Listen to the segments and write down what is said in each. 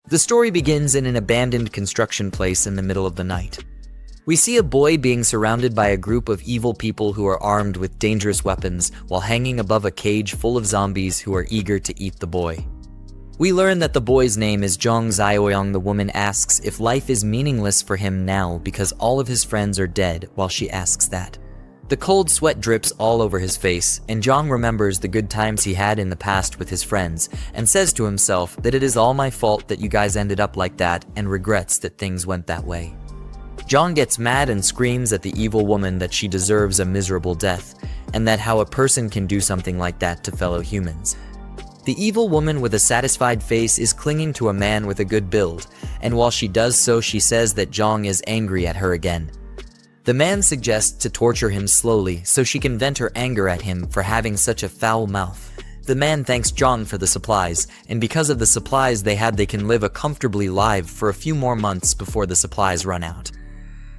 The story begins in an abandoned construction place in the middle of the night. We see a boy being surrounded by a group of evil people who are armed with dangerous weapons while hanging above a cage full of zombies who are eager to eat the boy. We learn that the boy's name is Jiang Zioyong. The woman asks if life is meaningless for him now because all of his friends are dead while she asks that. The cold sweat drips all over his face, and Jiang remembers the good times he had in the past with his friends, and says to himself that it is all my fault that you guys ended up like that, and regrets that things went that way. Jiang gets mad and screams at the evil woman that she deserves a miserable death, and that how a person can do something like that to fellow humans. The evil woman with a satisfied face is clinging to a man with a good build, and while she does so, she says that Jiang is angry at her again. The man suggests to torture him slowly so she can vent her anger at him for having such a foul mouth. The man thanks Jiang for the supplies, and because of the supplies they have, they can live a comfortably life for a few more months before the supplies run out.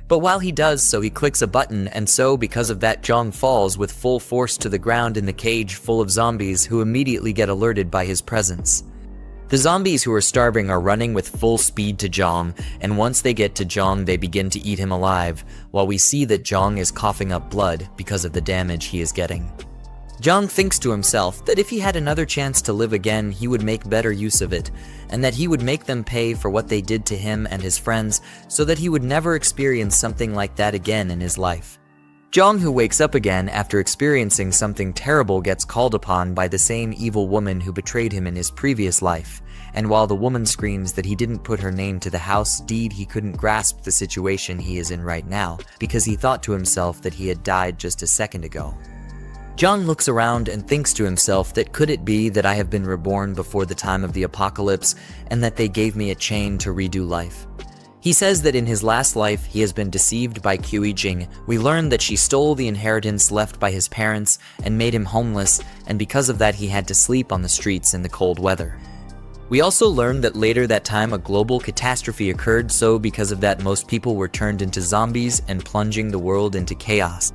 But while he does so, he clicks a button, and so because of that, Jiang falls with full force to the ground in the cage full of zombies who immediately get alerted by his presence. The zombies who are starving are running with full speed to Jiang, and once they get to Jiang, they begin to eat him alive, while we see that Jiang is coughing up blood because of the damage he is getting. Jiang thinks to himself that if he had another chance to live again, he would make better use of it, and that he would make them pay for what they did to him and his friends so that he would never experience something like that again in his life. Jiang, who wakes up again after experiencing something terrible, gets called upon by the same evil woman who betrayed him in his previous life, and while the woman screams that he didn't put her name to the house deed, he couldn't grasp the situation he is in right now because he thought to himself that he had died just a second ago. Jiang looks around and thinks to himself that could it be that I have been reborn before the time of the apocalypse and that they gave me a chain to redo life. He says that in his last life he has been deceived by Jing. We learn that she stole the inheritance left by his parents and made him homeless, and because of that he had to sleep on the streets in the cold weather. We also learn that later that time a global catastrophe occurred, so because of that most people were turned into zombies and plunging the world into chaos.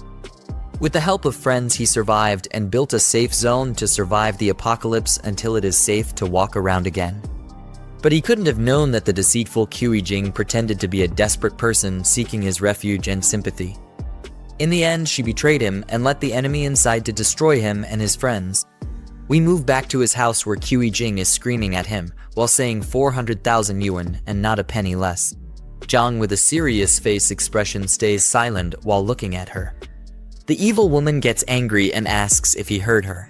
With the help of friends he survived and built a safe zone to survive the apocalypse until it is safe to walk around again. But he couldn't have known that the deceitful Jing pretended to be a desperate person seeking his refuge and sympathy. In the end, she betrayed him and let the enemy inside to destroy him and his friends. We move back to his house where Jing is screaming at him while saying 400,000 yuan and not a penny less. Jiang, with a serious face expression, stays silent while looking at her. The evil woman gets angry and asks if he heard her.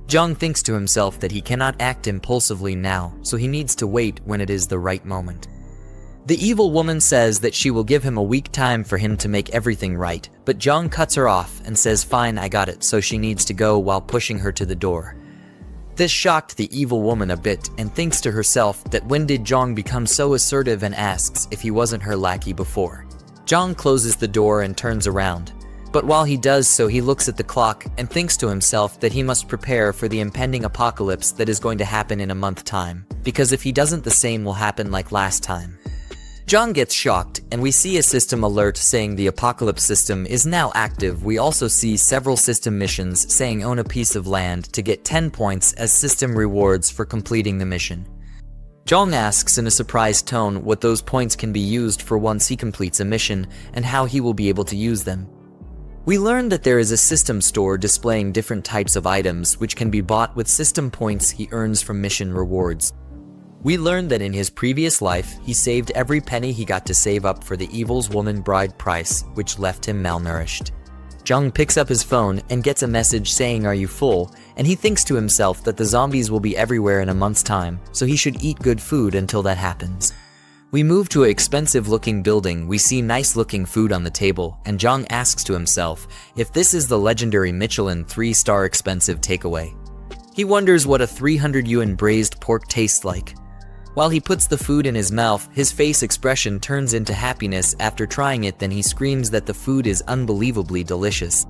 Jiang thinks to himself that he cannot act impulsively now, so he needs to wait when it is the right moment. The evil woman says that she will give him a week time for him to make everything right, but Jiang cuts her off and says fine, I got it, so she needs to go while pushing her to the door. This shocked the evil woman a bit and thinks to herself that when did Jiang become so assertive, and asks if he wasn't her lackey before. Jiang closes the door and turns around. But while he does so, he looks at the clock and thinks to himself that he must prepare for the impending apocalypse that is going to happen in a month's time, because if he doesn't, the same will happen like last time. Jiang gets shocked, and we see a system alert saying the apocalypse system is now active. We also see several system missions saying own a piece of land to get 10 points as system rewards for completing the mission. Jiang asks in a surprised tone what those points can be used for once he completes a mission, and how he will be able to use them. We learn that there is a system store displaying different types of items which can be bought with system points he earns from mission rewards. We learn that in his previous life, he saved every penny he got to save up for the evil's woman bride price, which left him malnourished. Jiang picks up his phone and gets a message saying, "Are you full?" And he thinks to himself that the zombies will be everywhere in a month's time, so he should eat good food until that happens. We move to an expensive-looking building. We see nice-looking food on the table, and Jiang asks to himself if this is the legendary Michelin 3-star expensive takeaway. He wonders what a 300 yuan braised pork tastes like. While he puts the food in his mouth, his face expression turns into happiness after trying it. Then he screams that the food is unbelievably delicious.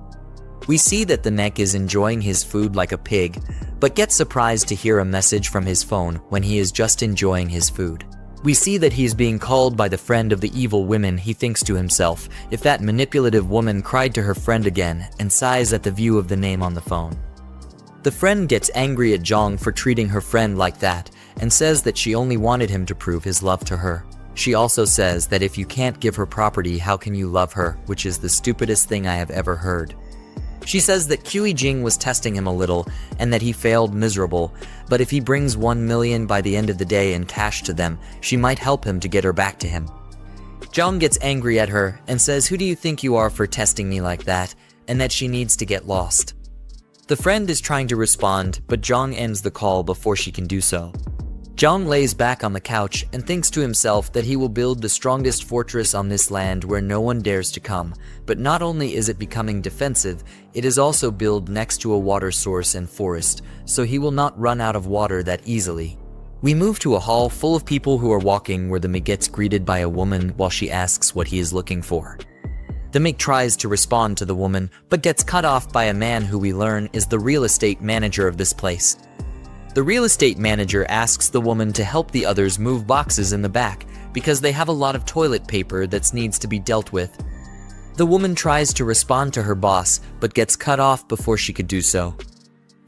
We see that the neck is enjoying his food like a pig, but gets surprised to hear a message from his phone when he is just enjoying his food. We see that he is being called by the friend of the evil women. He thinks to himself if that manipulative woman cried to her friend again, and sighs at the view of the name on the phone. The friend gets angry at Jiang for treating her friend like that, and says that she only wanted him to prove his love to her. She also says that if you can't give her property, how can you love her, which is the stupidest thing I have ever heard. She says that Jiang was testing him a little and that he failed miserable, but if he brings 1 million by the end of the day in cash to them, she might help him to get her back to him. Jiang gets angry at her and says, "Who do you think you are for testing me like that?" and that she needs to get lost. The friend is trying to respond, but Jiang ends the call before she can do so. Jiang lays back on the couch and thinks to himself that he will build the strongest fortress on this land where no one dares to come, but not only is it becoming defensive, it is also built next to a water source and forest, so he will not run out of water that easily. We move to a hall full of people who are walking where the Mig gets greeted by a woman while she asks what he is looking for. The Mig tries to respond to the woman, but gets cut off by a man who we learn is the real estate manager of this place. The real estate manager asks the woman to help the others move boxes in the back because they have a lot of toilet paper that needs to be dealt with. The woman tries to respond to her boss, but gets cut off before she could do so.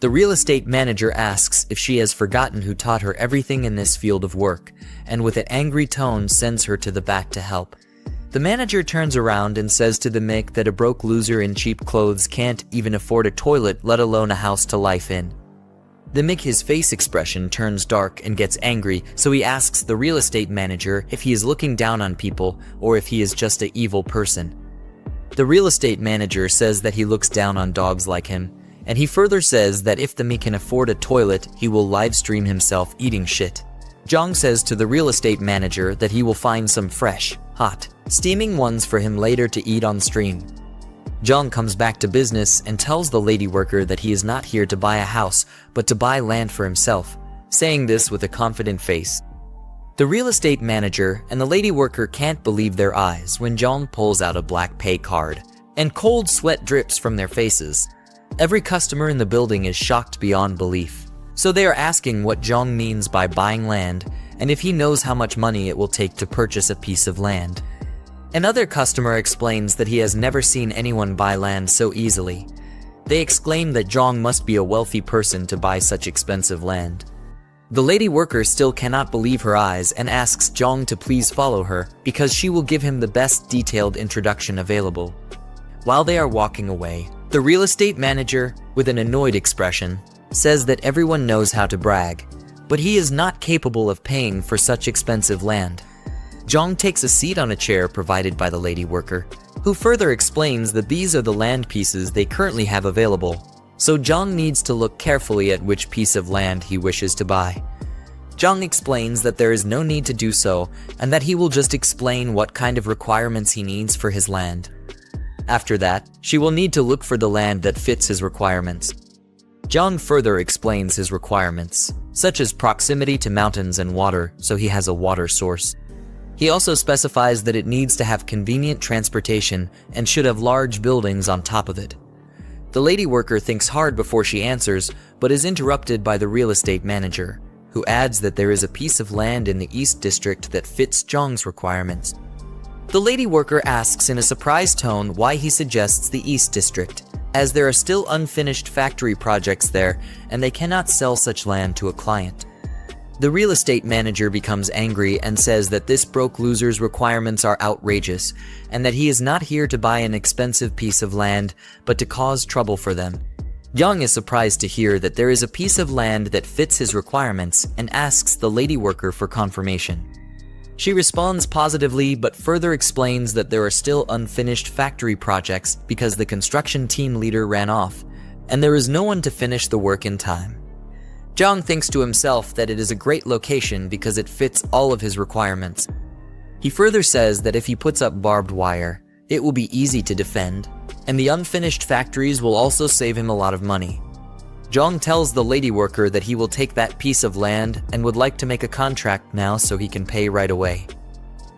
The real estate manager asks if she has forgotten who taught her everything in this field of work, and with an angry tone sends her to the back to help. The manager turns around and says to the Mick that a broke loser in cheap clothes can't even afford a toilet, let alone a house to life in. The Mick, his face expression turns dark and gets angry, so he asks the real estate manager if he is looking down on people or if he is just an evil person. The real estate manager says that he looks down on dogs like him, and he further says that if the Mick can afford a toilet, he will live stream himself eating shit. Jiang says to the real estate manager that he will find some fresh, hot, steaming ones for him later to eat on stream. Jiang comes back to business and tells the lady worker that he is not here to buy a house, but to buy land for himself, saying this with a confident face. The real estate manager and the lady worker can't believe their eyes when Jiang pulls out a black pay card, and cold sweat drips from their faces. Every customer in the building is shocked beyond belief, so they are asking what Jiang means by buying land and if he knows how much money it will take to purchase a piece of land. Another customer explains that he has never seen anyone buy land so easily. They exclaim that Jiang must be a wealthy person to buy such expensive land. The lady worker still cannot believe her eyes and asks Jiang to please follow her because she will give him the best detailed introduction available. While they are walking away, the real estate manager, with an annoyed expression, says that everyone knows how to brag, but he is not capable of paying for such expensive land. Jiang takes a seat on a chair provided by the lady worker, who further explains that these are the land pieces they currently have available, so Jiang needs to look carefully at which piece of land he wishes to buy. Jiang explains that there is no need to do so, and that he will just explain what kind of requirements he needs for his land. After that, she will need to look for the land that fits his requirements. Jiang further explains his requirements, such as proximity to mountains and water, so he has a water source. He also specifies that it needs to have convenient transportation and should have large buildings on top of it. The lady worker thinks hard before she answers, but is interrupted by the real estate manager, who adds that there is a piece of land in the East District that fits Jiang's requirements. The lady worker asks in a surprised tone why he suggests the East District, as there are still unfinished factory projects there and they cannot sell such land to a client. The real estate manager becomes angry and says that this broke loser's requirements are outrageous and that he is not here to buy an expensive piece of land, but to cause trouble for them. Jiang is surprised to hear that there is a piece of land that fits his requirements and asks the lady worker for confirmation. She responds positively but further explains that there are still unfinished factory projects because the construction team leader ran off, and there is no one to finish the work in time. Jiang thinks to himself that it is a great location because it fits all of his requirements. He further says that if he puts up barbed wire, it will be easy to defend, and the unfinished factories will also save him a lot of money. Jiang tells the lady worker that he will take that piece of land and would like to make a contract now so he can pay right away.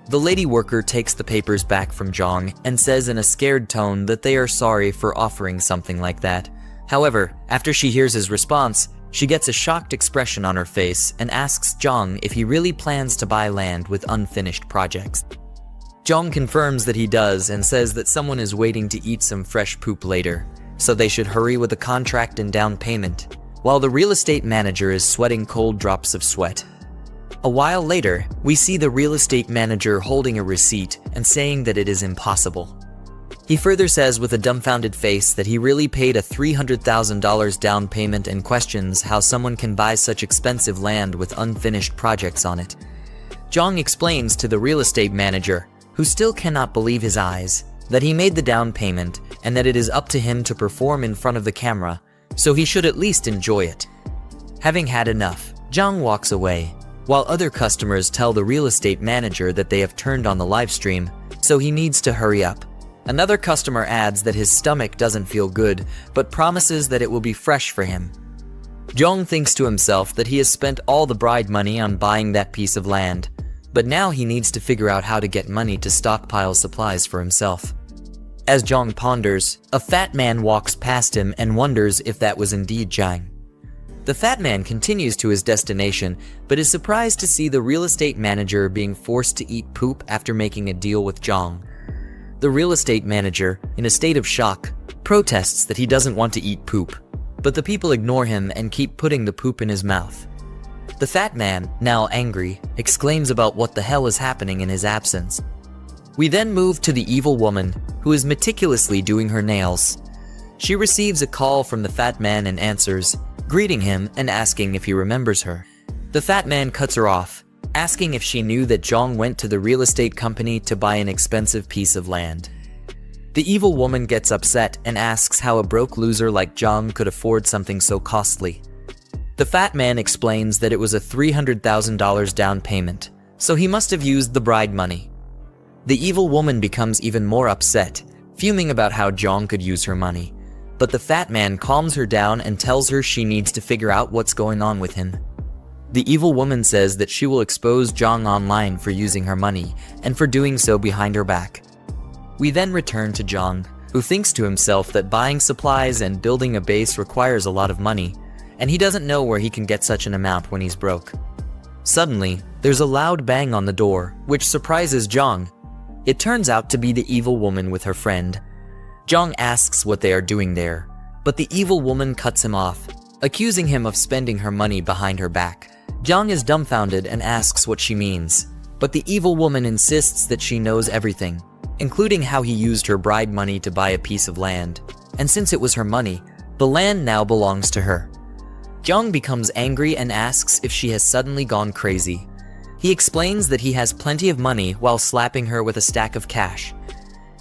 The lady worker takes the papers back from Jiang and says in a scared tone that they are sorry for offering something like that. However, after she hears his response, she gets a shocked expression on her face and asks Jiang if he really plans to buy land with unfinished projects. Jiang confirms that he does and says that someone is waiting to eat some fresh poop later, so they should hurry with the contract and down payment, while the real estate manager is sweating cold drops of sweat. A while later, we see the real estate manager holding a receipt and saying that it is impossible. He further says with a dumbfounded face that he really paid a $300,000 down payment and questions how someone can buy such expensive land with unfinished projects on it. Jiang explains to the real estate manager, who still cannot believe his eyes, that he made the down payment and that it is up to him to perform in front of the camera, so he should at least enjoy it. Having had enough, Jiang walks away, while other customers tell the real estate manager that they have turned on the live stream, so he needs to hurry up. Another customer adds that his stomach doesn't feel good, but promises that it will be fresh for him. Jiang thinks to himself that he has spent all the bride money on buying that piece of land, but now he needs to figure out how to get money to stockpile supplies for himself. As Jiang ponders, a fat man walks past him and wonders if that was indeed Jiang. The fat man continues to his destination, but is surprised to see the real estate manager being forced to eat poop after making a deal with Jiang. The real estate manager, in a state of shock, protests that he doesn't want to eat poop, but the people ignore him and keep putting the poop in his mouth. The fat man, now angry, exclaims about what the hell is happening in his absence. We then move to the evil woman, who is meticulously doing her nails. She receives a call from the fat man and answers, greeting him and asking if he remembers her. The fat man cuts her off, asking if she knew that Jiang went to the real estate company to buy an expensive piece of land. The evil woman gets upset and asks how a broke loser like Jiang could afford something so costly. The fat man explains that it was a $300,000 down payment, so he must have used the bride money. The evil woman becomes even more upset, fuming about how Jiang could use her money, but the fat man calms her down and tells her she needs to figure out what's going on with him. The evil woman says that she will expose Jiang online for using her money, and for doing so behind her back. We then return to Jiang, who thinks to himself that buying supplies and building a base requires a lot of money, and he doesn't know where he can get such an amount when he's broke. Suddenly, there's a loud bang on the door, which surprises Jiang. It turns out to be the evil woman with her friend. Jiang asks what they are doing there, but the evil woman cuts him off, accusing him of spending her money behind her back. Jiang is dumbfounded and asks what she means, but the evil woman insists that she knows everything, including how he used her bride money to buy a piece of land, and since it was her money, the land now belongs to her. Jiang becomes angry and asks if she has suddenly gone crazy. He explains that he has plenty of money while slapping her with a stack of cash.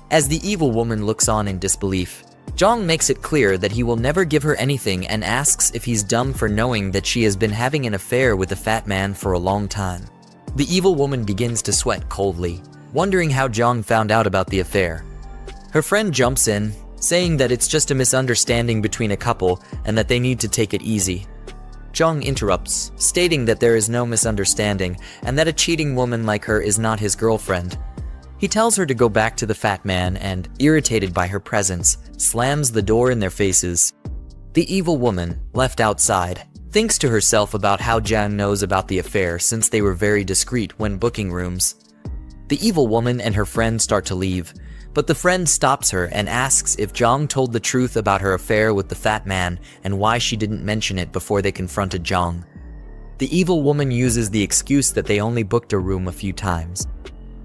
As the evil woman looks on in disbelief, Jiang makes it clear that he will never give her anything and asks if he's dumb for knowing that she has been having an affair with the fat man for a long time. The evil woman begins to sweat coldly, wondering how Jiang found out about the affair. Her friend jumps in, saying that it's just a misunderstanding between a couple and that they need to take it easy. Jiang interrupts, stating that there is no misunderstanding and that a cheating woman like her is not his girlfriend. He tells her to go back to the fat man and, irritated by her presence, slams the door in their faces. The evil woman, left outside, thinks to herself about how Jiang knows about the affair since they were very discreet when booking rooms. The evil woman and her friend start to leave, but the friend stops her and asks if Jiang told the truth about her affair with the fat man and why she didn't mention it before they confronted Jiang. The evil woman uses the excuse that they only booked a room a few times.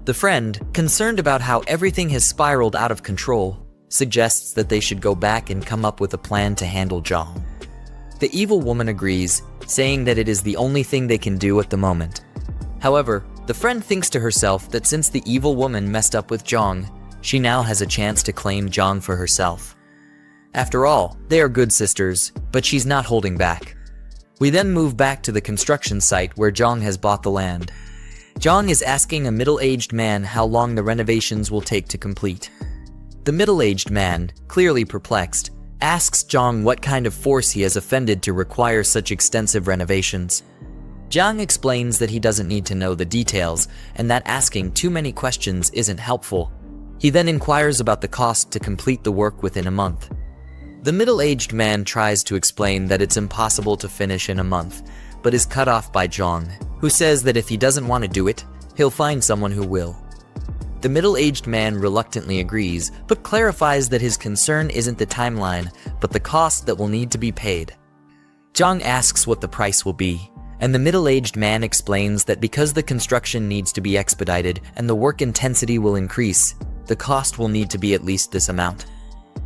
The friend, concerned about how everything has spiraled out of control, suggests that they should go back and come up with a plan to handle Jiang. The evil woman agrees, saying that it is the only thing they can do at the moment. However, the friend thinks to herself that since the evil woman messed up with Jiang, she now has a chance to claim Jiang for herself. After all, they are good sisters, but she's not holding back. We then move back to the construction site where Jiang has bought the land. Jiang is asking a middle-aged man how long the renovations will take to complete. The middle-aged man, clearly perplexed, asks Jiang what kind of force he has offended to require such extensive renovations. Jiang explains that he doesn't need to know the details and that asking too many questions isn't helpful. He then inquires about the cost to complete the work within a month. The middle-aged man tries to explain that it's impossible to finish in a month, but is cut off by Jiang, who says that if he doesn't want to do it, he'll find someone who will. The middle-aged man reluctantly agrees, but clarifies that his concern isn't the timeline, but the cost that will need to be paid. Jiang asks what the price will be, and the middle-aged man explains that because the construction needs to be expedited and the work intensity will increase, the cost will need to be at least this amount.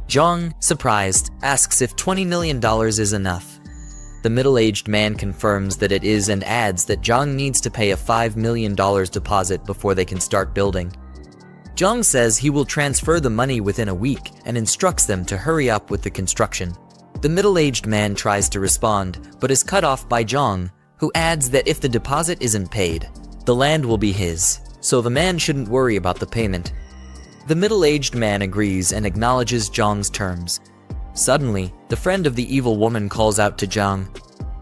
Jiang, surprised, asks if $20 million is enough. The middle-aged man confirms that it is and adds that Jiang needs to pay a $5 million deposit before they can start building. Jiang says he will transfer the money within a week and instructs them to hurry up with the construction. The middle-aged man tries to respond, but is cut off by Jiang, who adds that if the deposit isn't paid, the land will be his, so the man shouldn't worry about the payment. The middle-aged man agrees and acknowledges Jiang's terms. Suddenly, the friend of the evil woman calls out to Jiang.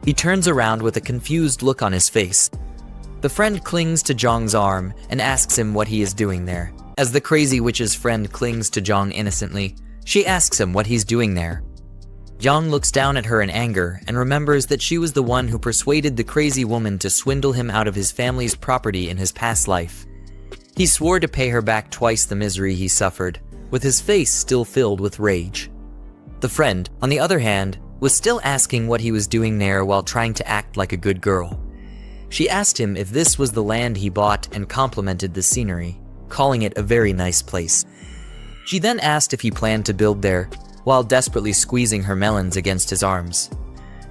He turns around with a confused look on his face. The friend clings to Jiang's arm and asks him what he is doing there. As the crazy witch's friend clings to Jiang innocently, she asks him what he's doing there. Jiang looks down at her in anger and remembers that she was the one who persuaded the crazy woman to swindle him out of his family's property in his past life. He swore to pay her back twice the misery he suffered, with his face still filled with rage. The friend, on the other hand, was still asking what he was doing there while trying to act like a good girl. She asked him if this was the land he bought and complimented the scenery, calling it a very nice place. She then asked if he planned to build there, while desperately squeezing her melons against his arms.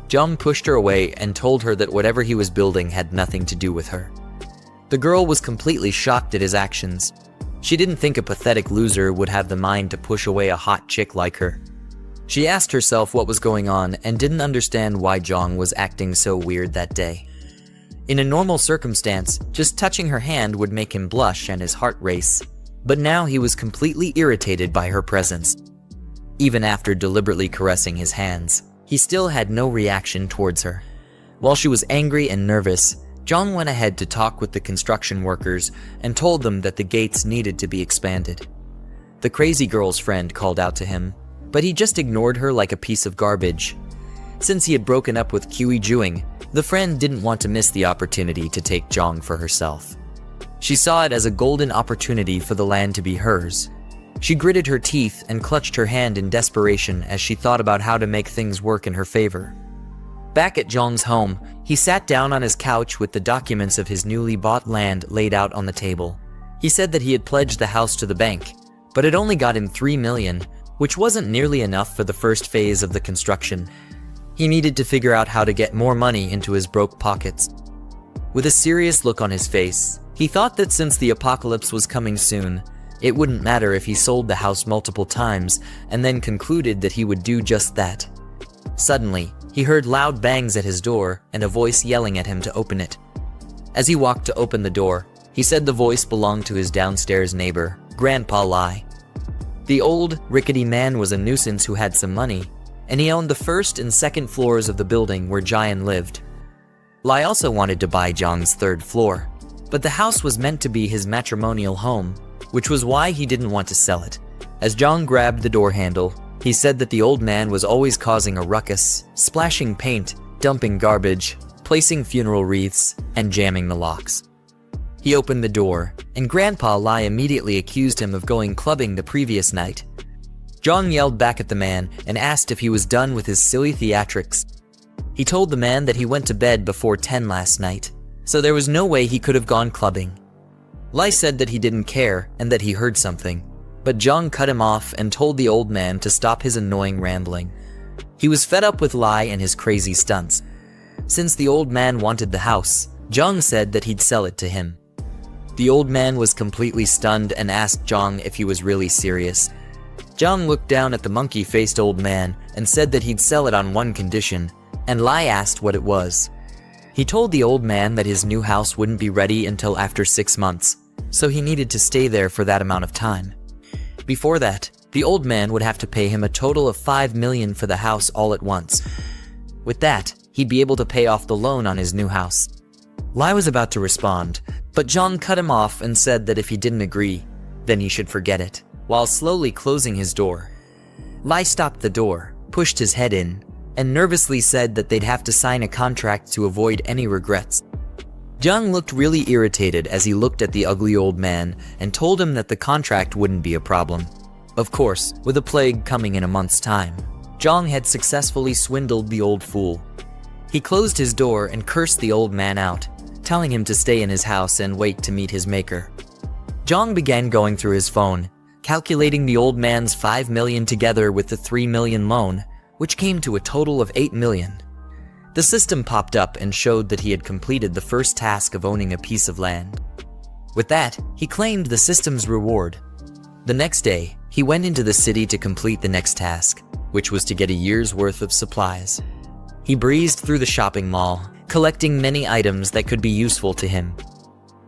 Jiang pushed her away and told her that whatever he was building had nothing to do with her. The girl was completely shocked at his actions. She didn't think a pathetic loser would have the mind to push away a hot chick like her. She asked herself what was going on and didn't understand why Jiang was acting so weird that day. In a normal circumstance, just touching her hand would make him blush and his heart race. But now he was completely irritated by her presence. Even after deliberately caressing his hands, he still had no reaction towards her. While she was angry and nervous, Jiang went ahead to talk with the construction workers and told them that the gates needed to be expanded. The crazy girl's friend called out to him, but he just ignored her like a piece of garbage. Since he had broken up with Jiang, the friend didn't want to miss the opportunity to take Jiang for herself. She saw it as a golden opportunity for the land to be hers. She gritted her teeth and clutched her hand in desperation as she thought about how to make things work in her favor. Back at Jiang's home, he sat down on his couch with the documents of his newly bought land laid out on the table. He said that he had pledged the house to the bank, but it only got him $3 million, which wasn't nearly enough for the first phase of the construction. He needed to figure out how to get more money into his broke pockets. With a serious look on his face, he thought that since the apocalypse was coming soon, it wouldn't matter if he sold the house multiple times, and then concluded that he would do just that. Suddenly, he heard loud bangs at his door and a voice yelling at him to open it. As he walked to open the door, he said the voice belonged to his downstairs neighbor, Grandpa Lai. The old, rickety man was a nuisance who had some money, and he owned the first and second floors of the building where Jiang lived. Lai also wanted to buy Jiang's third floor, but the house was meant to be his matrimonial home, which was why he didn't want to sell it. As Jiang grabbed the door handle, he said that the old man was always causing a ruckus, splashing paint, dumping garbage, placing funeral wreaths, and jamming the locks. He opened the door, and Grandpa Lai immediately accused him of going clubbing the previous night. Jiang yelled back at the man and asked if he was done with his silly theatrics. He told the man that he went to bed before 10 last night, so there was no way he could have gone clubbing. Lai said that he didn't care and that he heard something, but Jiang cut him off and told the old man to stop his annoying rambling. He was fed up with Lai and his crazy stunts. Since the old man wanted the house, Jiang said that he'd sell it to him. The old man was completely stunned and asked Jiang if he was really serious. Jiang looked down at the monkey-faced old man and said that he'd sell it on one condition, and Lai asked what it was. He told the old man that his new house wouldn't be ready until after 6 months, so he needed to stay there for that amount of time. Before that, the old man would have to pay him a total of $5 million for the house all at once. With that, he'd be able to pay off the loan on his new house. Lai was about to respond, but Jiang cut him off and said that if he didn't agree, then he should forget it, while slowly closing his door. Lai stopped the door, pushed his head in, and nervously said that they'd have to sign a contract to avoid any regrets. Jiang looked really irritated as he looked at the ugly old man and told him that the contract wouldn't be a problem. Of course, with a plague coming in a month's time, Jiang had successfully swindled the old fool. He closed his door and cursed the old man out, telling him to stay in his house and wait to meet his maker. Jiang began going through his phone, calculating the old man's 5 million together with the 3 million loan, which came to a total of 8 million. The system popped up and showed that he had completed the first task of owning a piece of land. With that, he claimed the system's reward. The next day, he went into the city to complete the next task, which was to get a year's worth of supplies. He breezed through the shopping mall, collecting many items that could be useful to him.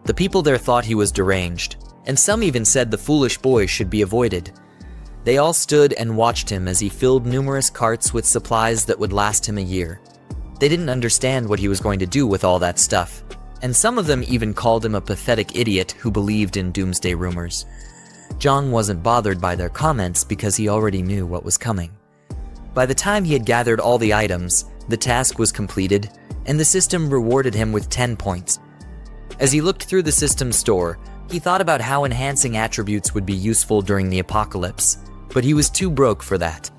The people there thought he was deranged, and some even said the foolish boy should be avoided. They all stood and watched him as he filled numerous carts with supplies that would last him a year. They didn't understand what he was going to do with all that stuff, and some of them even called him a pathetic idiot who believed in doomsday rumors. Jiang wasn't bothered by their comments because he already knew what was coming. By the time he had gathered all the items, the task was completed, and the system rewarded him with 10 points. As he looked through the system's store, he thought about how enhancing attributes would be useful during the apocalypse, but he was too broke for that.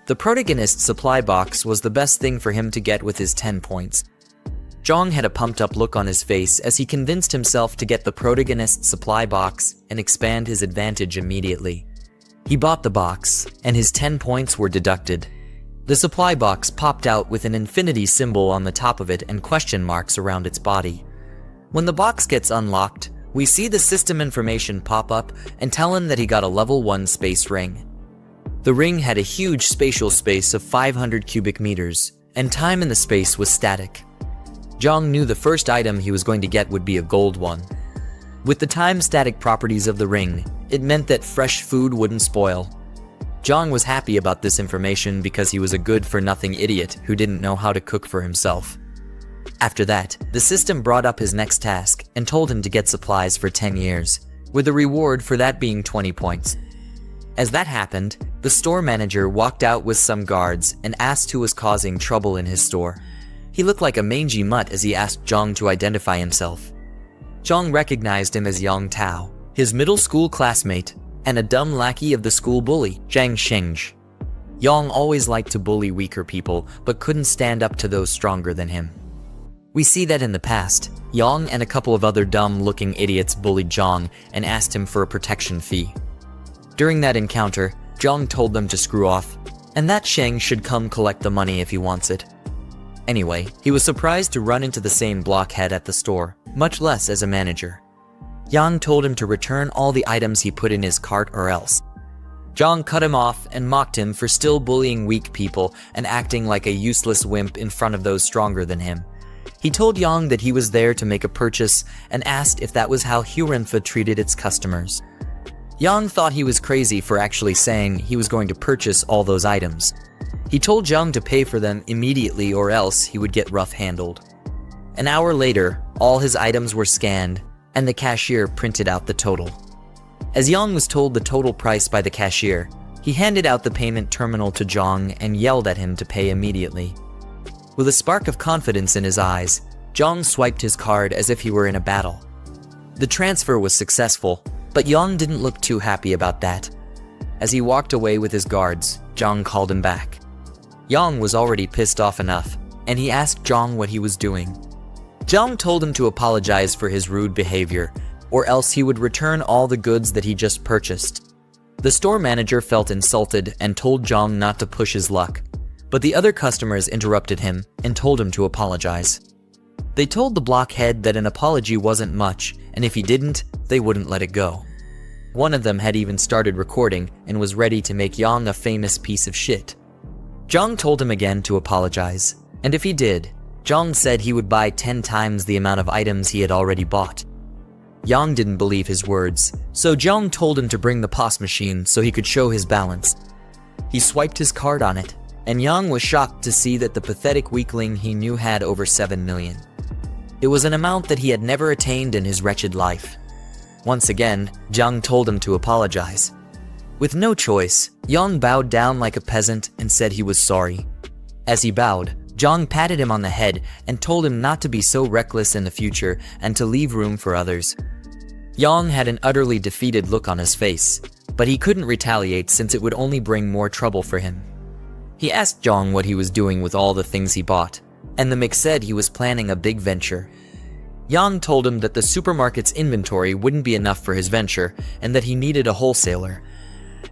The protagonist's supply box was the best thing for him to get with his 10 points. Jiang had a pumped-up look on his face as he convinced himself to get the protagonist's supply box and expand his advantage immediately. He bought the box, and his 10 points were deducted. The supply box popped out with an infinity symbol on the top of it and question marks around its body. When the box gets unlocked, we see the system information pop up and tell him that he got a level 1 space ring. The ring had a huge spatial space of 500 cubic meters, and time in the space was static. Jiang knew the first item he was going to get would be a gold one. With the time-static properties of the ring, it meant that fresh food wouldn't spoil. Jiang was happy about this information because he was a good-for-nothing idiot who didn't know how to cook for himself. After that, the system brought up his next task and told him to get supplies for 10 years, with the reward for that being 20 points. As that happened, the store manager walked out with some guards and asked who was causing trouble in his store. He looked like a mangy mutt as he asked Jiang to identify himself. Jiang recognized him as Yang Tao, his middle school classmate, and a dumb lackey of the school bully, Zhang Xingzhi. Yang always liked to bully weaker people, but couldn't stand up to those stronger than him. We see that in the past, Yang and a couple of other dumb-looking idiots bullied Jiang and asked him for a protection fee. During that encounter, Jiang told them to screw off, and that Sheng should come collect the money if he wants it. Anyway, he was surprised to run into the same blockhead at the store, much less as a manager. Yang told him to return all the items he put in his cart or else. Jiang cut him off and mocked him for still bullying weak people and acting like a useless wimp in front of those stronger than him. He told Yang that he was there to make a purchase and asked if that was how Hurenfa treated its customers. Yang thought he was crazy for actually saying he was going to purchase all those items. He told Jiang to pay for them immediately or else he would get rough-handled. An hour later, all his items were scanned, and the cashier printed out the total. As Yang was told the total price by the cashier, he handed out the payment terminal to Jiang and yelled at him to pay immediately. With a spark of confidence in his eyes, Jiang swiped his card as if he were in a battle. The transfer was successful, but Yang didn't look too happy about that. As he walked away with his guards, Jiang called him back. Yang was already pissed off enough, and he asked Jiang what he was doing. Jiang told him to apologize for his rude behavior, or else he would return all the goods that he just purchased. The store manager felt insulted and told Jiang not to push his luck, but the other customers interrupted him and told him to apologize. They told the blockhead that an apology wasn't much, and if he didn't, they wouldn't let it go. One of them had even started recording and was ready to make Yang a famous piece of shit. Jiang told him again to apologize, and if he did, Jiang said he would buy 10 times the amount of items he had already bought. Yang didn't believe his words, so Jiang told him to bring the POS machine so he could show his balance. He swiped his card on it, and Yang was shocked to see that the pathetic weakling he knew had over 7 million. It was an amount that he had never attained in his wretched life. Once again, Jiang told him to apologize. With no choice, Yang bowed down like a peasant and said he was sorry. As he bowed, Jiang patted him on the head and told him not to be so reckless in the future and to leave room for others. Yang had an utterly defeated look on his face, but he couldn't retaliate since it would only bring more trouble for him. He asked Jiang what he was doing with all the things he bought, and the Mick said he was planning a big venture. Jiang told him that the supermarket's inventory wouldn't be enough for his venture and that he needed a wholesaler.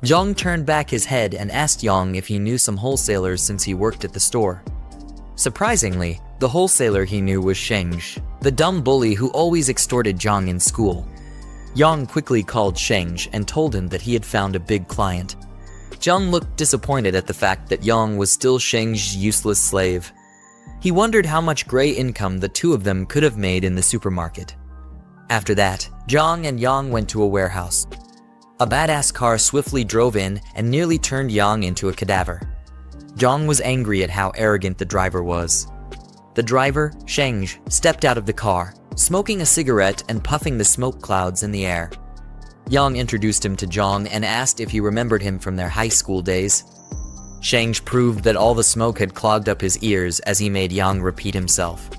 Jiang turned back his head and asked Jiang if he knew some wholesalers since he worked at the store. Surprisingly, the wholesaler he knew was Sheng, the dumb bully who always extorted Jiang in school. Jiang quickly called Sheng and told him that he had found a big client. Jiang looked disappointed at the fact that Jiang was still Sheng's useless slave. He wondered how much gray income the two of them could have made in the supermarket. After that, Jiang and Jiang went to a warehouse. A badass car swiftly drove in and nearly turned Jiang into a cadaver. Jiang was angry at how arrogant the driver was. The driver, Sheng, stepped out of the car, smoking a cigarette and puffing the smoke clouds in the air. Jiang introduced him to Jiang and asked if he remembered him from their high school days. Sheng proved that all the smoke had clogged up his ears as he made Jiang repeat himself.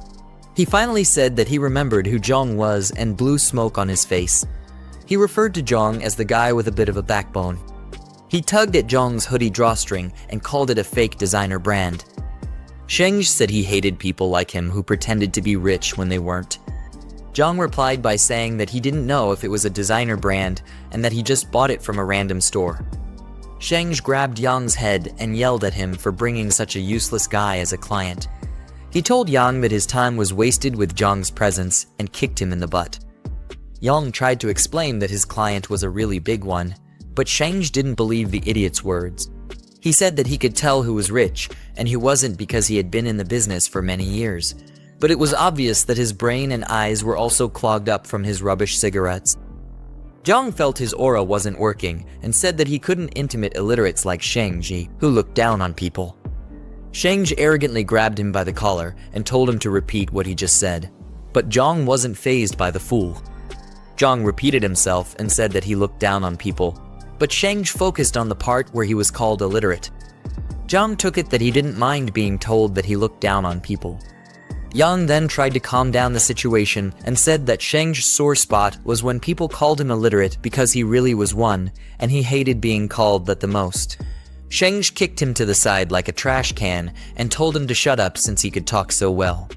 He finally said that he remembered who Jiang was and blew smoke on his face. He referred to Jiang as the guy with a bit of a backbone. He tugged at Jiang's hoodie drawstring and called it a fake designer brand. Sheng said he hated people like him who pretended to be rich when they weren't. Jiang replied by saying that he didn't know if it was a designer brand and that he just bought it from a random store. Sheng grabbed Jiang's head and yelled at him for bringing such a useless guy as a client. He told Jiang that his time was wasted with Jiang's presence and kicked him in the butt. Jiang tried to explain that his client was a really big one, but Sheng didn't believe the idiot's words. He said that he could tell who was rich, and he wasn't because he had been in the business for many years. But it was obvious that his brain and eyes were also clogged up from his rubbish cigarettes. Jiang felt his aura wasn't working and said that he couldn't intimidate illiterates like Sheng, who looked down on people. Sheng arrogantly grabbed him by the collar and told him to repeat what he just said. But Jiang wasn't fazed by the fool. Jiang repeated himself and said that he looked down on people, but Sheng focused on the part where he was called illiterate. Jiang took it that he didn't mind being told that he looked down on people. Jiang then tried to calm down the situation and said that Sheng's sore spot was when people called him illiterate because he really was one, and he hated being called that the most. Sheng kicked him to the side like a trash can and told him to shut up since he could talk so well.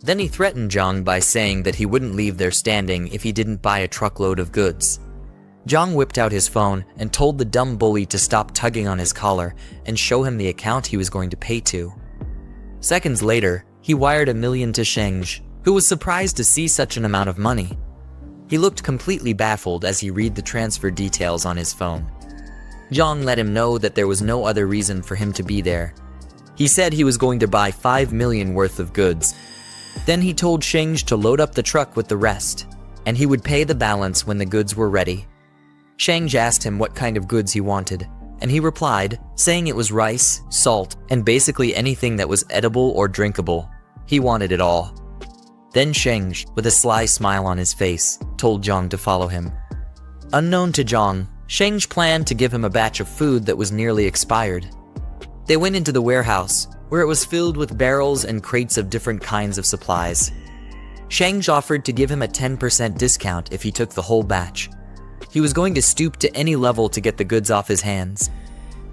Then he threatened Jiang by saying that he wouldn't leave there standing if he didn't buy a truckload of goods. Jiang whipped out his phone and told the dumb bully to stop tugging on his collar and show him the account he was going to pay to. Seconds later, he wired $1 million to Sheng, who was surprised to see such an amount of money. He looked completely baffled as he read the transfer details on his phone. Jiang let him know that there was no other reason for him to be there. He said he was going to buy $5 million worth of goods. Then he told Sheng to load up the truck with the rest, and he would pay the balance when the goods were ready. Sheng asked him what kind of goods he wanted, and he replied, saying it was rice, salt, and basically anything that was edible or drinkable. He wanted it all. Then Sheng, with a sly smile on his face, told Jiang to follow him. Unknown to Jiang, Sheng planned to give him a batch of food that was nearly expired. They went into the warehouse, where it was filled with barrels and crates of different kinds of supplies. Sheng offered to give him a 10% discount if he took the whole batch. He was going to stoop to any level to get the goods off his hands.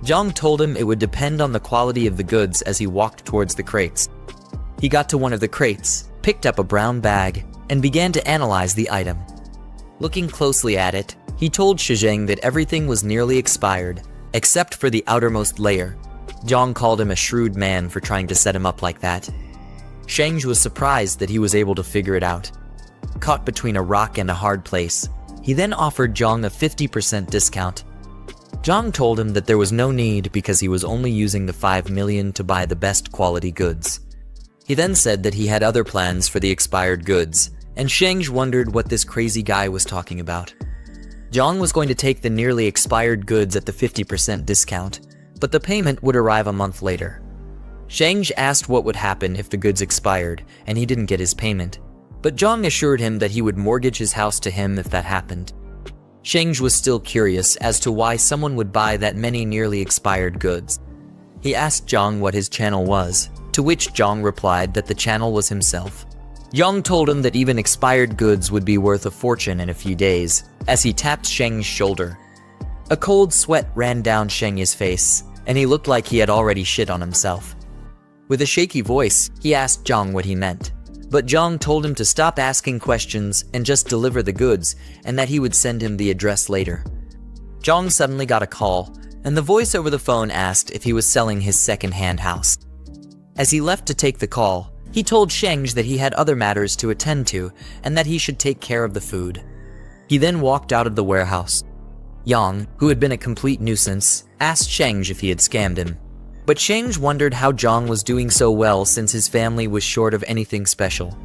Jiang told him it would depend on the quality of the goods as he walked towards the crates. He got to one of the crates, picked up a brown bag, and began to analyze the item. Looking closely at it, he told Sheng that everything was nearly expired, except for the outermost layer. Jiang called him a shrewd man for trying to set him up like that. Sheng was surprised that he was able to figure it out. Caught between a rock and a hard place, he then offered Jiang a 50% discount. Jiang told him that there was no need because he was only using the $5 million to buy the best quality goods. He then said that he had other plans for the expired goods, and Sheng wondered what this crazy guy was talking about. Jiang was going to take the nearly expired goods at the 50% discount, but the payment would arrive a month later. Sheng asked what would happen if the goods expired, and he didn't get his payment, but Jiang assured him that he would mortgage his house to him if that happened. Sheng was still curious as to why someone would buy that many nearly expired goods. He asked Jiang what his channel was, to which Jiang replied that the channel was himself. Jiang told him that even expired goods would be worth a fortune in a few days, as he tapped Sheng's shoulder. A cold sweat ran down Sheng's face, and he looked like he had already shit on himself. With a shaky voice, he asked Jiang what he meant. But Jiang told him to stop asking questions and just deliver the goods, and that he would send him the address later. Jiang suddenly got a call, and the voice over the phone asked if he was selling his second-hand house. As he left to take the call, he told Sheng that he had other matters to attend to and that he should take care of the food. He then walked out of the warehouse. Yang, who had been a complete nuisance, asked Sheng if he had scammed him. But Sheng wondered how Jiang was doing so well since his family was short of anything special.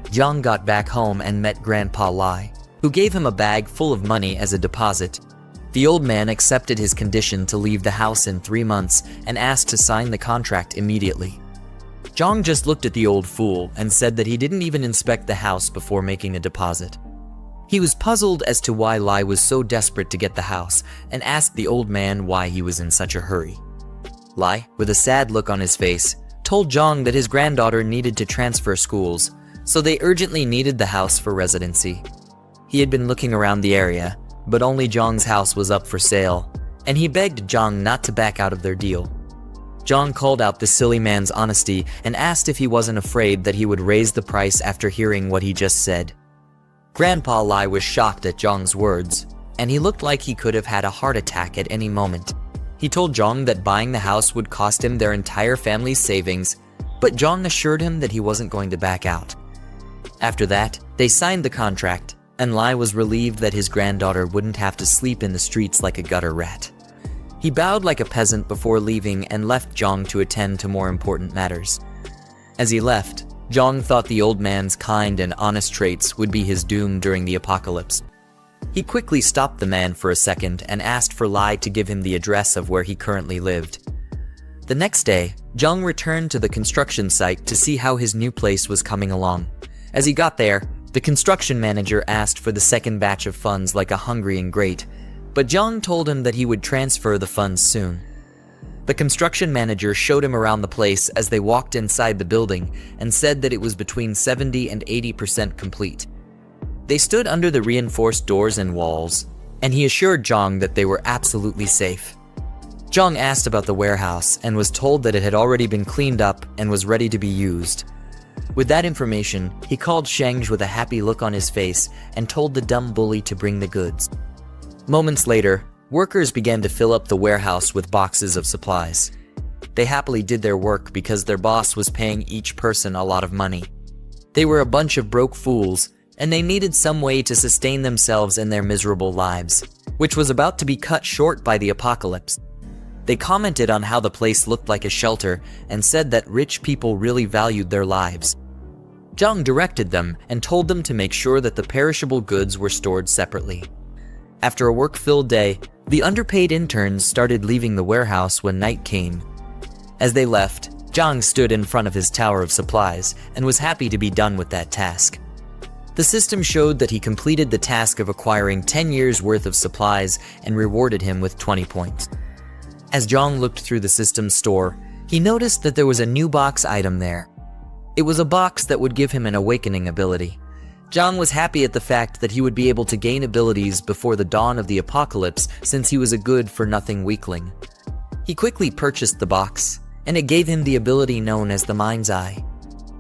Jiang got back home and met Grandpa Lai, who gave him a bag full of money as a deposit. The old man accepted his condition to leave the house in 3 months and asked to sign the contract immediately. Jiang just looked at the old fool and said that he didn't even inspect the house before making a deposit. He was puzzled as to why Lai was so desperate to get the house and asked the old man why he was in such a hurry. Lai, with a sad look on his face, told Jiang that his granddaughter needed to transfer schools, so they urgently needed the house for residency. He had been looking around the area, but only Jiang's house was up for sale, and he begged Jiang not to back out of their deal. Jiang called out the silly man's honesty and asked if he wasn't afraid that he would raise the price after hearing what he just said. Grandpa Lai was shocked at Jiang's words, and he looked like he could have had a heart attack at any moment. He told Jiang that buying the house would cost him their entire family's savings, but Jiang assured him that he wasn't going to back out. After that, they signed the contract, and Lai was relieved that his granddaughter wouldn't have to sleep in the streets like a gutter rat. He bowed like a peasant before leaving and left Jiang to attend to more important matters. As he left, Jiang thought the old man's kind and honest traits would be his doom during the apocalypse. He quickly stopped the man for a second and asked for Lai to give him the address of where he currently lived. The next day, Jiang returned to the construction site to see how his new place was coming along. As he got there, the construction manager asked for the second batch of funds like a hungry ingrate, but Jiang told him that he would transfer the funds soon. The construction manager showed him around the place as they walked inside the building and said that it was between 70 and 80% complete. They stood under the reinforced doors and walls, and he assured Jiang that they were absolutely safe. Jiang asked about the warehouse and was told that it had already been cleaned up and was ready to be used. With that information, he called Sheng with a happy look on his face and told the dumb bully to bring the goods. Moments later, workers began to fill up the warehouse with boxes of supplies. They happily did their work because their boss was paying each person a lot of money. They were a bunch of broke fools, and they needed some way to sustain themselves in their miserable lives, which was about to be cut short by the apocalypse. They commented on how the place looked like a shelter and said that rich people really valued their lives. Jiang directed them and told them to make sure that the perishable goods were stored separately. After a work-filled day, the underpaid interns started leaving the warehouse when night came. As they left, Jiang stood in front of his tower of supplies and was happy to be done with that task. The system showed that he completed the task of acquiring 10 years' worth of supplies and rewarded him with 20 points. As Jiang looked through the system's store, he noticed that there was a new box item there. It was a box that would give him an awakening ability. Jiang was happy at the fact that he would be able to gain abilities before the dawn of the apocalypse since he was a good-for-nothing weakling. He quickly purchased the box, and it gave him the ability known as the Mind's Eye.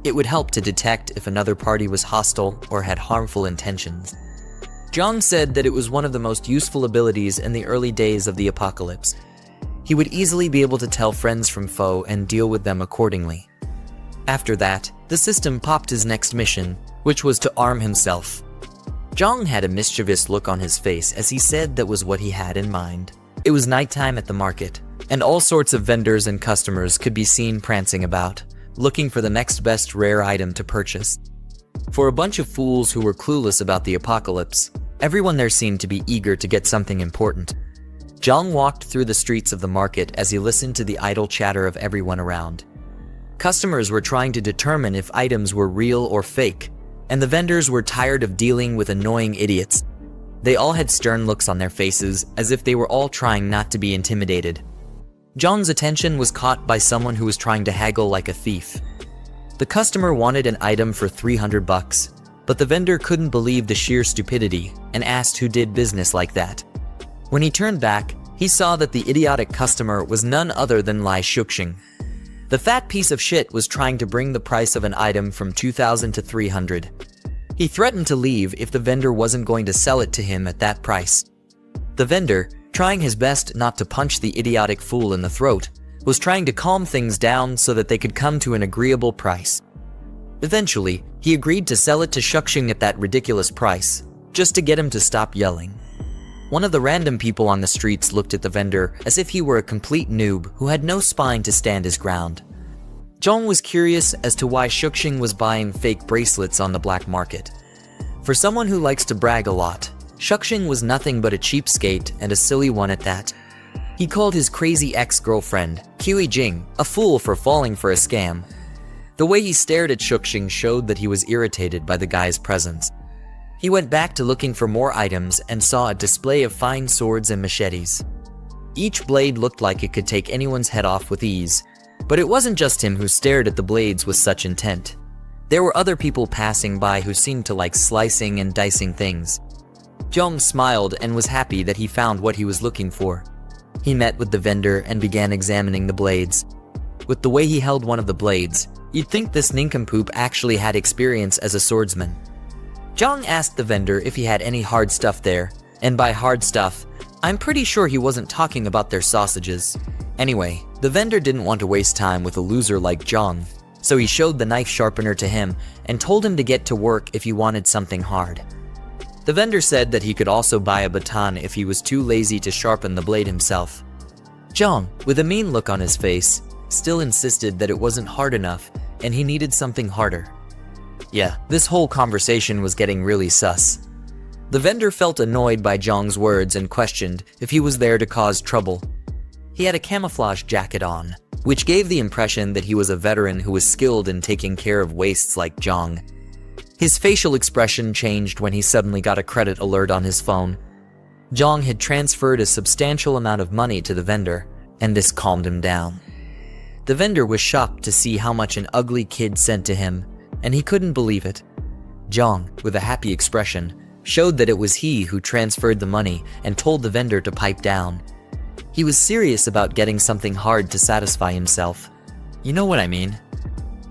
It would help to detect if another party was hostile or had harmful intentions. Jiang said that it was one of the most useful abilities in the early days of the apocalypse. He would easily be able to tell friends from foe and deal with them accordingly. After that, the system popped his next mission, which was to arm himself. Jiang had a mischievous look on his face as he said that was what he had in mind. It was nighttime at the market, and all sorts of vendors and customers could be seen prancing about, looking for the next best rare item to purchase. For a bunch of fools who were clueless about the apocalypse, everyone there seemed to be eager to get something important. Jiang walked through the streets of the market as he listened to the idle chatter of everyone around. Customers were trying to determine if items were real or fake, and the vendors were tired of dealing with annoying idiots. They all had stern looks on their faces, as if they were all trying not to be intimidated. Jiang's attention was caught by someone who was trying to haggle like a thief. The customer wanted an item for $300, but the vendor couldn't believe the sheer stupidity and asked who did business like that. When he turned back, he saw that the idiotic customer was none other than Lai Shuxing. The fat piece of shit was trying to bring the price of an item from 2,000 to 300. He threatened to leave if the vendor wasn't going to sell it to him at that price. The vendor, trying his best not to punch the idiotic fool in the throat, was trying to calm things down so that they could come to an agreeable price. Eventually, he agreed to sell it to Shuxing at that ridiculous price, just to get him to stop yelling. One of the random people on the streets looked at the vendor as if he were a complete noob who had no spine to stand his ground. Jiang was curious as to why Shuxing was buying fake bracelets on the black market. For someone who likes to brag a lot, Shuxing was nothing but a cheapskate and a silly one at that. He called his crazy ex-girlfriend, Kiwi Jing, a fool for falling for a scam. The way he stared at Shuxing showed that he was irritated by the guy's presence. He went back to looking for more items and saw a display of fine swords and machetes. Each blade looked like it could take anyone's head off with ease, but it wasn't just him who stared at the blades with such intent. There were other people passing by who seemed to like slicing and dicing things. Jiang smiled and was happy that he found what he was looking for. He met with the vendor and began examining the blades. With the way he held one of the blades, you'd think this nincompoop actually had experience as a swordsman. Jiang asked the vendor if he had any hard stuff there, and by hard stuff, I'm pretty sure he wasn't talking about their sausages. Anyway, the vendor didn't want to waste time with a loser like Jiang, so he showed the knife sharpener to him and told him to get to work if he wanted something hard. The vendor said that he could also buy a baton if he was too lazy to sharpen the blade himself. Jiang, with a mean look on his face, still insisted that it wasn't hard enough and he needed something harder. Yeah, this whole conversation was getting really sus. The vendor felt annoyed by Jiang's words and questioned if he was there to cause trouble. He had a camouflage jacket on, which gave the impression that he was a veteran who was skilled in taking care of wastes like Jiang. His facial expression changed when he suddenly got a credit alert on his phone. Jiang had transferred a substantial amount of money to the vendor, and this calmed him down. The vendor was shocked to see how much an ugly kid sent to him, and he couldn't believe it. Jiang, with a happy expression, showed that it was he who transferred the money and told the vendor to pipe down. He was serious about getting something hard to satisfy himself. You know what I mean?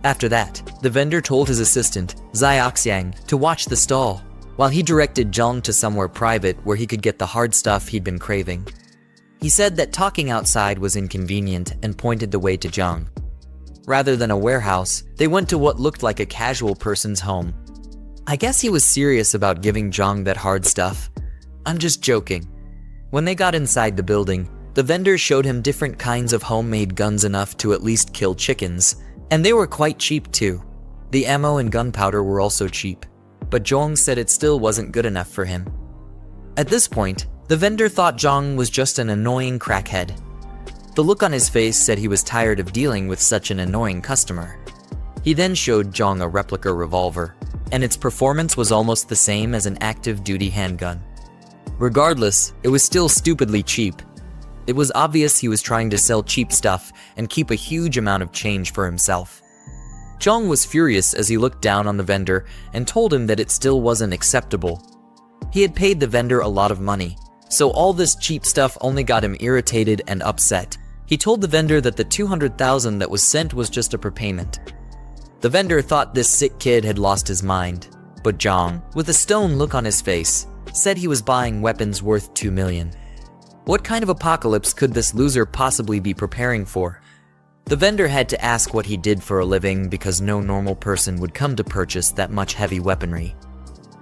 After that, the vendor told his assistant, Xiaoxiang, to watch the stall, while he directed Jiang to somewhere private where he could get the hard stuff he'd been craving. He said that talking outside was inconvenient and pointed the way to Jiang. Rather than a warehouse, they went to what looked like a casual person's home. I guess he was serious about giving Jiang that hard stuff. I'm just joking. When they got inside the building, the vendor showed him different kinds of homemade guns enough to at least kill chickens, and they were quite cheap too. The ammo and gunpowder were also cheap, but Jiang said it still wasn't good enough for him. At this point, the vendor thought Jiang was just an annoying crackhead. The look on his face said he was tired of dealing with such an annoying customer. He then showed Jiang a replica revolver, and its performance was almost the same as an active-duty handgun. Regardless, it was still stupidly cheap. It was obvious he was trying to sell cheap stuff and keep a huge amount of change for himself. Jiang was furious as he looked down on the vendor and told him that it still wasn't acceptable. He had paid the vendor a lot of money, so all this cheap stuff only got him irritated and upset. He told the vendor that the 200,000 that was sent was just a prepayment. The vendor thought this sick kid had lost his mind, but Jiang, with a stone look on his face, said he was buying weapons worth 2 million. What kind of apocalypse could this loser possibly be preparing for? The vendor had to ask what he did for a living because no normal person would come to purchase that much heavy weaponry.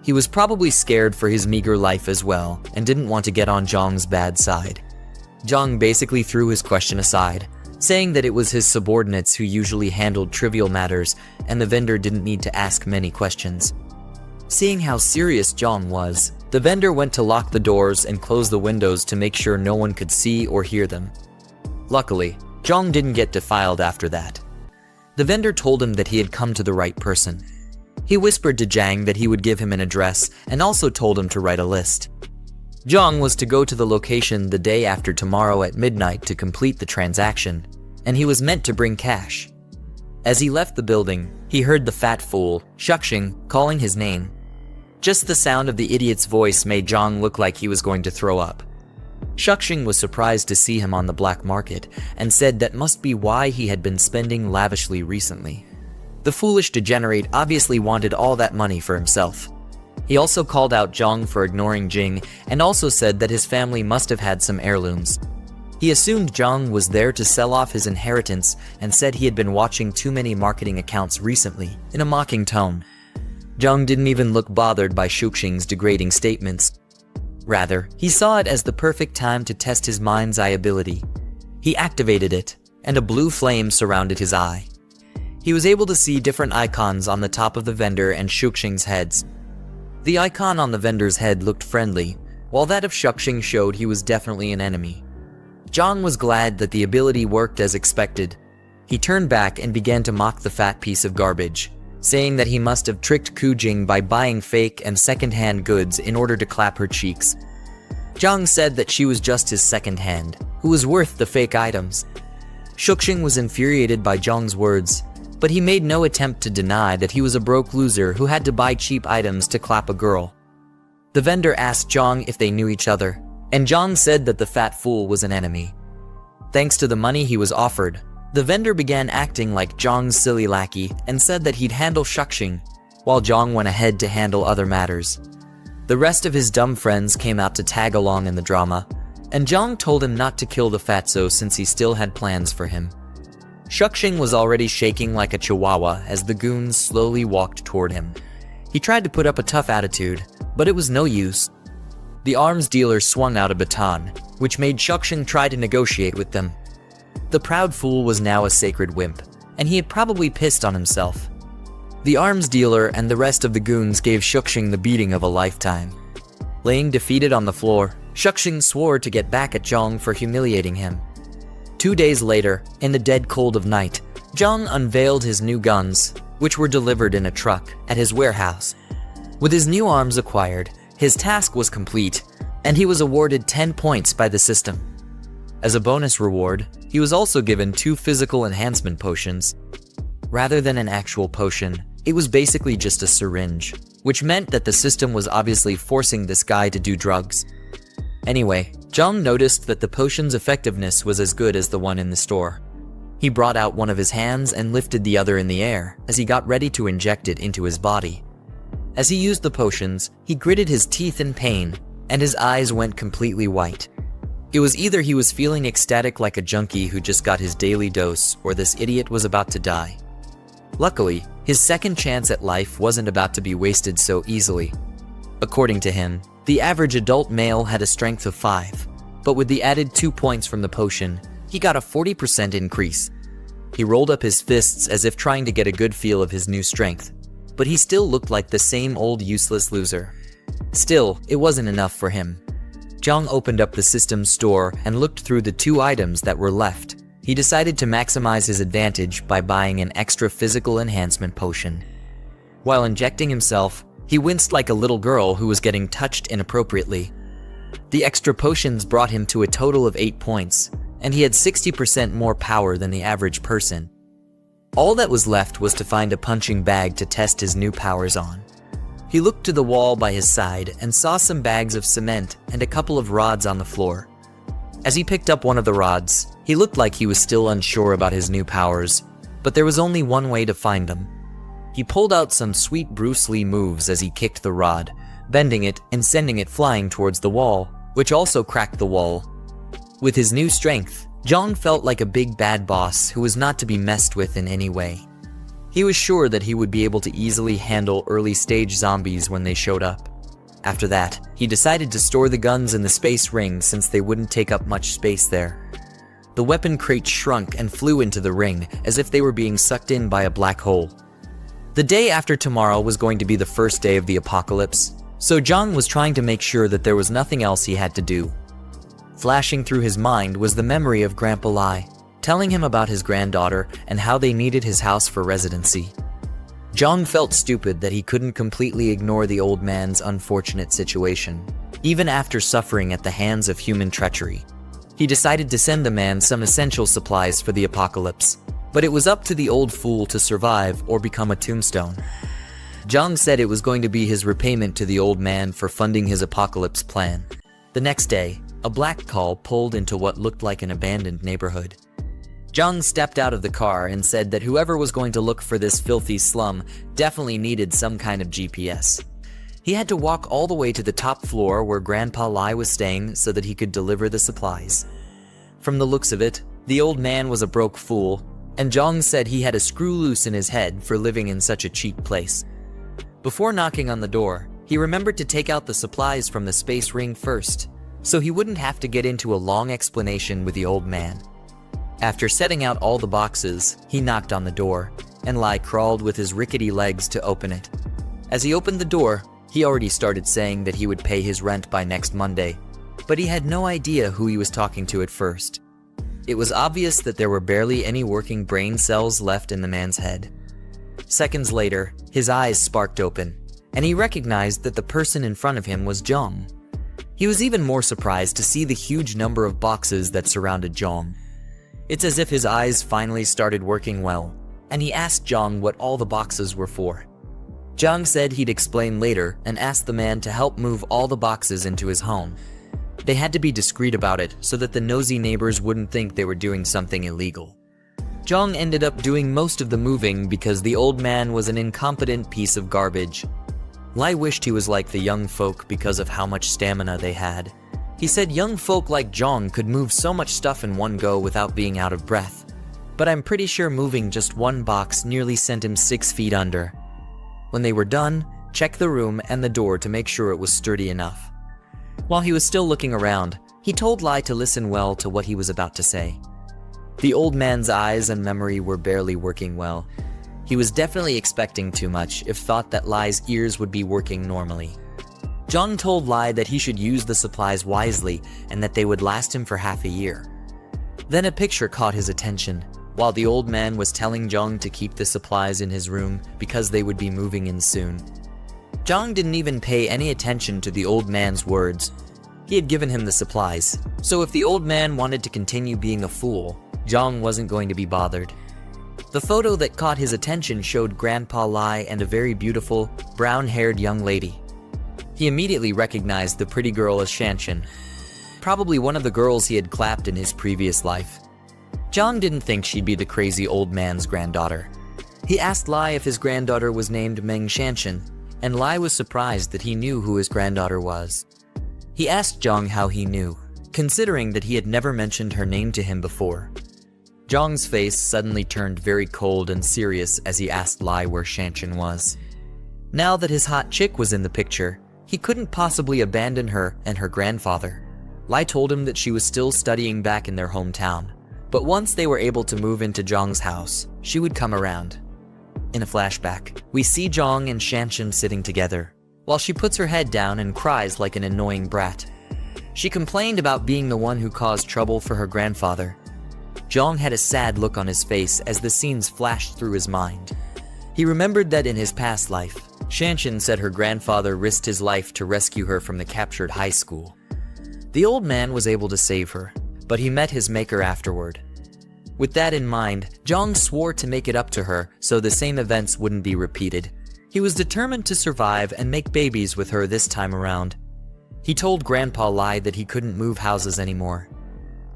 He was probably scared for his meager life as well and didn't want to get on Jiang's bad side. Jiang basically threw his question aside, saying that it was his subordinates who usually handled trivial matters and the vendor didn't need to ask many questions. Seeing how serious Jiang was, the vendor went to lock the doors and close the windows to make sure no one could see or hear them. Luckily, Jiang didn't get defiled after that. The vendor told him that he had come to the right person. He whispered to Jiang that he would give him an address and also told him to write a list. Jiang was to go to the location the day after tomorrow at midnight to complete the transaction, and he was meant to bring cash. As he left the building, he heard the fat fool, Shuxing, calling his name. Just the sound of the idiot's voice made Jiang look like he was going to throw up. Shuxing was surprised to see him on the black market and said that must be why he had been spending lavishly recently. The foolish degenerate obviously wanted all that money for himself. He also called out Jiang for ignoring Jing and also said that his family must have had some heirlooms. He assumed Jiang was there to sell off his inheritance and said he had been watching too many marketing accounts recently, in a mocking tone. Jiang didn't even look bothered by Shuxing's degrading statements. Rather, he saw it as the perfect time to test his mind's eye ability. He activated it, and a blue flame surrounded his eye. He was able to see different icons on the top of the vendor and Shuxing's heads. The icon on the vendor's head looked friendly, while that of Shuxing showed he was definitely an enemy. Jiang was glad that the ability worked as expected. He turned back and began to mock the fat piece of garbage, saying that he must have tricked Ku Jing by buying fake and second-hand goods in order to clap her cheeks. Jiang said that she was just his second hand, who was worth the fake items. Shuxing was infuriated by Jiang's words, but he made no attempt to deny that he was a broke loser who had to buy cheap items to clap a girl. The vendor asked Jiang if they knew each other, and Jiang said that the fat fool was an enemy. Thanks to the money he was offered, the vendor began acting like Jiang's silly lackey and said that he'd handle Shuxing, while Jiang went ahead to handle other matters. The rest of his dumb friends came out to tag along in the drama, and Jiang told him not to kill the fatso since he still had plans for him. Shuxing was already shaking like a chihuahua as the goons slowly walked toward him. He tried to put up a tough attitude, but it was no use. The arms dealer swung out a baton, which made Shuxing try to negotiate with them. The proud fool was now a sacred wimp, and he had probably pissed on himself. The arms dealer and the rest of the goons gave Shuxing the beating of a lifetime. Laying defeated on the floor, Shuxing swore to get back at Jiang for humiliating him. 2 days later, in the dead cold of night, Jiang unveiled his new guns, which were delivered in a truck at his warehouse. With his new arms acquired, his task was complete, and he was awarded 10 points by the system. As a bonus reward, he was also given 2 physical enhancement potions. Rather than an actual potion, it was basically just a syringe, which meant that the system was obviously forcing this guy to do drugs. Anyway, Jiang noticed that the potion's effectiveness was as good as the one in the store. He brought out one of his hands and lifted the other in the air as he got ready to inject it into his body. As he used the potions, he gritted his teeth in pain, and his eyes went completely white. It was either he was feeling ecstatic like a junkie who just got his daily dose, or this idiot was about to die. Luckily, his second chance at life wasn't about to be wasted so easily. According to him, the average adult male had a strength of 5, but with the added 2 points from the potion, he got a 40% increase. He rolled up his fists as if trying to get a good feel of his new strength, but he still looked like the same old useless loser. Still, it wasn't enough for him. Jiang opened up the system's store and looked through the 2 items that were left. He decided to maximize his advantage by buying an extra physical enhancement potion. While injecting himself, he winced like a little girl who was getting touched inappropriately. The extra potions brought him to a total of 8 points, and he had 60% more power than the average person. All that was left was to find a punching bag to test his new powers on. He looked to the wall by his side and saw some bags of cement and a couple of rods on the floor. As he picked up one of the rods, he looked like he was still unsure about his new powers, but there was only one way to find them. He pulled out some sweet Bruce Lee moves as he kicked the rod, bending it and sending it flying towards the wall, which also cracked the wall. With his new strength, Jiang felt like a big bad boss who was not to be messed with in any way. He was sure that he would be able to easily handle early-stage zombies when they showed up. After that, he decided to store the guns in the space ring since they wouldn't take up much space there. The weapon crates shrunk and flew into the ring as if they were being sucked in by a black hole. The day after tomorrow was going to be the first day of the apocalypse, so Jiang was trying to make sure that there was nothing else he had to do. Flashing through his mind was the memory of Grandpa Lai, telling him about his granddaughter and how they needed his house for residency. Jiang felt stupid that he couldn't completely ignore the old man's unfortunate situation, even after suffering at the hands of human treachery. He decided to send the man some essential supplies for the apocalypse, but it was up to the old fool to survive or become a tombstone. Jiang said it was going to be his repayment to the old man for funding his apocalypse plan. The next day, a black call pulled into what looked like an abandoned neighborhood. Jiang stepped out of the car and said that whoever was going to look for this filthy slum definitely needed some kind of GPS. He had to walk all the way to the top floor where Grandpa Lai was staying so that he could deliver the supplies. From the looks of it, the old man was a broke fool, and Jiang said he had a screw loose in his head for living in such a cheap place. Before knocking on the door, he remembered to take out the supplies from the space ring first, so he wouldn't have to get into a long explanation with the old man. After setting out all the boxes, he knocked on the door, and Lai crawled with his rickety legs to open it. As he opened the door, he already started saying that he would pay his rent by next Monday, but he had no idea who he was talking to at first. It was obvious that there were barely any working brain cells left in the man's head. Seconds later, his eyes sparked open, and he recognized that the person in front of him was Jiang. He was even more surprised to see the huge number of boxes that surrounded Jiang. It's as if his eyes finally started working well, and he asked Jiang what all the boxes were for. Jiang said he'd explain later and asked the man to help move all the boxes into his home. They had to be discreet about it so that the nosy neighbors wouldn't think they were doing something illegal. Jiang ended up doing most of the moving because the old man was an incompetent piece of garbage. Lai wished he was like the young folk because of how much stamina they had. He said young folk like Jiang could move so much stuff in one go without being out of breath. But I'm pretty sure moving just one box nearly sent him 6 feet under. When they were done, check the room and the door to make sure it was sturdy enough. While he was still looking around, he told Lai to listen well to what he was about to say. The old man's eyes and memory were barely working well. He was definitely expecting too much if thought that Lai's ears would be working normally. Jiang told Lai that he should use the supplies wisely and that they would last him for half a year. Then a picture caught his attention, while the old man was telling Jiang to keep the supplies in his room because they would be moving in soon. Jiang didn't even pay any attention to the old man's words. He had given him the supplies, so if the old man wanted to continue being a fool, Jiang wasn't going to be bothered. The photo that caught his attention showed Grandpa Lai and a very beautiful, brown-haired young lady. He immediately recognized the pretty girl as Shanshan, probably one of the girls he had clapped in his previous life. Jiang didn't think she'd be the crazy old man's granddaughter. He asked Lai if his granddaughter was named Meng Shanshan, and Lai was surprised that he knew who his granddaughter was. He asked Jiang how he knew, considering that he had never mentioned her name to him before. Jiang's face suddenly turned very cold and serious as he asked Lai where Shanshan was. Now that his hot chick was in the picture, he couldn't possibly abandon her and her grandfather. Lai told him that she was still studying back in their hometown, but once they were able to move into Jiang's house, she would come around. In a flashback, we see Jiang and Shanshan sitting together, while she puts her head down and cries like an annoying brat. She complained about being the one who caused trouble for her grandfather. Jiang had a sad look on his face as the scenes flashed through his mind. He remembered that in his past life, Shanshan said her grandfather risked his life to rescue her from the captured high school. The old man was able to save her, but he met his maker afterward. With that in mind, Jiang swore to make it up to her so the same events wouldn't be repeated. He was determined to survive and make babies with her this time around. He told Grandpa Lai that he couldn't move houses anymore.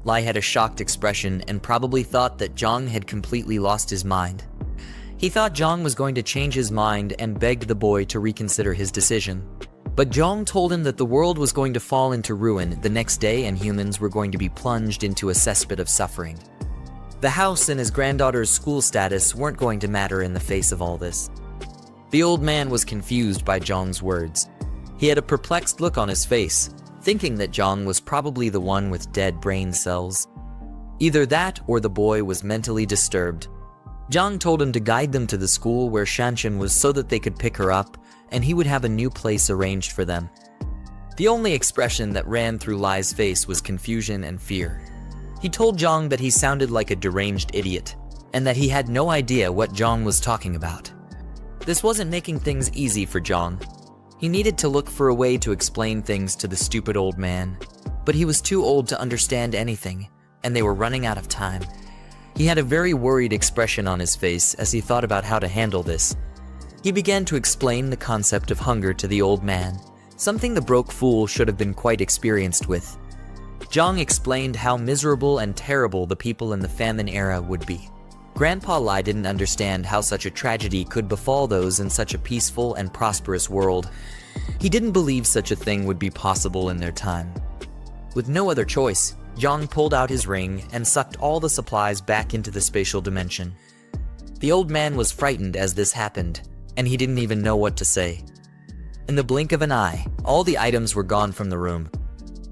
Lai had a shocked expression and probably thought that Jiang had completely lost his mind. He thought Jiang was going to change his mind and begged the boy to reconsider his decision. But Jiang told him that the world was going to fall into ruin the next day and humans were going to be plunged into a cesspit of suffering. The house and his granddaughter's school status weren't going to matter in the face of all this. The old man was confused by Jiang's words. He had a perplexed look on his face, thinking that Jiang was probably the one with dead brain cells. Either that or the boy was mentally disturbed. Jiang told him to guide them to the school where Shanshan was so that they could pick her up, and he would have a new place arranged for them. The only expression that ran through Lai's face was confusion and fear. He told Jiang that he sounded like a deranged idiot, and that he had no idea what Jiang was talking about. This wasn't making things easy for Jiang. He needed to look for a way to explain things to the stupid old man, but he was too old to understand anything, and they were running out of time. He had a very worried expression on his face as he thought about how to handle this. He began to explain the concept of hunger to the old man, something the broke fool should have been quite experienced with. Jiang explained how miserable and terrible the people in the famine era would be. Grandpa Lai didn't understand how such a tragedy could befall those in such a peaceful and prosperous world. He didn't believe such a thing would be possible in their time. With no other choice, Jiang pulled out his ring and sucked all the supplies back into the spatial dimension. The old man was frightened as this happened, and he didn't even know what to say. In the blink of an eye, all the items were gone from the room.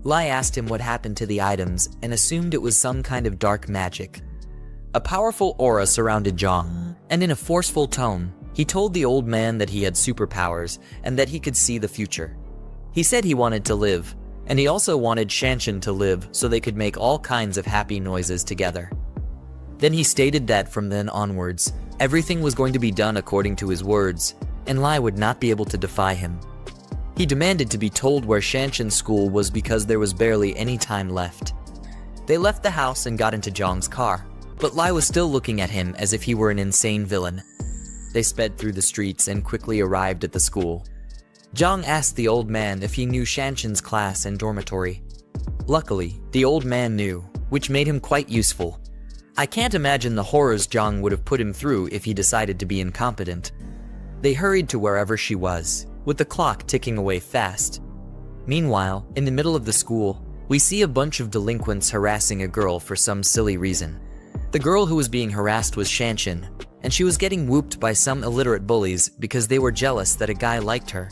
Lai asked him what happened to the items and assumed it was some kind of dark magic. A powerful aura surrounded Jiang, and in a forceful tone, he told the old man that he had superpowers and that he could see the future. He said he wanted to live, and he also wanted Shanshan to live so they could make all kinds of happy noises together. Then he stated that from then onwards, everything was going to be done according to his words, and Lai would not be able to defy him. He demanded to be told where Shanshan's school was because there was barely any time left. They left the house and got into Jiang's car, but Lai was still looking at him as if he were an insane villain. They sped through the streets and quickly arrived at the school. Jiang asked the old man if he knew Shanshan's class and dormitory. Luckily, the old man knew, which made him quite useful. I can't imagine the horrors Jiang would have put him through if he decided to be incompetent. They hurried to wherever she was, with the clock ticking away fast. Meanwhile, in the middle of the school, we see a bunch of delinquents harassing a girl for some silly reason. The girl who was being harassed was Shanshan, and she was getting whooped by some illiterate bullies because they were jealous that a guy liked her.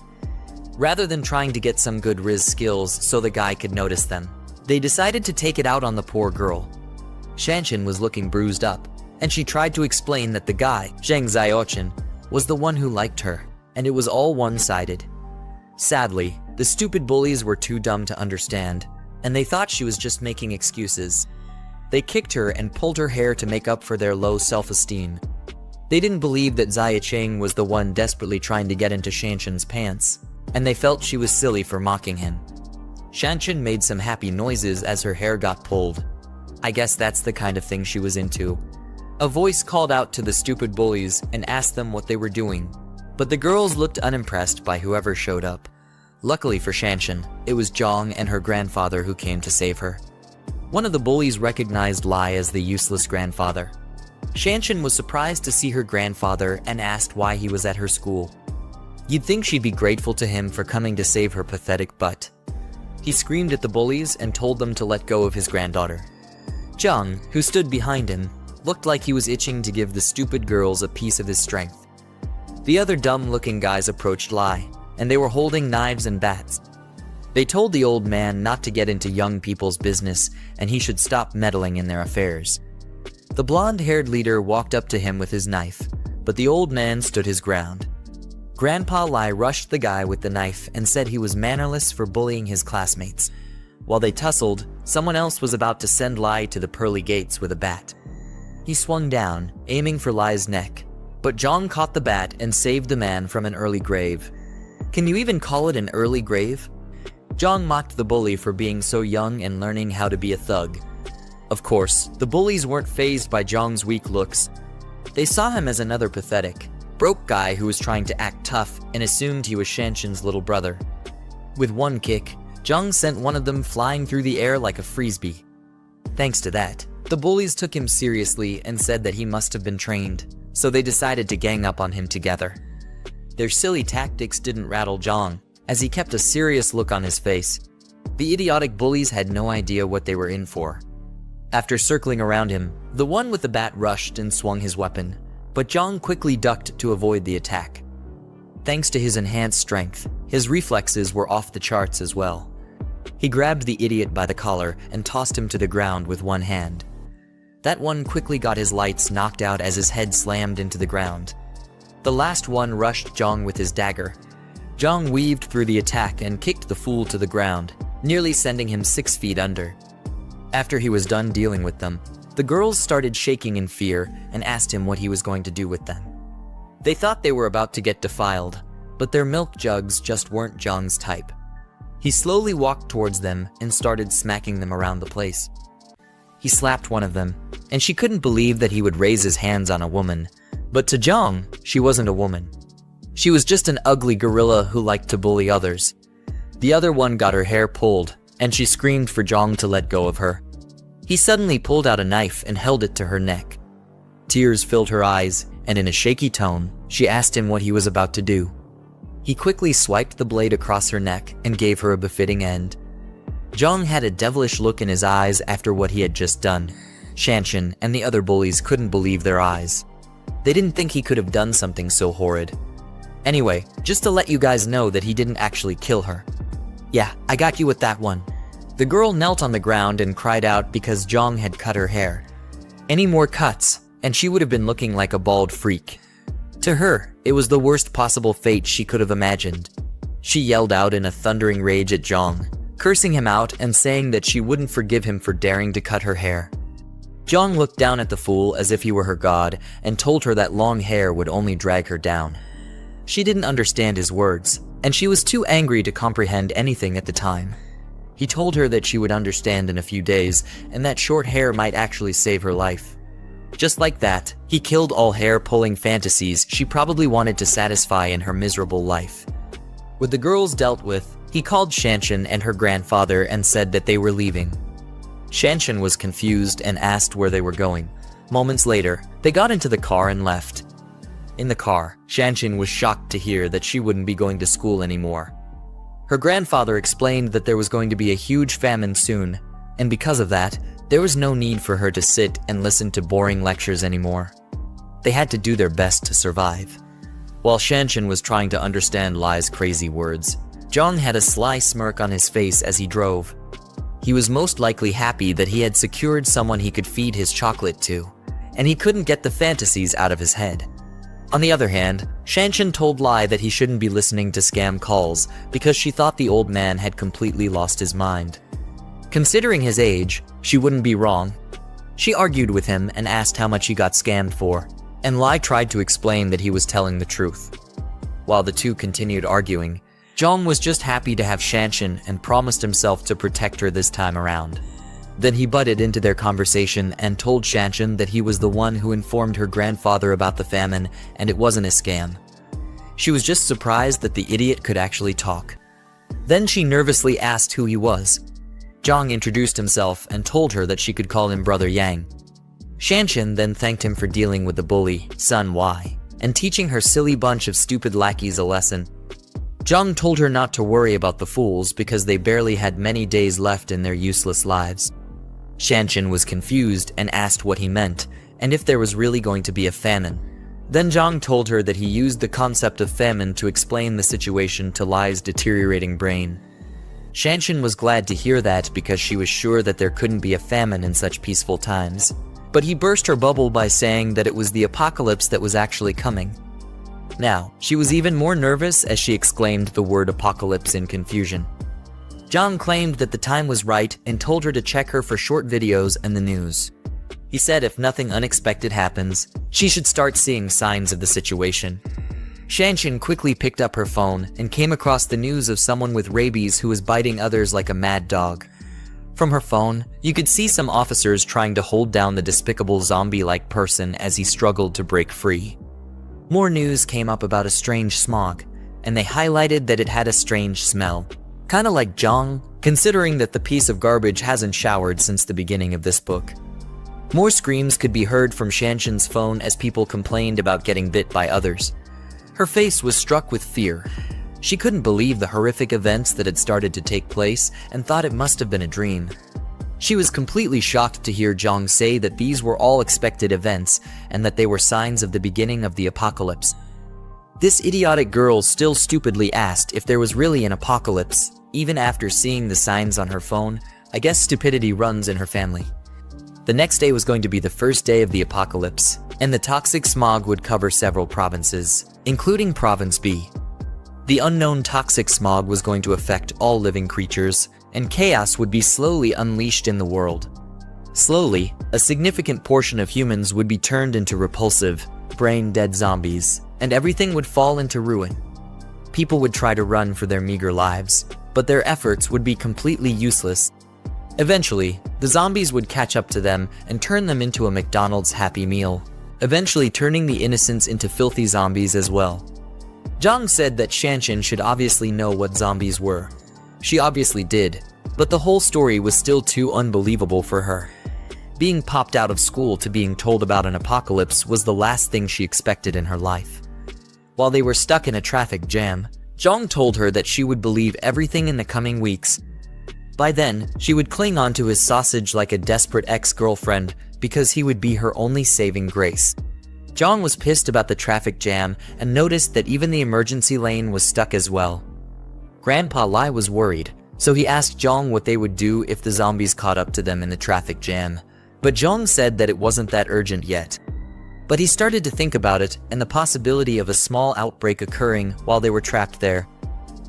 Rather than trying to get some good Riz skills so the guy could notice them, they decided to take it out on the poor girl. Shanshan was looking bruised up, and she tried to explain that the guy, Zheng Xiaochen, was the one who liked her, and it was all one-sided. Sadly, the stupid bullies were too dumb to understand, and they thought she was just making excuses. They kicked her and pulled her hair to make up for their low self-esteem. They didn't believe that Xia Cheng was the one desperately trying to get into Shanshan's pants, and they felt she was silly for mocking him. Shanshan made some happy noises as her hair got pulled. I guess that's the kind of thing she was into. A voice called out to the stupid bullies and asked them what they were doing, but the girls looked unimpressed by whoever showed up. Luckily for Shanshan, it was Jiang and her grandfather who came to save her. One of the bullies recognized Lai as the useless grandfather. Shanshan was surprised to see her grandfather and asked why he was at her school. You'd think she'd be grateful to him for coming to save her pathetic butt. He screamed at the bullies and told them to let go of his granddaughter. Jiang, who stood behind him, looked like he was itching to give the stupid girls a piece of his strength. The other dumb-looking guys approached Lai, and they were holding knives and bats. They told the old man not to get into young people's business and he should stop meddling in their affairs. The blonde-haired leader walked up to him with his knife, but the old man stood his ground. Grandpa Lai rushed the guy with the knife and said he was mannerless for bullying his classmates. While they tussled, someone else was about to send Lai to the pearly gates with a bat. He swung down, aiming for Lai's neck, but Jiang caught the bat and saved the man from an early grave. Can you even call it an early grave? Jiang mocked the bully for being so young and learning how to be a thug. Of course, the bullies weren't fazed by Jiang's weak looks. They saw him as another pathetic, broke guy who was trying to act tough and assumed he was Shanshan's little brother. With one kick, Jiang sent one of them flying through the air like a frisbee. Thanks to that, the bullies took him seriously and said that he must have been trained, so they decided to gang up on him together. Their silly tactics didn't rattle Jiang, as he kept a serious look on his face. The idiotic bullies had no idea what they were in for. After circling around him, the one with the bat rushed and swung his weapon, but Jiang quickly ducked to avoid the attack. Thanks to his enhanced strength, his reflexes were off the charts as well. He grabbed the idiot by the collar and tossed him to the ground with one hand. That one quickly got his lights knocked out as his head slammed into the ground. The last one rushed Jiang with his dagger. Jiang weaved through the attack and kicked the fool to the ground, nearly sending him 6 feet under. After he was done dealing with them, the girls started shaking in fear and asked him what he was going to do with them. They thought they were about to get defiled, but their milk jugs just weren't Jiang's type. He slowly walked towards them and started smacking them around the place. He slapped one of them, and she couldn't believe that he would raise his hands on a woman, but to Jiang, she wasn't a woman. She was just an ugly gorilla who liked to bully others. The other one got her hair pulled, and she screamed for Jiang to let go of her. He suddenly pulled out a knife and held it to her neck. Tears filled her eyes, and in a shaky tone, she asked him what he was about to do. He quickly swiped the blade across her neck and gave her a befitting end. Jiang had a devilish look in his eyes after what he had just done. Shanshan and the other bullies couldn't believe their eyes. They didn't think he could have done something so horrid. Anyway, just to let you guys know that he didn't actually kill her. Yeah, I got you with that one. The girl knelt on the ground and cried out because Jiang had cut her hair. Any more cuts, and she would have been looking like a bald freak. To her, it was the worst possible fate she could have imagined. She yelled out in a thundering rage at Jiang, cursing him out and saying that she wouldn't forgive him for daring to cut her hair. Jiang looked down at the fool as if he were her god and told her that long hair would only drag her down. She didn't understand his words, and she was too angry to comprehend anything at the time. He told her that she would understand in a few days and that short hair might actually save her life. Just like that, he killed all hair-pulling fantasies she probably wanted to satisfy in her miserable life. With the girls dealt with, he called Shanshan and her grandfather and said that they were leaving. Shanshan was confused and asked where they were going. Moments later, they got into the car and left. In the car, Shanshan was shocked to hear that she wouldn't be going to school anymore. Her grandfather explained that there was going to be a huge famine soon, and because of that, there was no need for her to sit and listen to boring lectures anymore. They had to do their best to survive. While Shanshan was trying to understand Lai's crazy words, Jiang had a sly smirk on his face as he drove. He was most likely happy that he had secured someone he could feed his chocolate to, and he couldn't get the fantasies out of his head. On the other hand, Shanshan told Lai that he shouldn't be listening to scam calls because she thought the old man had completely lost his mind. Considering his age, she wouldn't be wrong. She argued with him and asked how much he got scammed for, and Lai tried to explain that he was telling the truth. While the two continued arguing, Jiang was just happy to have Shanshan and promised himself to protect her this time around. Then he butted into their conversation and told Shanshan that he was the one who informed her grandfather about the famine and it wasn't a scam. She was just surprised that the idiot could actually talk. Then she nervously asked who he was. Jiang introduced himself and told her that she could call him Brother Yang. Shanshan then thanked him for dealing with the bully, Sun Y, and teaching her silly bunch of stupid lackeys a lesson. Jiang told her not to worry about the fools because they barely had many days left in their useless lives. Shanshan was confused and asked what he meant, and if there was really going to be a famine. Then Jiang told her that he used the concept of famine to explain the situation to Lai's deteriorating brain. Shanshan was glad to hear that because she was sure that there couldn't be a famine in such peaceful times. But he burst her bubble by saying that it was the apocalypse that was actually coming. Now, she was even more nervous as she exclaimed the word apocalypse in confusion. Jiang claimed that the time was right and told her to check her for short videos and the news. He said if nothing unexpected happens, she should start seeing signs of the situation. Shanshan quickly picked up her phone and came across the news of someone with rabies who was biting others like a mad dog. From her phone, you could see some officers trying to hold down the despicable zombie-like person as he struggled to break free. More news came up about a strange smog, and they highlighted that it had a strange smell. Kinda like Jiang, considering that the piece of garbage hasn't showered since the beginning of this book. More screams could be heard from Shanshan's phone as people complained about getting bit by others. Her face was struck with fear. She couldn't believe the horrific events that had started to take place and thought it must have been a dream. She was completely shocked to hear Jiang say that these were all expected events and that they were signs of the beginning of the apocalypse. This idiotic girl still stupidly asked if there was really an apocalypse, even after seeing the signs on her phone. I guess stupidity runs in her family. The next day was going to be the first day of the apocalypse, and the toxic smog would cover several provinces, including Province B. The unknown toxic smog was going to affect all living creatures, and chaos would be slowly unleashed in the world. Slowly, a significant portion of humans would be turned into repulsive, brain-dead zombies, and everything would fall into ruin. People would try to run for their meager lives, but their efforts would be completely useless. Eventually, the zombies would catch up to them and turn them into a McDonald's Happy Meal, eventually turning the innocents into filthy zombies as well. Jiang said that Shanshan should obviously know what zombies were. She obviously did. But the whole story was still too unbelievable for her. Being popped out of school to being told about an apocalypse was the last thing she expected in her life. While they were stuck in a traffic jam, Jiang told her that she would believe everything in the coming weeks. By then, she would cling onto his sausage like a desperate ex-girlfriend because he would be her only saving grace. Jiang was pissed about the traffic jam and noticed that even the emergency lane was stuck as well. Grandpa Lai was worried, so he asked Jiang what they would do if the zombies caught up to them in the traffic jam. But Jiang said that it wasn't that urgent yet. But he started to think about it and the possibility of a small outbreak occurring while they were trapped there.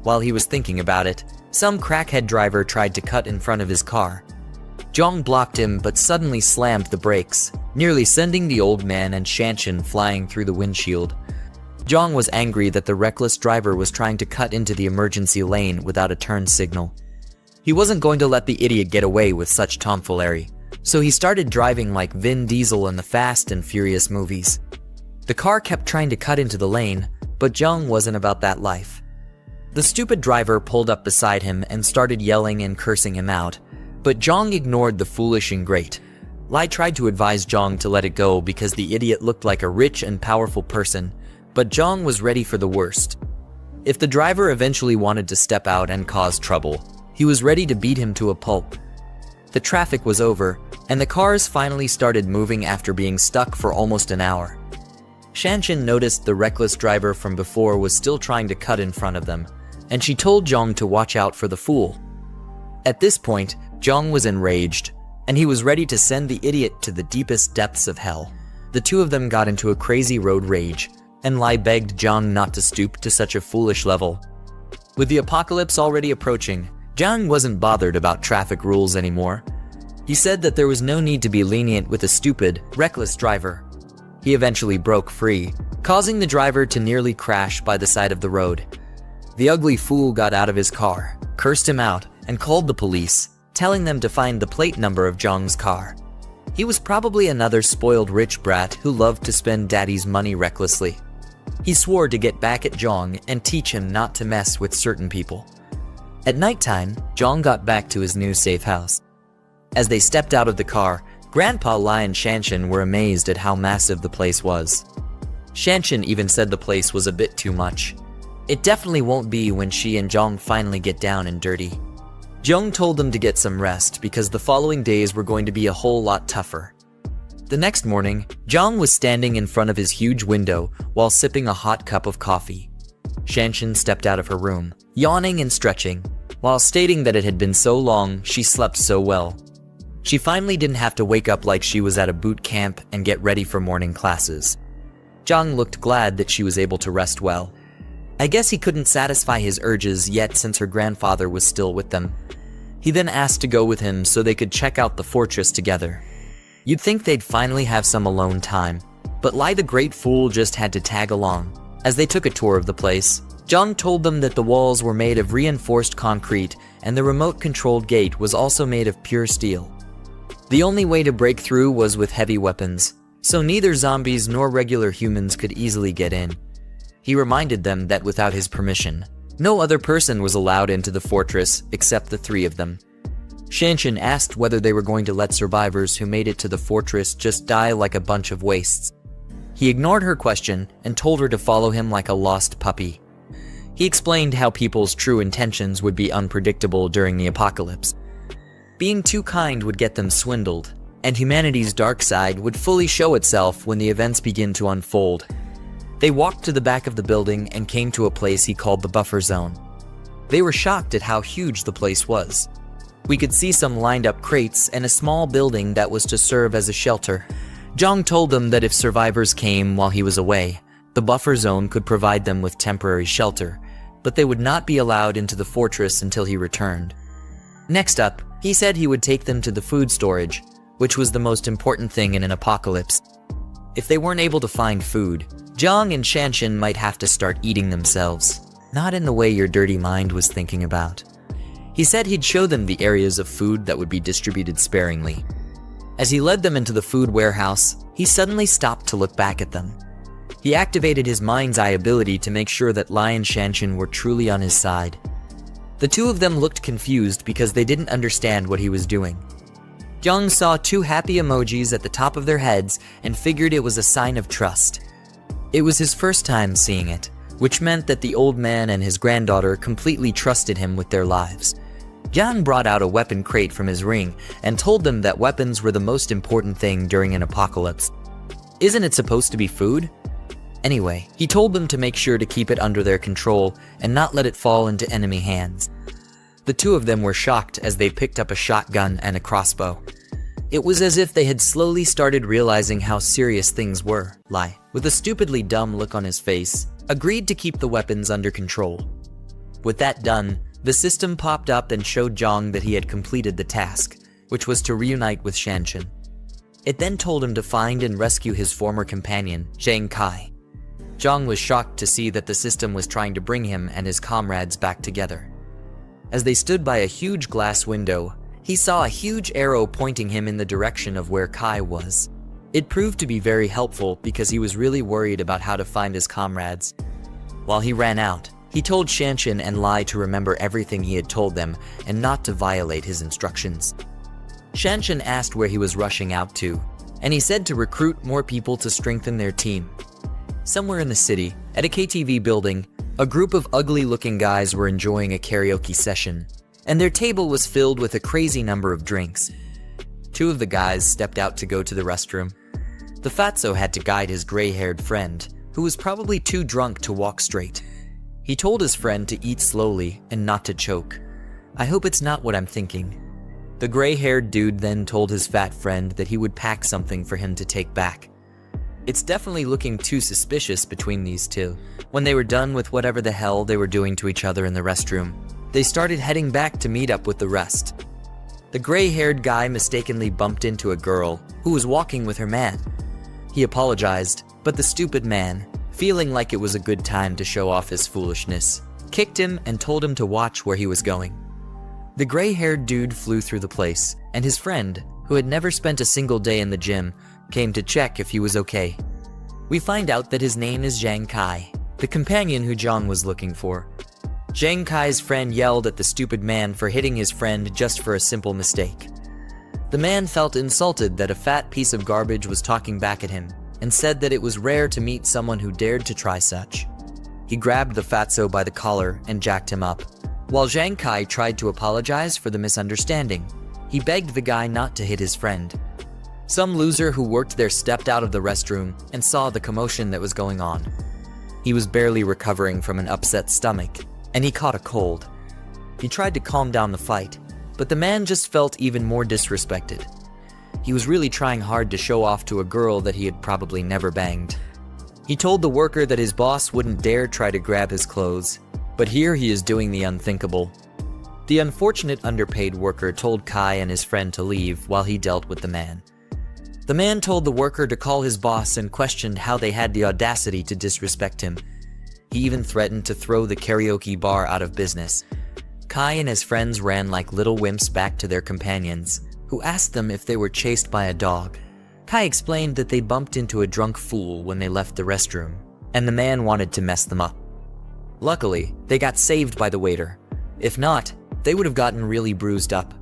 While he was thinking about it, some crackhead driver tried to cut in front of his car. Jiang blocked him but suddenly slammed the brakes, nearly sending the old man and Shanshan flying through the windshield. Jiang was angry that the reckless driver was trying to cut into the emergency lane without a turn signal. He wasn't going to let the idiot get away with such tomfoolery, so he started driving like Vin Diesel in the Fast and Furious movies. The car kept trying to cut into the lane, but Jiang wasn't about that life. The stupid driver pulled up beside him and started yelling and cursing him out, but Jiang ignored the foolish ingrate. Lai tried to advise Jiang to let it go because the idiot looked like a rich and powerful person, but Jiang was ready for the worst. If the driver eventually wanted to step out and cause trouble, he was ready to beat him to a pulp. The traffic was over, and the cars finally started moving after being stuck for almost an hour. Shanshan noticed the reckless driver from before was still trying to cut in front of them, and she told Jiang to watch out for the fool. At this point, Jiang was enraged, and he was ready to send the idiot to the deepest depths of hell. The two of them got into a crazy road rage, and Lai begged Jiang not to stoop to such a foolish level. With the apocalypse already approaching, Jiang wasn't bothered about traffic rules anymore. He said that there was no need to be lenient with a stupid, reckless driver. He eventually broke free, causing the driver to nearly crash by the side of the road. The ugly fool got out of his car, cursed him out, and called the police, telling them to find the plate number of Jiang's car. He was probably another spoiled rich brat who loved to spend daddy's money recklessly. He swore to get back at Jiang and teach him not to mess with certain people. At nighttime, Jiang got back to his new safe house. As they stepped out of the car, Grandpa Lai and Shanshan were amazed at how massive the place was. Shanshan even said the place was a bit too much. It definitely won't be when she and Jiang finally get down and dirty. Jiang told them to get some rest because the following days were going to be a whole lot tougher. The next morning, Jiang was standing in front of his huge window while sipping a hot cup of coffee. Shanshan stepped out of her room, yawning and stretching, while stating that it had been so long she slept so well. She finally didn't have to wake up like she was at a boot camp and get ready for morning classes. Jiang looked glad that she was able to rest well. I guess he couldn't satisfy his urges yet since her grandfather was still with them. He then asked to go with him so they could check out the fortress together. You'd think they'd finally have some alone time, but Lai the Great Fool just had to tag along. As they took a tour of the place, Jiang told them that the walls were made of reinforced concrete and the remote-controlled gate was also made of pure steel. The only way to break through was with heavy weapons, so neither zombies nor regular humans could easily get in. He reminded them that without his permission, no other person was allowed into the fortress except the three of them. Shanshan asked whether they were going to let survivors who made it to the fortress just die like a bunch of wastes. He ignored her question and told her to follow him like a lost puppy. He explained how people's true intentions would be unpredictable during the apocalypse. Being too kind would get them swindled, and humanity's dark side would fully show itself when the events begin to unfold. They walked to the back of the building and came to a place he called the buffer zone. They were shocked at how huge the place was. We could see some lined up crates and a small building that was to serve as a shelter. Jiang told them that if survivors came while he was away, the buffer zone could provide them with temporary shelter, but they would not be allowed into the fortress until he returned. Next up, he said he would take them to the food storage, which was the most important thing in an apocalypse. If they weren't able to find food, Jiang and Shanshan might have to start eating themselves, not in the way your dirty mind was thinking about. He said he'd show them the areas of food that would be distributed sparingly. As he led them into the food warehouse, he suddenly stopped to look back at them. He activated his mind's eye ability to make sure that Lai and Shanshan were truly on his side. The two of them looked confused because they didn't understand what he was doing. Jiang saw two happy emojis at the top of their heads and figured it was a sign of trust. It was his first time seeing it, which meant that the old man and his granddaughter completely trusted him with their lives. Jiang brought out a weapon crate from his ring and told them that weapons were the most important thing during an apocalypse. Isn't it supposed to be food? Anyway, he told them to make sure to keep it under their control and not let it fall into enemy hands. The two of them were shocked as they picked up a shotgun and a crossbow. It was as if they had slowly started realizing how serious things were. Lai, with a stupidly dumb look on his face, agreed to keep the weapons under control. With that done, the system popped up and showed Jiang that he had completed the task, which was to reunite with Shanshan. It then told him to find and rescue his former companion, Zhang Kai. Jiang was shocked to see that the system was trying to bring him and his comrades back together. As they stood by a huge glass window, he saw a huge arrow pointing him in the direction of where Kai was. It proved to be very helpful because he was really worried about how to find his comrades. While he ran out, he told Shanshan and Lai to remember everything he had told them and not to violate his instructions. Shanshan asked where he was rushing out to, and he said to recruit more people to strengthen their team. Somewhere in the city, at a KTV building, a group of ugly-looking guys were enjoying a karaoke session, and their table was filled with a crazy number of drinks. Two of the guys stepped out to go to the restroom. The fatso had to guide his gray-haired friend, who was probably too drunk to walk straight. He told his friend to eat slowly and not to choke. I hope it's not what I'm thinking. The gray-haired dude then told his fat friend that he would pack something for him to take back. It's definitely looking too suspicious between these two. When they were done with whatever the hell they were doing to each other in the restroom, they started heading back to meet up with the rest. The gray-haired guy mistakenly bumped into a girl who was walking with her man. He apologized, but the stupid man, feeling like it was a good time to show off his foolishness, kicked him and told him to watch where he was going. The gray-haired dude flew through the place, and his friend, who had never spent a single day in the gym, came to check if he was okay. We find out that his name is Zhang Kai, the companion who Jiang was looking for. Zhang Kai's friend yelled at the stupid man for hitting his friend just for a simple mistake. The man felt insulted that a fat piece of garbage was talking back at him and said that it was rare to meet someone who dared to try such. He grabbed the fatso by the collar and jacked him up. While Zhang Kai tried to apologize for the misunderstanding, he begged the guy not to hit his friend. Some loser who worked there stepped out of the restroom and saw the commotion that was going on. He was barely recovering from an upset stomach, and he caught a cold. He tried to calm down the fight, but the man just felt even more disrespected. He was really trying hard to show off to a girl that he had probably never banged. He told the worker that his boss wouldn't dare try to grab his clothes, but here he is doing the unthinkable. The unfortunate underpaid worker told Kai and his friend to leave while he dealt with the man. The man told the worker to call his boss and questioned how they had the audacity to disrespect him. He even threatened to throw the karaoke bar out of business. Kai and his friends ran like little wimps back to their companions, who asked them if they were chased by a dog. Kai explained that they bumped into a drunk fool when they left the restroom, and the man wanted to mess them up. Luckily, they got saved by the waiter. If not, they would have gotten really bruised up.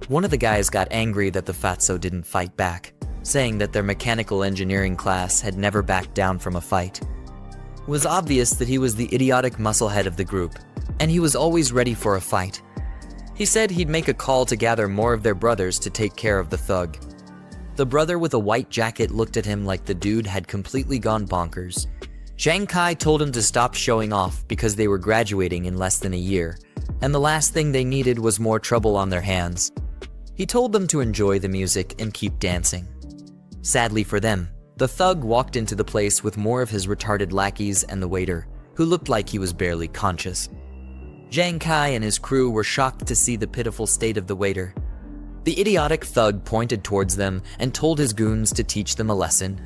One of the guys got angry that the fatso didn't fight back, saying that their mechanical engineering class had never backed down from a fight. It was obvious that he was the idiotic musclehead of the group, and he was always ready for a fight. He said he'd make a call to gather more of their brothers to take care of the thug. The brother with a white jacket looked at him like the dude had completely gone bonkers. Zhang Kai told him to stop showing off because they were graduating in less than a year, and the last thing they needed was more trouble on their hands. He told them to enjoy the music and keep dancing. Sadly for them, the thug walked into the place with more of his retarded lackeys and the waiter, who looked like he was barely conscious. Zhang Kai and his crew were shocked to see the pitiful state of the waiter. The idiotic thug pointed towards them and told his goons to teach them a lesson.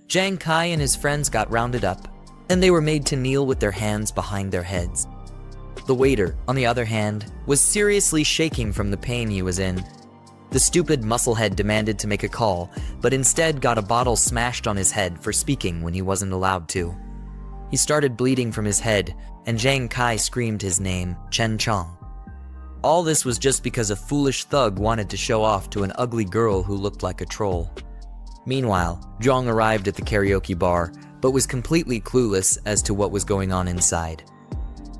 Zhang Kai and his friends got rounded up, and they were made to kneel with their hands behind their heads. The waiter, on the other hand, was seriously shaking from the pain he was in. The stupid musclehead demanded to make a call, but instead got a bottle smashed on his head for speaking when he wasn't allowed to. He started bleeding from his head, and Zhang Kai screamed his name, Chen Chong. All this was just because a foolish thug wanted to show off to an ugly girl who looked like a troll. Meanwhile, Jiang arrived at the karaoke bar, but was completely clueless as to what was going on inside.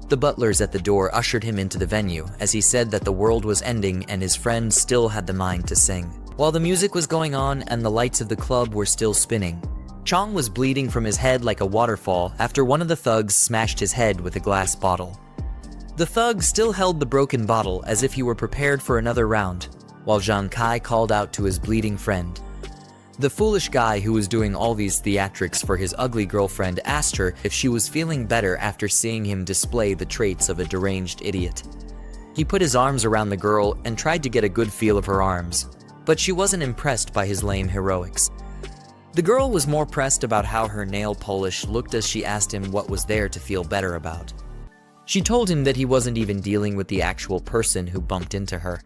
The butlers at the door ushered him into the venue as he said that the world was ending and his friend still had the mind to sing. While the music was going on and the lights of the club were still spinning, Jiang was bleeding from his head like a waterfall after one of the thugs smashed his head with a glass bottle. The thug still held the broken bottle as if he were prepared for another round, while Jiang Kai called out to his bleeding friend. The foolish guy who was doing all these theatrics for his ugly girlfriend asked her if she was feeling better after seeing him display the traits of a deranged idiot. He put his arms around the girl and tried to get a good feel of her arms, but she wasn't impressed by his lame heroics. The girl was more pressed about how her nail polish looked as she asked him what was there to feel better about. She told him that he wasn't even dealing with the actual person who bumped into her.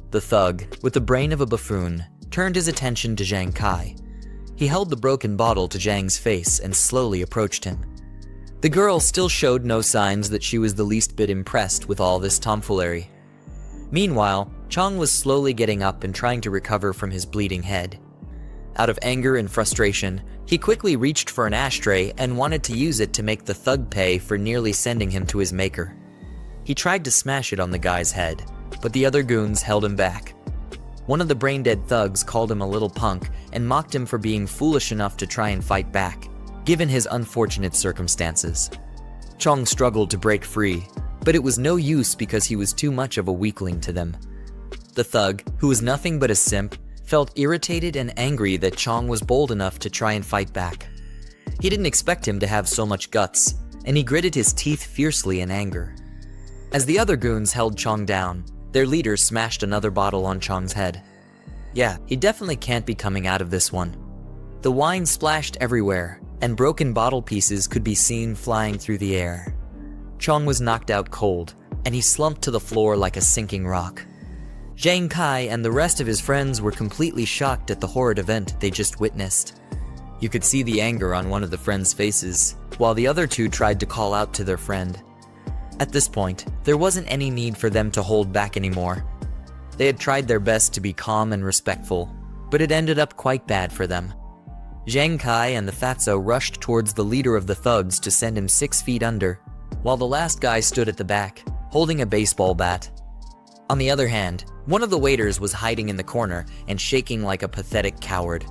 The thug, with the brain of a buffoon, turned his attention to Jiang Kai. He held the broken bottle to Jiang's face and slowly approached him. The girl still showed no signs that she was the least bit impressed with all this tomfoolery. Meanwhile, Jiang was slowly getting up and trying to recover from his bleeding head. Out of anger and frustration, he quickly reached for an ashtray and wanted to use it to make the thug pay for nearly sending him to his maker. He tried to smash it on the guy's head, but the other goons held him back. One of the brain-dead thugs called him a little punk and mocked him for being foolish enough to try and fight back, given his unfortunate circumstances. Jiang struggled to break free, but it was no use because he was too much of a weakling to them. The thug, who was nothing but a simp, felt irritated and angry that Jiang was bold enough to try and fight back. He didn't expect him to have so much guts, and he gritted his teeth fiercely in anger. As the other goons held Jiang down, their leader smashed another bottle on Jiang's head. Yeah, he definitely can't be coming out of this one. The wine splashed everywhere, and broken bottle pieces could be seen flying through the air. Jiang was knocked out cold, and he slumped to the floor like a sinking rock. Jiang Kai and the rest of his friends were completely shocked at the horrid event they just witnessed. You could see the anger on one of the friends' faces, while the other two tried to call out to their friend. At this point, there wasn't any need for them to hold back anymore. They had tried their best to be calm and respectful, but it ended up quite bad for them. Jiang Kai and the fatso rushed towards the leader of the thugs to send him 6 feet under, while the last guy stood at the back, holding a baseball bat. On the other hand, one of the waiters was hiding in the corner and shaking like a pathetic coward.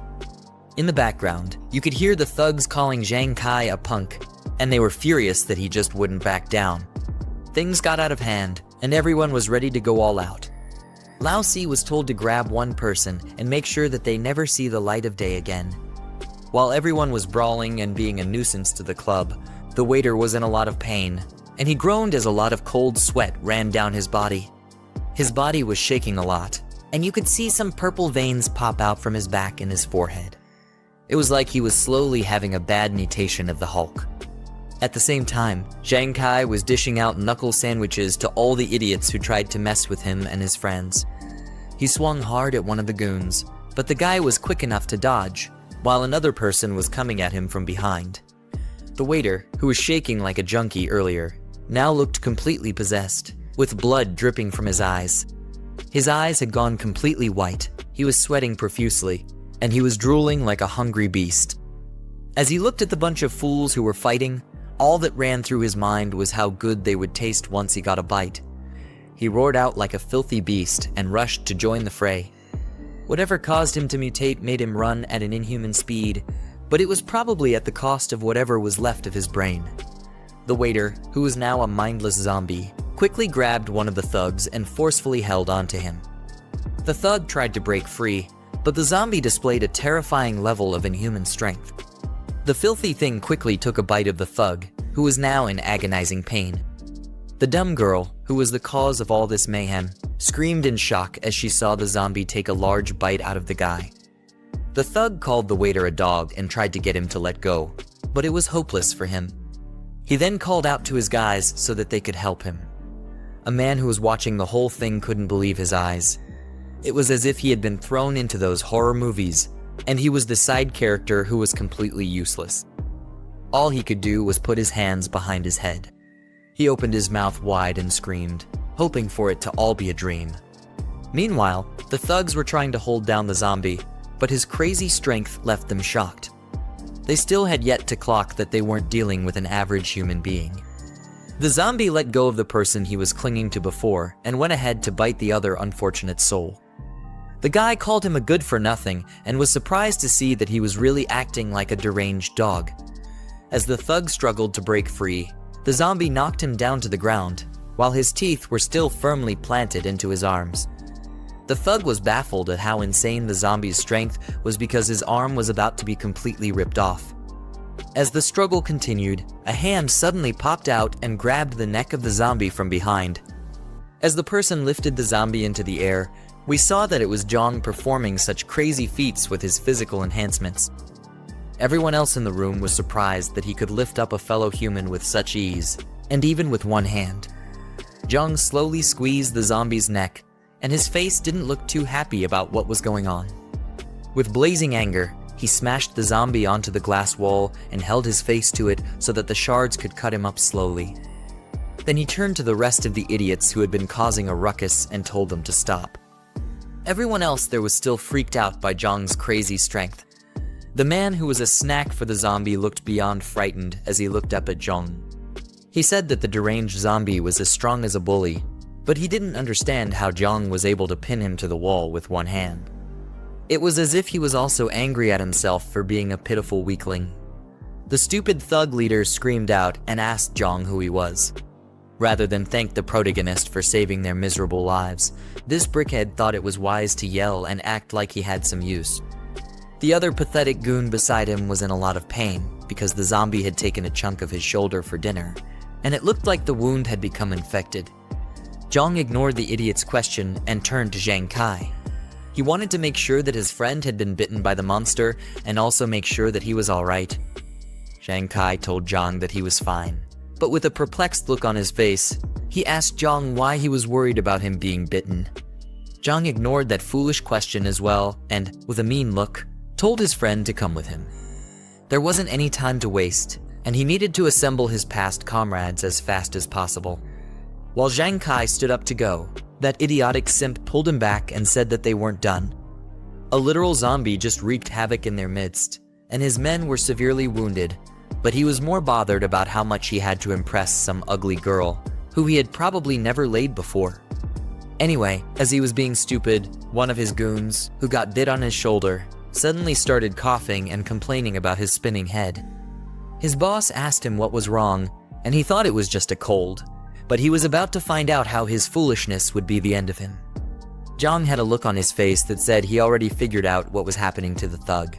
In the background, you could hear the thugs calling Jiang Kai a punk, and they were furious that he just wouldn't back down. Things got out of hand, and everyone was ready to go all out. Lao Si was told to grab one person and make sure that they never see the light of day again. While everyone was brawling and being a nuisance to the club, the waiter was in a lot of pain, and he groaned as a lot of cold sweat ran down his body. His body was shaking a lot, and you could see some purple veins pop out from his back and his forehead. It was like he was slowly having a bad mutation of the Hulk. At the same time, Jiang Kai was dishing out knuckle sandwiches to all the idiots who tried to mess with him and his friends. He swung hard at one of the goons, but the guy was quick enough to dodge, while another person was coming at him from behind. The waiter, who was shaking like a junkie earlier, now looked completely possessed, with blood dripping from his eyes. His eyes had gone completely white, he was sweating profusely, and he was drooling like a hungry beast. As he looked at the bunch of fools who were fighting, all that ran through his mind was how good they would taste once he got a bite. He roared out like a filthy beast and rushed to join the fray. Whatever caused him to mutate made him run at an inhuman speed, but it was probably at the cost of whatever was left of his brain. The waiter, who was now a mindless zombie, quickly grabbed one of the thugs and forcefully held onto him. The thug tried to break free, but the zombie displayed a terrifying level of inhuman strength. The filthy thing quickly took a bite of the thug, who was now in agonizing pain. The dumb girl, who was the cause of all this mayhem, screamed in shock as she saw the zombie take a large bite out of the guy. The thug called the waiter a dog and tried to get him to let go, but it was hopeless for him. He then called out to his guys so that they could help him. A man who was watching the whole thing couldn't believe his eyes. It was as if he had been thrown into those horror movies, and he was the side character who was completely useless. All he could do was put his hands behind his head. He opened his mouth wide and screamed, hoping for it to all be a dream. Meanwhile, the thugs were trying to hold down the zombie, but his crazy strength left them shocked. They still had yet to clock that they weren't dealing with an average human being. The zombie let go of the person he was clinging to before and went ahead to bite the other unfortunate soul. The guy called him a good-for-nothing and was surprised to see that he was really acting like a deranged dog. As the thug struggled to break free, the zombie knocked him down to the ground, while his teeth were still firmly planted into his arms. The thug was baffled at how insane the zombie's strength was because his arm was about to be completely ripped off. As the struggle continued, a hand suddenly popped out and grabbed the neck of the zombie from behind. As the person lifted the zombie into the air, we saw that it was Jiang performing such crazy feats with his physical enhancements. Everyone else in the room was surprised that he could lift up a fellow human with such ease, and even with one hand. Jiang slowly squeezed the zombie's neck, and his face didn't look too happy about what was going on. With blazing anger, he smashed the zombie onto the glass wall and held his face to it so that the shards could cut him up slowly. Then he turned to the rest of the idiots who had been causing a ruckus and told them to stop. Everyone else there was still freaked out by Jiang's crazy strength. The man who was a snack for the zombie looked beyond frightened as he looked up at Jiang. He said that the deranged zombie was as strong as a bully, but he didn't understand how Jiang was able to pin him to the wall with one hand. It was as if he was also angry at himself for being a pitiful weakling. The stupid thug leader screamed out and asked Jiang who he was. Rather than thank the protagonist for saving their miserable lives, this brickhead thought it was wise to yell and act like he had some use. The other pathetic goon beside him was in a lot of pain because the zombie had taken a chunk of his shoulder for dinner, and it looked like the wound had become infected. Jiang ignored the idiot's question and turned to Zhang Kai. He wanted to make sure that his friend had been bitten by the monster and also make sure that he was alright. Zhang Kai told Jiang that he was fine, but with a perplexed look on his face, he asked Jiang why he was worried about him being bitten. Jiang ignored that foolish question as well and, with a mean look, told his friend to come with him. There wasn't any time to waste, and he needed to assemble his past comrades as fast as possible. While Zhang Kai stood up to go, that idiotic simp pulled him back and said that they weren't done. A literal zombie just wreaked havoc in their midst, and his men were severely wounded, but he was more bothered about how much he had to impress some ugly girl, who he had probably never laid before. Anyway, as he was being stupid, one of his goons, who got bit on his shoulder, suddenly started coughing and complaining about his spinning head. His boss asked him what was wrong, and he thought it was just a cold, but he was about to find out how his foolishness would be the end of him. Jiang had a look on his face that said he already figured out what was happening to the thug.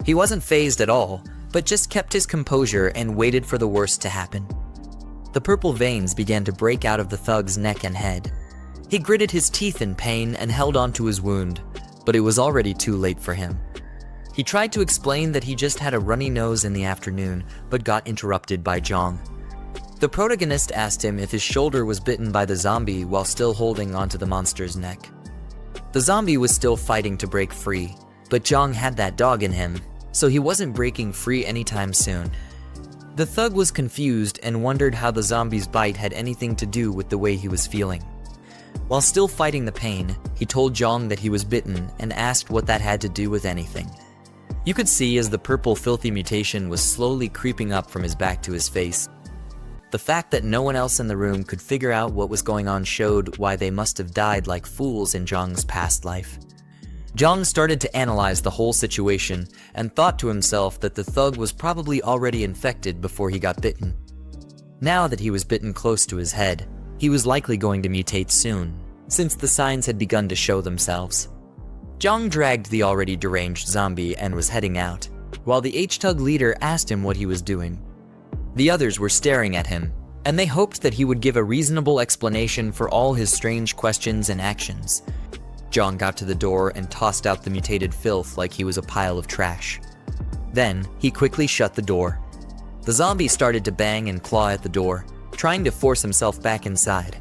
He wasn't fazed at all, but just kept his composure and waited for the worst to happen. The purple veins began to break out of the thug's neck and head. He gritted his teeth in pain and held onto his wound, but it was already too late for him. He tried to explain that he just had a runny nose in the afternoon, but got interrupted by Jiang. The protagonist asked him if his shoulder was bitten by the zombie while still holding onto the monster's neck. The zombie was still fighting to break free, but Jiang had that dog in him, so he wasn't breaking free anytime soon. The thug was confused and wondered how the zombie's bite had anything to do with the way he was feeling. While still fighting the pain, he told Jiang that he was bitten and asked what that had to do with anything. You could see as the purple filthy mutation was slowly creeping up from his back to his face. The fact that no one else in the room could figure out what was going on showed why they must have died like fools in Jiang's past life. Jiang started to analyze the whole situation and thought to himself that the thug was probably already infected before he got bitten. Now that he was bitten close to his head, he was likely going to mutate soon, since the signs had begun to show themselves. Jiang dragged the already deranged zombie and was heading out, while the H-Tug leader asked him what he was doing. The others were staring at him, and they hoped that he would give a reasonable explanation for all his strange questions and actions. Jiang got to the door and tossed out the mutated filth like he was a pile of trash. Then, he quickly shut the door. The zombie started to bang and claw at the door, trying to force himself back inside.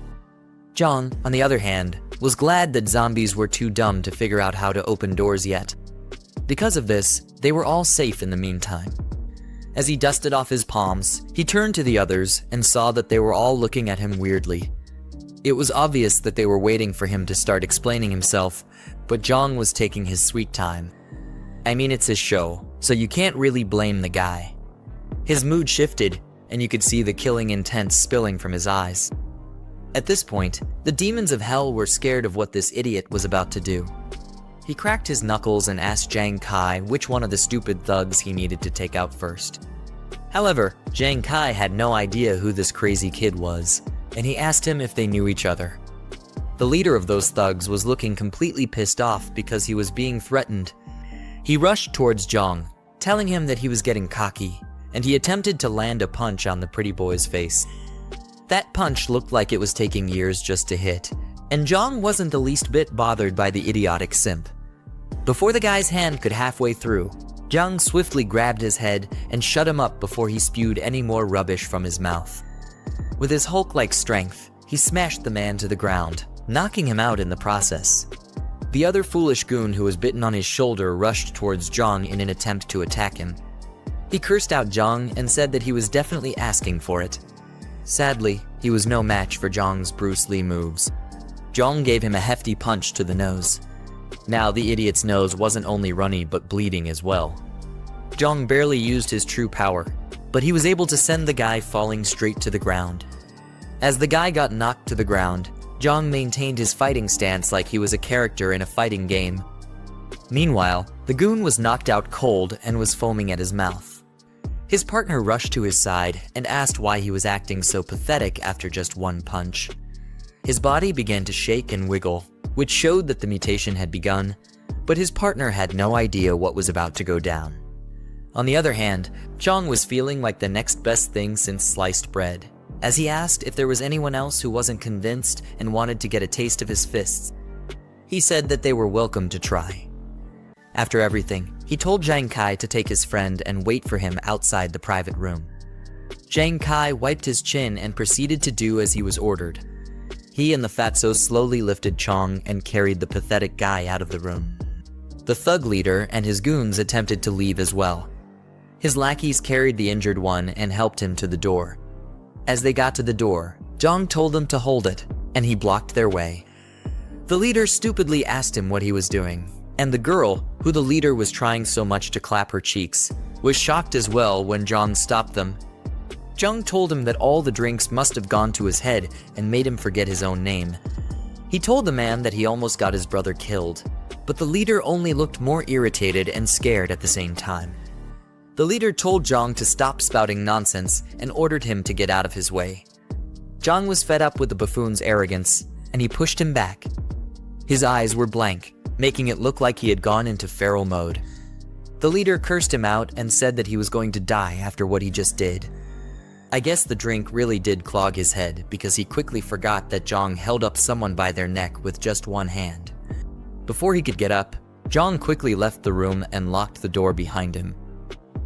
Jiang, on the other hand, was glad that zombies were too dumb to figure out how to open doors yet. Because of this, they were all safe in the meantime. As he dusted off his palms, he turned to the others and saw that they were all looking at him weirdly. It was obvious that they were waiting for him to start explaining himself, but Jiang was taking his sweet time. I mean, it's his show, so you can't really blame the guy. His mood shifted, and you could see the killing intent spilling from his eyes. At this point, the demons of hell were scared of what this idiot was about to do. He cracked his knuckles and asked Jiang Kai which one of the stupid thugs he needed to take out first. However, Jiang Kai had no idea who this crazy kid was, and he asked him if they knew each other. The leader of those thugs was looking completely pissed off because he was being threatened. He rushed towards Jiang, telling him that he was getting cocky, and he attempted to land a punch on the pretty boy's face. That punch looked like it was taking years just to hit, and Jiang wasn't the least bit bothered by the idiotic simp. Before the guy's hand could halfway through, Jiang swiftly grabbed his head and shut him up before he spewed any more rubbish from his mouth. With his Hulk-like strength, he smashed the man to the ground, knocking him out in the process. The other foolish goon who was bitten on his shoulder rushed towards Jiang in an attempt to attack him. He cursed out Jiang and said that he was definitely asking for it. Sadly, he was no match for Jiang's Bruce Lee moves. Jiang gave him a hefty punch to the nose. Now the idiot's nose wasn't only runny but bleeding as well. Jiang barely used his true power, but he was able to send the guy falling straight to the ground. As the guy got knocked to the ground, Jiang maintained his fighting stance like he was a character in a fighting game. Meanwhile, the goon was knocked out cold and was foaming at his mouth. His partner rushed to his side and asked why he was acting so pathetic after just one punch. His body began to shake and wiggle, which showed that the mutation had begun, but his partner had no idea what was about to go down. On the other hand, Jiang was feeling like the next best thing since sliced bread, as he asked if there was anyone else who wasn't convinced and wanted to get a taste of his fists. He said that they were welcome to try. After everything, he told Jiang Kai to take his friend and wait for him outside the private room. Jiang Kai wiped his chin and proceeded to do as he was ordered. He and the fatso slowly lifted Jiang and carried the pathetic guy out of the room. The thug leader and his goons attempted to leave as well. His lackeys carried the injured one and helped him to the door. As they got to the door, Jiang told them to hold it, and he blocked their way. The leader stupidly asked him what he was doing, and the girl, who the leader was trying so much to clap her cheeks, was shocked as well when Jiang stopped them. Jiang told him that all the drinks must have gone to his head and made him forget his own name. He told the man that he almost got his brother killed, but the leader only looked more irritated and scared at the same time. The leader told Jiang to stop spouting nonsense and ordered him to get out of his way. Jiang was fed up with the buffoon's arrogance, and he pushed him back. His eyes were blank, making it look like he had gone into feral mode. The leader cursed him out and said that he was going to die after what he just did. I guess the drink really did clog his head because he quickly forgot that Jiang held up someone by their neck with just one hand. Before he could get up, Jiang quickly left the room and locked the door behind him.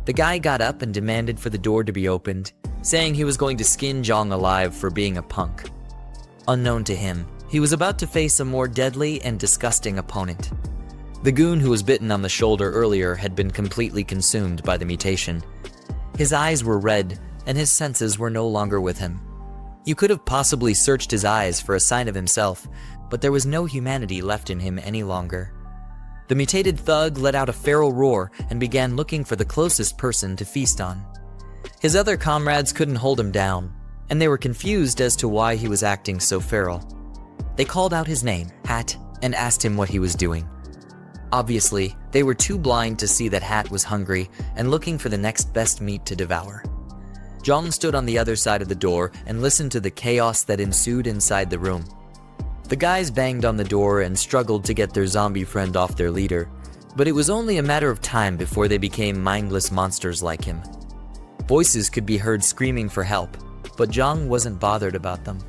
The guy got up and demanded for the door to be opened, saying he was going to skin Jiang alive for being a punk. Unknown to him, he was about to face a more deadly and disgusting opponent. The goon who was bitten on the shoulder earlier had been completely consumed by the mutation. His eyes were red, and his senses were no longer with him. You could have possibly searched his eyes for a sign of himself, but there was no humanity left in him any longer. The mutated thug let out a feral roar and began looking for the closest person to feast on. His other comrades couldn't hold him down, and they were confused as to why he was acting so feral. They called out his name, Hat, and asked him what he was doing. Obviously, they were too blind to see that Hat was hungry and looking for the next best meat to devour. Jiang stood on the other side of the door and listened to the chaos that ensued inside the room. The guys banged on the door and struggled to get their zombie friend off their leader, but it was only a matter of time before they became mindless monsters like him. Voices could be heard screaming for help, but Jiang wasn't bothered about them.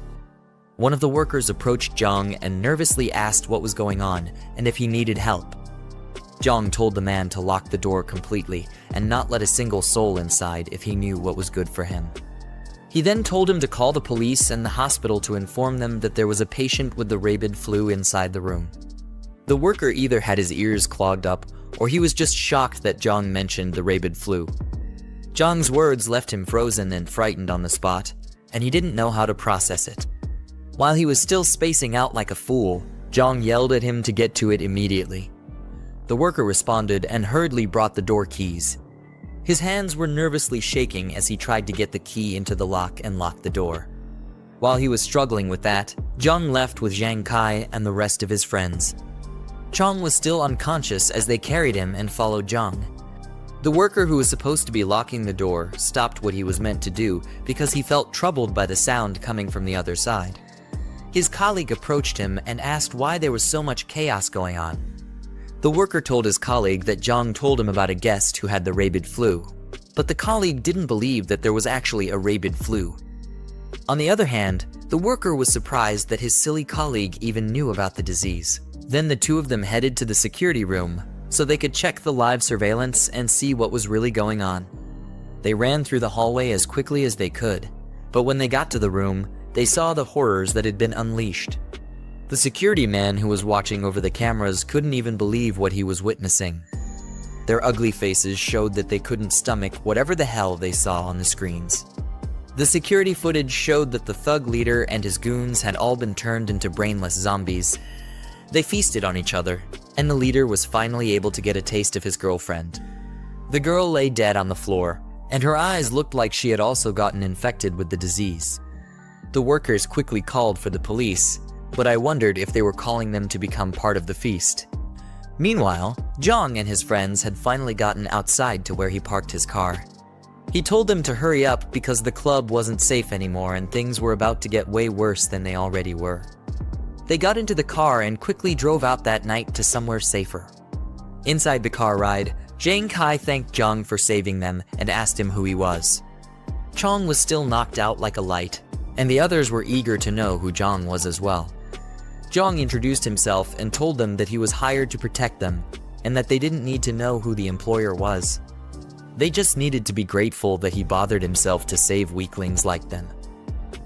One of the workers approached Jiang and nervously asked what was going on and if he needed help. Jiang told the man to lock the door completely and not let a single soul inside if he knew what was good for him. He then told him to call the police and the hospital to inform them that there was a patient with the rabid flu inside the room. The worker either had his ears clogged up or he was just shocked that Jiang mentioned the rabid flu. Jiang's words left him frozen and frightened on the spot, and he didn't know how to process it. While he was still spacing out like a fool, Jiang yelled at him to get to it immediately. The worker responded and hurriedly brought the door keys. His hands were nervously shaking as he tried to get the key into the lock and lock the door. While he was struggling with that, Jiang left with Zhang Kai and the rest of his friends. Chong was still unconscious as they carried him and followed Jiang. The worker who was supposed to be locking the door stopped what he was meant to do because he felt troubled by the sound coming from the other side. His colleague approached him and asked why there was so much chaos going on. The worker told his colleague that Jiang told him about a guest who had the rabid flu, but the colleague didn't believe that there was actually a rabid flu. On the other hand, the worker was surprised that his silly colleague even knew about the disease. Then the two of them headed to the security room so they could check the live surveillance and see what was really going on. They ran through the hallway as quickly as they could, but when they got to the room, they saw the horrors that had been unleashed. The security man who was watching over the cameras couldn't even believe what he was witnessing. Their ugly faces showed that they couldn't stomach whatever the hell they saw on the screens. The security footage showed that the thug leader and his goons had all been turned into brainless zombies. They feasted on each other, and the leader was finally able to get a taste of his girlfriend. The girl lay dead on the floor, and her eyes looked like she had also gotten infected with the disease. The workers quickly called for the police, but I wondered if they were calling them to become part of the feast. Meanwhile, Jiang and his friends had finally gotten outside to where he parked his car. He told them to hurry up because the club wasn't safe anymore and things were about to get way worse than they already were. They got into the car and quickly drove out that night to somewhere safer. Inside the car ride, Zhang Kai thanked Jiang for saving them and asked him who he was. Chong was still knocked out like a light, and the others were eager to know who Jiang was as well. Jiang introduced himself and told them that he was hired to protect them, and that they didn't need to know who the employer was. They just needed to be grateful that he bothered himself to save weaklings like them.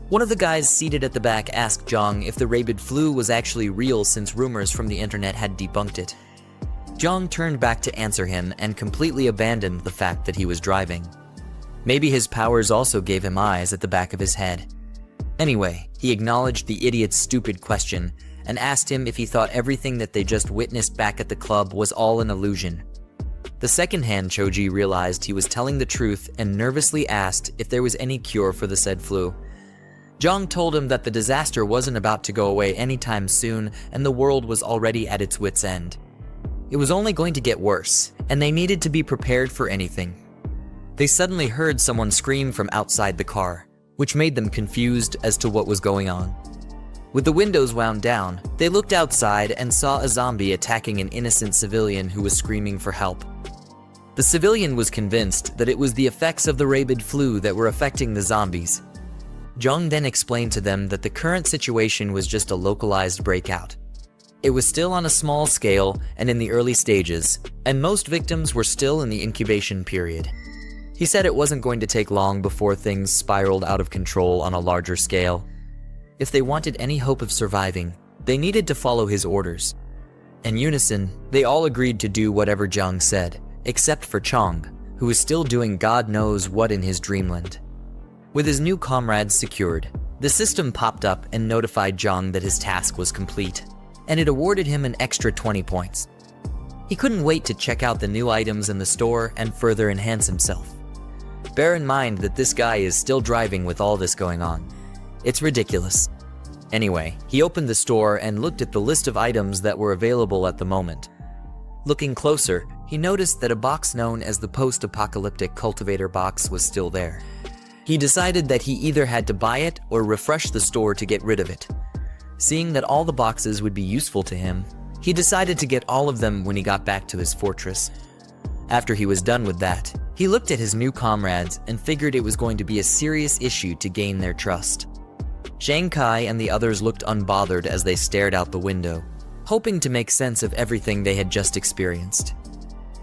One of the guys seated at the back asked Jiang if the rabid flu was actually real since rumors from the internet had debunked it. Jiang turned back to answer him and completely abandoned the fact that he was driving. Maybe his powers also gave him eyes at the back of his head. Anyway, he acknowledged the idiot's stupid question and asked him if he thought everything that they just witnessed back at the club was all an illusion. The second-hand Choji realized he was telling the truth and nervously asked if there was any cure for the said flu. Jiang told him that the disaster wasn't about to go away anytime soon and the world was already at its wit's end. It was only going to get worse, and they needed to be prepared for anything. They suddenly heard someone scream from outside the car, which made them confused as to what was going on. With the windows wound down, they looked outside and saw a zombie attacking an innocent civilian who was screaming for help. The civilian was convinced that it was the effects of the rabid flu that were affecting the zombies. Jiang then explained to them that the current situation was just a localized breakout. It was still on a small scale and in the early stages, and most victims were still in the incubation period. He said it wasn't going to take long before things spiraled out of control on a larger scale. If they wanted any hope of surviving, they needed to follow his orders. In unison, they all agreed to do whatever Jiang said, except for Chong, who was still doing God knows what in his dreamland. With his new comrades secured, the system popped up and notified Jiang that his task was complete, and it awarded him an extra 20 points. He couldn't wait to check out the new items in the store and further enhance himself. Bear in mind that this guy is still driving with all this going on. It's ridiculous. Anyway, he opened the store and looked at the list of items that were available at the moment. Looking closer, he noticed that a box known as the post-apocalyptic cultivator box was still there. He decided that he either had to buy it or refresh the store to get rid of it. Seeing that all the boxes would be useful to him, he decided to get all of them when he got back to his fortress. After he was done with that, he looked at his new comrades and figured it was going to be a serious issue to gain their trust. Zhang Kai and the others looked unbothered as they stared out the window, hoping to make sense of everything they had just experienced.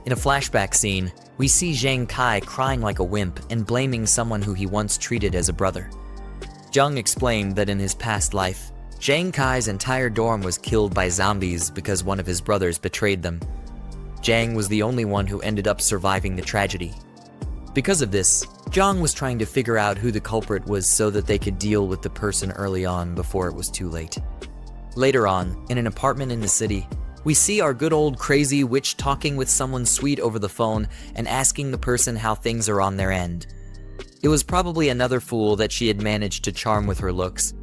In a flashback scene, we see Zhang Kai crying like a wimp and blaming someone who he once treated as a brother. Jiang explained that in his past life, Zhang Kai's entire dorm was killed by zombies because one of his brothers betrayed them. Jiang was the only one who ended up surviving the tragedy. Because of this, Jiang was trying to figure out who the culprit was so that they could deal with the person early on before it was too late. Later on, in an apartment in the city, we see our good old crazy witch talking with someone sweet over the phone and asking the person how things are on their end. It was probably another fool that she had managed to charm with her looks.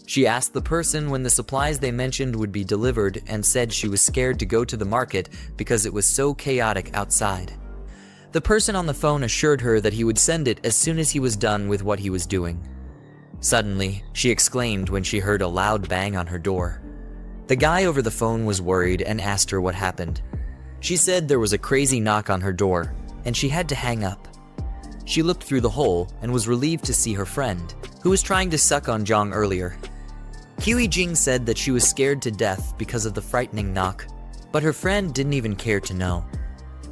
She asked the person when the supplies they mentioned would be delivered and said she was scared to go to the market because it was so chaotic outside. The person on the phone assured her that he would send it as soon as he was done with what he was doing. Suddenly, she exclaimed when she heard a loud bang on her door. The guy over the phone was worried and asked her what happened. She said there was a crazy knock on her door, and she had to hang up. She looked through the hole and was relieved to see her friend, who was trying to suck on Jiang earlier. Jiang said that she was scared to death because of the frightening knock, but her friend didn't even care to know.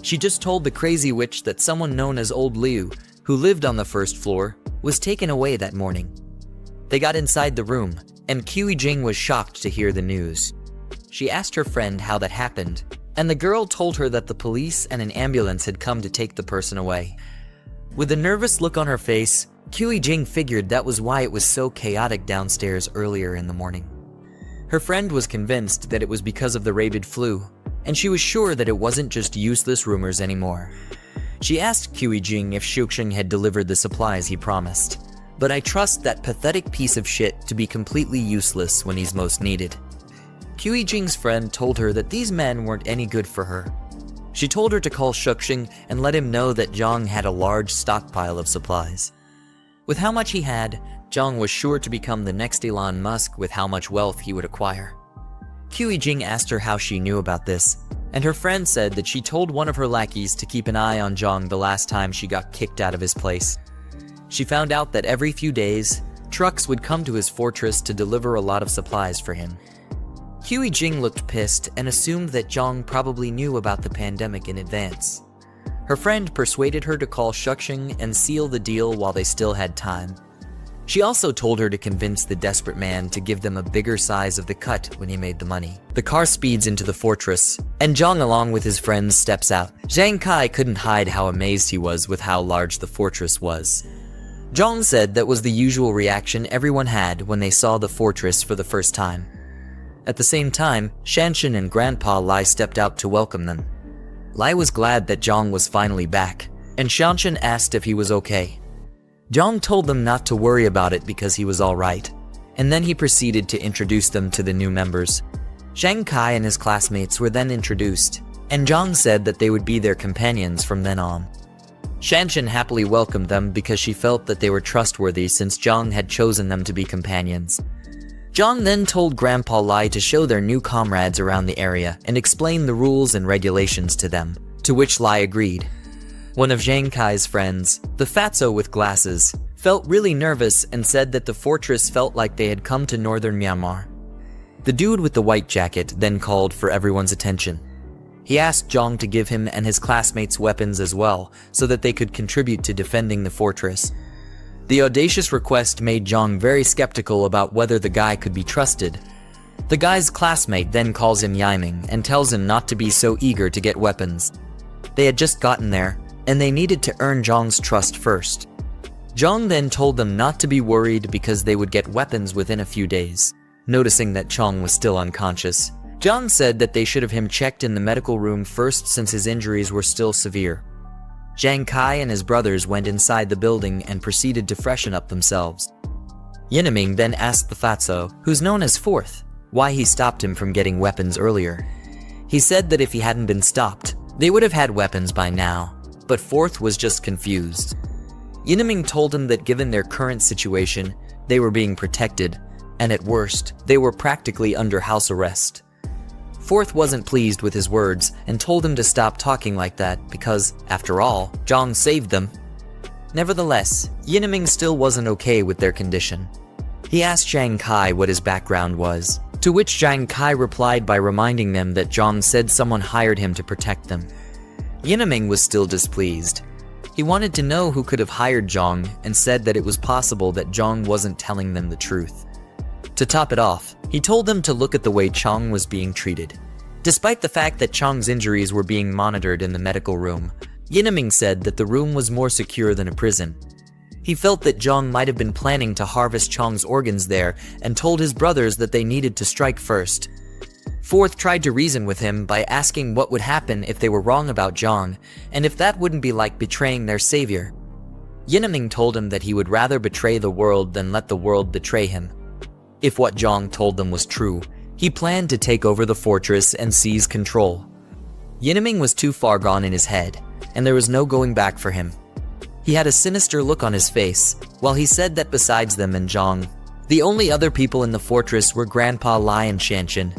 She just told the crazy witch that someone known as Old Liu, who lived on the first floor, was taken away that morning. They got inside the room, and Jiang was shocked to hear the news. She asked her friend how that happened, and the girl told her that the police and an ambulance had come to take the person away. With a nervous look on her face, Jiang figured that was why it was so chaotic downstairs earlier in the morning. Her friend was convinced that it was because of the rabid flu, and she was sure that it wasn't just useless rumors anymore. She asked Jiang if Shuxing had delivered the supplies he promised, but I trust that pathetic piece of shit to be completely useless when he's most needed. Jiang's friend told her that these men weren't any good for her. She told her to call Shuxing and let him know that Jiang had a large stockpile of supplies. With how much he had, Jiang was sure to become the next Elon Musk with how much wealth he would acquire. Jiang asked her how she knew about this, and her friend said that she told one of her lackeys to keep an eye on Jiang the last time she got kicked out of his place. She found out that every few days, trucks would come to his fortress to deliver a lot of supplies for him. Jiang looked pissed and assumed that Jiang probably knew about the pandemic in advance. Her friend persuaded her to call Shuxing and seal the deal while they still had time. She also told her to convince the desperate man to give them a bigger size of the cut when he made the money. The car speeds into the fortress, and Jiang along with his friends steps out. Zhang Kai couldn't hide how amazed he was with how large the fortress was. Jiang said that was the usual reaction everyone had when they saw the fortress for the first time. At the same time, Shanshan and Grandpa Lai stepped out to welcome them. Lai was glad that Jiang was finally back, and Shanshan asked if he was okay. Jiang told them not to worry about it because he was alright, and then he proceeded to introduce them to the new members. Zhang Kai and his classmates were then introduced, and Jiang said that they would be their companions from then on. Shanshan happily welcomed them because she felt that they were trustworthy since Jiang had chosen them to be companions. Jiang then told Grandpa Lai to show their new comrades around the area and explain the rules and regulations to them, to which Lai agreed. One of Zhang Kai's friends, the fatso with glasses, felt really nervous and said that the fortress felt like they had come to northern Myanmar. The dude with the white jacket then called for everyone's attention. He asked Jiang to give him and his classmates weapons as well, so that they could contribute to defending the fortress. The audacious request made Jiang very skeptical about whether the guy could be trusted. The guy's classmate then calls him Yiming and tells him not to be so eager to get weapons. They had just gotten there, and they needed to earn Jiang's trust first. Jiang then told them not to be worried because they would get weapons within a few days. Noticing that Jiang was still unconscious, Jiang said that they should have him checked in the medical room first since his injuries were still severe. Zhang Kai and his brothers went inside the building and proceeded to freshen up themselves. Yinming then asked the fatso, who's known as Fourth, why he stopped him from getting weapons earlier. He said that if he hadn't been stopped, they would have had weapons by now, but Fourth was just confused. Yinming told him that given their current situation, they were being protected, and at worst, they were practically under house arrest. Fourth wasn't pleased with his words and told him to stop talking like that because, after all, Jiang saved them. Nevertheless, Yinming still wasn't okay with their condition. He asked Zhang Kai what his background was, to which Zhang Kai replied by reminding them that Jiang said someone hired him to protect them. Yinming was still displeased. He wanted to know who could have hired Jiang and said that it was possible that Jiang wasn't telling them the truth. To top it off, he told them to look at the way Chang was being treated. Despite the fact that Chang's injuries were being monitored in the medical room, Yineming said that the room was more secure than a prison. He felt that Jiang might have been planning to harvest Chang's organs there and told his brothers that they needed to strike first. Fourth tried to reason with him by asking what would happen if they were wrong about Jiang, and if that wouldn't be like betraying their savior. Yineming told him that he would rather betray the world than let the world betray him. If what Jiang told them was true, he planned to take over the fortress and seize control. Yineming was too far gone in his head, and there was no going back for him. He had a sinister look on his face, while he said that besides them and Jiang, the only other people in the fortress were Grandpa Lai and Shanshan.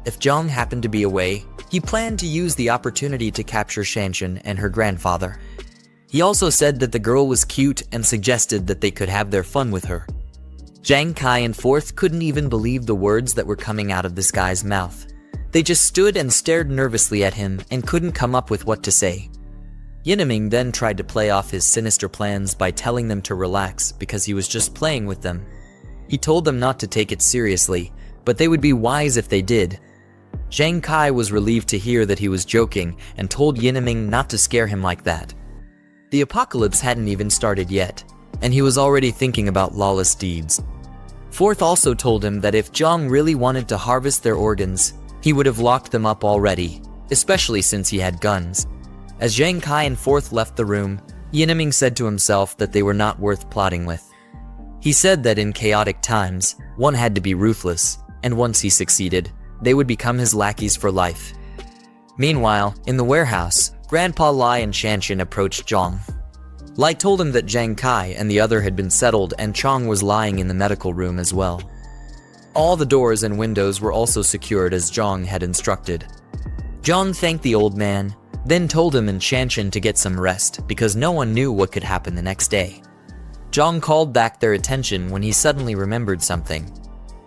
If Jiang happened to be away, he planned to use the opportunity to capture Shanshan and her grandfather. He also said that the girl was cute and suggested that they could have their fun with her. Jiang Kai and Fourth couldn't even believe the words that were coming out of this guy's mouth. They just stood and stared nervously at him and couldn't come up with what to say. Yineming then tried to play off his sinister plans by telling them to relax because he was just playing with them. He told them not to take it seriously, but they would be wise if they did. Jiang Kai was relieved to hear that he was joking and told Yineming not to scare him like that. The apocalypse hadn't even started yet, and he was already thinking about lawless deeds. Fourth also told him that if Jiang really wanted to harvest their organs, he would have locked them up already, especially since he had guns. As Jiang Kai and Fourth left the room, Yineming said to himself that they were not worth plotting with. He said that in chaotic times, one had to be ruthless, and once he succeeded, they would become his lackeys for life. Meanwhile, in the warehouse, Grandpa Lai and Shanshan approached Jiang. Lai told him that Jiang Kai and the other had been settled and Chang was lying in the medical room as well. All the doors and windows were also secured as Jiang had instructed. Jiang thanked the old man, then told him and Shanshan to get some rest because no one knew what could happen the next day. Jiang called back their attention when he suddenly remembered something.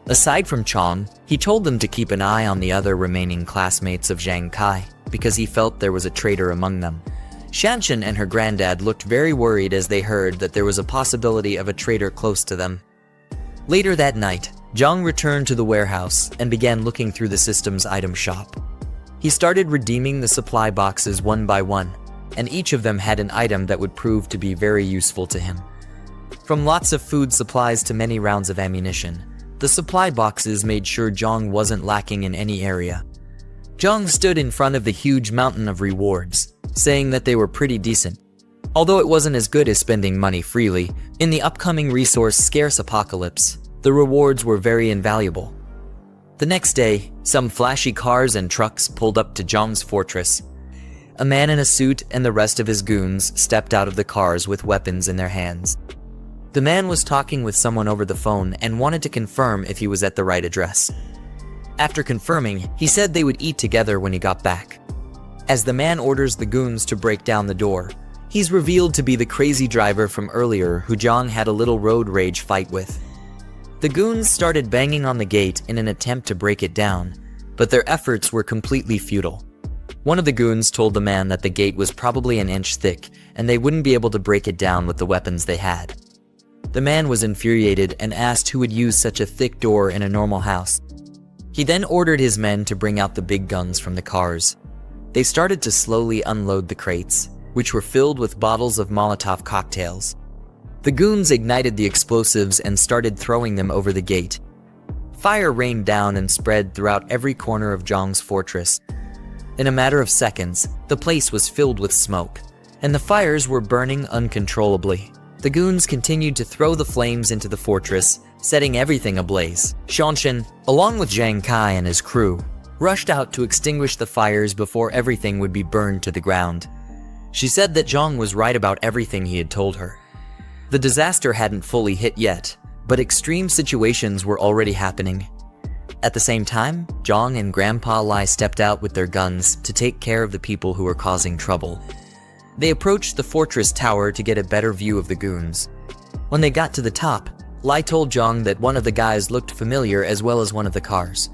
Aside from Chang, he told them to keep an eye on the other remaining classmates of Jiang Kai because he felt there was a traitor among them. Shanshan and her granddad looked very worried as they heard that there was a possibility of a traitor close to them. Later that night, Jiang returned to the warehouse and began looking through the system's item shop. He started redeeming the supply boxes one by one, and each of them had an item that would prove to be very useful to him. From lots of food supplies to many rounds of ammunition, the supply boxes made sure Jiang wasn't lacking in any area. Jiang stood in front of the huge mountain of rewards, saying that they were pretty decent. Although it wasn't as good as spending money freely, in the upcoming resource-scarce apocalypse, the rewards were very invaluable. The next day, some flashy cars and trucks pulled up to Jiang's fortress. A man in a suit and the rest of his goons stepped out of the cars with weapons in their hands. The man was talking with someone over the phone and wanted to confirm if he was at the right address. After confirming, he said they would eat together when he got back. As the man orders the goons to break down the door, he's revealed to be the crazy driver from earlier who Jiang had a little road rage fight with. The goons started banging on the gate in an attempt to break it down, but their efforts were completely futile. One of the goons told the man that the gate was probably an inch thick and they wouldn't be able to break it down with the weapons they had. The man was infuriated and asked who would use such a thick door in a normal house. He then ordered his men to bring out the big guns from the cars. They started to slowly unload the crates, which were filled with bottles of Molotov cocktails. The goons ignited the explosives and started throwing them over the gate. Fire rained down and spread throughout every corner of Jiang's fortress. In a matter of seconds, the place was filled with smoke, and the fires were burning uncontrollably. The goons continued to throw the flames into the fortress, setting everything ablaze. Shanshan, along with Jiang Kai and his crew, rushed out to extinguish the fires before everything would be burned to the ground. She said that Jiang was right about everything he had told her. The disaster hadn't fully hit yet, but extreme situations were already happening. At the same time, Jiang and Grandpa Lai stepped out with their guns to take care of the people who were causing trouble. They approached the fortress tower to get a better view of the goons. When they got to the top, Lai told Jiang that one of the guys looked familiar as well as one of the cars.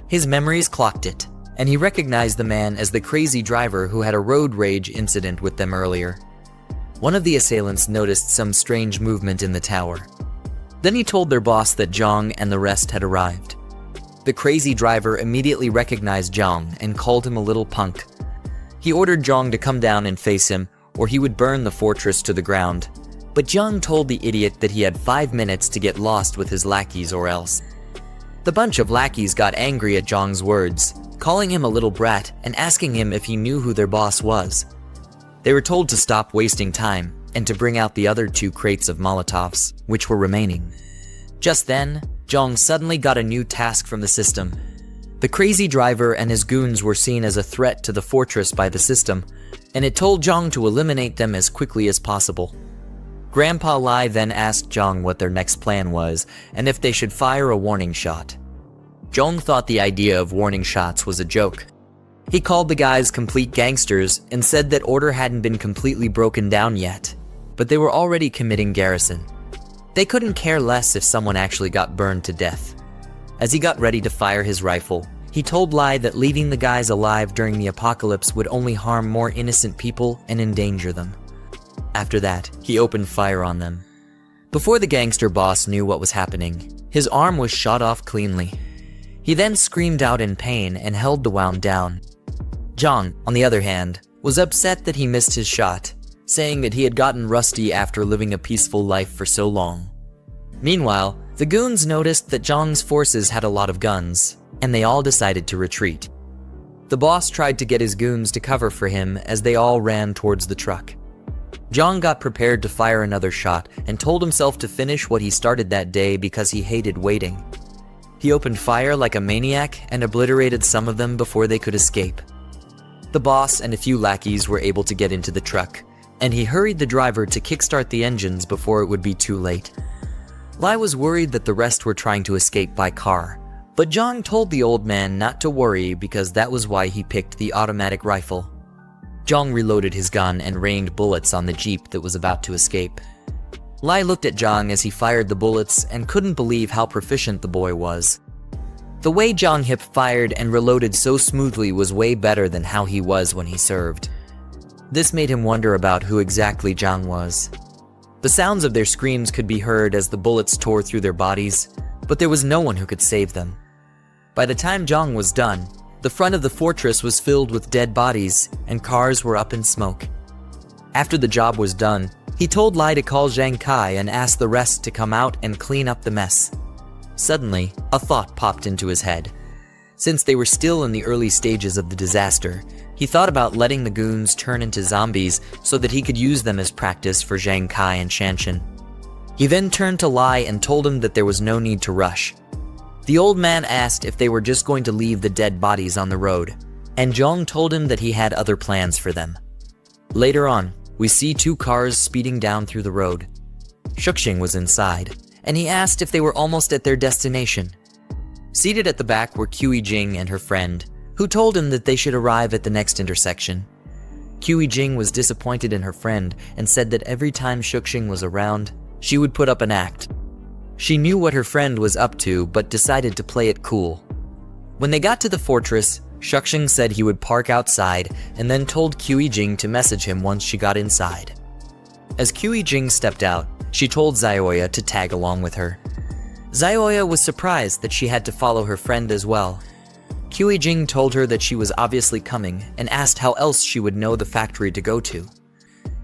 His memories clocked it, and he recognized the man as the crazy driver who had a road rage incident with them earlier. One of the assailants noticed some strange movement in the tower. Then he told their boss that Jiang and the rest had arrived. The crazy driver immediately recognized Jiang and called him a little punk. He ordered Jiang to come down and face him, or he would burn the fortress to the ground. But Jiang told the idiot that he had 5 minutes to get lost with his lackeys or else. The bunch of lackeys got angry at Jiang's words, calling him a little brat and asking him if he knew who their boss was. They were told to stop wasting time and to bring out the other 2 crates of Molotovs, which were remaining. Just then, Jiang suddenly got a new task from the system. The crazy driver and his goons were seen as a threat to the fortress by the system, and it told Jiang to eliminate them as quickly as possible. Grandpa Lai then asked Jiang what their next plan was and if they should fire a warning shot. Jiang thought the idea of warning shots was a joke. He called the guys complete gangsters and said that order hadn't been completely broken down yet, but they were already committing garrison. They couldn't care less if someone actually got burned to death. As he got ready to fire his rifle, he told Lai that leaving the guys alive during the apocalypse would only harm more innocent people and endanger them. After that, he opened fire on them. Before the gangster boss knew what was happening, his arm was shot off cleanly. He then screamed out in pain and held the wound down. Jiang, on the other hand, was upset that he missed his shot, saying that he had gotten rusty after living a peaceful life for so long. Meanwhile, the goons noticed that Jiang's forces had a lot of guns, and they all decided to retreat. The boss tried to get his goons to cover for him as they all ran towards the truck. Jiang got prepared to fire another shot and told himself to finish what he started that day because he hated waiting. He opened fire like a maniac and obliterated some of them before they could escape. The boss and a few lackeys were able to get into the truck, and he hurried the driver to kickstart the engines before it would be too late. Lai was worried that the rest were trying to escape by car, but Jiang told the old man not to worry because that was why he picked the automatic rifle. Jiang reloaded his gun and rained bullets on the jeep that was about to escape. Lai looked at Jiang as he fired the bullets and couldn't believe how proficient the boy was. The way Jiang hip fired and reloaded so smoothly was way better than how he was when he served. This made him wonder about who exactly Jiang was. The sounds of their screams could be heard as the bullets tore through their bodies, but there was no one who could save them. By the time Jiang was done, the front of the fortress was filled with dead bodies, and cars were up in smoke. After the job was done, he told Lai to call Zhang Kai and ask the rest to come out and clean up the mess. Suddenly, a thought popped into his head. Since they were still in the early stages of the disaster, he thought about letting the goons turn into zombies so that he could use them as practice for Zhang Kai and Shanshan. He then turned to Lai and told him that there was no need to rush. The old man asked if they were just going to leave the dead bodies on the road, and Jiang told him that he had other plans for them. Later on, we see 2 cars speeding down through the road. Shuxing was inside, and he asked if they were almost at their destination. Seated at the back were Jing and her friend, who told him that they should arrive at the next intersection. Jing was disappointed in her friend and said that every time Shuxing was around, she would put up an act. She knew what her friend was up to, but decided to play it cool. When they got to the fortress, Shuxing said he would park outside and then told Jing to message him once she got inside. As Jing stepped out, she told Xiaoya to tag along with her. Xiaoya was surprised that she had to follow her friend as well. Jing told her that she was obviously coming and asked how else she would know the factory to go to.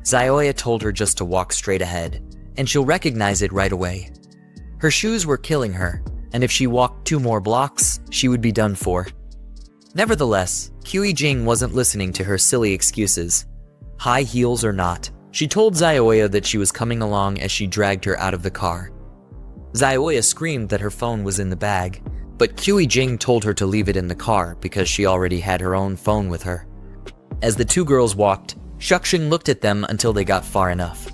Xiaoya told her just to walk straight ahead, and she'll recognize it right away. Her shoes were killing her, and if she walked 2 more blocks, she would be done for. Nevertheless, Jing wasn't listening to her silly excuses. High heels or not, she told Xiaoya that she was coming along as she dragged her out of the car. Xiaoya screamed that her phone was in the bag, but Jing told her to leave it in the car because she already had her own phone with her. As the 2 girls walked, Shuxing looked at them until they got far enough.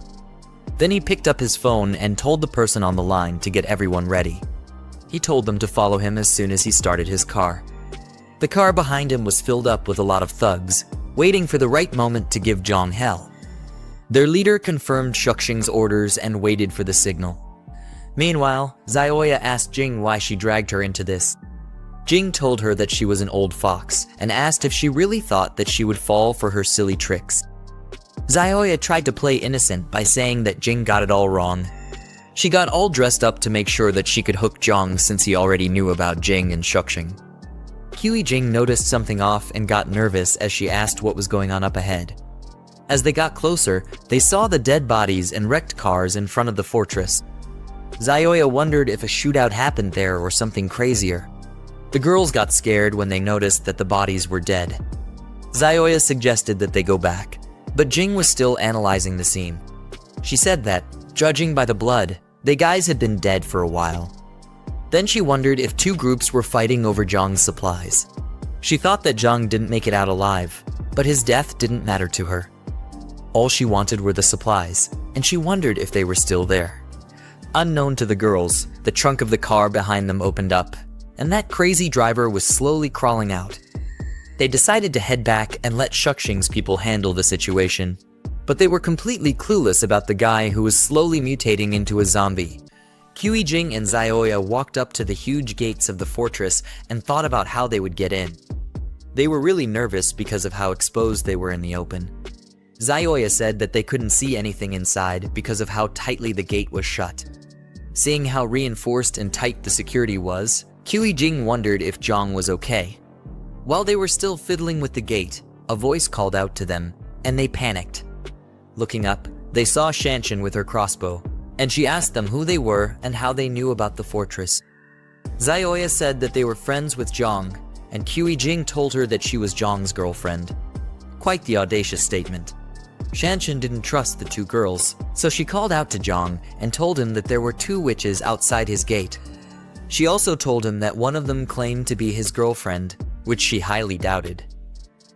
Then he picked up his phone and told the person on the line to get everyone ready. He told them to follow him as soon as he started his car. The car behind him was filled up with a lot of thugs, waiting for the right moment to give Jiang hell. Their leader confirmed Shuxing's orders and waited for the signal. Meanwhile, Xiaoya asked Jing why she dragged her into this. Jing told her that she was an old fox and asked if she really thought that she would fall for her silly tricks. Xiaoya tried to play innocent by saying that Jing got it all wrong. She got all dressed up to make sure that she could hook Jiang since he already knew about Jing and Shuxing. Jing noticed something off and got nervous as she asked what was going on up ahead. As they got closer, they saw the dead bodies and wrecked cars in front of the fortress. Zioya wondered if a shootout happened there or something crazier. The girls got scared when they noticed that the bodies were dead. Zioya suggested that they go back, but Jing was still analyzing the scene. She said that, judging by the blood, the guys had been dead for a while. Then she wondered if two groups were fighting over Jiang's supplies. She thought that Jiang didn't make it out alive, but his death didn't matter to her. All she wanted were the supplies, and she wondered if they were still there. Unknown to the girls, the trunk of the car behind them opened up, and that crazy driver was slowly crawling out. They decided to head back and let Shuxing's people handle the situation, but they were completely clueless about the guy who was slowly mutating into a zombie. Jing and Zioya walked up to the huge gates of the fortress and thought about how they would get in. They were really nervous because of how exposed they were in the open. Zioya said that they couldn't see anything inside because of how tightly the gate was shut. Seeing how reinforced and tight the security was, Jing wondered if Jiang was okay. While they were still fiddling with the gate, a voice called out to them, and they panicked. Looking up, they saw Shanshan with her crossbow, and she asked them who they were and how they knew about the fortress. Zioya said that they were friends with Jiang, and Jing told her that she was Jiang's girlfriend. Quite the audacious statement. Shanshan didn't trust the two girls, so she called out to Jiang and told him that there were two witches outside his gate. She also told him that one of them claimed to be his girlfriend, which she highly doubted.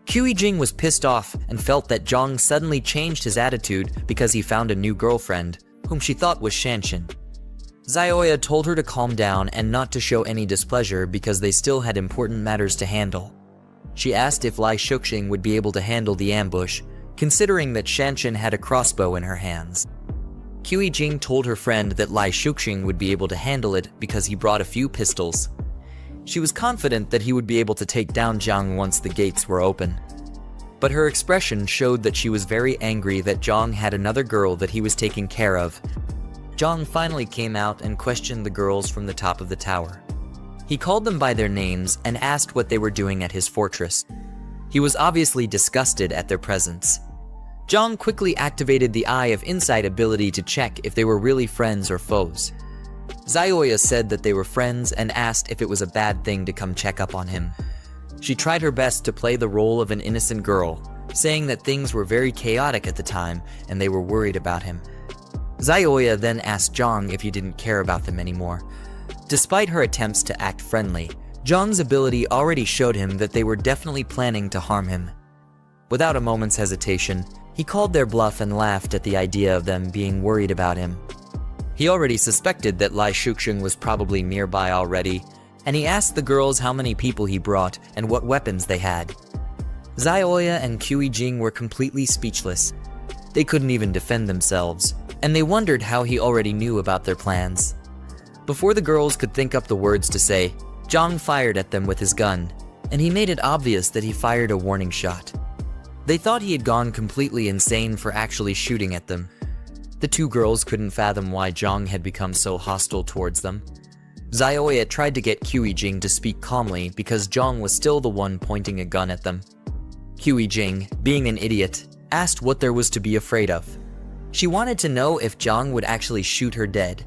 Jing was pissed off and felt that Jiang suddenly changed his attitude because he found a new girlfriend, whom she thought was Shanshan. Zioya told her to calm down and not to show any displeasure because they still had important matters to handle. She asked if Lai Shuxing would be able to handle the ambush, considering that Shanshan had a crossbow in her hands. Jing told her friend that Lai Shuxing would be able to handle it because he brought a few pistols. She was confident that he would be able to take down Jiang once the gates were open. But her expression showed that she was very angry that Jiang had another girl that he was taking care of. Jiang finally came out and questioned the girls from the top of the tower. He called them by their names and asked what they were doing at his fortress. He was obviously disgusted at their presence. Jiang quickly activated the Eye of Insight ability to check if they were really friends or foes. Zioya said that they were friends and asked if it was a bad thing to come check up on him. She tried her best to play the role of an innocent girl, saying that things were very chaotic at the time and they were worried about him. Zioya then asked Jiang if he didn't care about them anymore. Despite her attempts to act friendly, Jiang's ability already showed him that they were definitely planning to harm him. Without a moment's hesitation, he called their bluff and laughed at the idea of them being worried about him. He already suspected that Lai Shuxing was probably nearby already, and he asked the girls how many people he brought and what weapons they had. Zioya and Jing were completely speechless. They couldn't even defend themselves, and they wondered how he already knew about their plans. Before the girls could think up the words to say, Jiang fired at them with his gun, and he made it obvious that he fired a warning shot. They thought he had gone completely insane for actually shooting at them. The two girls couldn't fathom why Jiang had become so hostile towards them. Zioya tried to get Jing to speak calmly because Jiang was still the one pointing a gun at them. Jing, being an idiot, asked what there was to be afraid of. She wanted to know if Jiang would actually shoot her dead.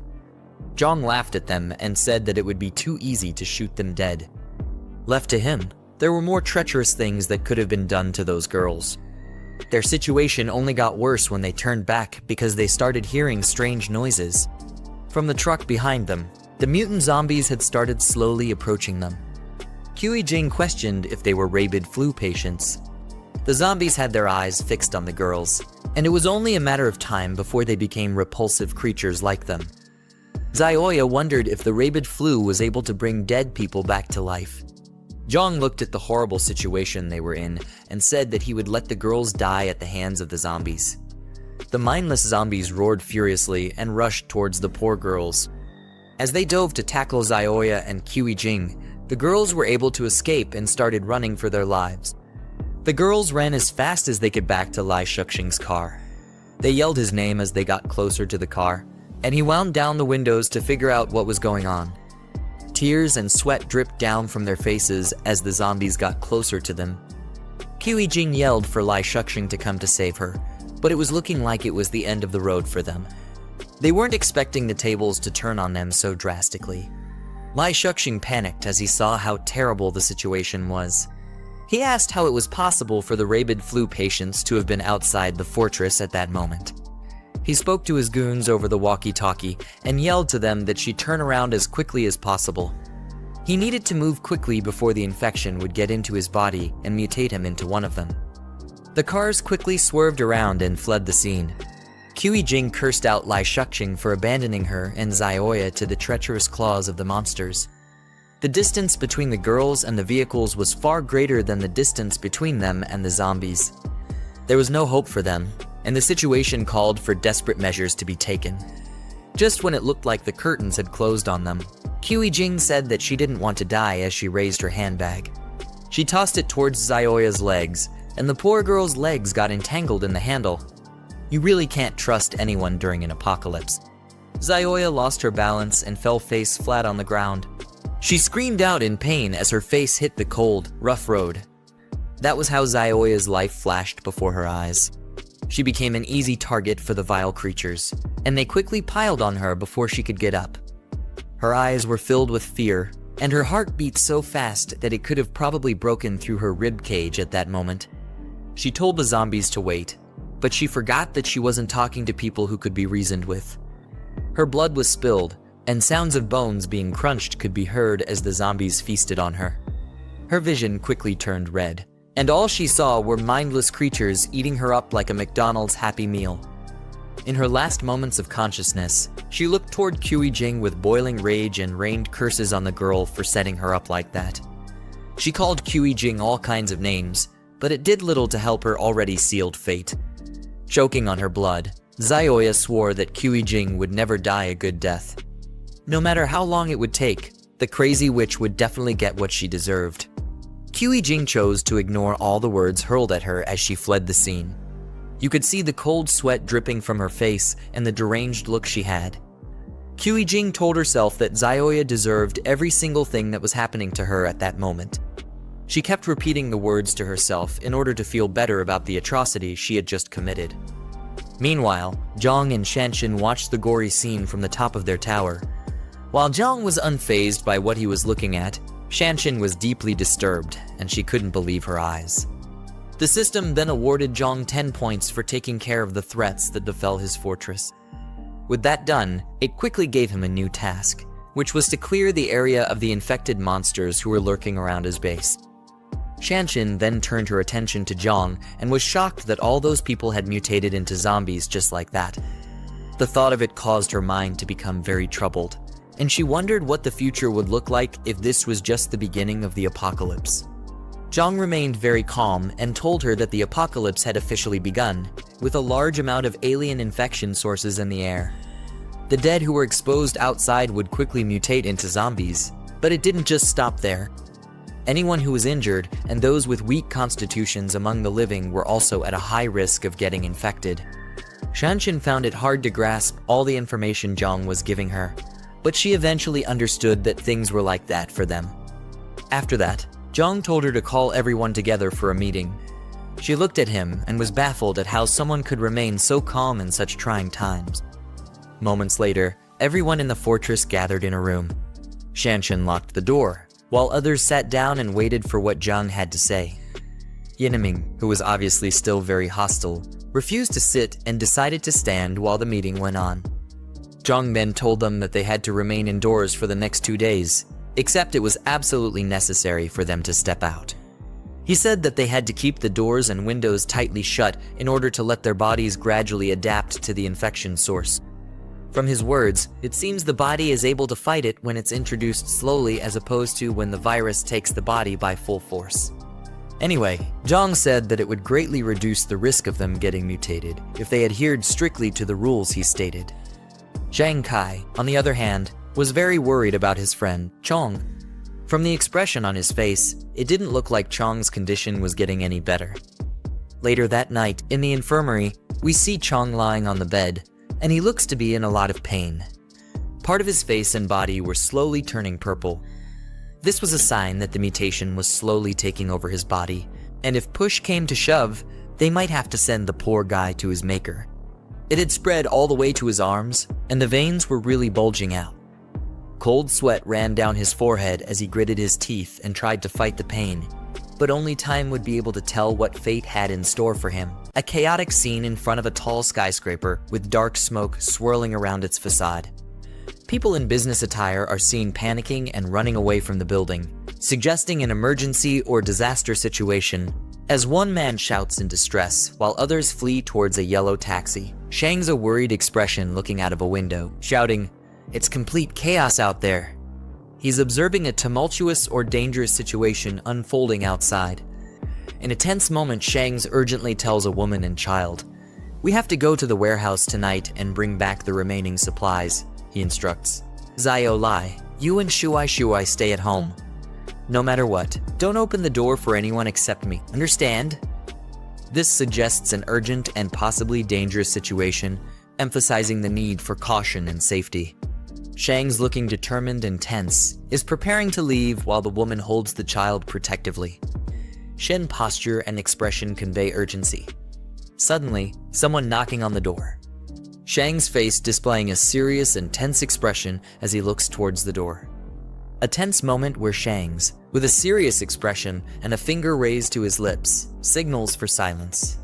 Jiang laughed at them and said that it would be too easy to shoot them dead. Left to him, there were more treacherous things that could have been done to those girls. Their situation only got worse when they turned back because they started hearing strange noises. From the truck behind them, the mutant zombies had started slowly approaching them. Jing questioned if they were rabid flu patients. The zombies had their eyes fixed on the girls, and it was only a matter of time before they became repulsive creatures like them. Zioya wondered if the rabid flu was able to bring dead people back to life. Jiang looked at the horrible situation they were in and said that he would let the girls die at the hands of the zombies. The mindless zombies roared furiously and rushed towards the poor girls. As they dove to tackle Zioya and Jing, the girls were able to escape and started running for their lives. The girls ran as fast as they could back to Lai Shuxing's car. They yelled his name as they got closer to the car, and he wound down the windows to figure out what was going on. Tears and sweat dripped down from their faces as the zombies got closer to them. Jing yelled for Lai Shuxing to come to save her, but it was looking like it was the end of the road for them. They weren't expecting the tables to turn on them so drastically. Lai Shuxing panicked as he saw how terrible the situation was. He asked how it was possible for the rabid flu patients to have been outside the fortress at that moment. He spoke to his goons over the walkie-talkie and yelled to them that she turn around as quickly as possible. He needed to move quickly before the infection would get into his body and mutate him into one of them. The cars quickly swerved around and fled the scene. Jing cursed out Lai Shuxing for abandoning her and Xiaoya to the treacherous claws of the monsters. The distance between the girls and the vehicles was far greater than the distance between them and the zombies. There was no hope for them, and the situation called for desperate measures to be taken. Just when it looked like the curtains had closed on them, Jing said that she didn't want to die as she raised her handbag. She tossed it towards Xiaoya's legs, and the poor girl's legs got entangled in the handle. You really can't trust anyone during an apocalypse. Xiaoya lost her balance and fell face flat on the ground. She screamed out in pain as her face hit the cold, rough road. That was how Xiaoya's life flashed before her eyes. She became an easy target for the vile creatures, and they quickly piled on her before she could get up. Her eyes were filled with fear, and her heart beat so fast that it could have probably broken through her rib cage at that moment. She told the zombies to wait, but she forgot that she wasn't talking to people who could be reasoned with. Her blood was spilled, and sounds of bones being crunched could be heard as the zombies feasted on her. Her vision quickly turned red, and all she saw were mindless creatures eating her up like a McDonald's Happy Meal. In her last moments of consciousness, she looked toward Jing with boiling rage and rained curses on the girl for setting her up like that. She called Jing all kinds of names, but it did little to help her already sealed fate. Choking on her blood, Xiaoya swore that Jing would never die a good death. No matter how long it would take, the crazy witch would definitely get what she deserved. Jing chose to ignore all the words hurled at her as she fled the scene. You could see the cold sweat dripping from her face and the deranged look she had. Jing told herself that Xiaoya deserved every single thing that was happening to her at that moment. She kept repeating the words to herself in order to feel better about the atrocity she had just committed. Meanwhile, Jiang and Shanshan watched the gory scene from the top of their tower. While Jiang was unfazed by what he was looking at, Shanshan was deeply disturbed, and she couldn't believe her eyes. The system then awarded Jiang 10 points for taking care of the threats that befell his fortress. With that done, it quickly gave him a new task, which was to clear the area of the infected monsters who were lurking around his base. Shanshan then turned her attention to Jiang and was shocked that all those people had mutated into zombies just like that. The thought of it caused her mind to become very troubled, and she wondered what the future would look like if this was just the beginning of the apocalypse. Jiang remained very calm and told her that the apocalypse had officially begun, with a large amount of alien infection sources in the air. The dead who were exposed outside would quickly mutate into zombies, but it didn't just stop there. Anyone who was injured and those with weak constitutions among the living were also at a high risk of getting infected. Shanshan found it hard to grasp all the information Jiang was giving her, but she eventually understood that things were like that for them. After that, Jiang told her to call everyone together for a meeting. She looked at him and was baffled at how someone could remain so calm in such trying times. Moments later, everyone in the fortress gathered in a room. Shanshan locked the door, while others sat down and waited for what Jiang had to say. Yinming, who was obviously still very hostile, refused to sit and decided to stand while the meeting went on. Jiang then told them that they had to remain indoors for the next 2 days, except it was absolutely necessary for them to step out. He said that they had to keep the doors and windows tightly shut in order to let their bodies gradually adapt to the infection source. From his words, it seems the body is able to fight it when it's introduced slowly as opposed to when the virus takes the body by full force. Anyway, Jiang said that it would greatly reduce the risk of them getting mutated if they adhered strictly to the rules he stated. Zhang Kai, on the other hand, was very worried about his friend, Chong. From the expression on his face, it didn't look like Chong's condition was getting any better. Later that night, in the infirmary, we see Chong lying on the bed, and he looks to be in a lot of pain. Part of his face and body were slowly turning purple. This was a sign that the mutation was slowly taking over his body, and if push came to shove, they might have to send the poor guy to his maker. It had spread all the way to his arms, and the veins were really bulging out. Cold sweat ran down his forehead as he gritted his teeth and tried to fight the pain, but only time would be able to tell what fate had in store for him. A chaotic scene in front of a tall skyscraper with dark smoke swirling around its facade. People in business attire are seen panicking and running away from the building, suggesting an emergency or disaster situation, as one man shouts in distress while others flee towards a yellow taxi. Shang's a worried expression looking out of a window, shouting, "It's complete chaos out there." He's observing a tumultuous or dangerous situation unfolding outside. In a tense moment, Shang's urgently tells a woman and child, "We have to go to the warehouse tonight and bring back the remaining supplies," he instructs. "Zio Lai, you and Shui stay at home. No matter what, don't open the door for anyone except me, understand?" This suggests an urgent and possibly dangerous situation, emphasizing the need for caution and safety. Shang's looking determined and tense, is preparing to leave while the woman holds the child protectively. Shen posture and expression convey urgency. Suddenly, someone knocking on the door. Shang's face displaying a serious and tense expression as he looks towards the door. A tense moment where Shang's, with a serious expression and a finger raised to his lips, signals for silence.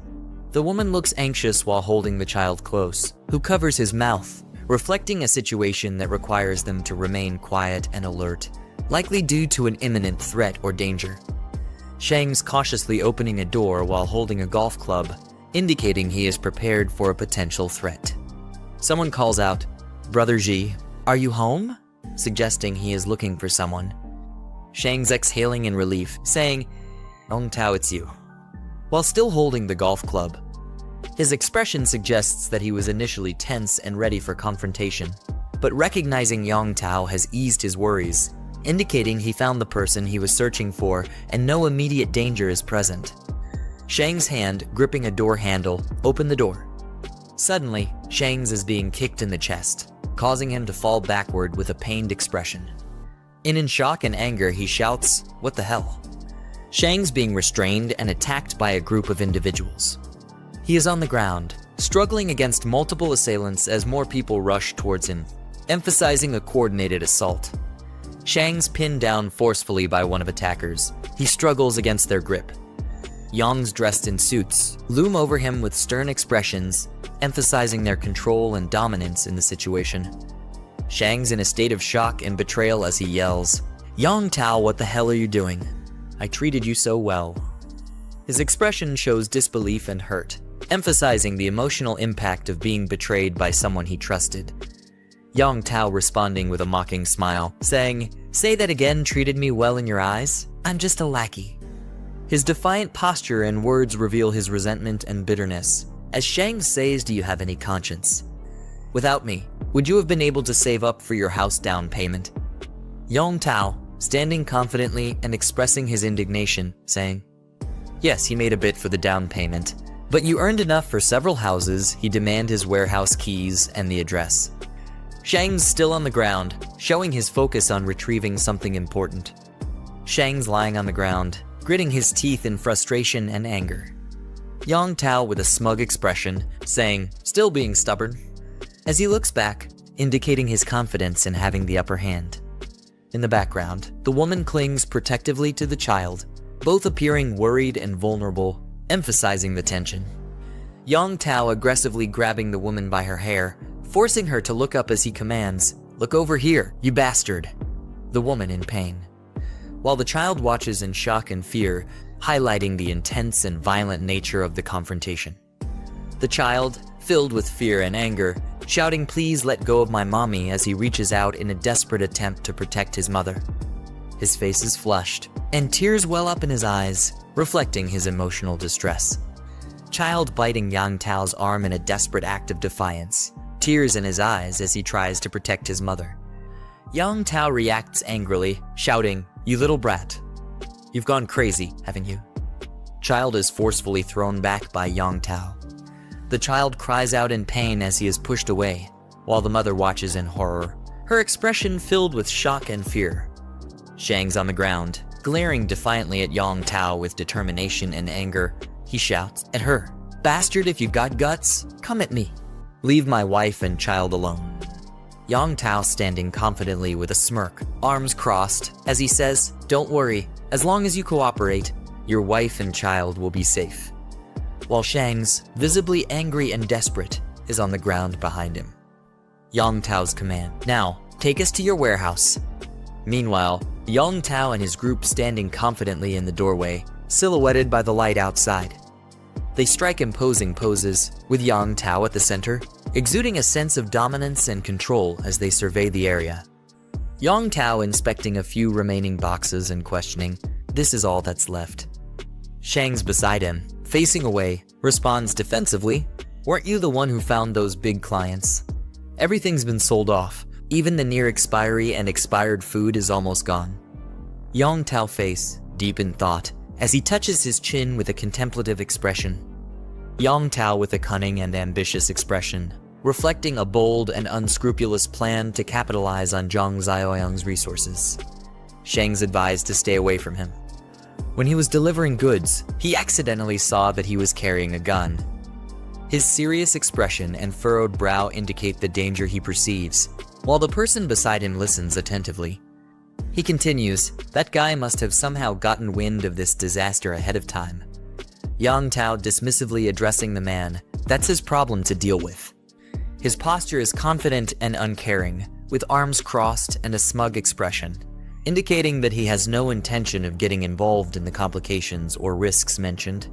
The woman looks anxious while holding the child close, who covers his mouth, reflecting a situation that requires them to remain quiet and alert, likely due to an imminent threat or danger. Shang's cautiously opening a door while holding a golf club, indicating he is prepared for a potential threat. Someone calls out, "Brother Ji, are you home?" suggesting he is looking for someone. Shang's exhaling in relief, saying, "Ong Tao, it's you," while still holding the golf club. His expression suggests that he was initially tense and ready for confrontation, but recognizing Yong Tao has eased his worries, indicating he found the person he was searching for and no immediate danger is present. Shang's hand, gripping a door handle, opened the door. Suddenly, Shang's is being kicked in the chest, causing him to fall backward with a pained expression. In shock and anger, he shouts, "What the hell?" Shang's being restrained and attacked by a group of individuals. He is on the ground, struggling against multiple assailants as more people rush towards him, emphasizing a coordinated assault. Shang's pinned down forcefully by one of attackers. He struggles against their grip. Yang's dressed in suits loom over him with stern expressions, emphasizing their control and dominance in the situation. Shang's in a state of shock and betrayal as he yells, "Yong Tao, what the hell are you doing? I treated you so well." His expression shows disbelief and hurt, emphasizing the emotional impact of being betrayed by someone he trusted. Yong Tao responding with a mocking smile, saying, "Say that again, treated me well in your eyes? I'm just a lackey." His defiant posture and words reveal his resentment and bitterness, as Shang says, "Do you have any conscience? Without me, would you have been able to save up for your house down payment?" Yong Tao, standing confidently and expressing his indignation, saying, "Yes, he made a bit for the down payment, but you earned enough for several houses." He demands his warehouse keys and the address. Shang's still on the ground, showing his focus on retrieving something important. Shang's lying on the ground, gritting his teeth in frustration and anger. Yong Tao with a smug expression, saying, "Still being stubborn," as he looks back, indicating his confidence in having the upper hand. In the background, the woman clings protectively to the child, both appearing worried and vulnerable, emphasizing the tension. Yong Tao aggressively grabbing the woman by her hair, forcing her to look up as he commands, "Look over here, you bastard!" The woman in pain, while the child watches in shock and fear, highlighting the intense and violent nature of the confrontation. The child, filled with fear and anger, shouting, "Please let go of my mommy," as he reaches out in a desperate attempt to protect his mother. His face is flushed, and tears well up in his eyes, reflecting his emotional distress. Child biting Yang Tao's arm in a desperate act of defiance, tears in his eyes as he tries to protect his mother. Yang Tao reacts angrily, shouting, "You little brat. You've gone crazy, haven't you?" Child is forcefully thrown back by Yang Tao. The child cries out in pain as he is pushed away, while the mother watches in horror, her expression filled with shock and fear. Shang's on the ground, glaring defiantly at Yang Tao with determination and anger. He shouts at her, "Bastard, if you've got guts, come at me. Leave my wife and child alone." Yang Tao standing confidently with a smirk, arms crossed, as he says, "Don't worry, as long as you cooperate, your wife and child will be safe." While Shang's, visibly angry and desperate, is on the ground behind him. Yang Tao's command, "Now, take us to your warehouse." Meanwhile, Yang Tao and his group standing confidently in the doorway, silhouetted by the light outside. They strike imposing poses, with Yang Tao at the center, exuding a sense of dominance and control as they survey the area. Yang Tao inspecting a few remaining boxes and questioning, "This is all that's left." Shang's beside him, facing away, responds defensively, "Weren't you the one who found those big clients? Everything's been sold off. Even the near expiry and expired food is almost gone." Yang Tao face, deep in thought, as he touches his chin with a contemplative expression. Yang Tao with a cunning and ambitious expression, reflecting a bold and unscrupulous plan to capitalize on Zhang Xiaoyang's resources. Shang's advised to stay away from him. When he was delivering goods, he accidentally saw that he was carrying a gun. His serious expression and furrowed brow indicate the danger he perceives, while the person beside him listens attentively. He continues, "That guy must have somehow gotten wind of this disaster ahead of time." Yang Tao dismissively addressing the man, "That's his problem to deal with." His posture is confident and uncaring, with arms crossed and a smug expression, indicating that he has no intention of getting involved in the complications or risks mentioned.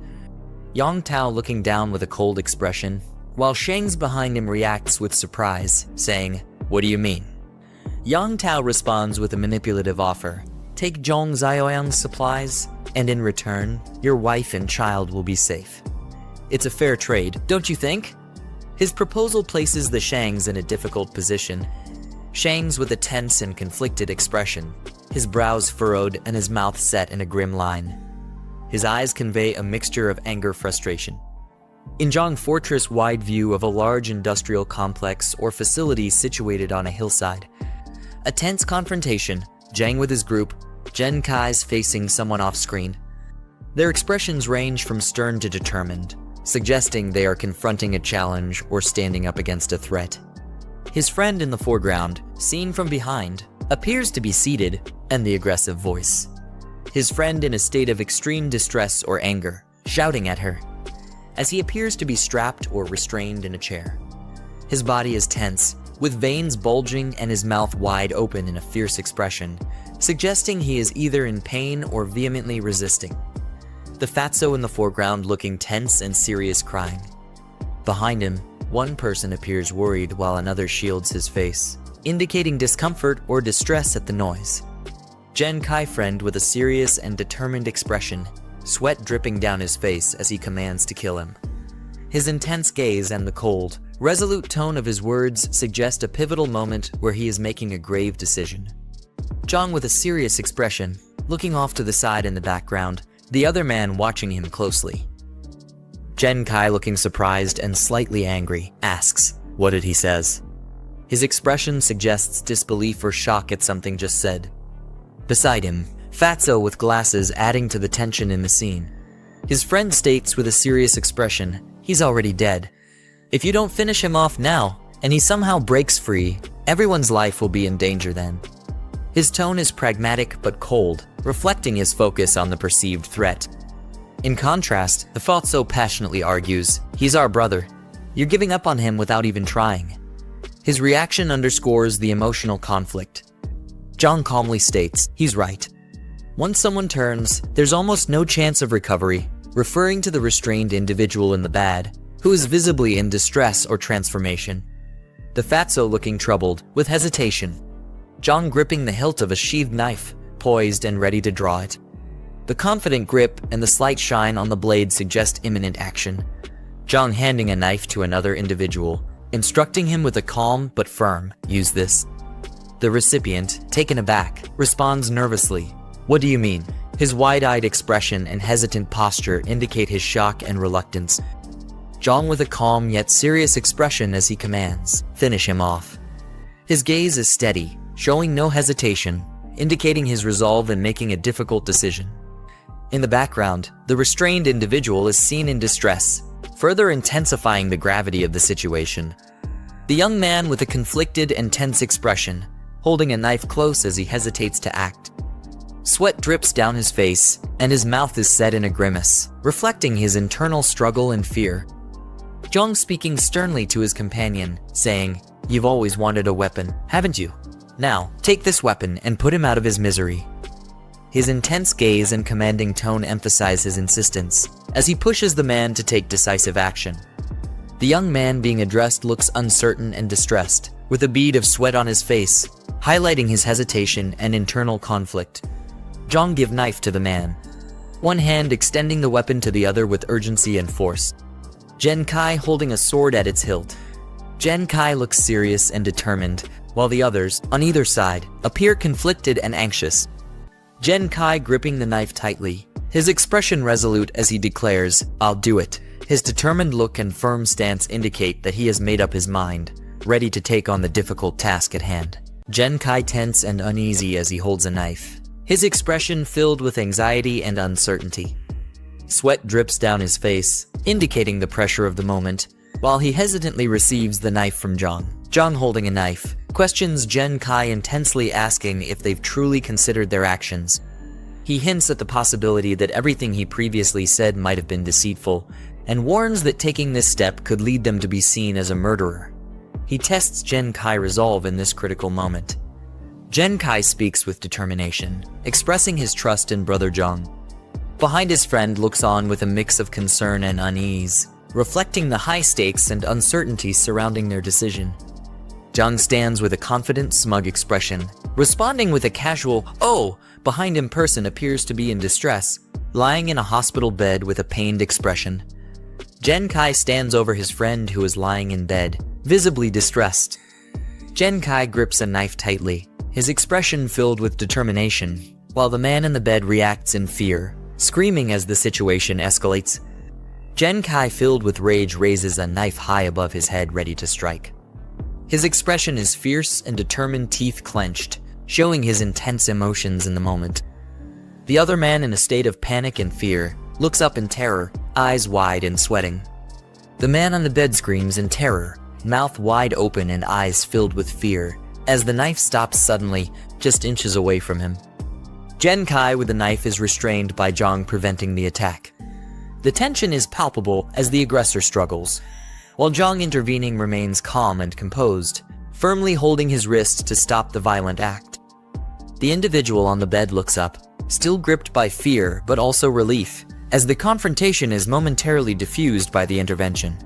Yang Tao looking down with a cold expression, while Shang's behind him reacts with surprise, saying, "What do you mean?" Yang Tao responds with a manipulative offer, "Take Zhang Xiaoyang's supplies, and in return, your wife and child will be safe." It's a fair trade, don't you think? His proposal places the Shangs in a difficult position. Shangs with a tense and conflicted expression, his brows furrowed and his mouth set in a grim line. His eyes convey a mixture of anger, frustration. In Jiang Fortress wide view of a large industrial complex or facility situated on a hillside. A tense confrontation, Jiang with his group, Jen Kai's facing someone off screen. Their expressions range from stern to determined, suggesting they are confronting a challenge or standing up against a threat. His friend in the foreground, seen from behind, appears to be seated, and the aggressive voice. His friend in a state of extreme distress or anger, shouting at her, as he appears to be strapped or restrained in a chair. His body is tense, with veins bulging and his mouth wide open in a fierce expression, suggesting he is either in pain or vehemently resisting. The fatso in the foreground looking tense and serious, crying. Behind him, one person appears worried while another shields his face, indicating discomfort or distress at the noise. Jen Kai friend with a serious and determined expression, sweat dripping down his face as he commands to kill him. His intense gaze and the cold, resolute tone of his words suggest a pivotal moment where he is making a grave decision. Jiang with a serious expression, looking off to the side in the background, the other man watching him closely. Jen Kai looking surprised and slightly angry, asks, "What did he says?" His expression suggests disbelief or shock at something just said. Beside him, Fatso with glasses adding to the tension in the scene. His friend states with a serious expression, "He's already dead. If you don't finish him off now, and he somehow breaks free, everyone's life will be in danger then." His tone is pragmatic but cold, reflecting his focus on the perceived threat. In contrast, the Fatso passionately argues, "He's our brother. You're giving up on him without even trying." His reaction underscores the emotional conflict. Jiang calmly states, "He's right. Once someone turns, there's almost no chance of recovery," referring to the restrained individual in the bad, who is visibly in distress or transformation. The Fatso looking troubled, with hesitation. Jiang gripping the hilt of a sheathed knife, poised and ready to draw it. The confident grip and the slight shine on the blade suggest imminent action. Jiang handing a knife to another individual, instructing him with a calm but firm, "Use this." The recipient, taken aback, responds nervously, "What do you mean?" His wide-eyed expression and hesitant posture indicate his shock and reluctance. Jiang with a calm yet serious expression as he commands, "Finish him off." His gaze is steady, showing no hesitation, indicating his resolve in making a difficult decision. In the background, the restrained individual is seen in distress, further intensifying the gravity of the situation. The young man with a conflicted and tense expression, holding a knife close as he hesitates to act. Sweat drips down his face, and his mouth is set in a grimace, reflecting his internal struggle and fear. Jiang speaking sternly to his companion, saying, "You've always wanted a weapon, haven't you? Now, take this weapon and put him out of his misery." His intense gaze and commanding tone emphasize his insistence, as he pushes the man to take decisive action. The young man being addressed looks uncertain and distressed, with a bead of sweat on his face, highlighting his hesitation and internal conflict. Jiang gives knife to the man, one hand extending the weapon to the other with urgency and force. Jen Kai holding a sword at its hilt. Jen Kai looks serious and determined, while the others, on either side, appear conflicted and anxious. Jen Kai gripping the knife tightly, his expression resolute as he declares, "I'll do it." His determined look and firm stance indicate that he has made up his mind, ready to take on the difficult task at hand. Jen Kai tense and uneasy as he holds a knife, his expression filled with anxiety and uncertainty. Sweat drips down his face, indicating the pressure of the moment, while he hesitantly receives the knife from Jiang. Jiang, holding a knife, questions Jen Kai intensely, asking if they've truly considered their actions. He hints at the possibility that everything he previously said might have been deceitful, and warns that taking this step could lead them to be seen as a murderer. He tests Jen Kai's resolve in this critical moment. Jen Kai speaks with determination, expressing his trust in brother Jiang. Behind his friend looks on with a mix of concern and unease, reflecting the high stakes and uncertainty surrounding their decision. Jiang stands with a confident, smug expression, responding with a casual, "Oh!" Behind him person appears to be in distress, lying in a hospital bed with a pained expression. Jen Kai stands over his friend who is lying in bed, visibly distressed. Jen Kai grips a knife tightly, his expression filled with determination, while the man in the bed reacts in fear, screaming as the situation escalates. Jen Kai, filled with rage, raises a knife high above his head, ready to strike. His expression is fierce and determined, teeth clenched, showing his intense emotions in the moment. The other man, in a state of panic and fear, looks up in terror, eyes wide and sweating. The man on the bed screams in terror, mouth wide open and eyes filled with fear, as the knife stops suddenly, just inches away from him. Jen Kai with the knife is restrained by Jiang, preventing the attack. The tension is palpable as the aggressor struggles, while Jiang, intervening, remains calm and composed, firmly holding his wrist to stop the violent act. The individual on the bed looks up, still gripped by fear but also relief, as the confrontation is momentarily diffused by the intervention.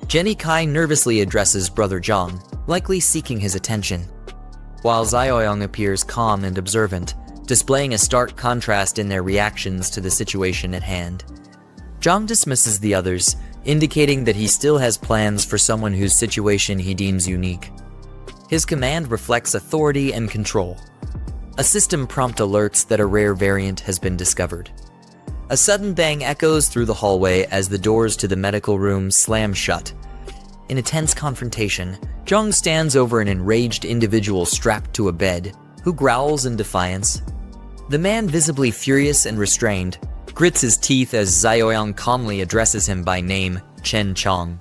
Jenny Kai nervously addresses brother Jiang, likely seeking his attention, while Zioyong appears calm and observant, displaying a stark contrast in their reactions to the situation at hand. Jiang dismisses the others, indicating that he still has plans for someone whose situation he deems unique. His command reflects authority and control. A system prompt alerts that a rare variant has been discovered. A sudden bang echoes through the hallway as the doors to the medical room slam shut. In a tense confrontation, Jiang stands over an enraged individual strapped to a bed, who growls in defiance. The man, visibly furious and restrained, grits his teeth as Zioyang calmly addresses him by name, Chen Chong.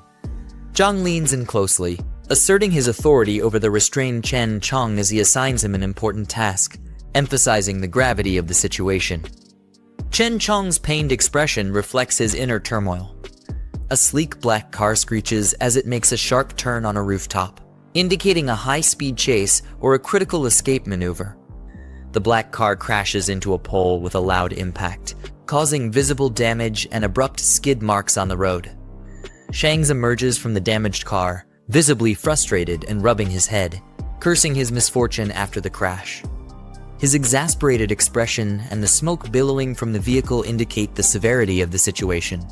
Jiang leans in closely, asserting his authority over the restrained Chen Chong as he assigns him an important task, emphasizing the gravity of the situation. Chen Chong's pained expression reflects his inner turmoil. A sleek black car screeches as it makes a sharp turn on a rooftop, indicating a high-speed chase or a critical escape maneuver. The black car crashes into a pole with a loud impact, causing visible damage and abrupt skid marks on the road. Shangs emerges from the damaged car, visibly frustrated and rubbing his head, cursing his misfortune after the crash. His exasperated expression and the smoke billowing from the vehicle indicate the severity of the situation.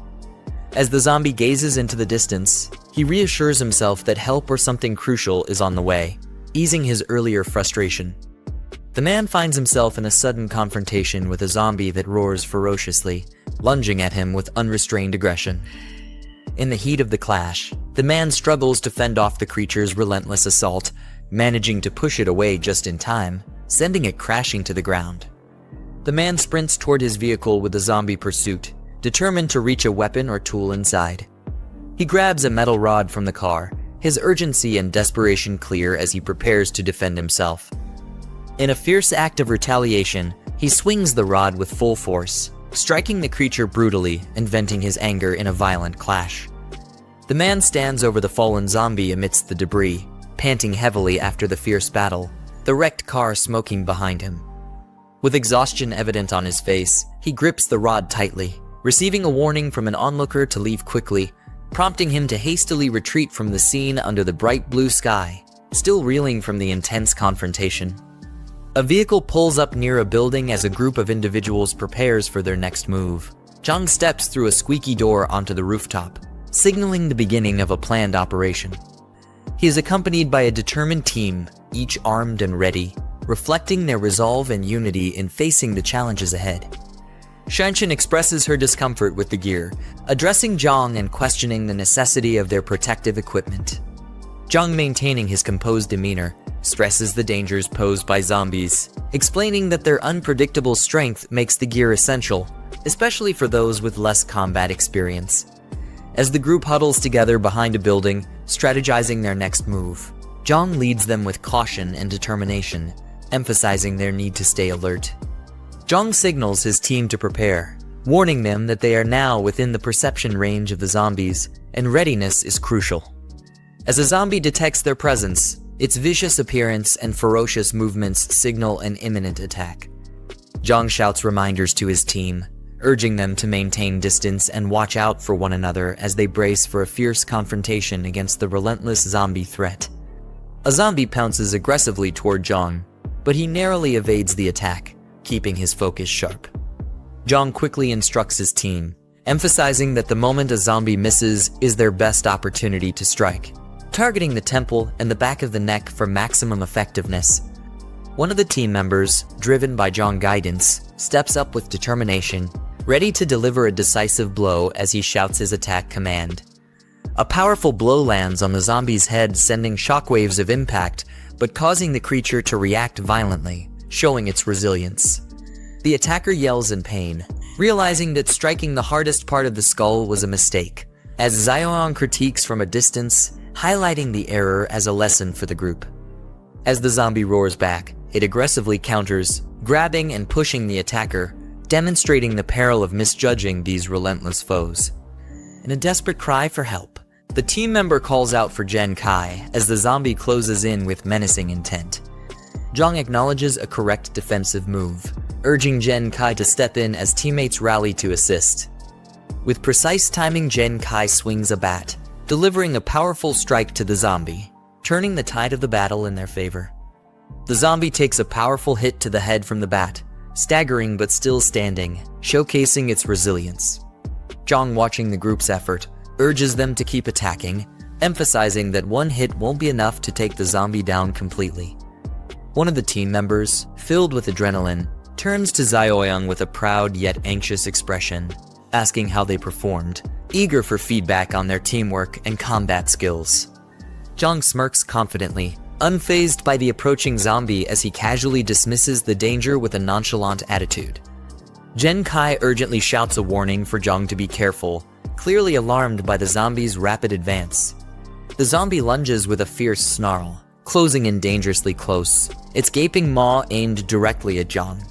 As the zombie gazes into the distance, he reassures himself that help or something crucial is on the way, easing his earlier frustration. The man finds himself in a sudden confrontation with a zombie that roars ferociously, lunging at him with unrestrained aggression. In the heat of the clash, the man struggles to fend off the creature's relentless assault, managing to push it away just in time, sending it crashing to the ground. The man sprints toward his vehicle with the zombie pursuit, determined to reach a weapon or tool inside. He grabs a metal rod from the car, his urgency and desperation clear as he prepares to defend himself. In a fierce act of retaliation, he swings the rod with full force, striking the creature brutally and venting his anger in a violent clash. The man stands over the fallen zombie amidst the debris, panting heavily after the fierce battle, the wrecked car smoking behind him. With exhaustion evident on his face, he grips the rod tightly, receiving a warning from an onlooker to leave quickly, prompting him to hastily retreat from the scene under the bright blue sky, still reeling from the intense confrontation. A vehicle pulls up near a building as a group of individuals prepares for their next move. Jiang steps through a squeaky door onto the rooftop, signaling the beginning of a planned operation. He is accompanied by a determined team, each armed and ready, reflecting their resolve and unity in facing the challenges ahead. Shanshan expresses her discomfort with the gear, addressing Jiang and questioning the necessity of their protective equipment. Jiang, maintaining his composed demeanor, stresses the dangers posed by zombies, explaining that their unpredictable strength makes the gear essential, especially for those with less combat experience. As the group huddles together behind a building, strategizing their next move, Jiang leads them with caution and determination, emphasizing their need to stay alert. Jiang signals his team to prepare, warning them that they are now within the perception range of the zombies, and readiness is crucial. As a zombie detects their presence, its vicious appearance and ferocious movements signal an imminent attack. Jiang shouts reminders to his team, urging them to maintain distance and watch out for one another as they brace for a fierce confrontation against the relentless zombie threat. A zombie pounces aggressively toward Jiang, but he narrowly evades the attack, keeping his focus sharp. Jiang quickly instructs his team, emphasizing that the moment a zombie misses is their best opportunity to strike, targeting the temple and the back of the neck for maximum effectiveness. One of the team members, driven by Jiang's guidance, steps up with determination, ready to deliver a decisive blow as he shouts his attack command. A powerful blow lands on the zombie's head, sending shockwaves of impact, but causing the creature to react violently, showing its resilience. The attacker yells in pain, realizing that striking the hardest part of the skull was a mistake, as Xiaoyang critiques from a distance, highlighting the error as a lesson for the group. As the zombie roars back, it aggressively counters, grabbing and pushing the attacker, demonstrating the peril of misjudging these relentless foes. In a desperate cry for help, the team member calls out for Jen Kai as the zombie closes in with menacing intent. Jiang acknowledges a correct defensive move, urging Jen Kai to step in as teammates rally to assist. With precise timing, Jen Kai swings a bat, delivering a powerful strike to the zombie, turning the tide of the battle in their favor. The zombie takes a powerful hit to the head from the bat, staggering but still standing, showcasing its resilience. Jiang, watching the group's effort, urges them to keep attacking, emphasizing that one hit won't be enough to take the zombie down completely. One of the team members, filled with adrenaline, turns to Xiaoyang with a proud yet anxious expression, asking how they performed, eager for feedback on their teamwork and combat skills. Jiang smirks confidently, unfazed by the approaching zombie as he casually dismisses the danger with a nonchalant attitude. Jen Kai urgently shouts a warning for Jiang to be careful, clearly alarmed by the zombie's rapid advance. The zombie lunges with a fierce snarl, closing in dangerously close, its gaping maw aimed directly at Jiang.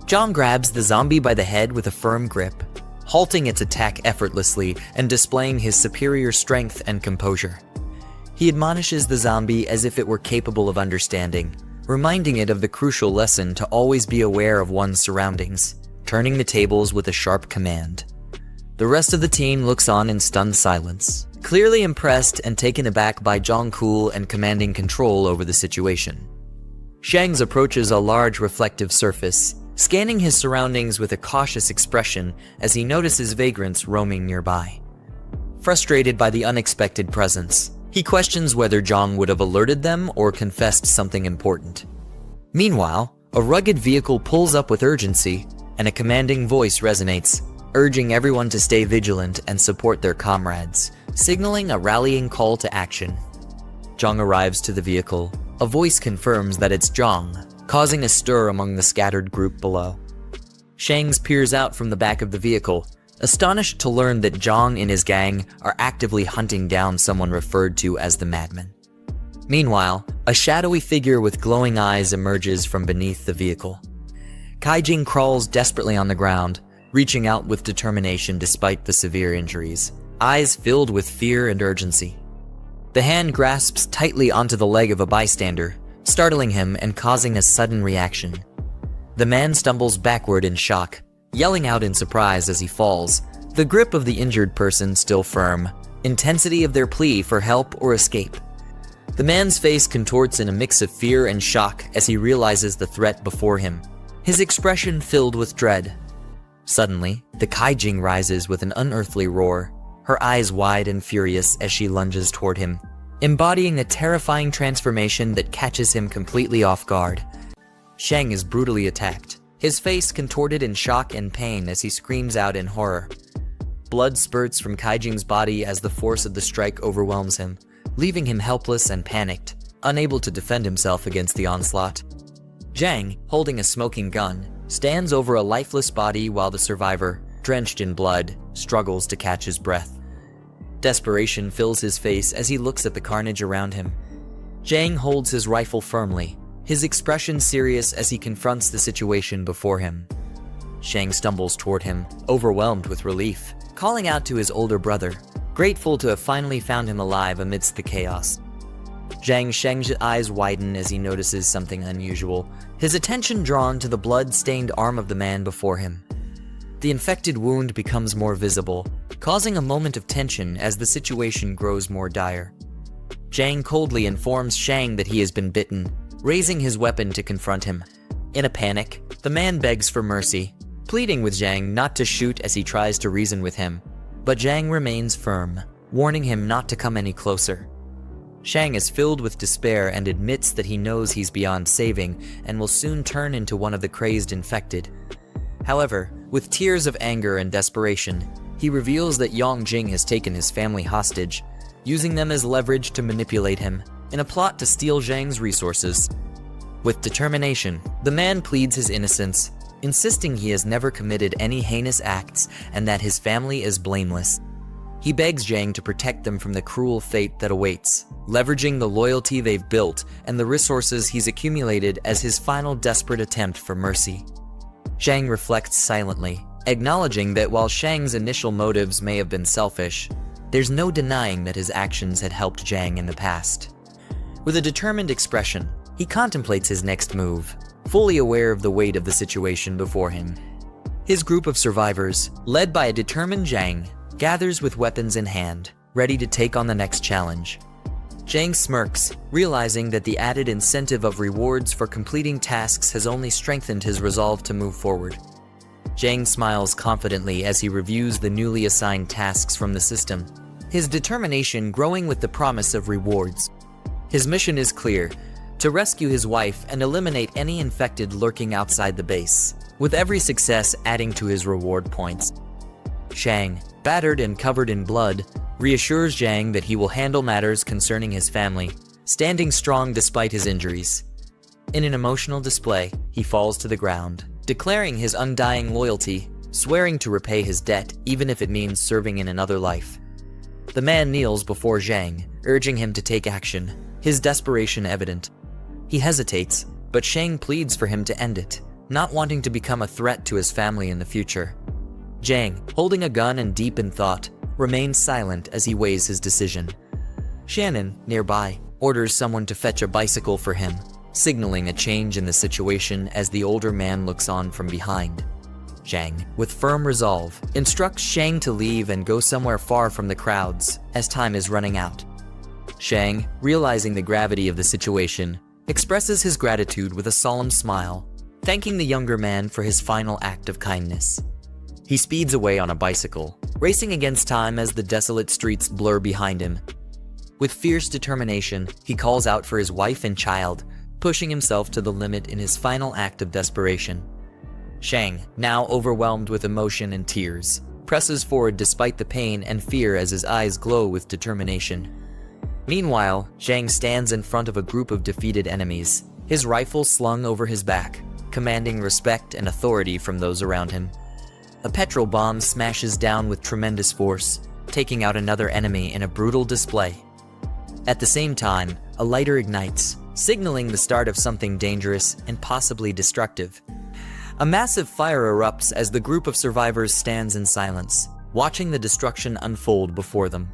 Jiang grabs the zombie by the head with a firm grip, halting its attack effortlessly and displaying his superior strength and composure. He admonishes the zombie as if it were capable of understanding, reminding it of the crucial lesson to always be aware of one's surroundings, turning the tables with a sharp command. The rest of the team looks on in stunned silence, clearly impressed and taken aback by Jiang's cool and commanding control over the situation. Shang approaches a large reflective surface, scanning his surroundings with a cautious expression as he notices vagrants roaming nearby. Frustrated by the unexpected presence, he questions whether Jiang would have alerted them or confessed something important. Meanwhile, a rugged vehicle pulls up with urgency, and a commanding voice resonates, urging everyone to stay vigilant and support their comrades, signaling a rallying call to action. Jiang arrives to the vehicle, a voice confirms that it's Jiang, causing a stir among the scattered group below. Shang peers out from the back of the vehicle, astonished to learn that Jiang and his gang are actively hunting down someone referred to as the Madman. Meanwhile, a shadowy figure with glowing eyes emerges from beneath the vehicle. Kaijing crawls desperately on the ground, reaching out with determination despite the severe injuries, eyes filled with fear and urgency. The hand grasps tightly onto the leg of a bystander, startling him and causing a sudden reaction. The man stumbles backward in shock, yelling out in surprise as he falls, the grip of the injured person still firm, intensity of their plea for help or escape. The man's face contorts in a mix of fear and shock as he realizes the threat before him, his expression filled with dread. Suddenly, the Kaijing rises with an unearthly roar, her eyes wide and furious as she lunges toward him, embodying a terrifying transformation that catches him completely off guard. Shang is brutally attacked, his face contorted in shock and pain as he screams out in horror. Blood spurts from Kaijing's body as the force of the strike overwhelms him, leaving him helpless and panicked, unable to defend himself against the onslaught. Jiang, holding a smoking gun, stands over a lifeless body while the survivor, drenched in blood, struggles to catch his breath. Desperation fills his face as he looks at the carnage around him. Jiang holds his rifle firmly, his expression serious as he confronts the situation before him. Shang stumbles toward him, overwhelmed with relief, calling out to his older brother, grateful to have finally found him alive amidst the chaos. Shang's eyes widen as he notices something unusual, his attention drawn to the blood-stained arm of the man before him. The infected wound becomes more visible, causing a moment of tension as the situation grows more dire. Jiang coldly informs Shang that he has been bitten, raising his weapon to confront him. In a panic, the man begs for mercy, pleading with Jiang not to shoot as he tries to reason with him, but Jiang remains firm, warning him not to come any closer. Shang is filled with despair and admits that he knows he's beyond saving and will soon turn into one of the crazed infected. However, with tears of anger and desperation, he reveals that Yongjing has taken his family hostage, using them as leverage to manipulate him in a plot to steal Zhang's resources. With determination, the man pleads his innocence, insisting he has never committed any heinous acts and that his family is blameless. He begs Jiang to protect them from the cruel fate that awaits, leveraging the loyalty they've built and the resources he's accumulated as his final desperate attempt for mercy. Jiang reflects silently, acknowledging that while Shang's initial motives may have been selfish, there's no denying that his actions had helped Jiang in the past. With a determined expression, he contemplates his next move, fully aware of the weight of the situation before him. His group of survivors, led by a determined Jiang, gathers with weapons in hand, ready to take on the next challenge. Jiang smirks, realizing that the added incentive of rewards for completing tasks has only strengthened his resolve to move forward. Jiang smiles confidently as he reviews the newly assigned tasks from the system, his determination growing with the promise of rewards. His mission is clear: to rescue his wife and eliminate any infected lurking outside the base, with every success adding to his reward points. Shang, battered and covered in blood, reassures Jiang that he will handle matters concerning his family, standing strong despite his injuries. In an emotional display, he falls to the ground, declaring his undying loyalty, swearing to repay his debt even if it means serving in another life. The man kneels before Jiang, urging him to take action, his desperation evident. He hesitates, but Shang pleads for him to end it, not wanting to become a threat to his family in the future. Jiang, holding a gun and deep in thought, remains silent as he weighs his decision. Shannon, nearby, orders someone to fetch a bicycle for him, signaling a change in the situation as the older man looks on from behind. Jiang, with firm resolve, instructs Shang to leave and go somewhere far from the crowds, as time is running out. Shang, realizing the gravity of the situation, expresses his gratitude with a solemn smile, thanking the younger man for his final act of kindness. He speeds away on a bicycle, racing against time as the desolate streets blur behind him. With fierce determination, he calls out for his wife and child, pushing himself to the limit in his final act of desperation. Shang, now overwhelmed with emotion and tears, presses forward despite the pain and fear as his eyes glow with determination. Meanwhile, Jiang stands in front of a group of defeated enemies, his rifle slung over his back, commanding respect and authority from those around him. A petrol bomb smashes down with tremendous force, taking out another enemy in a brutal display. At the same time, a lighter ignites, signaling the start of something dangerous and possibly destructive. A massive fire erupts as the group of survivors stands in silence, watching the destruction unfold before them.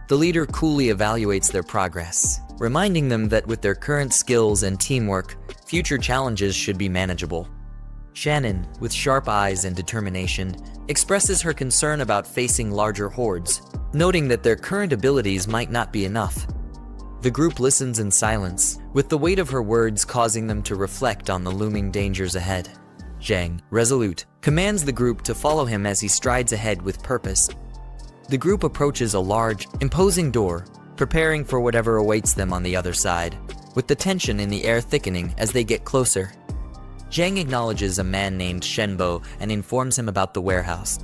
The leader coolly evaluates their progress, reminding them that with their current skills and teamwork, future challenges should be manageable. Shannon, with sharp eyes and determination, expresses her concern about facing larger hordes, noting that their current abilities might not be enough. The group listens in silence, with the weight of her words causing them to reflect on the looming dangers ahead. Jiang, resolute, commands the group to follow him as he strides ahead with purpose. The group approaches a large, imposing door, preparing for whatever awaits them on the other side, with the tension in the air thickening as they get closer. Jiang acknowledges a man named Shenbo and informs him about the warehouse.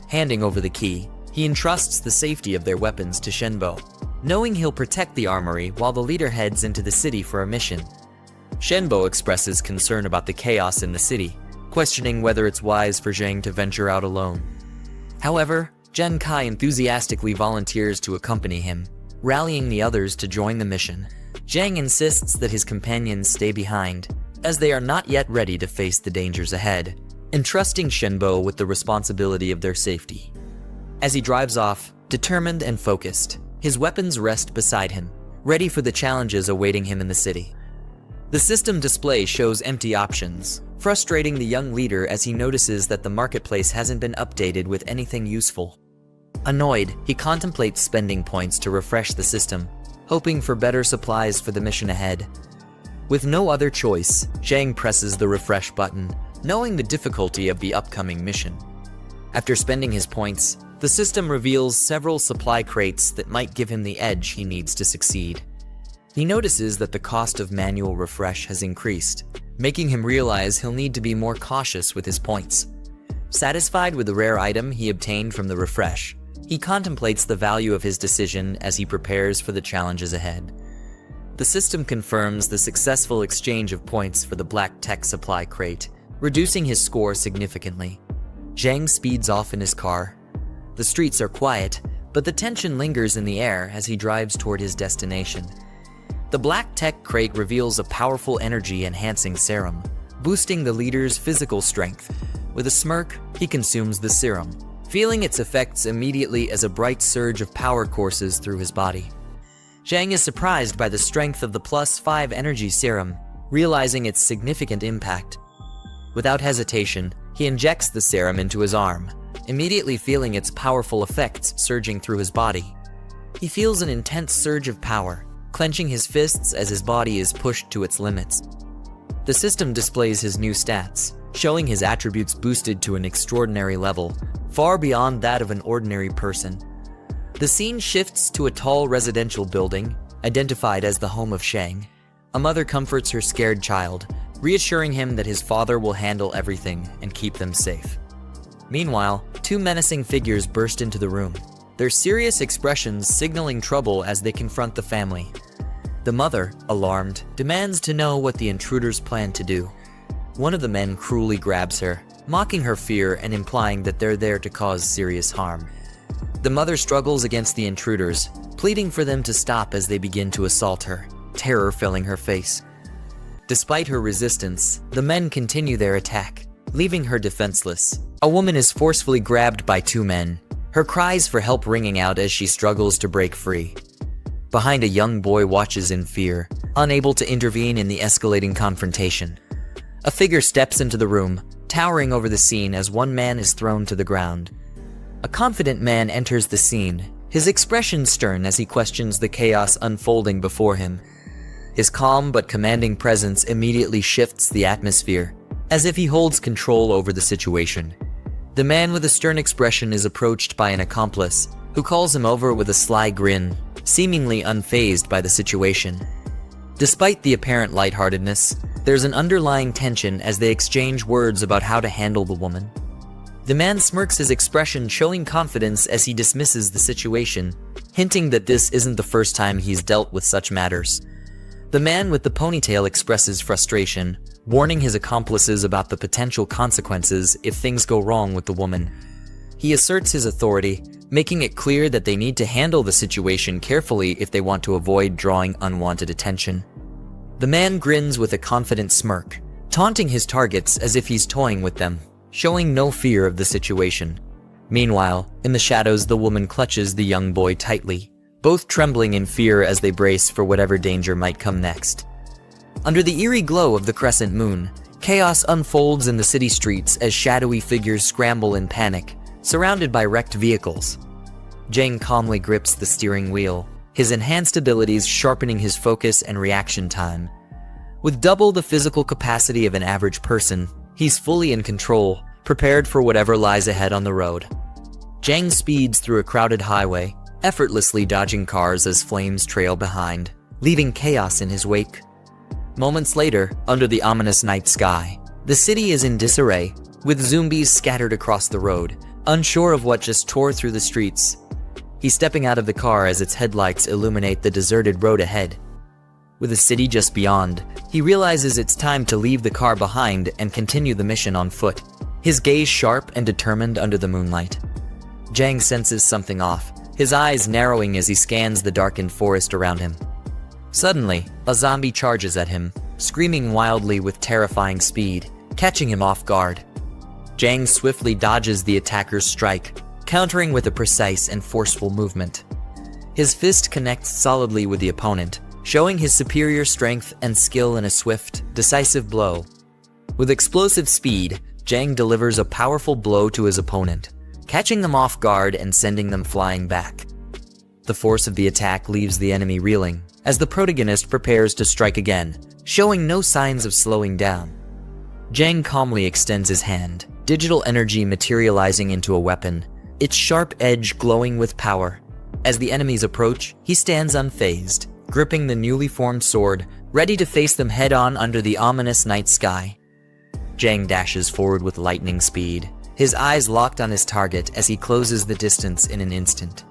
Handing over the key, he entrusts the safety of their weapons to Shenbo, knowing he'll protect the armory while the leader heads into the city for a mission. Shenbo expresses concern about the chaos in the city, questioning whether it's wise for Jiang to venture out alone. However, Zhen Kai enthusiastically volunteers to accompany him, rallying the others to join the mission. Jiang insists that his companions stay behind, as they are not yet ready to face the dangers ahead, entrusting Shenbo with the responsibility of their safety. As he drives off, determined and focused, his weapons rest beside him, ready for the challenges awaiting him in the city. The system display shows empty options, frustrating the young leader as he notices that the marketplace hasn't been updated with anything useful. Annoyed, he contemplates spending points to refresh the system, hoping for better supplies for the mission ahead. With no other choice, Jiang presses the refresh button, knowing the difficulty of the upcoming mission. After spending his points, the system reveals several supply crates that might give him the edge he needs to succeed. He notices that the cost of manual refresh has increased, making him realize he'll need to be more cautious with his points. Satisfied with the rare item he obtained from the refresh, he contemplates the value of his decision as he prepares for the challenges ahead. The system confirms the successful exchange of points for the black tech supply crate, reducing his score significantly. Jiang speeds off in his car. The streets are quiet, but the tension lingers in the air as he drives toward his destination. The black tech crate reveals a powerful energy-enhancing serum, boosting the leader's physical strength. With a smirk, he consumes the serum, feeling its effects immediately as a bright surge of power courses through his body. Jiang is surprised by the strength of the +5 energy serum, realizing its significant impact. Without hesitation, he injects the serum into his arm, immediately feeling its powerful effects surging through his body. He feels an intense surge of power, clenching his fists as his body is pushed to its limits. The system displays his new stats, showing his attributes boosted to an extraordinary level, far beyond that of an ordinary person. The scene shifts to a tall residential building, identified as the home of Jiang. A mother comforts her scared child, reassuring him that his father will handle everything and keep them safe. Meanwhile, two menacing figures burst into the room, their serious expressions signaling trouble as they confront the family. The mother, alarmed, demands to know what the intruders plan to do. One of the men cruelly grabs her, mocking her fear and implying that they're there to cause serious harm. The mother struggles against the intruders, pleading for them to stop as they begin to assault her, terror filling her face. Despite her resistance, the men continue their attack, leaving her defenseless. A woman is forcefully grabbed by two men, her cries for help ringing out as she struggles to break free. Behind, a young boy watches in fear, unable to intervene in the escalating confrontation. A figure steps into the room, towering over the scene as one man is thrown to the ground. A confident man enters the scene, his expression stern as he questions the chaos unfolding before him. His calm but commanding presence immediately shifts the atmosphere, as if he holds control over the situation. The man with a stern expression is approached by an accomplice, who calls him over with a sly grin, seemingly unfazed by the situation. Despite the apparent lightheartedness, there's an underlying tension as they exchange words about how to handle the woman. The man smirks, his expression showing confidence as he dismisses the situation, hinting that this isn't the first time he's dealt with such matters. The man with the ponytail expresses frustration, warning his accomplices about the potential consequences if things go wrong with the woman. He asserts his authority, making it clear that they need to handle the situation carefully if they want to avoid drawing unwanted attention. The man grins with a confident smirk, taunting his targets as if he's toying with them, showing no fear of the situation. Meanwhile, in the shadows, the woman clutches the young boy tightly, both trembling in fear as they brace for whatever danger might come next. Under the eerie glow of the crescent moon, chaos unfolds in the city streets as shadowy figures scramble in panic, surrounded by wrecked vehicles. Jiang calmly grips the steering wheel, his enhanced abilities sharpening his focus and reaction time. With double the physical capacity of an average person, he's fully in control, prepared for whatever lies ahead on the road. Jiang speeds through a crowded highway, effortlessly dodging cars as flames trail behind, leaving chaos in his wake. Moments later, under the ominous night sky, the city is in disarray, with zombies scattered across the road, unsure of what just tore through the streets. He's stepping out of the car as its headlights illuminate the deserted road ahead. With the city just beyond, he realizes it's time to leave the car behind and continue the mission on foot, his gaze sharp and determined under the moonlight. Jiang senses something off, his eyes narrowing as he scans the darkened forest around him. Suddenly, a zombie charges at him, screaming wildly with terrifying speed, catching him off guard. Jiang swiftly dodges the attacker's strike, countering with a precise and forceful movement. His fist connects solidly with the opponent, showing his superior strength and skill in a swift, decisive blow. With explosive speed, Jiang delivers a powerful blow to his opponent, catching them off guard and sending them flying back. The force of the attack leaves the enemy reeling, as the protagonist prepares to strike again, showing no signs of slowing down. Jiang calmly extends his hand, digital energy materializing into a weapon, its sharp edge glowing with power. As the enemies approach, he stands unfazed, gripping the newly formed sword, ready to face them head-on under the ominous night sky. Jiang dashes forward with lightning speed, his eyes locked on his target as he closes the distance in an instant.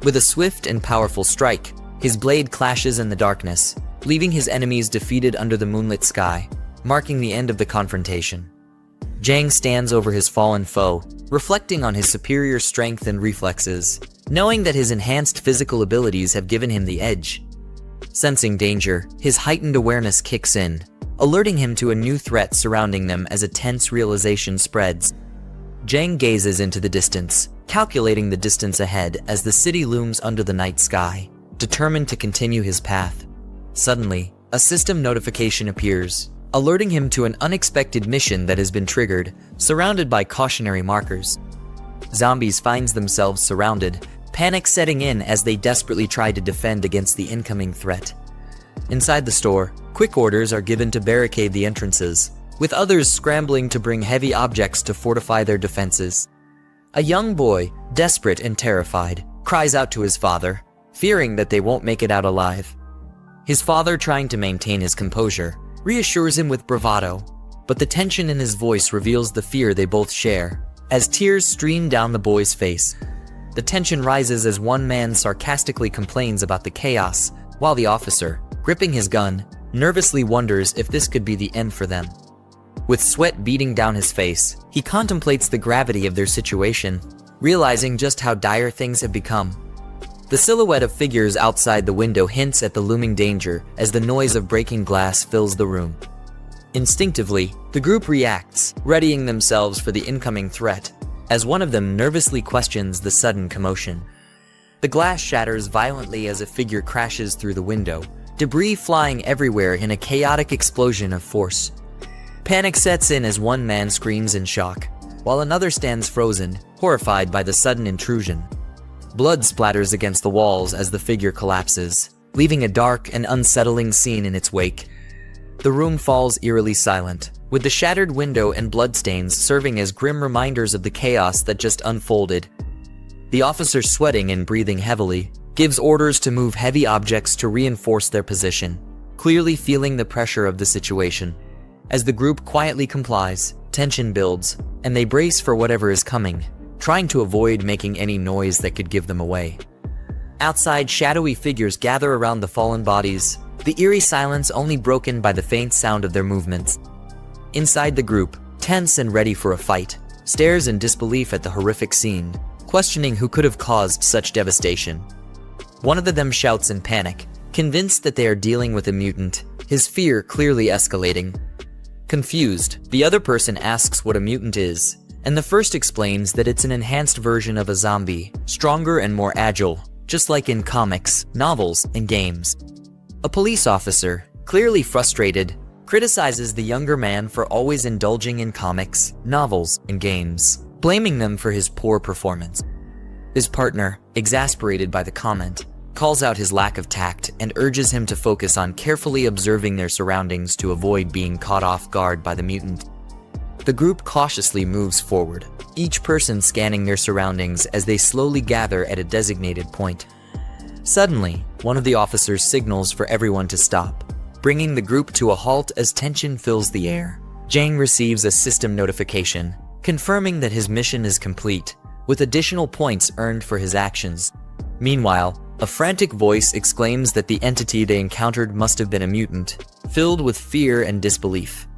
With a swift and powerful strike, his blade clashes in the darkness, leaving his enemies defeated under the moonlit sky, marking the end of the confrontation. Jiang stands over his fallen foe, reflecting on his superior strength and reflexes, knowing that his enhanced physical abilities have given him the edge. Sensing danger, his heightened awareness kicks in, alerting him to a new threat surrounding them as a tense realization spreads. Jiang gazes into the distance, calculating the distance ahead as the city looms under the night sky, determined to continue his path. Suddenly, a system notification appears, alerting him to an unexpected mission that has been triggered, surrounded by cautionary markers. Zombies find themselves surrounded, panic setting in as they desperately try to defend against the incoming threat. Inside the store, quick orders are given to barricade the entrances, with others scrambling to bring heavy objects to fortify their defenses. A young boy, desperate and terrified, cries out to his father, fearing that they won't make it out alive. His father, trying to maintain his composure, reassures him with bravado, but the tension in his voice reveals the fear they both share, as tears stream down the boy's face. The tension rises as one man sarcastically complains about the chaos, while the officer, gripping his gun, nervously wonders if this could be the end for them. With sweat beading down his face, he contemplates the gravity of their situation, realizing just how dire things have become. The silhouette of figures outside the window hints at the looming danger as the noise of breaking glass fills the room. Instinctively, the group reacts, readying themselves for the incoming threat, as one of them nervously questions the sudden commotion. The glass shatters violently as a figure crashes through the window, debris flying everywhere in a chaotic explosion of force. Panic sets in as one man screams in shock, while another stands frozen, horrified by the sudden intrusion. Blood splatters against the walls as the figure collapses, leaving a dark and unsettling scene in its wake. The room falls eerily silent, with the shattered window and bloodstains serving as grim reminders of the chaos that just unfolded. The officer, sweating and breathing heavily, gives orders to move heavy objects to reinforce their position, clearly feeling the pressure of the situation. As the group quietly complies, tension builds, and they brace for whatever is coming, trying to avoid making any noise that could give them away. Outside, shadowy figures gather around the fallen bodies, the eerie silence only broken by the faint sound of their movements. Inside the group, tense and ready for a fight, stares in disbelief at the horrific scene, questioning who could have caused such devastation. One of them shouts in panic, convinced that they are dealing with a mutant, his fear clearly escalating. Confused, the other person asks what a mutant is, and the first explains that it's an enhanced version of a zombie, stronger and more agile, just like in comics, novels, and games. A police officer, clearly frustrated, criticizes the younger man for always indulging in comics, novels, and games, blaming them for his poor performance. His partner, exasperated by the comment, calls out his lack of tact and urges him to focus on carefully observing their surroundings to avoid being caught off guard by the mutant. The group cautiously moves forward, each person scanning their surroundings as they slowly gather at a designated point. Suddenly, one of the officers signals for everyone to stop, bringing the group to a halt as tension fills the air. Jiang receives a system notification, confirming that his mission is complete, with additional points earned for his actions. Meanwhile, a frantic voice exclaims that the entity they encountered must have been a mutant, filled with fear and disbelief.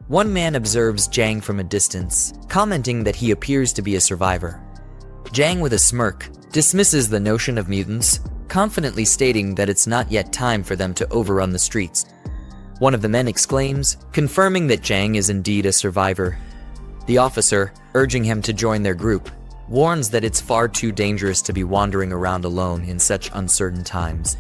One man observes Jiang from a distance, commenting that he appears to be a survivor. Jiang, with a smirk, dismisses the notion of mutants, confidently stating that it's not yet time for them to overrun the streets. One of the men exclaims, confirming that Jiang is indeed a survivor. The officer, urging him to join their group, warns that it's far too dangerous to be wandering around alone in such uncertain times.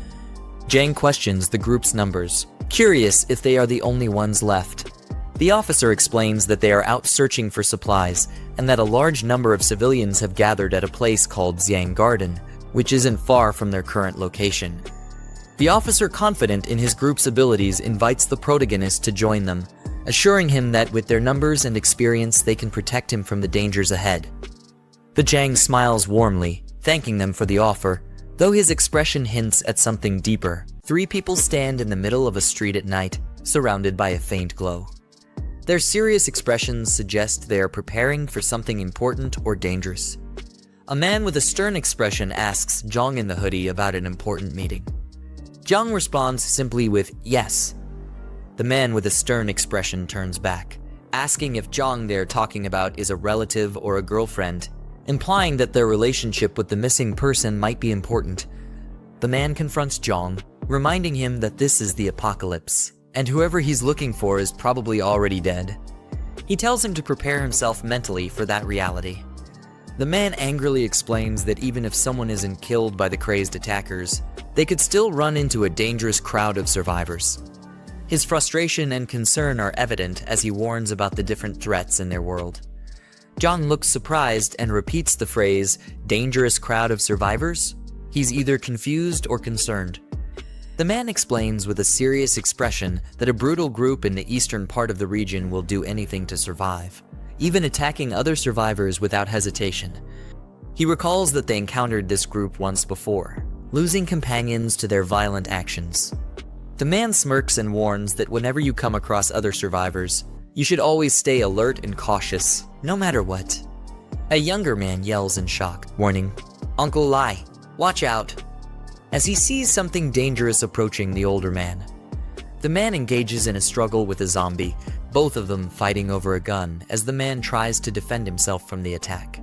Jiang questions the group's numbers, curious if they are the only ones left. The officer explains that they are out searching for supplies and that a large number of civilians have gathered at a place called Xiang Garden, which isn't far from their current location. The officer, confident in his group's abilities, invites the protagonist to join them, assuring him that with their numbers and experience they can protect him from the dangers ahead. The Jiang smiles warmly, thanking them for the offer, though his expression hints at something deeper. Three people stand in the middle of a street at night, surrounded by a faint glow. Their serious expressions suggest they are preparing for something important or dangerous. A man with a stern expression asks Jiang in the hoodie about an important meeting. Jiang responds simply with yes. The man with a stern expression turns back, asking if Jiang they're talking about is a relative or a girlfriend, implying that their relationship with the missing person might be important. The man confronts Jiang, reminding him that this is the apocalypse, and whoever he's looking for is probably already dead. He tells him to prepare himself mentally for that reality. The man angrily explains that even if someone isn't killed by the crazed attackers, they could still run into a dangerous crowd of survivors. His frustration and concern are evident as he warns about the different threats in their world. Jiang looks surprised and repeats the phrase, dangerous crowd of survivors? He's either confused or concerned. The man explains with a serious expression that a brutal group in the eastern part of the region will do anything to survive, even attacking other survivors without hesitation. He recalls that they encountered this group once before, losing companions to their violent actions. The man smirks and warns that whenever you come across other survivors, you should always stay alert and cautious, no matter what. A younger man yells in shock, warning, "Uncle Lai, watch out," as he sees something dangerous approaching the older man. The man engages in a struggle with a zombie, both of them fighting over a gun as the man tries to defend himself from the attack.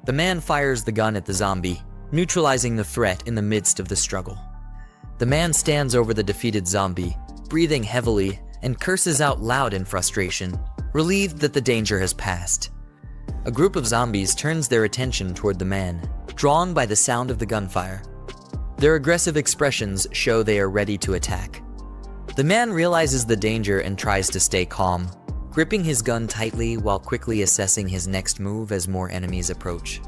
The man fires the gun at the zombie, neutralizing the threat in the midst of the struggle. The man stands over the defeated zombie, breathing heavily, and curses out loud in frustration, relieved that the danger has passed. A group of zombies turns their attention toward the man, drawn by the sound of the gunfire. Their aggressive expressions show they are ready to attack. The man realizes the danger and tries to stay calm, gripping his gun tightly while quickly assessing his next move as more enemies approach.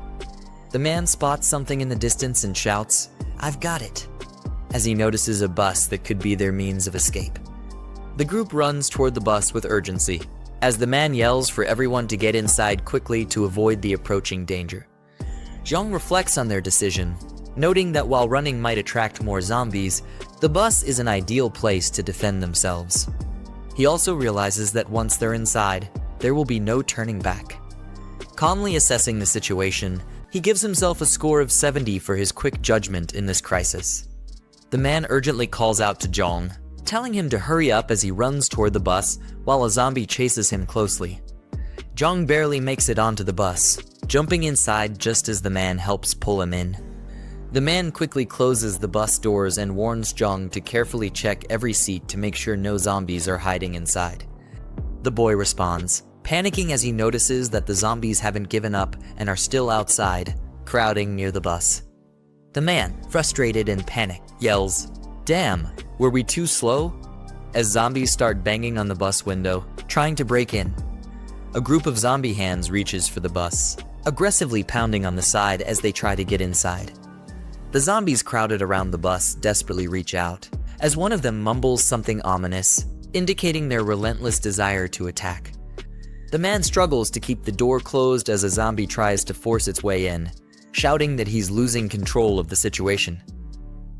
The man spots something in the distance and shouts, "I've got it," as he notices a bus that could be their means of escape. The group runs toward the bus with urgency, as the man yells for everyone to get inside quickly to avoid the approaching danger. Jiang reflects on their decision, noting that while running might attract more zombies, the bus is an ideal place to defend themselves. He also realizes that once they're inside, there will be no turning back. Calmly assessing the situation, he gives himself a score of 70 for his quick judgment in this crisis. The man urgently calls out to Jiang, telling him to hurry up as he runs toward the bus while a zombie chases him closely. Jiang barely makes it onto the bus, jumping inside just as the man helps pull him in. The man quickly closes the bus doors and warns Jiang to carefully check every seat to make sure no zombies are hiding inside. The boy responds, panicking as he notices that the zombies haven't given up and are still outside, crowding near the bus. The man, frustrated and panicked, yells, "Damn, were we too slow?" as zombies start banging on the bus window, trying to break in. A group of zombie hands reaches for the bus, aggressively pounding on the side as they try to get inside. The zombies crowded around the bus desperately reach out, as one of them mumbles something ominous, indicating their relentless desire to attack. The man struggles to keep the door closed as a zombie tries to force its way in, shouting that he's losing control of the situation.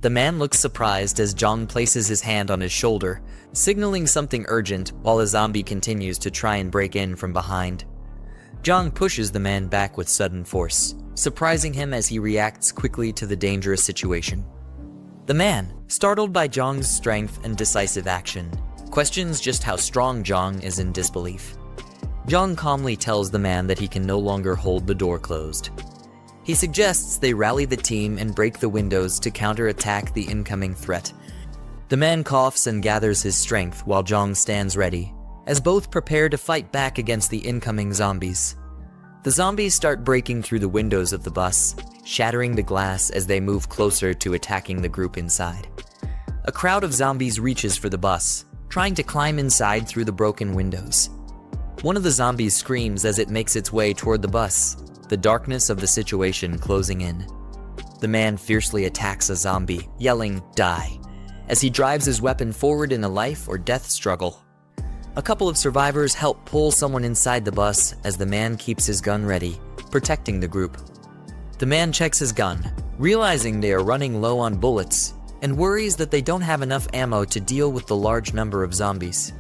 The man looks surprised as Jiang places his hand on his shoulder, signaling something urgent while a zombie continues to try and break in from behind. Jiang pushes the man back with sudden force, surprising him as he reacts quickly to the dangerous situation. The man, startled by Jiang's strength and decisive action, questions just how strong Jiang is in disbelief. Jiang calmly tells the man that he can no longer hold the door closed. He suggests they rally the team and break the windows to counterattack the incoming threat. The man coughs and gathers his strength while Jiang stands ready, as both prepare to fight back against the incoming zombies. The zombies start breaking through the windows of the bus, shattering the glass as they move closer to attacking the group inside. A crowd of zombies reaches for the bus, trying to climb inside through the broken windows. One of the zombies screams as it makes its way toward the bus, the darkness of the situation closing in. The man fiercely attacks a zombie, yelling, "Die," as he drives his weapon forward in a life or death struggle. A couple of survivors help pull someone inside the bus as the man keeps his gun ready, protecting the group. The man checks his gun, realizing they are running low on bullets, and worries that they don't have enough ammo to deal with the large number of zombies.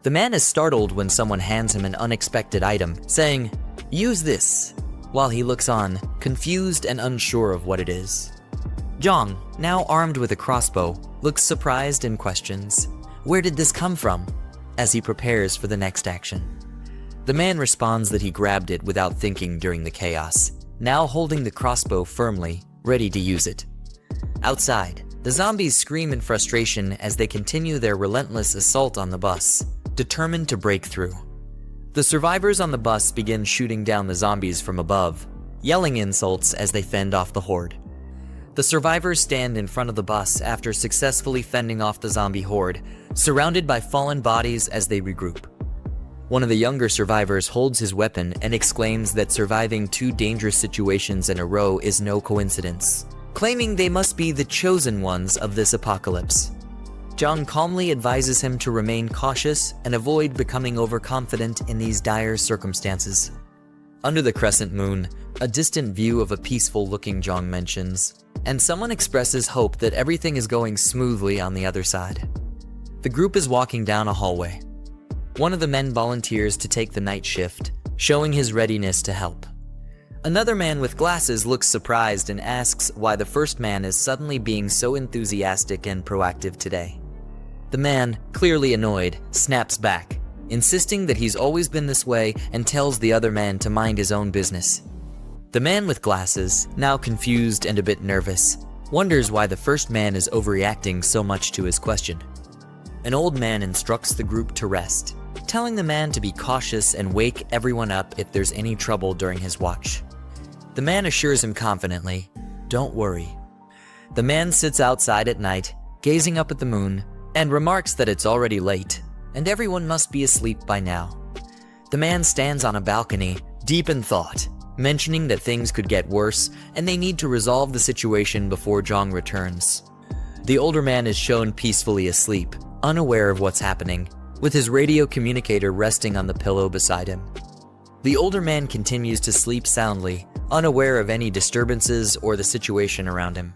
The man is startled when someone hands him an unexpected item, saying, "Use this," while he looks on, confused and unsure of what it is. Jiang, now armed with a crossbow, looks surprised and questions, "Where did this come from?" as he prepares for the next action. The man responds that he grabbed it without thinking during the chaos, now holding the crossbow firmly, ready to use it. Outside, the zombies scream in frustration as they continue their relentless assault on the bus, determined to break through. The survivors on the bus begin shooting down the zombies from above, yelling insults as they fend off the horde. The survivors stand in front of the bus after successfully fending off the zombie horde, surrounded by fallen bodies as they regroup. One of the younger survivors holds his weapon and exclaims that surviving 2 dangerous situations in a row is no coincidence, claiming they must be the chosen ones of this apocalypse. Jiang calmly advises him to remain cautious and avoid becoming overconfident in these dire circumstances. Under the crescent moon, a distant view of a peaceful-looking Jiang mentions, and someone expresses hope that everything is going smoothly on the other side. The group is walking down a hallway. One of the men volunteers to take the night shift, showing his readiness to help. Another man with glasses looks surprised and asks why the first man is suddenly being so enthusiastic and proactive today. The man, clearly annoyed, snaps back, insisting that he's always been this way and tells the other man to mind his own business. The man with glasses, now confused and a bit nervous, wonders why the first man is overreacting so much to his question. An old man instructs the group to rest, telling the man to be cautious and wake everyone up if there's any trouble during his watch. The man assures him confidently, "Don't worry." The man sits outside at night, gazing up at the moon, and remarks that it's already late, and everyone must be asleep by now. The man stands on a balcony, deep in thought, mentioning that things could get worse and they need to resolve the situation before Jiang returns. The older man is shown peacefully asleep, unaware of what's happening, with his radio communicator resting on the pillow beside him. The older man continues to sleep soundly, unaware of any disturbances or the situation around him.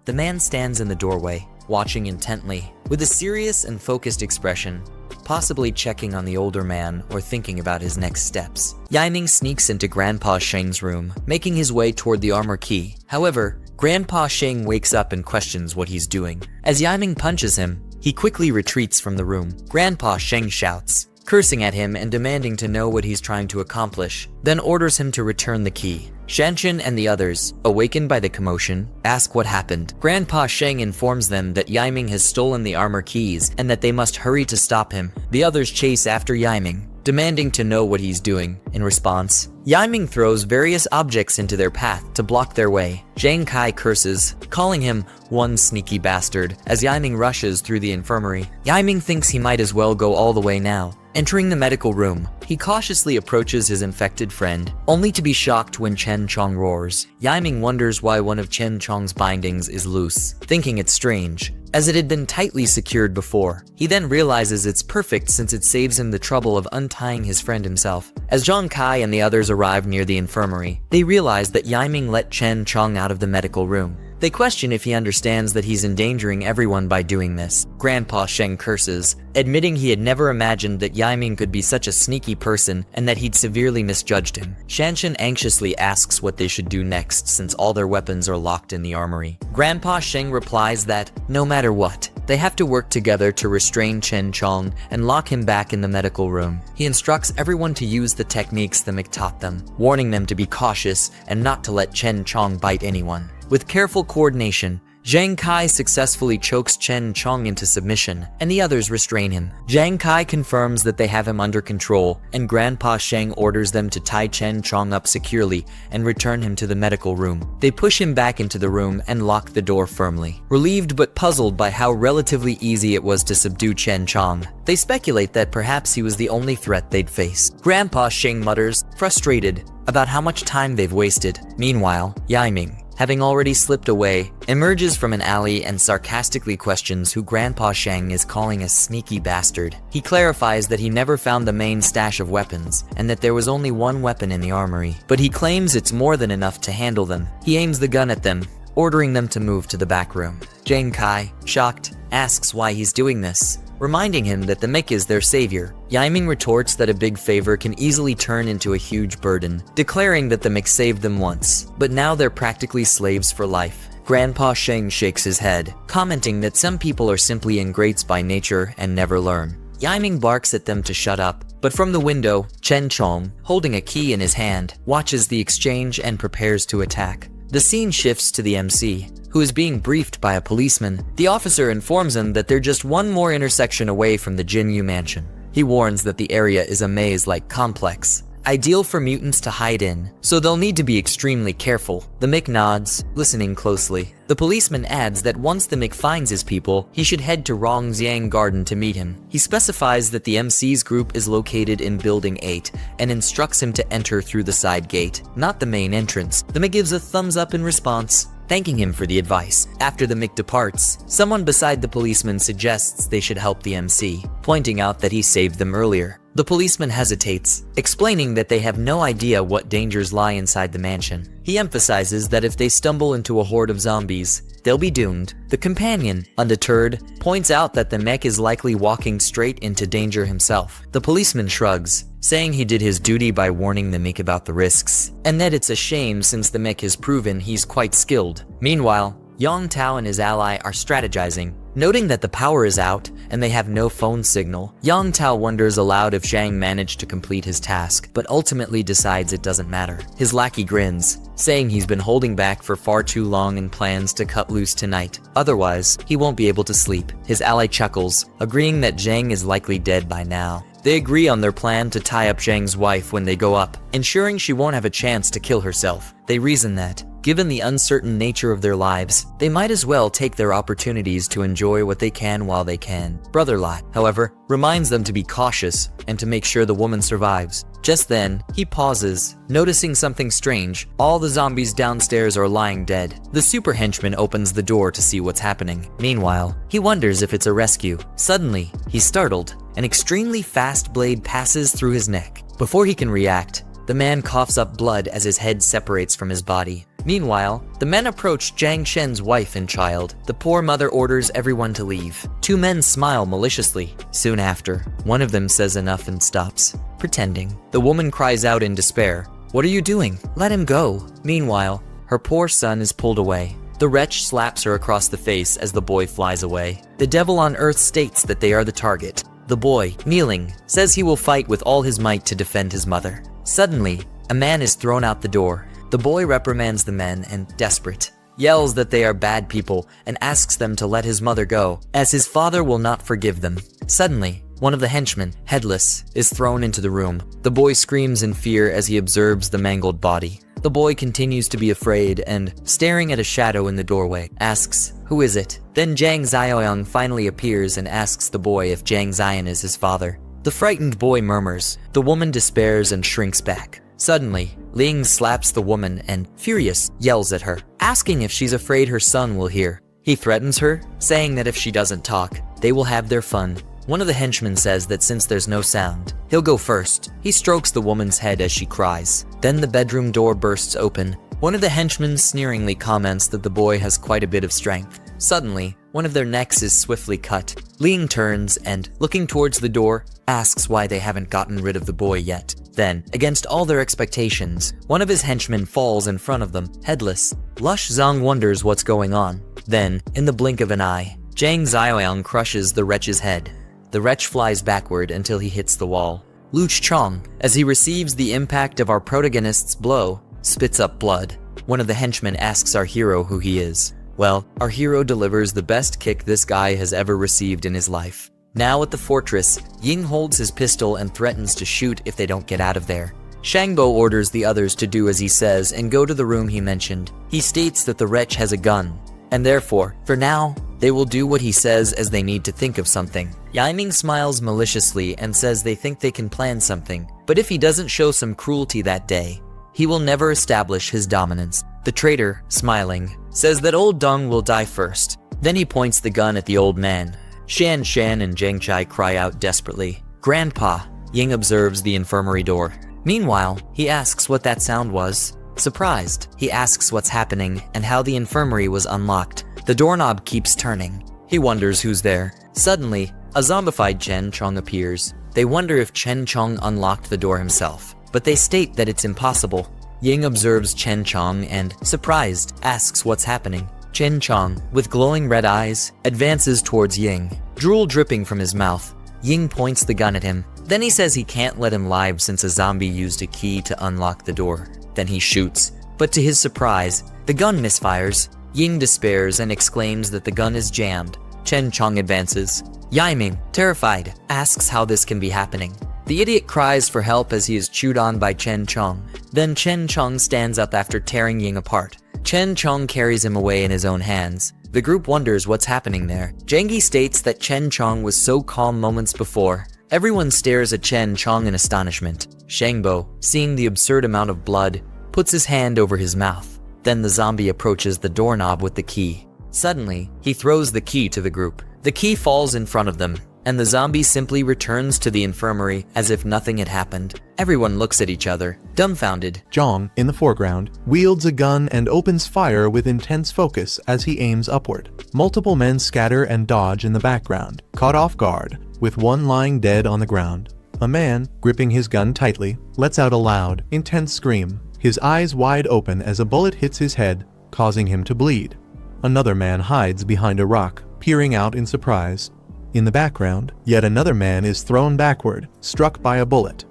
The man stands in the doorway, watching intently, with a serious and focused expression, possibly checking on the older man or thinking about his next steps. Yiming sneaks into Grandpa Sheng's room, making his way toward the armor key. However, Grandpa Sheng wakes up and questions what he's doing. As Yiming punches him, he quickly retreats from the room. Grandpa Sheng shouts, cursing at him and demanding to know what he's trying to accomplish, then orders him to return the key. Shanshan and the others, awakened by the commotion, ask what happened. Grandpa Sheng informs them that Yiming has stolen the armor keys and that they must hurry to stop him. The others chase after Yiming, demanding to know what he's doing. In response, Yiming throws various objects into their path to block their way. Jiang Kai curses, calling him one sneaky bastard, as Yiming rushes through the infirmary. Yiming thinks he might as well go all the way now. Entering the medical room, he cautiously approaches his infected friend, only to be shocked when Chen Chong roars. Yiming wonders why one of Chen Chong's bindings is loose, thinking it's strange, as it had been tightly secured before. He then realizes it's perfect since it saves him the trouble of untying his friend himself. As Zhang Kai and the others arrive near the infirmary, they realize that Yiming let Chen Chong out of the medical room. They question if he understands that he's endangering everyone by doing this. Grandpa Sheng curses, admitting he had never imagined that Yiming could be such a sneaky person and that he'd severely misjudged him. Shanshan anxiously asks what they should do next since all their weapons are locked in the armory. Grandpa Sheng replies that, no matter what, they have to work together to restrain Chen Chong and lock him back in the medical room. He instructs everyone to use the techniques the Mick taught them, warning them to be cautious and not to let Chen Chong bite anyone. With careful coordination, Jiang Kai successfully chokes Chen Chong into submission, and the others restrain him. Jiang Kai confirms that they have him under control, and Grandpa Sheng orders them to tie Chen Chong up securely and return him to the medical room. They push him back into the room and lock the door firmly. Relieved but puzzled by how relatively easy it was to subdue Chen Chong, they speculate that perhaps he was the only threat they'd face. Grandpa Sheng mutters, frustrated about how much time they've wasted. Meanwhile, Yiming, having already slipped away, emerges from an alley and sarcastically questions who Grandpa Sheng is calling a sneaky bastard. He clarifies that he never found the main stash of weapons, and that there was only one weapon in the armory, but he claims it's more than enough to handle them. He aims the gun at them, ordering them to move to the back room. Jiang Kai, shocked, asks why he's doing this, reminding him that the Mick is their savior. Yiming retorts that a big favor can easily turn into a huge burden, declaring that the Mick saved them once, but now they're practically slaves for life. Grandpa Sheng shakes his head, commenting that some people are simply ingrates by nature and never learn. Yiming barks at them to shut up, but from the window, Chen Chong, holding a key in his hand, watches the exchange and prepares to attack. The scene shifts to the MC, who is being briefed by a policeman. The officer informs him that they're just one more intersection away from the Jinyu mansion. He warns that the area is a maze-like complex, ideal for mutants to hide in, so they'll need to be extremely careful. The Mick nods, listening closely. The policeman adds that once the Mick finds his people, he should head to Rongxiang Garden to meet him. He specifies that the MC's group is located in Building 8 and instructs him to enter through the side gate, not the main entrance. The Mick gives a thumbs up in response, thanking him for the advice. After the Mick departs, someone beside the policeman suggests they should help the MC, pointing out that he saved them earlier. The policeman hesitates, explaining that they have no idea what dangers lie inside the mansion. He emphasizes that if they stumble into a horde of zombies, they'll be doomed. The companion, undeterred, points out that the Mick is likely walking straight into danger himself. The policeman shrugs, saying he did his duty by warning the Mick about the risks, and that it's a shame since the Mick has proven he's quite skilled. Meanwhile, Yang Tao and his ally are strategizing. Noting that the power is out and they have no phone signal, Yang Tao wonders aloud if Zhang managed to complete his task, but ultimately decides it doesn't matter. His lackey grins, saying he's been holding back for far too long and plans to cut loose tonight. Otherwise, he won't be able to sleep. His ally chuckles, agreeing that Zhang is likely dead by now. They agree on their plan to tie up Zhang's wife when they go up, ensuring she won't have a chance to kill herself. They reason that, given the uncertain nature of their lives, they might as well take their opportunities to enjoy what they can while they can. Brother Lot, however, reminds them to be cautious and to make sure the woman survives. Just then, he pauses, noticing something strange. All the zombies downstairs are lying dead. The super henchman opens the door to see what's happening. Meanwhile, he wonders if it's a rescue. Suddenly, he's startled. An extremely fast blade passes through his neck. Before he can react, the man coughs up blood as his head separates from his body. Meanwhile, the men approach Jiang Shen's wife and child. The poor mother orders everyone to leave. Two men smile maliciously. Soon after, one of them says enough and stops, pretending. The woman cries out in despair, "What are you doing? Let him go." Meanwhile, her poor son is pulled away. The wretch slaps her across the face as the boy flies away. The devil on earth states that they are the target. The boy, kneeling, says he will fight with all his might to defend his mother. Suddenly, a man is thrown out the door. The boy reprimands the men and, desperate, yells that they are bad people and asks them to let his mother go, as his father will not forgive them. Suddenly, one of the henchmen, headless, is thrown into the room. The boy screams in fear as he observes the mangled body. The boy continues to be afraid and, staring at a shadow in the doorway, asks, "Who is it?" Then Jiang Ziyang finally appears and asks the boy if Jiang Ziyan is his father. The frightened boy murmurs. The woman despairs and shrinks back. Suddenly, Ling slaps the woman and, furious, yells at her, asking if she's afraid her son will hear. He threatens her, saying that if she doesn't talk, they will have their fun. One of the henchmen says that since there's no sound, he'll go first. He strokes the woman's head as she cries. Then the bedroom door bursts open. One of the henchmen sneeringly comments that the boy has quite a bit of strength. Suddenly, one of their necks is swiftly cut. Ling turns and, looking towards the door, asks why they haven't gotten rid of the boy yet. Then, against all their expectations, one of his henchmen falls in front of them, headless. Lush Zhang wonders what's going on. Then, in the blink of an eye, Jiang Ziyang crushes the wretch's head. The wretch flies backward until he hits the wall. Lu Chong, as he receives the impact of our protagonist's blow, spits up blood. One of the henchmen asks our hero who he is. Well, our hero delivers the best kick this guy has ever received in his life. Now at the fortress, Ying holds his pistol and threatens to shoot if they don't get out of there. Shangbo orders the others to do as he says and go to the room he mentioned. He states that the wretch has a gun, and therefore, for now, they will do what he says as they need to think of something. Yiming smiles maliciously and says they think they can plan something, but if he doesn't show some cruelty that day, he will never establish his dominance. The traitor, smiling, says that old Dong will die first. Then he points the gun at the old man. Shan and Zheng Chai cry out desperately. "Grandpa!" Ying observes the infirmary door. Meanwhile, he asks what that sound was. Surprised, he asks what's happening and how the infirmary was unlocked. The doorknob keeps turning. He wonders who's there. Suddenly, a zombified Chen Chong appears. They wonder if Chen Chong unlocked the door himself, but they state that it's impossible. Ying observes Chen Chong and, surprised, asks what's happening. Chen Chong, with glowing red eyes, advances towards Ying, drool dripping from his mouth. Ying points the gun at him. Then he says he can't let him live since a zombie used a key to unlock the door. Then he shoots. But to his surprise, the gun misfires. Ying despairs and exclaims that the gun is jammed. Chen Chong advances. Yiming, terrified, asks how this can be happening. The idiot cries for help as he is chewed on by Chen Chong. Then Chen Chong stands up after tearing Ying apart. Chen Chong carries him away in his own hands. The group wonders what's happening there. Zhengyi states that Chen Chong was so calm moments before. Everyone stares at Chen Chong in astonishment. Shangbo, seeing the absurd amount of blood, puts his hand over his mouth. Then the zombie approaches the doorknob with the key. Suddenly, he throws the key to the group. The key falls in front of them, and the zombie simply returns to the infirmary as if nothing had happened. Everyone looks at each other, dumbfounded. Jiang, in the foreground, wields a gun and opens fire with intense focus as he aims upward. Multiple men scatter and dodge in the background, caught off guard, with one lying dead on the ground. A man, gripping his gun tightly, lets out a loud, intense scream, his eyes wide open as a bullet hits his head, causing him to bleed. Another man hides behind a rock, peering out in surprise. In the background, yet another man is thrown backward, struck by a bullet.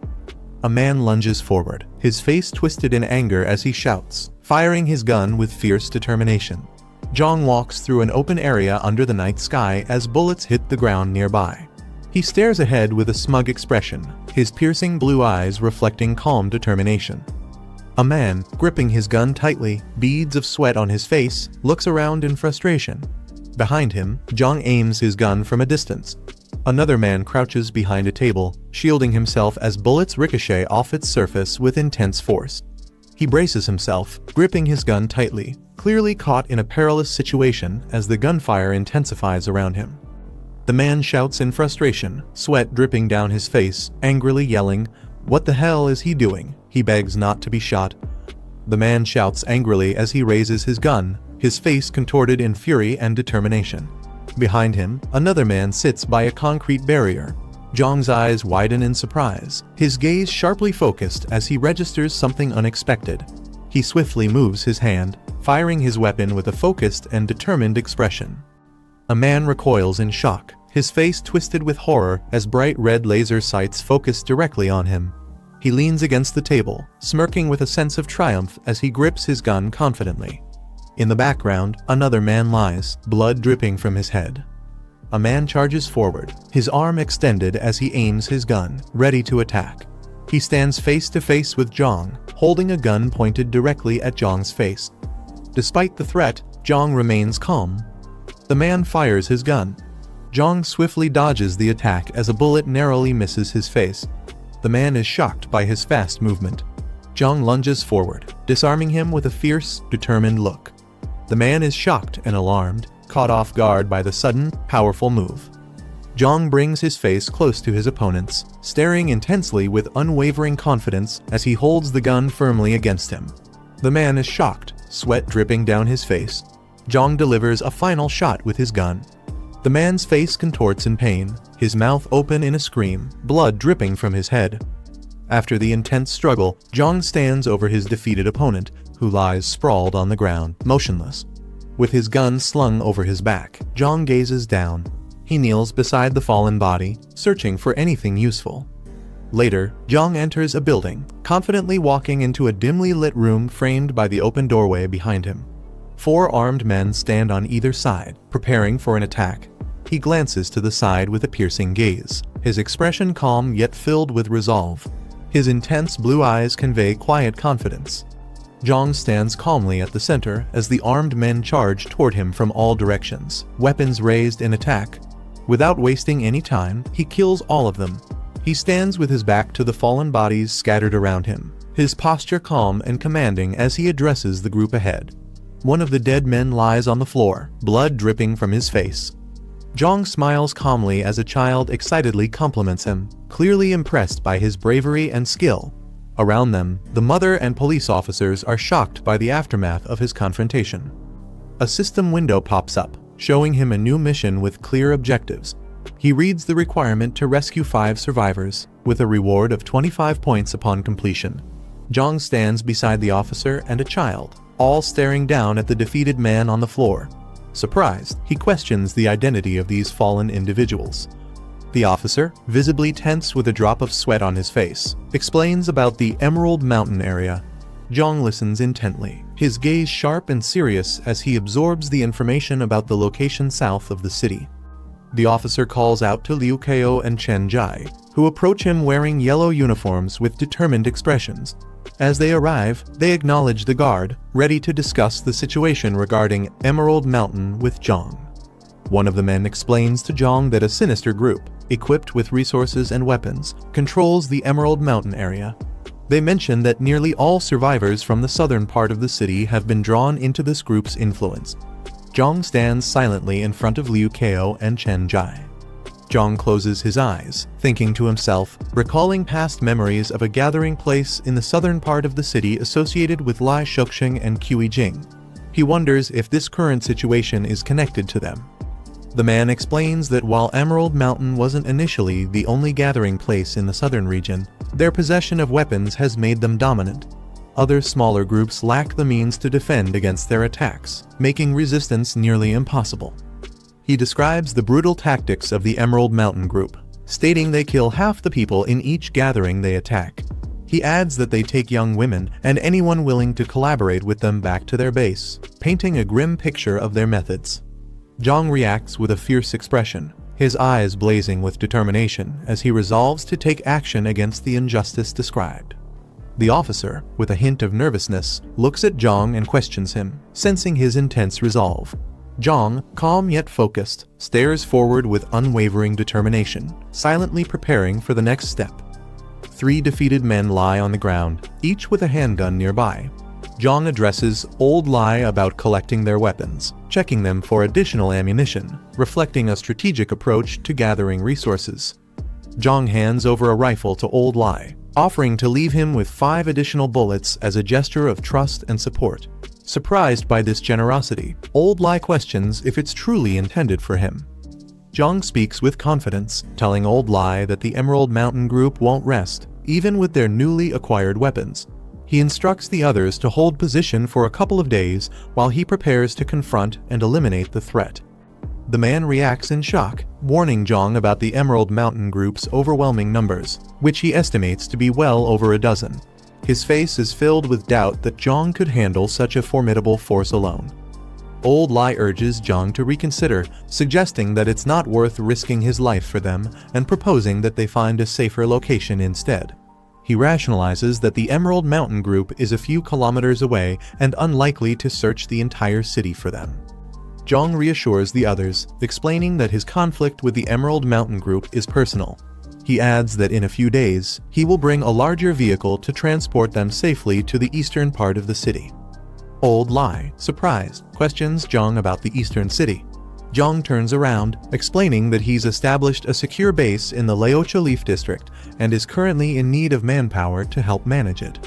A man lunges forward, his face twisted in anger as he shouts, firing his gun with fierce determination. Jiang walks through an open area under the night sky as bullets hit the ground nearby. He stares ahead with a smug expression, his piercing blue eyes reflecting calm determination. A man, gripping his gun tightly, beads of sweat on his face, looks around in frustration. Behind him, Jiang aims his gun from a distance. Another man crouches behind a table, shielding himself as bullets ricochet off its surface with intense force. He braces himself, gripping his gun tightly, clearly caught in a perilous situation as the gunfire intensifies around him. The man shouts in frustration, sweat dripping down his face, angrily yelling, "What the hell is he doing?" He begs not to be shot. The man shouts angrily as he raises his gun, his face contorted in fury and determination. Behind him, another man sits by a concrete barrier. Jiang's eyes widen in surprise, his gaze sharply focused as he registers something unexpected. He swiftly moves his hand, firing his weapon with a focused and determined expression. A man recoils in shock, his face twisted with horror as bright red laser sights focus directly on him. He leans against the table, smirking with a sense of triumph as he grips his gun confidently. In the background, another man lies, blood dripping from his head. A man charges forward, his arm extended as he aims his gun, ready to attack. He stands face to face with Jiang, holding a gun pointed directly at Jiang's face. Despite the threat, Jiang remains calm. The man fires his gun. Jiang swiftly dodges the attack as a bullet narrowly misses his face. The man is shocked by his fast movement. Jiang lunges forward, disarming him with a fierce, determined look. The man is shocked and alarmed, caught off guard by the sudden, powerful move. Jiang brings his face close to his opponent's, staring intensely with unwavering confidence as he holds the gun firmly against him. The man is shocked, sweat dripping down his face. Jiang delivers a final shot with his gun. The man's face contorts in pain, his mouth open in a scream, blood dripping from his head. After the intense struggle, Jiang stands over his defeated opponent, who lies sprawled on the ground, motionless. With his gun slung over his back, Jiang gazes down. He kneels beside the fallen body, searching for anything useful. Later, Jiang enters a building, confidently walking into a dimly lit room framed by the open doorway behind him. 4 armed men stand on either side, preparing for an attack. He glances to the side with a piercing gaze, his expression calm yet filled with resolve. His intense blue eyes convey quiet confidence. Jiang stands calmly at the center as the armed men charge toward him from all directions, weapons raised in attack. Without wasting any time, he kills all of them. He stands with his back to the fallen bodies scattered around him, his posture calm and commanding as he addresses the group ahead. One of the dead men lies on the floor, blood dripping from his face. Jiang smiles calmly as a child excitedly compliments him, clearly impressed by his bravery and skill. Around them, the mother and police officers are shocked by the aftermath of his confrontation. A system window pops up, showing him a new mission with clear objectives. He reads the requirement to rescue 5 survivors, with a reward of 25 points upon completion. Jiang stands beside the officer and a child, all staring down at the defeated man on the floor. Surprised, he questions the identity of these fallen individuals. The officer, visibly tense with a drop of sweat on his face, explains about the Emerald Mountain area. Jiang listens intently, his gaze sharp and serious as he absorbs the information about the location south of the city. The officer calls out to Liu Kao and Chen Jai, who approach him wearing yellow uniforms with determined expressions. As they arrive, they acknowledge the guard, ready to discuss the situation regarding Emerald Mountain with Jiang. One of the men explains to Jiang that a sinister group, equipped with resources and weapons, controls the Emerald Mountain area. They mention that nearly all survivors from the southern part of the city have been drawn into this group's influence. Jiang stands silently in front of Liu Kao and Chen Jai. Jiang closes his eyes, thinking to himself, recalling past memories of a gathering place in the southern part of the city associated with Lai Shuxing and Kui Jing. He wonders if this current situation is connected to them. The man explains that while Emerald Mountain wasn't initially the only gathering place in the southern region, their possession of weapons has made them dominant. Other smaller groups lack the means to defend against their attacks, making resistance nearly impossible. He describes the brutal tactics of the Emerald Mountain group, stating they kill half the people in each gathering they attack. He adds that they take young women and anyone willing to collaborate with them back to their base, painting a grim picture of their methods. Jiang reacts with a fierce expression, his eyes blazing with determination as he resolves to take action against the injustice described. The officer, with a hint of nervousness, looks at Jiang and questions him, sensing his intense resolve. Jiang, calm yet focused, stares forward with unwavering determination, silently preparing for the next step. 3 defeated men lie on the ground, each with a handgun nearby. Jiang addresses Old Lai about collecting their weapons, checking them for additional ammunition, reflecting a strategic approach to gathering resources. Jiang hands over a rifle to Old Lai, offering to leave him with 5 additional bullets as a gesture of trust and support. Surprised by this generosity, Old Lai questions if it's truly intended for him. Jiang speaks with confidence, telling Old Lai that the Emerald Mountain Group won't rest, even with their newly acquired weapons. He instructs the others to hold position for a couple of days while he prepares to confront and eliminate the threat. The man reacts in shock, warning Jiang about the Emerald Mountain Group's overwhelming numbers, which he estimates to be well over a dozen. His face is filled with doubt that Jiang could handle such a formidable force alone. Old Lai urges Jiang to reconsider, suggesting that it's not worth risking his life for them and proposing that they find a safer location instead. He rationalizes that the Emerald Mountain Group is a few kilometers away and unlikely to search the entire city for them. Jiang reassures the others, explaining that his conflict with the Emerald Mountain Group is personal. He adds that in a few days, he will bring a larger vehicle to transport them safely to the eastern part of the city. Old Lai, surprised, questions Jiang about the eastern city. Jiang turns around, explaining that he's established a secure base in the Laocha Leaf District and is currently in need of manpower to help manage it.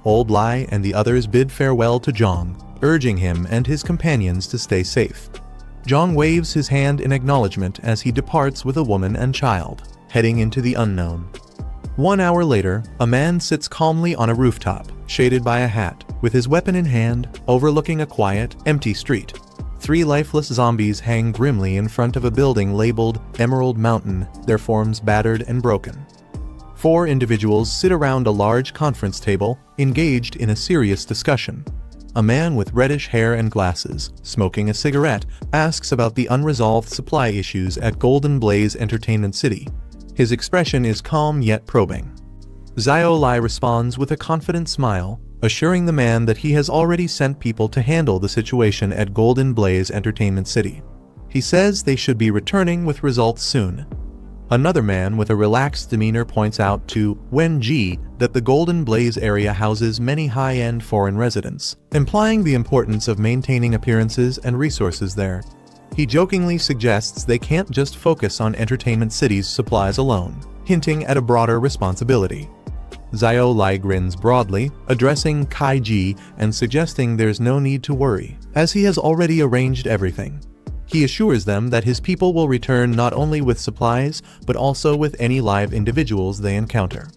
Old Lai and the others bid farewell to Jiang, urging him and his companions to stay safe. Jiang waves his hand in acknowledgement as he departs with a woman and child, heading into the unknown. 1 hour later, a man sits calmly on a rooftop, shaded by a hat, with his weapon in hand, overlooking a quiet, empty street. 3 lifeless zombies hang grimly in front of a building labeled Emerald Mountain, their forms battered and broken. 4 individuals sit around a large conference table, engaged in a serious discussion. A man with reddish hair and glasses, smoking a cigarette, asks about the unresolved supply issues at Golden Blaze Entertainment City. His expression is calm yet probing. Xiao Lai responds with a confident smile, assuring the man that he has already sent people to handle the situation at Golden Blaze Entertainment City. He says they should be returning with results soon. Another man with a relaxed demeanor points out to Wen Ji that the Golden Blaze area houses many high-end foreign residents, implying the importance of maintaining appearances and resources there. He jokingly suggests they can't just focus on Entertainment City's supplies alone, hinting at a broader responsibility. Xiao Lai grins broadly, addressing Kai Ji and suggesting there's no need to worry, as he has already arranged everything. He assures them that his people will return not only with supplies, but also with any live individuals they encounter.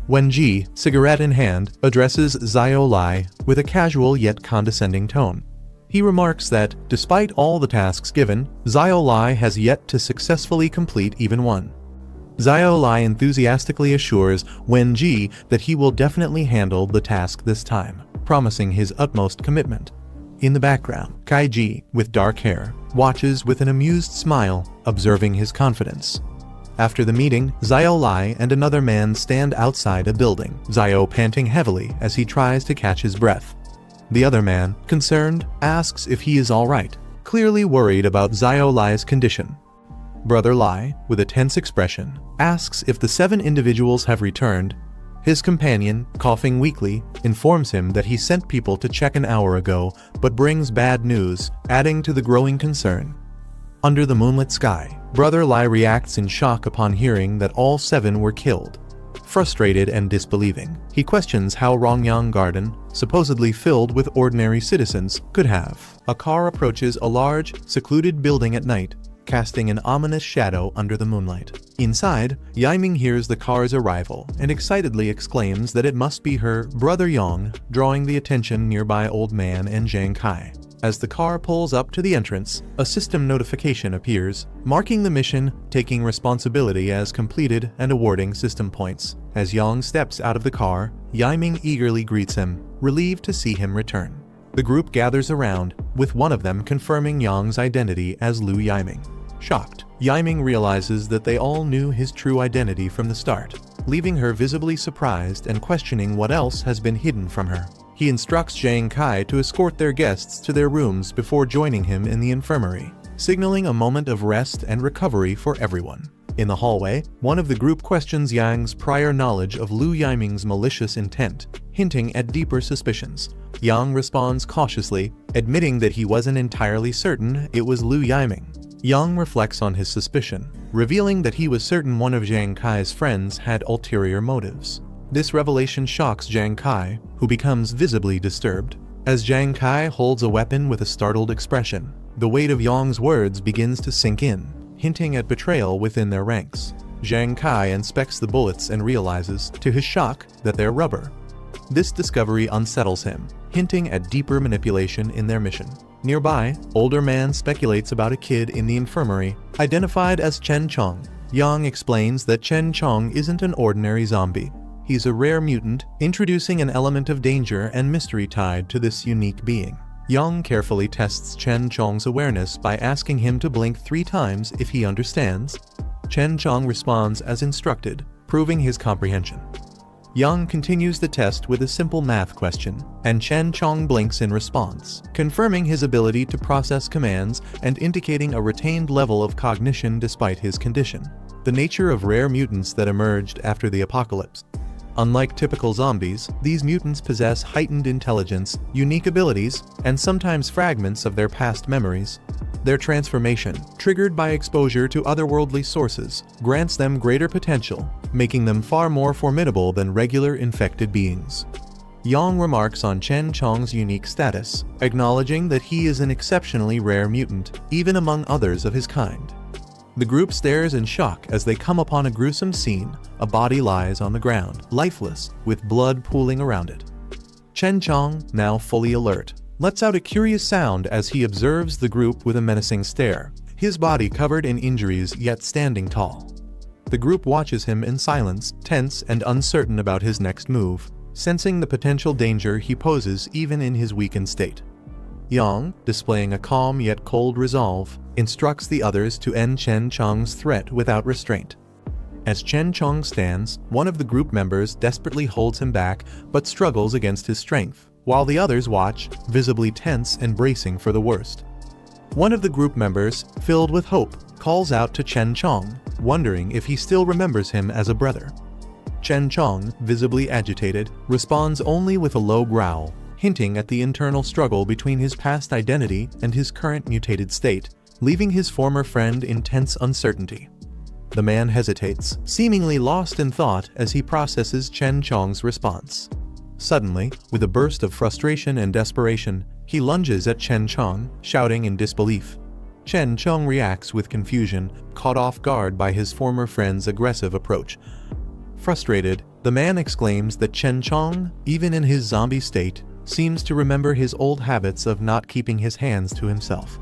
Wen Ji, cigarette in hand, addresses Xiao Lai with a casual yet condescending tone. He remarks that, despite all the tasks given, Xiao Lai has yet to successfully complete even one. Xiao Lai enthusiastically assures Wen Ji that he will definitely handle the task this time, promising his utmost commitment. In the background, Kai Ji, with dark hair, watches with an amused smile, observing his confidence. After the meeting, Xiao Lai and another man stand outside a building, Xiao panting heavily as he tries to catch his breath. The other man, concerned, asks if he is alright, clearly worried about Xiao Lai's condition. Brother Lai, with a tense expression, asks if the 7 individuals have returned. His companion, coughing weakly, informs him that he sent people to check an hour ago, but brings bad news, adding to the growing concern. Under the moonlit sky, Brother Lai reacts in shock upon hearing that all 7 were killed. Frustrated and disbelieving, he questions how Rongyang Garden, supposedly filled with ordinary citizens, could have. A car approaches a large, secluded building at night, casting an ominous shadow under the moonlight. Inside, Yiming hears the car's arrival and excitedly exclaims that it must be her brother Yang, drawing the attention nearby Old Man and Jiang Kai. As the car pulls up to the entrance, a system notification appears, marking the mission, taking responsibility as completed and awarding system points. As Yang steps out of the car, Yiming eagerly greets him, relieved to see him return. The group gathers around, with one of them confirming Yang's identity as Lu Yiming. Shocked, Yiming realizes that they all knew his true identity from the start, leaving her visibly surprised and questioning what else has been hidden from her. He instructs Jiang Kai to escort their guests to their rooms before joining him in the infirmary, signaling a moment of rest and recovery for everyone. In the hallway, one of the group questions Yang's prior knowledge of Lu Yiming's malicious intent, hinting at deeper suspicions. Yang responds cautiously, admitting that he wasn't entirely certain it was Lu Yiming. Yang reflects on his suspicion, revealing that he was certain one of Jiang Kai's friends had ulterior motives. This revelation shocks Jiang Kai, who becomes visibly disturbed. As Jiang Kai holds a weapon with a startled expression, the weight of Yang's words begins to sink in, hinting at betrayal within their ranks. Jiang Kai inspects the bullets and realizes, to his shock, that they're rubber. This discovery unsettles him, hinting at deeper manipulation in their mission. Nearby, older man speculates about a kid in the infirmary, identified as Chen Chong. Yang explains that Chen Chong isn't an ordinary zombie. He's a rare mutant, introducing an element of danger and mystery tied to this unique being. Yang carefully tests Chen Chong's awareness by asking him to blink 3 times if he understands. Chen Chong responds as instructed, proving his comprehension. Yang continues the test with a simple math question, and Chen Chong blinks in response, confirming his ability to process commands and indicating a retained level of cognition despite his condition. The nature of rare mutants that emerged after the apocalypse. Unlike typical zombies, these mutants possess heightened intelligence, unique abilities, and sometimes fragments of their past memories. Their transformation, triggered by exposure to otherworldly sources, grants them greater potential, making them far more formidable than regular infected beings. Yang remarks on Chen Chong's unique status, acknowledging that he is an exceptionally rare mutant, even among others of his kind. The group stares in shock as they come upon a gruesome scene. A body lies on the ground, lifeless, with blood pooling around it. Chen Chong, now fully alert, lets out a curious sound as he observes the group with a menacing stare, his body covered in injuries yet standing tall. The group watches him in silence, tense and uncertain about his next move, sensing the potential danger he poses even in his weakened state. Yang, displaying a calm yet cold resolve, instructs the others to end Chen Chong's threat without restraint. As Chen Chong stands, one of the group members desperately holds him back but struggles against his strength, while the others watch, visibly tense and bracing for the worst. One of the group members, filled with hope, calls out to Chen Chong, wondering if he still remembers him as a brother. Chen Chong, visibly agitated, responds only with a low growl, hinting at the internal struggle between his past identity and his current mutated state, leaving his former friend in tense uncertainty. The man hesitates, seemingly lost in thought as he processes Chen Chong's response. Suddenly, with a burst of frustration and desperation, he lunges at Chen Chong, shouting in disbelief. Chen Chong reacts with confusion, caught off guard by his former friend's aggressive approach. Frustrated, the man exclaims that Chen Chong, even in his zombie state, seems to remember his old habits of not keeping his hands to himself.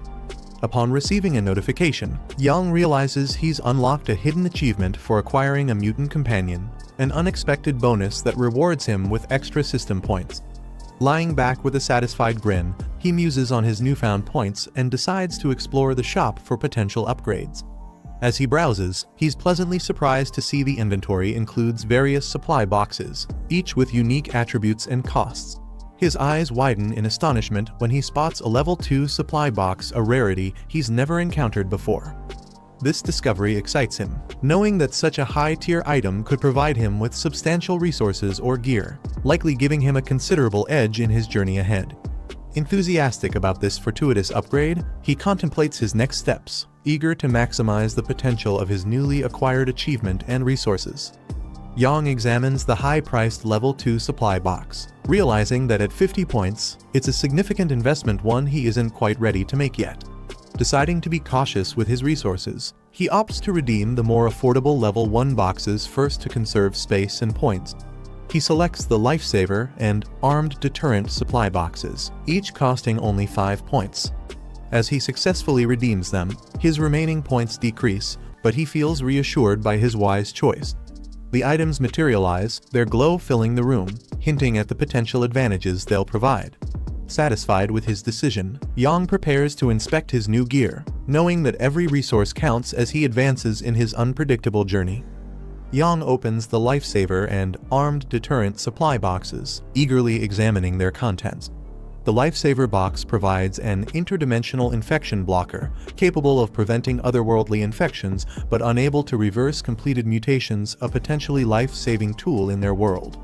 Upon receiving a notification, Yang realizes he's unlocked a hidden achievement for acquiring a mutant companion, an unexpected bonus that rewards him with extra system points. Lying back with a satisfied grin, he muses on his newfound points and decides to explore the shop for potential upgrades. As he browses, he's pleasantly surprised to see the inventory includes various supply boxes, each with unique attributes and costs. His eyes widen in astonishment when he spots a level 2 supply box, a rarity he's never encountered before. This discovery excites him, knowing that such a high-tier item could provide him with substantial resources or gear, likely giving him a considerable edge in his journey ahead. Enthusiastic about this fortuitous upgrade, he contemplates his next steps, eager to maximize the potential of his newly acquired achievement and resources. Yang examines the high-priced level 2 supply box, realizing that at 50 points, it's a significant investment, one he isn't quite ready to make yet. Deciding to be cautious with his resources, he opts to redeem the more affordable level 1 boxes first to conserve space and points. He selects the Lifesaver and Armed Deterrent supply boxes, each costing only 5 points. As he successfully redeems them, his remaining points decrease, but he feels reassured by his wise choice. The items materialize, their glow filling the room, hinting at the potential advantages they'll provide. Satisfied with his decision, Yang prepares to inspect his new gear, knowing that every resource counts as he advances in his unpredictable journey. Yang opens the Lifesaver and Armed Deterrent supply boxes, eagerly examining their contents. The Lifesaver box provides an interdimensional infection blocker, capable of preventing otherworldly infections but unable to reverse completed mutations, a potentially life-saving tool in their world.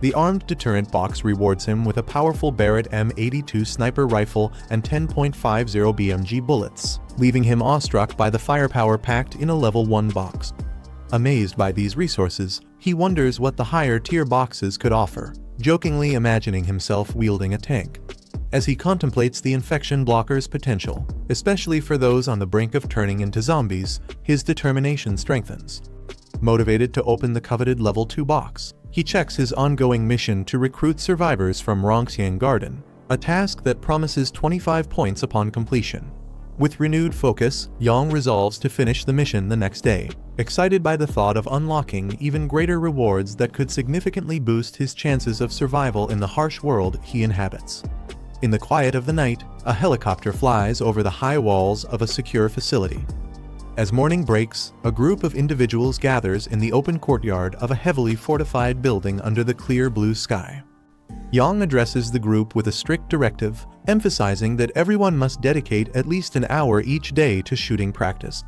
The Armed Deterrent box rewards him with a powerful Barrett M82 sniper rifle and 10.50 BMG bullets, leaving him awestruck by the firepower packed in a level 1 box. Amazed by these resources, he wonders what the higher-tier boxes could offer, jokingly imagining himself wielding a tank. As he contemplates the infection blocker's potential, especially for those on the brink of turning into zombies, his determination strengthens. Motivated to open the coveted Level 2 box, he checks his ongoing mission to recruit survivors from Rongxiang Garden, a task that promises 25 points upon completion. With renewed focus, Yang resolves to finish the mission the next day, excited by the thought of unlocking even greater rewards that could significantly boost his chances of survival in the harsh world he inhabits. In the quiet of the night, a helicopter flies over the high walls of a secure facility. As morning breaks, a group of individuals gathers in the open courtyard of a heavily fortified building under the clear blue sky. Yang addresses the group with a strict directive, emphasizing that everyone must dedicate at least an hour each day to shooting practice.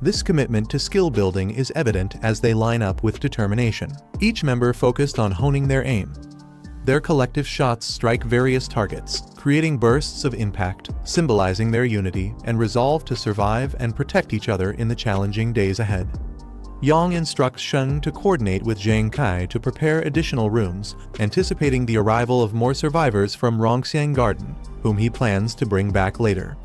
This commitment to skill building is evident as they line up with determination, each member focused on honing their aim. Their collective shots strike various targets, creating bursts of impact, symbolizing their unity and resolve to survive and protect each other in the challenging days ahead. Yang instructs Sheng to coordinate with Jiang Kai to prepare additional rooms, anticipating the arrival of more survivors from Rongxiang Garden, whom he plans to bring back later.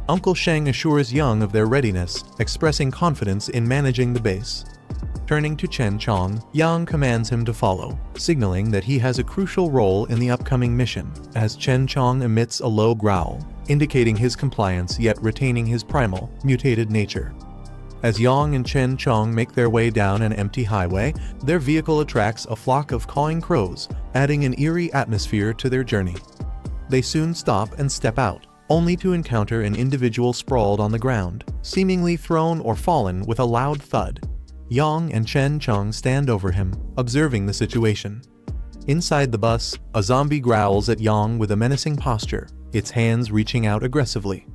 Uncle Sheng assures Yang of their readiness, expressing confidence in managing the base. Turning to Chen Chong, Yang commands him to follow, signaling that he has a crucial role in the upcoming mission, as Chen Chong emits a low growl, indicating his compliance yet retaining his primal, mutated nature. As Yang and Chen Chong make their way down an empty highway, their vehicle attracts a flock of cawing crows, adding an eerie atmosphere to their journey. They soon stop and step out, only to encounter an individual sprawled on the ground, seemingly thrown or fallen with a loud thud. Yang and Chen Chong stand over him, observing the situation. Inside the bus, a zombie growls at Yang with a menacing posture, its hands reaching out aggressively.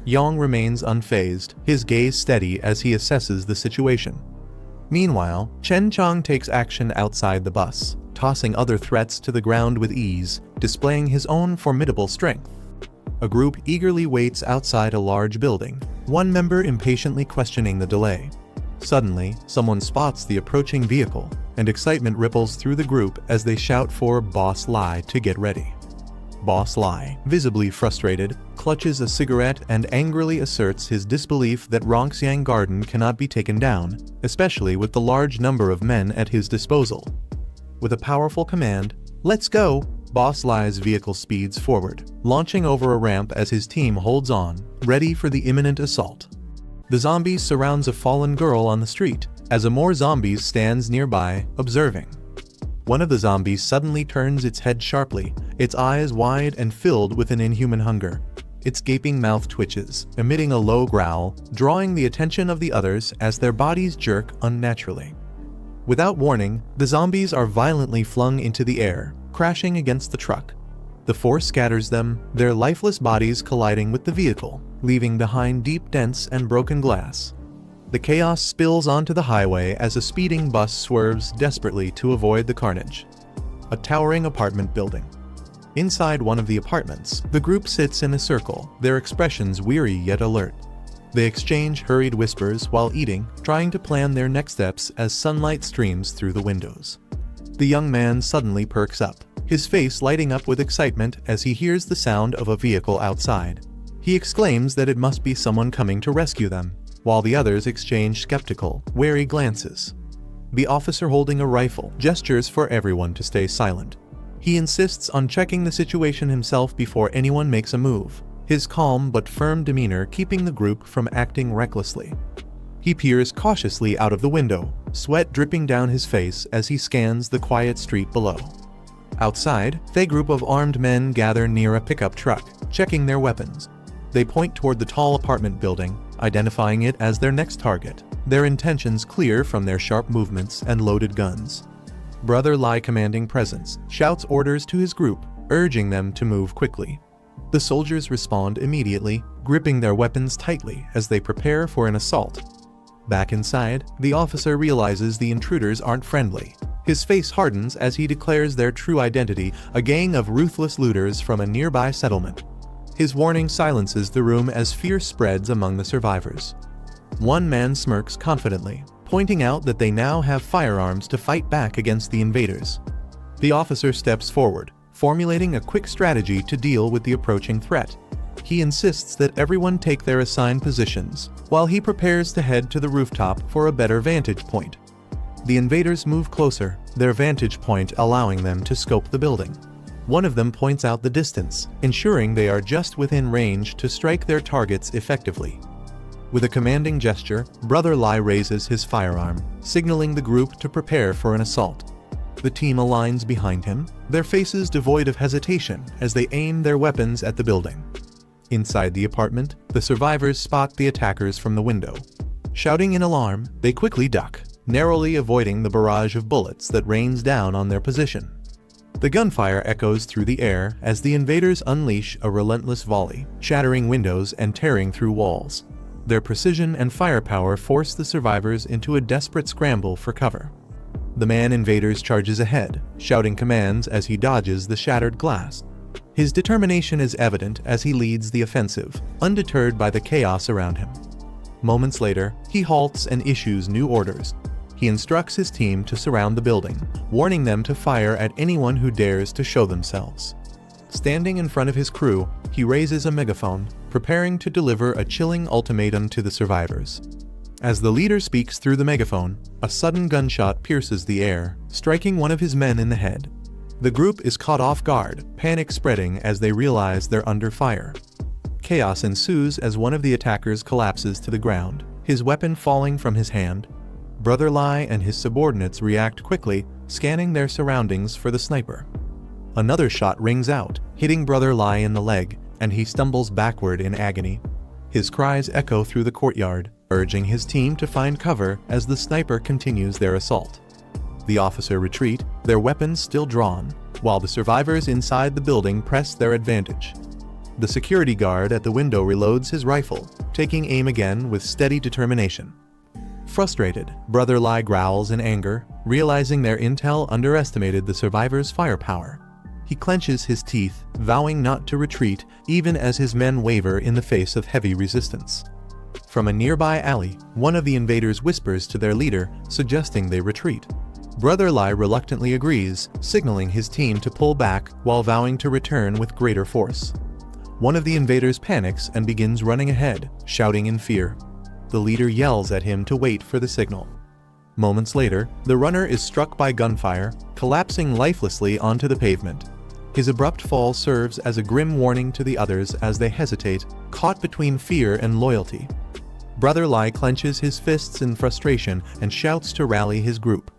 Yang remains unfazed, his gaze steady as he assesses the situation. Meanwhile, Chen Chong takes action outside the bus, tossing other threats to the ground with ease, displaying his own formidable strength. A group eagerly waits outside a large building, one member impatiently questioning the delay. Suddenly, someone spots the approaching vehicle, and excitement ripples through the group as they shout for Boss Lai to get ready. Boss Lai, visibly frustrated, clutches a cigarette and angrily asserts his disbelief that Rongxiang Garden cannot be taken down, especially with the large number of men at his disposal. With a powerful command, "Let's go!" Boss Lai's vehicle speeds forward, launching over a ramp as his team holds on, ready for the imminent assault. The zombie surrounds a fallen girl on the street, as a more zombies stands nearby, observing. One of the zombies suddenly turns its head sharply, its eyes wide and filled with an inhuman hunger. Its gaping mouth twitches, emitting a low growl, drawing the attention of the others as their bodies jerk unnaturally. Without warning, the zombies are violently flung into the air, crashing against the truck. The force scatters them, their lifeless bodies colliding with the vehicle, leaving behind deep dents and broken glass. The chaos spills onto the highway as a speeding bus swerves desperately to avoid the carnage. A towering apartment building. Inside one of the apartments, the group sits in a circle, their expressions weary yet alert. They exchange hurried whispers while eating, trying to plan their next steps as sunlight streams through the windows. The young man suddenly perks up, his face lighting up with excitement as he hears the sound of a vehicle outside. He exclaims that it must be someone coming to rescue them, while the others exchange skeptical, wary glances. The officer holding a rifle gestures for everyone to stay silent. He insists on checking the situation himself before anyone makes a move, his calm but firm demeanor keeping the group from acting recklessly. He peers cautiously out of the window, sweat dripping down his face as he scans the quiet street below. Outside, a group of armed men gather near a pickup truck, checking their weapons. They point toward the tall apartment building, identifying it as their next target, their intentions clear from their sharp movements and loaded guns. Brother Lai, commanding presence, shouts orders to his group, urging them to move quickly. The soldiers respond immediately, gripping their weapons tightly as they prepare for an assault. Back inside, the officer realizes the intruders aren't friendly. His face hardens as he declares their true identity, a gang of ruthless looters from a nearby settlement. His warning silences the room as fear spreads among the survivors. One man smirks confidently, pointing out that they now have firearms to fight back against the invaders. The officer steps forward, formulating a quick strategy to deal with the approaching threat. He insists that everyone take their assigned positions, while he prepares to head to the rooftop for a better vantage point. The invaders move closer, their vantage point allowing them to scope the building. One of them points out the distance, ensuring they are just within range to strike their targets effectively. With a commanding gesture, Brother Lai raises his firearm, signaling the group to prepare for an assault. The team aligns behind him, their faces devoid of hesitation as they aim their weapons at the building. Inside the apartment, the survivors spot the attackers from the window. Shouting in alarm, they quickly duck, narrowly avoiding the barrage of bullets that rains down on their position. The gunfire echoes through the air as the invaders unleash a relentless volley, shattering windows and tearing through walls. Their precision and firepower force the survivors into a desperate scramble for cover. The man invaders charges ahead, shouting commands as he dodges the shattered glass. His determination is evident as he leads the offensive, undeterred by the chaos around him. Moments later, he halts and issues new orders. He instructs his team to surround the building, warning them to fire at anyone who dares to show themselves. Standing in front of his crew, he raises a megaphone, preparing to deliver a chilling ultimatum to the survivors. As the leader speaks through the megaphone, a sudden gunshot pierces the air, striking one of his men in the head. The group is caught off guard, panic spreading as they realize they're under fire. Chaos ensues as one of the attackers collapses to the ground, his weapon falling from his hand. Brother Lai and his subordinates react quickly, scanning their surroundings for the sniper. Another shot rings out, hitting Brother Lai in the leg, and he stumbles backward in agony. His cries echo through the courtyard, urging his team to find cover as the sniper continues their assault. The officer retreat, their weapons still drawn, while the survivors inside the building press their advantage. The security guard at the window reloads his rifle, taking aim again with steady determination. Frustrated, Brother Lai growls in anger, realizing their intel underestimated the survivors' firepower. He clenches his teeth, vowing not to retreat even as his men waver in the face of heavy resistance. From a nearby alley, one of the invaders whispers to their leader, suggesting they retreat. Brother Lai reluctantly agrees, signaling his team to pull back while vowing to return with greater force. One of the invaders panics and begins running ahead, shouting in fear. The leader yells at him to wait for the signal. Moments later, the runner is struck by gunfire, collapsing lifelessly onto the pavement. His abrupt fall serves as a grim warning to the others as they hesitate, caught between fear and loyalty. Brother Lai clenches his fists in frustration and shouts to rally his group.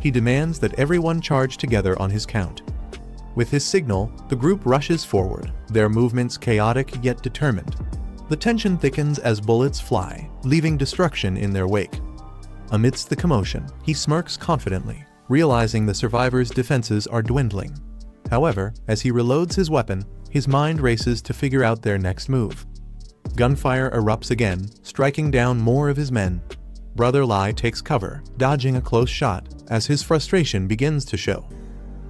He demands that everyone charge together on his count. With his signal, the group rushes forward, their movements chaotic yet determined. The tension thickens as bullets fly, leaving destruction in their wake. Amidst the commotion, he smirks confidently, realizing the survivors' defenses are dwindling. However, as he reloads his weapon, his mind races to figure out their next move. Gunfire erupts again, striking down more of his men. Brother Lai takes cover, dodging a close shot, as his frustration begins to show.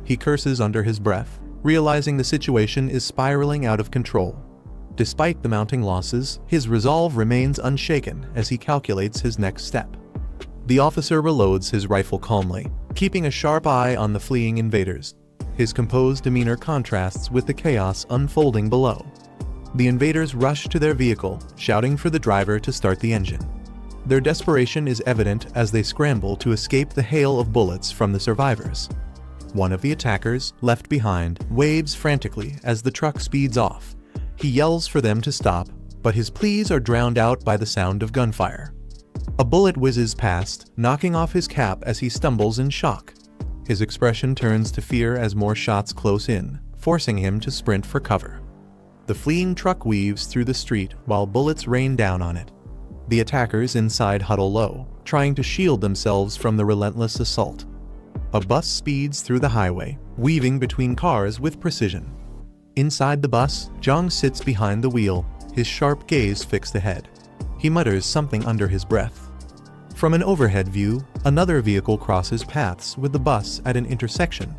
He curses under his breath, realizing the situation is spiraling out of control. Despite the mounting losses, his resolve remains unshaken as he calculates his next step. The officer reloads his rifle calmly, keeping a sharp eye on the fleeing invaders. His composed demeanor contrasts with the chaos unfolding below. The invaders rush to their vehicle, shouting for the driver to start the engine. Their desperation is evident as they scramble to escape the hail of bullets from the survivors. One of the attackers, left behind, waves frantically as the truck speeds off. He yells for them to stop, but his pleas are drowned out by the sound of gunfire. A bullet whizzes past, knocking off his cap as he stumbles in shock. His expression turns to fear as more shots close in, forcing him to sprint for cover. The fleeing truck weaves through the street while bullets rain down on it. The attackers inside huddle low, trying to shield themselves from the relentless assault. A bus speeds through the highway, weaving between cars with precision. Inside the bus, Jiang sits behind the wheel, his sharp gaze fixed ahead. He mutters something under his breath. From an overhead view, another vehicle crosses paths with the bus at an intersection.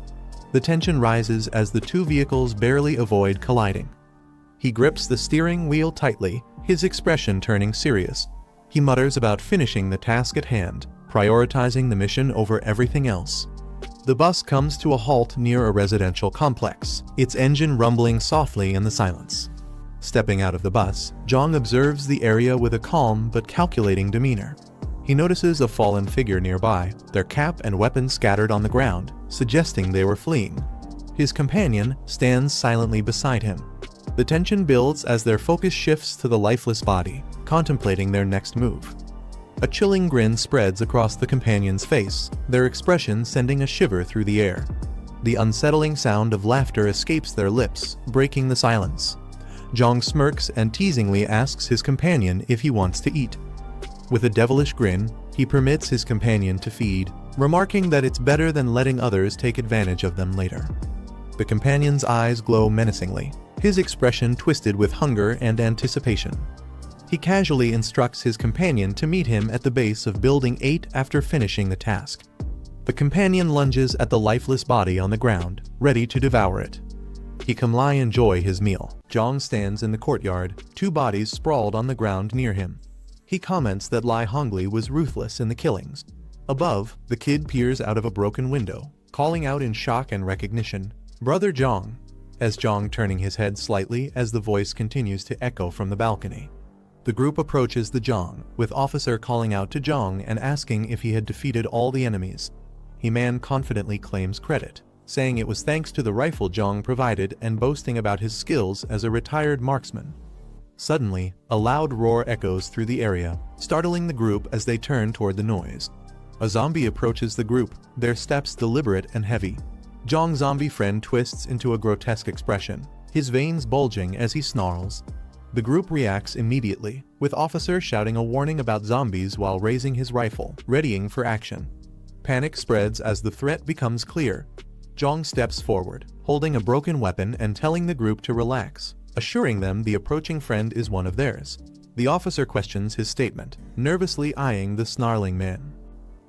The tension rises as the two vehicles barely avoid colliding. He grips the steering wheel tightly, his expression turning serious. He mutters about finishing the task at hand, prioritizing the mission over everything else. The bus comes to a halt near a residential complex, its engine rumbling softly in the silence. Stepping out of the bus, Jiang observes the area with a calm but calculating demeanor. He notices a fallen figure nearby, their cap and weapons scattered on the ground, suggesting they were fleeing. His companion stands silently beside him. The tension builds as their focus shifts to the lifeless body, contemplating their next move. A chilling grin spreads across the companion's face, their expression sending a shiver through the air. The unsettling sound of laughter escapes their lips, breaking the silence. Jiang smirks and teasingly asks his companion if he wants to eat. With a devilish grin, he permits his companion to feed, remarking that it's better than letting others take advantage of them later. The companion's eyes glow menacingly, his expression twisted with hunger and anticipation. He casually instructs his companion to meet him at the base of Building 8 after finishing the task. The companion lunges at the lifeless body on the ground, ready to devour it. He calmly enjoys his meal. Jiang stands in the courtyard, two bodies sprawled on the ground near him. He comments that Lai Hongli was ruthless in the killings. Above, the kid peers out of a broken window, calling out in shock and recognition, "Brother Jiang," as Jiang turning his head slightly as the voice continues to echo from the balcony. The group approaches the Jiang, with officer calling out to Jiang and asking if he had defeated all the enemies. He man confidently claims credit, saying it was thanks to the rifle Jiang provided and boasting about his skills as a retired marksman. Suddenly, a loud roar echoes through the area, startling the group as they turn toward the noise. A zombie approaches the group, their steps deliberate and heavy. Jiang's zombie friend twists into a grotesque expression, his veins bulging as he snarls. The group reacts immediately, with officer shouting a warning about zombies while raising his rifle, readying for action. Panic spreads as the threat becomes clear. Jiang steps forward, holding a broken weapon and telling the group to relax, assuring them the approaching friend is one of theirs. The officer questions his statement, nervously eyeing the snarling man.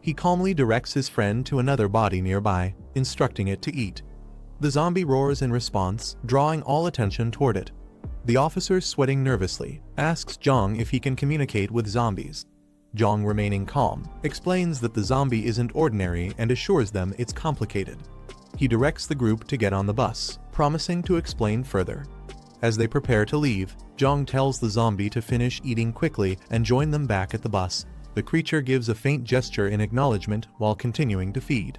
He calmly directs his friend to another body nearby, instructing it to eat. The zombie roars in response, drawing all attention toward it. The officer, sweating nervously, asks Jiang if he can communicate with zombies. Jiang, remaining calm, explains that the zombie isn't ordinary and assures them it's complicated. He directs the group to get on the bus, promising to explain further. As they prepare to leave, Jiang tells the zombie to finish eating quickly and join them back at the bus. The creature gives a faint gesture in acknowledgement while continuing to feed.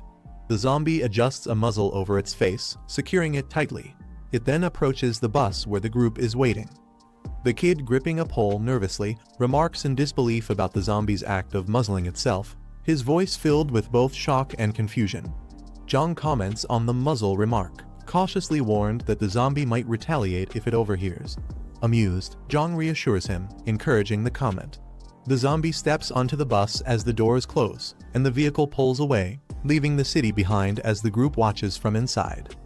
The zombie adjusts a muzzle over its face, securing it tightly. It then approaches the bus where the group is waiting. The kid, gripping a pole nervously, remarks in disbelief about the zombie's act of muzzling itself, his voice filled with both shock and confusion. Jiang comments on the muzzle remark, cautiously warned that the zombie might retaliate if it overhears. Amused, Jiang reassures him, encouraging the comment. The zombie steps onto the bus as the doors close, and the vehicle pulls away, leaving the city behind as the group watches from inside.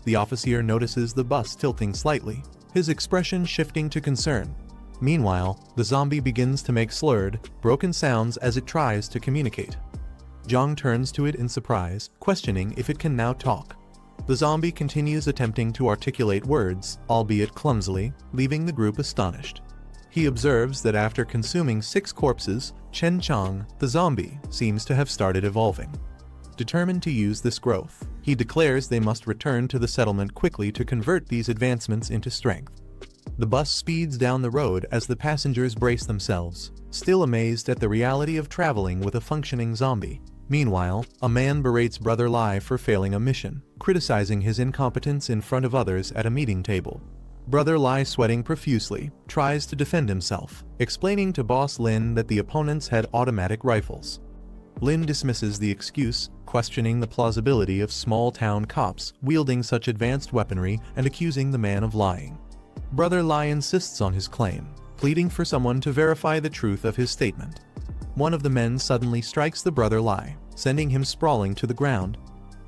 The officer notices the bus tilting slightly, his expression shifting to concern. Meanwhile, the zombie begins to make slurred, broken sounds as it tries to communicate. Jiang turns to it in surprise, questioning if it can now talk. The zombie continues attempting to articulate words, albeit clumsily, leaving the group astonished. He observes that after consuming 6 corpses, Chen Chang, the zombie, seems to have started evolving. Determined to use this growth, he declares they must return to the settlement quickly to convert these advancements into strength. The bus speeds down the road as the passengers brace themselves, still amazed at the reality of traveling with a functioning zombie. Meanwhile, a man berates Brother Lai for failing a mission, criticizing his incompetence in front of others at a meeting table. Brother Lai, sweating profusely, tries to defend himself, explaining to Boss Lin that the opponents had automatic rifles. Lin dismisses the excuse, questioning the plausibility of small-town cops wielding such advanced weaponry and accusing the man of lying. Brother Lai insists on his claim, pleading for someone to verify the truth of his statement. One of the men suddenly strikes the Brother Lai, sending him sprawling to the ground.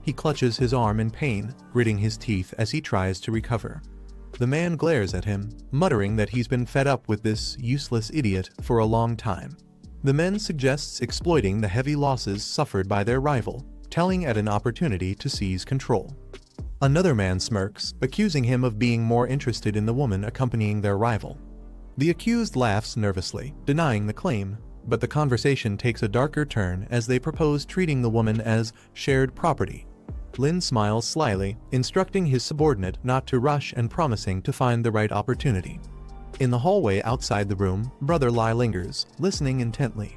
He clutches his arm in pain, gritting his teeth as he tries to recover. The man glares at him, muttering that he's been fed up with this useless idiot for a long time. The man suggests exploiting the heavy losses suffered by their rival, telling at an opportunity to seize control. Another man smirks, accusing him of being more interested in the woman accompanying their rival. The accused laughs nervously, denying the claim, But the conversation takes a darker turn as they propose treating the woman as shared property. Lin smiles slyly, instructing his subordinate not to rush and promising to find the right opportunity. In the hallway outside the room, Brother Lai lingers, listening intently.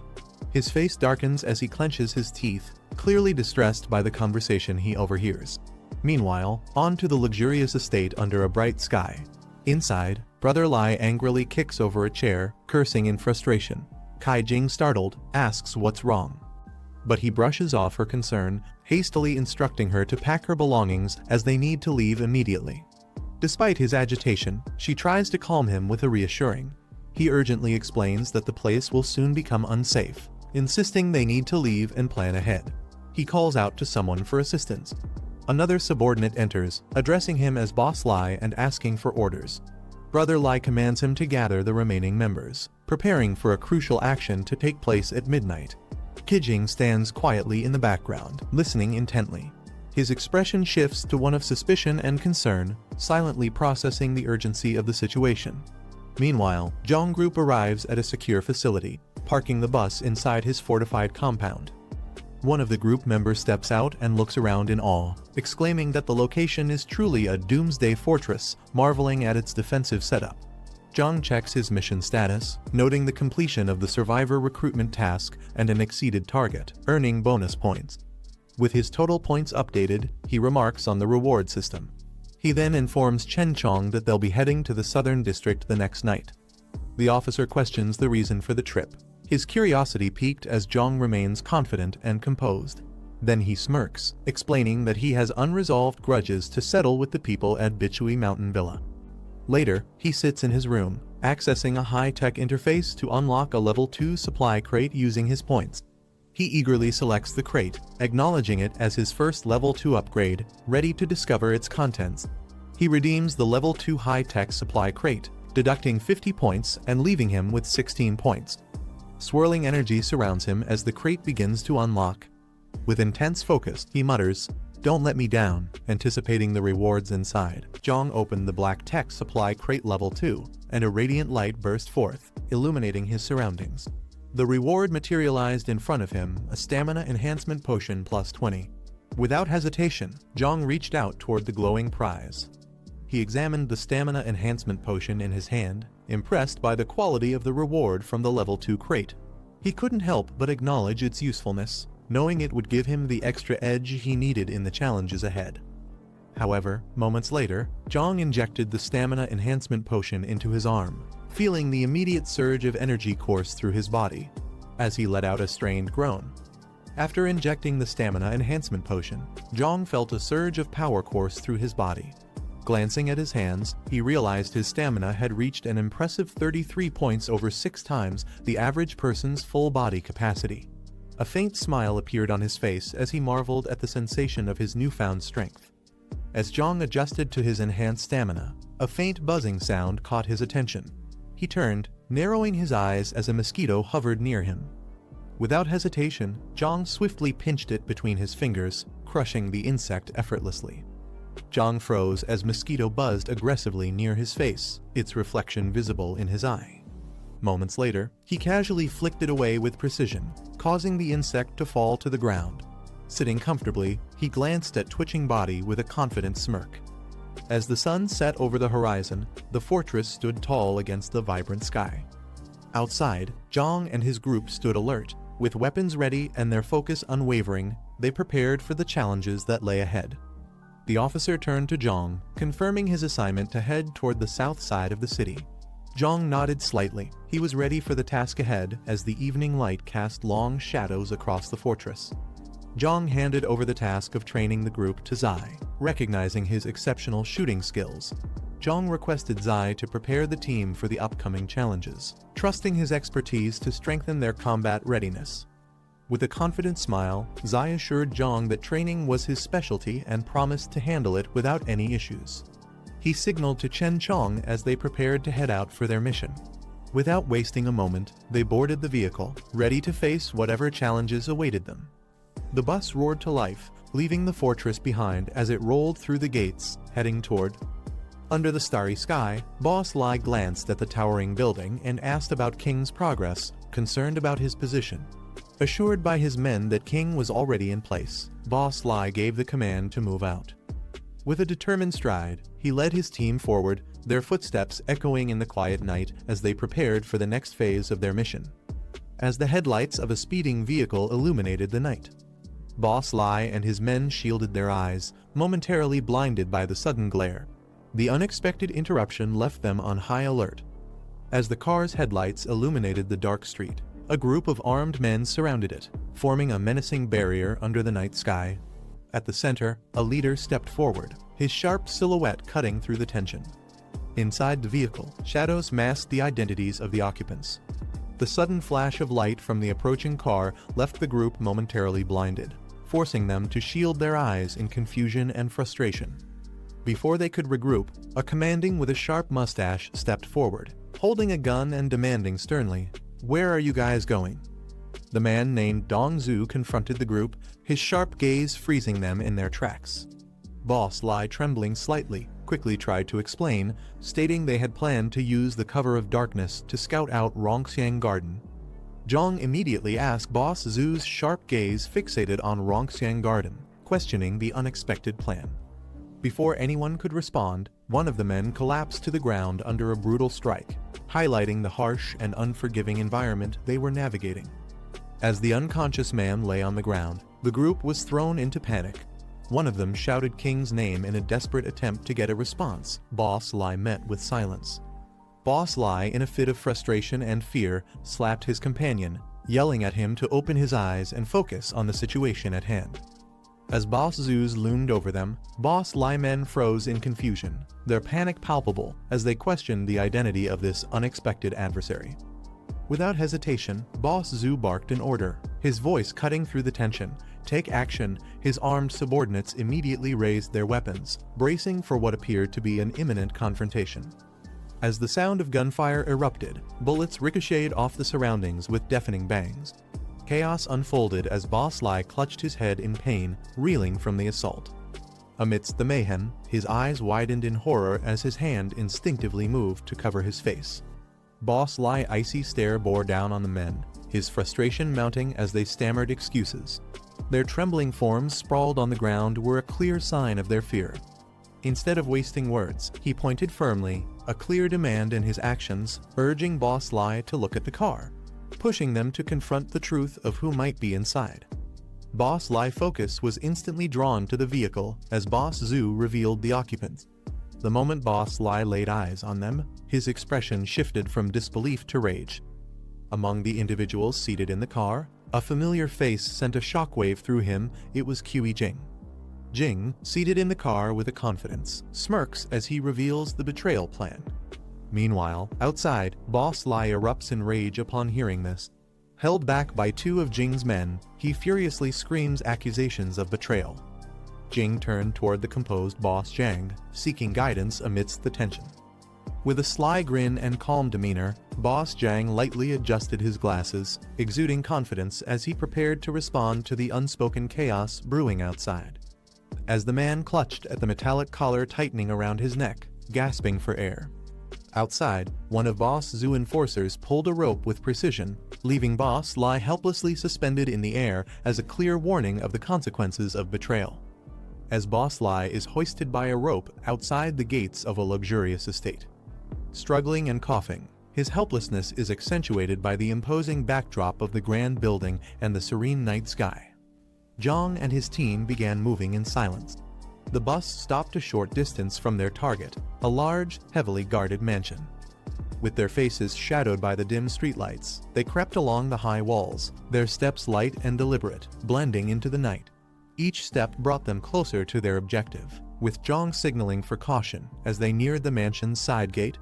His face darkens as he clenches his teeth, clearly distressed by the conversation he overhears. Meanwhile, on to the luxurious estate under a bright sky. Inside, Brother Lai angrily kicks over a chair, cursing in frustration. Kai Jing, startled, asks what's wrong. But he brushes off her concern, hastily instructing her to pack her belongings as they need to leave immediately. Despite his agitation, she tries to calm him with a reassuring. He urgently explains that the place will soon become unsafe, insisting they need to leave and plan ahead. He calls out to someone for assistance. Another subordinate enters, addressing him as Boss Lai and asking for orders. Brother Lai commands him to gather the remaining members, preparing for a crucial action to take place at midnight. Kijing stands quietly in the background, listening intently. His expression shifts to one of suspicion and concern, silently processing the urgency of the situation. Meanwhile, Jiang Group arrives at a secure facility, parking the bus inside his fortified compound. One of the group members steps out and looks around in awe, exclaiming that the location is truly a doomsday fortress, marveling at its defensive setup. Jiang checks his mission status, noting the completion of the survivor recruitment task and an exceeded target, earning bonus points. With his total points updated, he remarks on the reward system. He then informs Chen Chong that they'll be heading to the southern district the next night. The officer questions the reason for the trip. His curiosity piqued as Jiang remains confident and composed. Then he smirks, explaining that he has unresolved grudges to settle with the people at Bichui Mountain Villa. Later, he sits in his room, accessing a high-tech interface to unlock a level 2 supply crate using his points. He eagerly selects the crate, acknowledging it as his first level 2 upgrade, ready to discover its contents. He redeems the level 2 high-tech supply crate, deducting 50 points and leaving him with 16 points. Swirling energy surrounds him as the crate begins to unlock. With intense focus, he mutters, "Don't let me down," anticipating the rewards inside. Jiang opened the black tech supply crate level 2, and a radiant light burst forth, illuminating his surroundings. The reward materialized in front of him, a stamina enhancement potion plus 20. Without hesitation, Jiang reached out toward the glowing prize. He examined the stamina enhancement potion in his hand, impressed by the quality of the reward from the level 2 crate. He couldn't help but acknowledge its usefulness, knowing it would give him the extra edge he needed in the challenges ahead. However, moments later, Jiang injected the stamina enhancement potion into his arm, feeling the immediate surge of energy course through his body, as he let out a strained groan. After injecting the stamina enhancement potion, Jiang felt a surge of power course through his body. Glancing at his hands, he realized his stamina had reached an impressive 33 points, over 6 times the average person's full body capacity. A faint smile appeared on his face as he marveled at the sensation of his newfound strength. As Jiang adjusted to his enhanced stamina, a faint buzzing sound caught his attention. He turned, narrowing his eyes as a mosquito hovered near him. Without hesitation, Jiang swiftly pinched it between his fingers, crushing the insect effortlessly. Jiang froze as mosquito buzzed aggressively near his face, its reflection visible in his eye. Moments later, he casually flicked it away with precision, causing the insect to fall to the ground. Sitting comfortably, he glanced at twitching body with a confident smirk. As the sun set over the horizon, the fortress stood tall against the vibrant sky. Outside, Jiang and his group stood alert. With weapons ready and their focus unwavering, they prepared for the challenges that lay ahead. The officer turned to Jiang, confirming his assignment to head toward the south side of the city. Jiang nodded slightly. He was ready for the task ahead as the evening light cast long shadows across the fortress. Jiang handed over the task of training the group to Zai, recognizing his exceptional shooting skills. Jiang requested Zai to prepare the team for the upcoming challenges, trusting his expertise to strengthen their combat readiness. With a confident smile, Zai assured Jiang that training was his specialty and promised to handle it without any issues. He signaled to Chen Chong as they prepared to head out for their mission. Without wasting a moment, they boarded the vehicle, ready to face whatever challenges awaited them. The bus roared to life, leaving the fortress behind as it rolled through the gates, heading toward. Under the starry sky, Boss Lai glanced at the towering building and asked about King's progress, concerned about his position. Assured by his men that King was already in place, Boss Lai gave the command to move out. With a determined stride, he led his team forward, their footsteps echoing in the quiet night as they prepared for the next phase of their mission. As the headlights of a speeding vehicle illuminated the night, Boss Lai and his men shielded their eyes, momentarily blinded by the sudden glare. The unexpected interruption left them on high alert. As the car's headlights illuminated the dark street, a group of armed men surrounded it, forming a menacing barrier under the night sky. At the center, a leader stepped forward, his sharp silhouette cutting through the tension. Inside the vehicle, shadows masked the identities of the occupants. The sudden flash of light from the approaching car left the group momentarily blinded, forcing them to shield their eyes in confusion and frustration. Before they could regroup, a commanding with a sharp mustache stepped forward, holding a gun and demanding sternly, "Where are you guys going?" The man named Dongzu confronted the group, his sharp gaze freezing them in their tracks. Boss Lai, trembling slightly, quickly tried to explain, stating they had planned to use the cover of darkness to scout out Rongxiang Garden. Jiang immediately asked Boss Zhu's sharp gaze fixated on Rongxiang Garden, questioning the unexpected plan. Before anyone could respond, one of the men collapsed to the ground under a brutal strike, highlighting the harsh and unforgiving environment they were navigating. As the unconscious man lay on the ground, the group was thrown into panic. One of them shouted King's name in a desperate attempt to get a response. Boss Lai met with silence. Boss Lai, in a fit of frustration and fear, slapped his companion, yelling at him to open his eyes and focus on the situation at hand. As Boss Zhu's loomed over them, Boss Lai men froze in confusion, their panic palpable as they questioned the identity of this unexpected adversary. Without hesitation, Boss Zhu barked an order, his voice cutting through the tension. "Take action." His armed subordinates immediately raised their weapons, bracing for what appeared to be an imminent confrontation. As the sound of gunfire erupted, bullets ricocheted off the surroundings with deafening bangs. Chaos unfolded as Boss Lai clutched his head in pain, reeling from the assault. Amidst the mayhem, his eyes widened in horror as his hand instinctively moved to cover his face. Boss Lai's icy stare bore down on the men, his frustration mounting as they stammered excuses. Their trembling forms sprawled on the ground were a clear sign of their fear. Instead of wasting words, he pointed firmly, a clear demand in his actions, urging Boss Lai to look at the car, pushing them to confront the truth of who might be inside. Boss Lai's focus was instantly drawn to the vehicle as Boss Zhu revealed the occupants. The moment Boss Lai laid eyes on them, his expression shifted from disbelief to rage. Among the individuals seated in the car, a familiar face sent a shockwave through him. It was Qi Jing. Jing, seated in the car with a confidence, smirks as he reveals the betrayal plan. Meanwhile, outside, Boss Lai erupts in rage upon hearing this. Held back by two of Jing's men, he furiously screams accusations of betrayal. Jing turned toward the composed Boss Jiang, seeking guidance amidst the tension. With a sly grin and calm demeanor, Boss Jiang lightly adjusted his glasses, exuding confidence as he prepared to respond to the unspoken chaos brewing outside. As the man clutched at the metallic collar tightening around his neck, gasping for air. Outside, one of Boss Zhu's enforcers pulled a rope with precision, leaving Boss Lai helplessly suspended in the air as a clear warning of the consequences of betrayal. As Boss Lai is hoisted by a rope outside the gates of a luxurious estate. Struggling and coughing, his helplessness is accentuated by the imposing backdrop of the grand building and the serene night sky. Jiang and his team began moving in silence. The bus stopped a short distance from their target, a large, heavily guarded mansion. With their faces shadowed by the dim streetlights, they crept along the high walls, their steps light and deliberate, blending into the night. Each step brought them closer to their objective, with Jiang signaling for caution as they neared the mansion's side gate.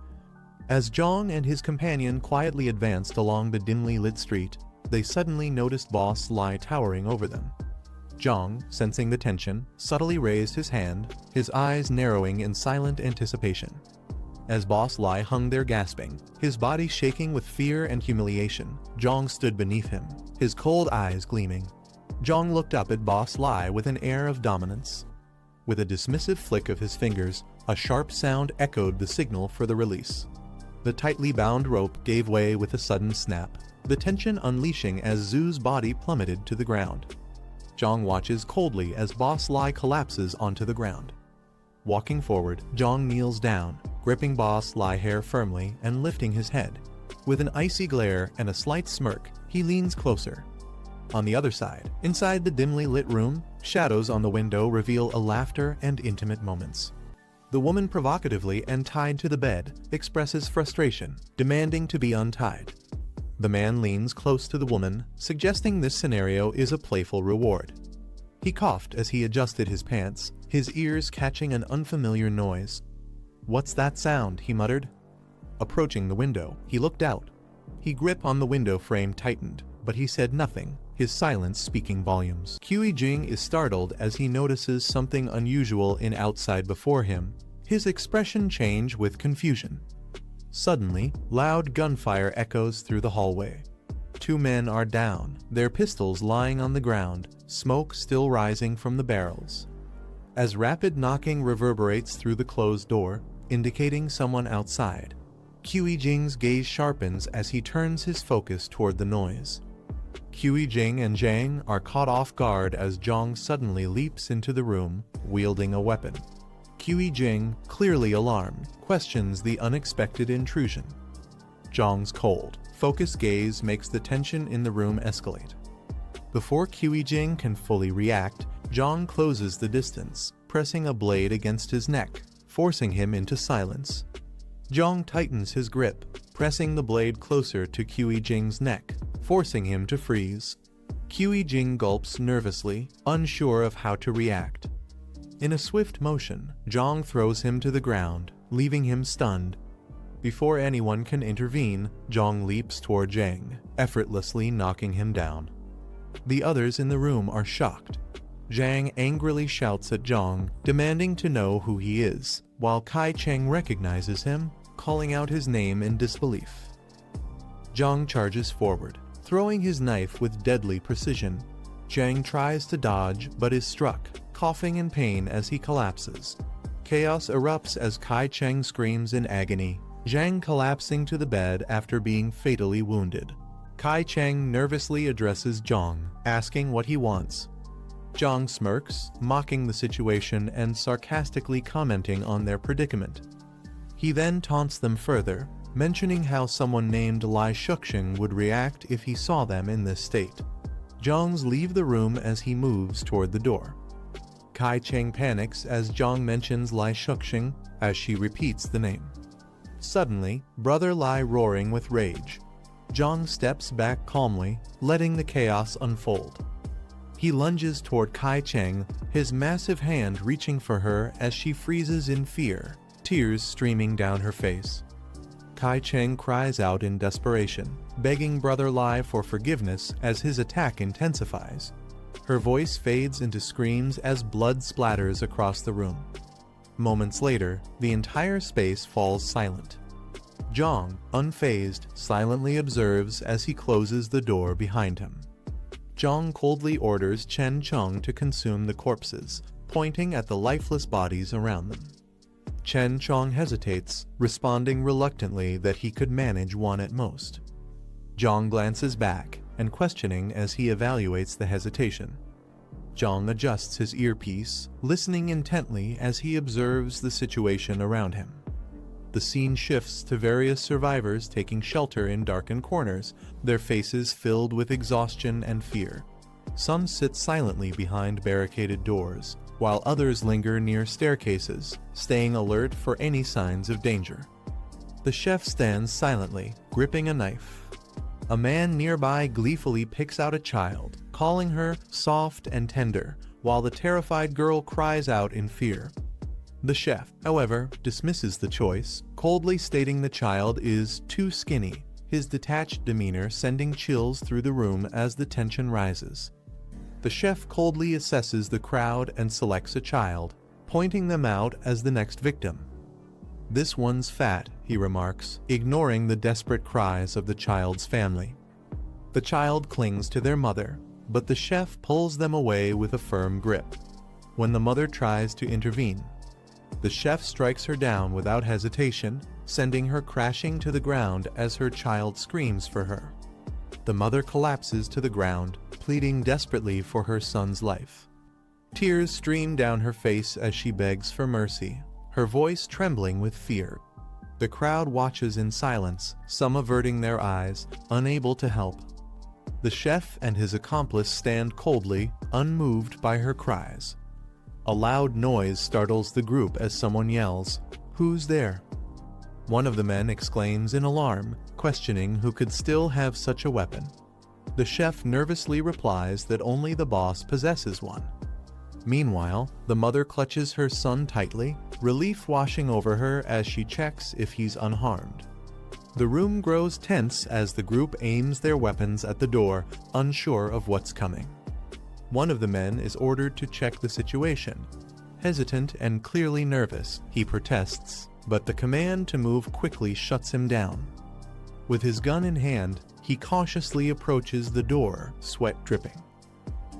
As Jiang and his companion quietly advanced along the dimly lit street, they suddenly noticed Boss Lai towering over them. Jiang, sensing the tension, subtly raised his hand, his eyes narrowing in silent anticipation. As Boss Lai hung there gasping, his body shaking with fear and humiliation, Jiang stood beneath him, his cold eyes gleaming. Jiang looked up at Boss Lai with an air of dominance. With a dismissive flick of his fingers, a sharp sound echoed the signal for the release. The tightly bound rope gave way with a sudden snap, the tension unleashing as Zhu's body plummeted to the ground. Jiang watches coldly as Boss Lai collapses onto the ground. Walking forward, Jiang kneels down, gripping Boss Lai hair firmly and lifting his head. With an icy glare and a slight smirk, he leans closer. On the other side, inside the dimly lit room, shadows on the window reveal a laughter and intimate moments. The woman provocatively and tied to the bed expresses frustration, demanding to be untied. The man leans close to the woman, suggesting this scenario is a playful reward. He coughed as he adjusted his pants, his ears catching an unfamiliar noise. "What's that sound?" he muttered. Approaching the window, he looked out. His grip on the window frame tightened, but he said nothing, his silence speaking volumes. Jiang is startled as he notices something unusual in outside before him, his expression change with confusion. Suddenly, loud gunfire echoes through the hallway. Two men are down, their pistols lying on the ground, smoke still rising from the barrels. As rapid knocking reverberates through the closed door, indicating someone outside, Jiang's gaze sharpens as he turns his focus toward the noise. Jiang and Jiang are caught off guard as Jiang suddenly leaps into the room, wielding a weapon. Jiang, clearly alarmed, questions the unexpected intrusion. Jiang's cold, focused gaze makes the tension in the room escalate. Before Jiang can fully react, Jiang closes the distance, pressing a blade against his neck, forcing him into silence. Jiang tightens his grip, pressing the blade closer to Jiang's neck, forcing him to freeze. Jiang gulps nervously, unsure of how to react. In a swift motion, Jiang throws him to the ground, leaving him stunned. Before anyone can intervene, Jiang leaps toward Jiang, effortlessly knocking him down. The others in the room are shocked. Jiang angrily shouts at Jiang, demanding to know who he is, while Kai Cheng recognizes him, calling out his name in disbelief. Jiang charges forward, throwing his knife with deadly precision. Jiang tries to dodge but is struck, coughing in pain as he collapses. Chaos erupts as Kai Cheng screams in agony, Jiang collapsing to the bed after being fatally wounded. Kai Cheng nervously addresses Jiang, asking what he wants. Jiang smirks, mocking the situation and sarcastically commenting on their predicament. He then taunts them further, mentioning how someone named Lai Shuxing would react if he saw them in this state. Jiang leaves the room as he moves toward the door. Kai Cheng panics as Jiang mentions Lai Shuxing as she repeats the name. Suddenly, Brother Lai roaring with rage. Jiang steps back calmly, letting the chaos unfold. He lunges toward Kai Cheng, his massive hand reaching for her as she freezes in fear, tears streaming down her face. Kai Cheng cries out in desperation, begging Brother Lai for forgiveness as his attack intensifies. Her voice fades into screams as blood splatters across the room. Moments later, the entire space falls silent. Jiang, unfazed, silently observes as he closes the door behind him. Jiang coldly orders Chen Cheng to consume the corpses, pointing at the lifeless bodies around them. Chen Cheng hesitates, responding reluctantly that he could manage one at most. Jiang glances back, and questioning as he evaluates the hesitation. Jiang adjusts his earpiece, listening intently as he observes the situation around him. The scene shifts to various survivors taking shelter in darkened corners, their faces filled with exhaustion and fear. Some sit silently behind barricaded doors, while others linger near staircases, staying alert for any signs of danger. The chef stands silently, gripping a knife. A man nearby gleefully picks out a child, calling her soft and tender, while the terrified girl cries out in fear. The chef, however, dismisses the choice, coldly stating the child is too skinny, his detached demeanor sending chills through the room as the tension rises. The chef coldly assesses the crowd and selects a child, pointing them out as the next victim. "This one's fat," he remarks, ignoring the desperate cries of the child's family. The child clings to their mother, but the chef pulls them away with a firm grip. When the mother tries to intervene, the chef strikes her down without hesitation, sending her crashing to the ground as her child screams for her. The mother collapses to the ground, pleading desperately for her son's life. Tears stream down her face as she begs for mercy, her voice trembling with fear. The crowd watches in silence, some averting their eyes, unable to help. The chef and his accomplice stand coldly, unmoved by her cries. A loud noise startles the group as someone yells, "Who's there?" One of the men exclaims in alarm, questioning who could still have such a weapon. The chef nervously replies that only the boss possesses one. Meanwhile, the mother clutches her son tightly, relief washing over her as she checks if he's unharmed. The room grows tense as the group aims their weapons at the door, unsure of what's coming. One of the men is ordered to check the situation. Hesitant and clearly nervous, he protests, but the command to move quickly shuts him down. With his gun in hand, he cautiously approaches the door, sweat dripping.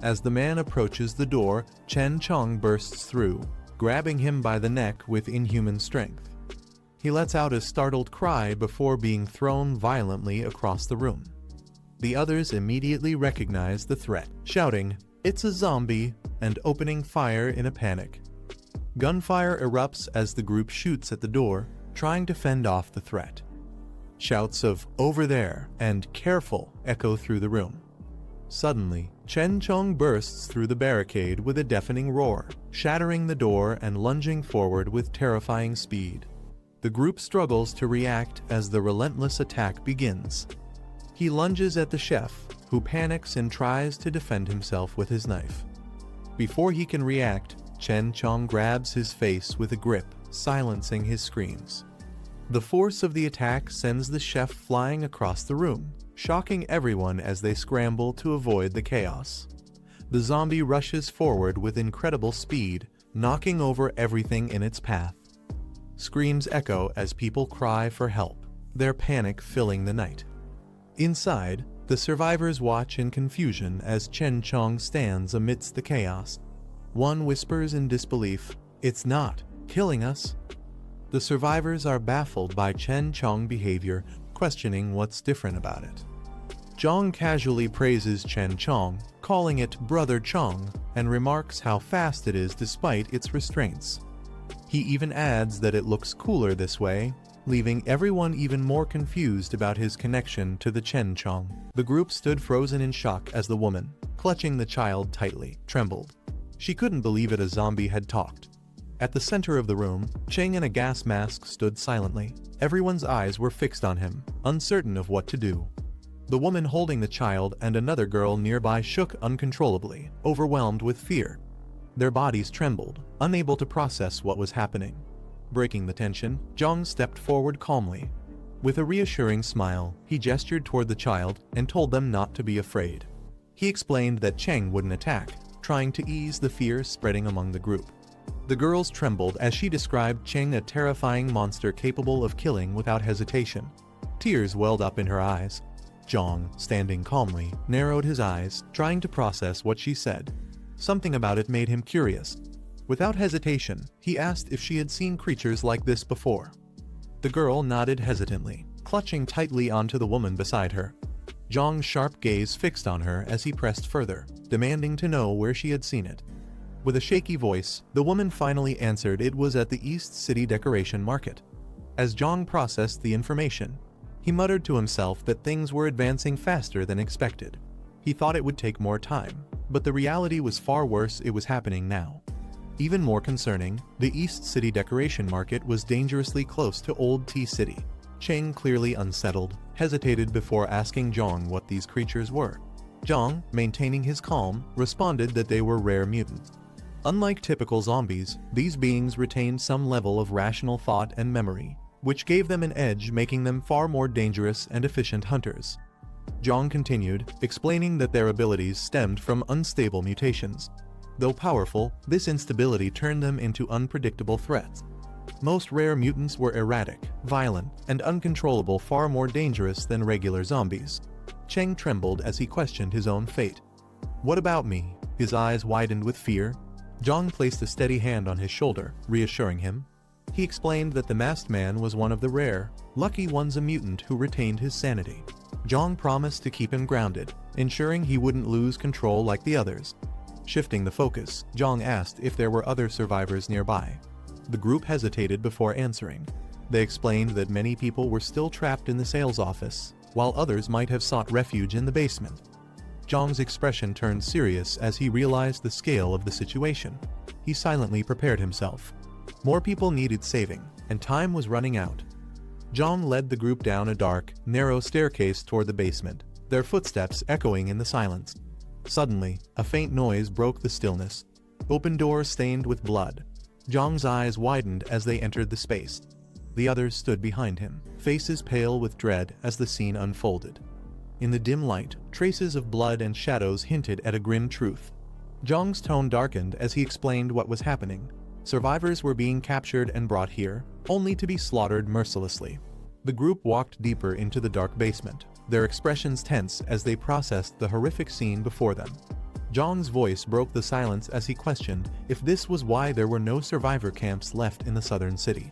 As the man approaches the door, Chen Chong bursts through, grabbing him by the neck with inhuman strength. He lets out a startled cry before being thrown violently across the room. The others immediately recognize the threat, shouting, "It's a zombie," and opening fire in a panic. Gunfire erupts as the group shoots at the door, trying to fend off the threat. Shouts of "Over there" and "Careful" echo through the room. Suddenly, Chen Chong bursts through the barricade with a deafening roar, shattering the door and lunging forward with terrifying speed. The group struggles to react as the relentless attack begins. He lunges at the chef, who panics and tries to defend himself with his knife. Before he can react, Chen Chong grabs his face with a grip, silencing his screams. The force of the attack sends the chef flying across the room, shocking everyone as they scramble to avoid the chaos. The zombie rushes forward with incredible speed, knocking over everything in its path. Screams echo as people cry for help, their panic filling the night. Inside, the survivors watch in confusion as Chen Chong stands amidst the chaos. One whispers in disbelief, "It's not killing us." The survivors are baffled by Chen Chong's behavior, questioning what's different about it. Jiang casually praises Chen Chong, calling it Brother Chong, and remarks how fast it is despite its restraints. He even adds that it looks cooler this way, leaving everyone even more confused about his connection to the Chen Chong. The group stood frozen in shock as the woman, clutching the child tightly, trembled. She couldn't believe it, a zombie had talked. At the center of the room, Cheng in a gas mask stood silently. Everyone's eyes were fixed on him, uncertain of what to do. The woman holding the child and another girl nearby shook uncontrollably, overwhelmed with fear. Their bodies trembled, unable to process what was happening. Breaking the tension, Jiang stepped forward calmly. With a reassuring smile, he gestured toward the child and told them not to be afraid. He explained that Cheng wouldn't attack, trying to ease the fear spreading among the group. The girls trembled as she described Cheng a terrifying monster capable of killing without hesitation. Tears welled up in her eyes. Jiang, standing calmly, narrowed his eyes, trying to process what she said. Something about it made him curious. Without hesitation, he asked if she had seen creatures like this before. The girl nodded hesitantly, clutching tightly onto the woman beside her. Jiang's sharp gaze fixed on her as he pressed further, demanding to know where she had seen it. With a shaky voice, the woman finally answered it was at the East City Decoration Market. As Jiang processed the information, he muttered to himself that things were advancing faster than expected. He thought it would take more time, but the reality was far worse. It was happening now. Even more concerning, the East City Decoration Market was dangerously close to Old Tea City. Cheng, clearly unsettled, hesitated before asking Jiang what these creatures were. Jiang, maintaining his calm, responded that they were rare mutants. Unlike typical zombies, these beings retained some level of rational thought and memory, which gave them an edge, making them far more dangerous and efficient hunters. Jiang continued, explaining that their abilities stemmed from unstable mutations. Though powerful, this instability turned them into unpredictable threats. Most rare mutants were erratic, violent, and uncontrollable, far more dangerous than regular zombies. Cheng trembled as he questioned his own fate. "What about me?" His eyes widened with fear. Jiang placed a steady hand on his shoulder, reassuring him. He explained that the masked man was one of the rare, lucky ones, a mutant who retained his sanity. Jiang promised to keep him grounded, ensuring he wouldn't lose control like the others. Shifting the focus, Jiang asked if there were other survivors nearby. The group hesitated before answering. They explained that many people were still trapped in the sales office, while others might have sought refuge in the basement. Jiang's expression turned serious as he realized the scale of the situation. He silently prepared himself. More people needed saving, and time was running out. Jiang led the group down a dark, narrow staircase toward the basement, their footsteps echoing in the silence. Suddenly, a faint noise broke the stillness. Open doors stained with blood. Jiang's eyes widened as they entered the space. The others stood behind him, faces pale with dread as the scene unfolded. In the dim light, traces of blood and shadows hinted at a grim truth. Jiang's tone darkened as he explained what was happening. Survivors were being captured and brought here, only to be slaughtered mercilessly. The group walked deeper into the dark basement, their expressions tense as they processed the horrific scene before them. Jiang's voice broke the silence as he questioned if this was why there were no survivor camps left in the southern city.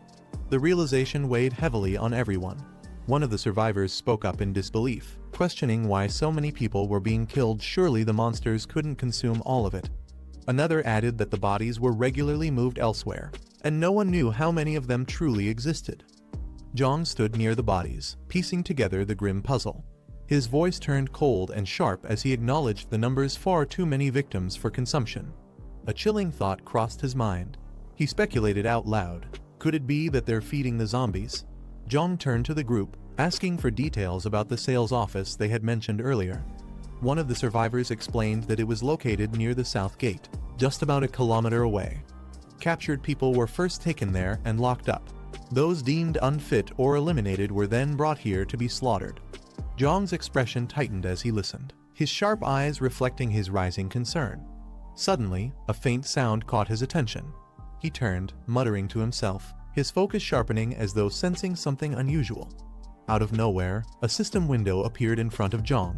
The realization weighed heavily on everyone. One of the survivors spoke up in disbelief, questioning why so many people were being killed. Surely the monsters couldn't consume all of it. Another added that the bodies were regularly moved elsewhere, and no one knew how many of them truly existed. Jiang stood near the bodies, piecing together the grim puzzle. His voice turned cold and sharp as he acknowledged the numbers: far too many victims for consumption. A chilling thought crossed his mind. He speculated out loud. Could it be that they're feeding the zombies? Jiang turned to the group, asking for details about the sales office they had mentioned earlier. One of the survivors explained that it was located near the south gate, just about a kilometer away. Captured people were first taken there and locked up. Those deemed unfit or eliminated were then brought here to be slaughtered. Jiang's expression tightened as he listened, his sharp eyes reflecting his rising concern. Suddenly, a faint sound caught his attention. He turned, muttering to himself, his focus sharpening as though sensing something unusual. Out of nowhere, a system window appeared in front of Jiang.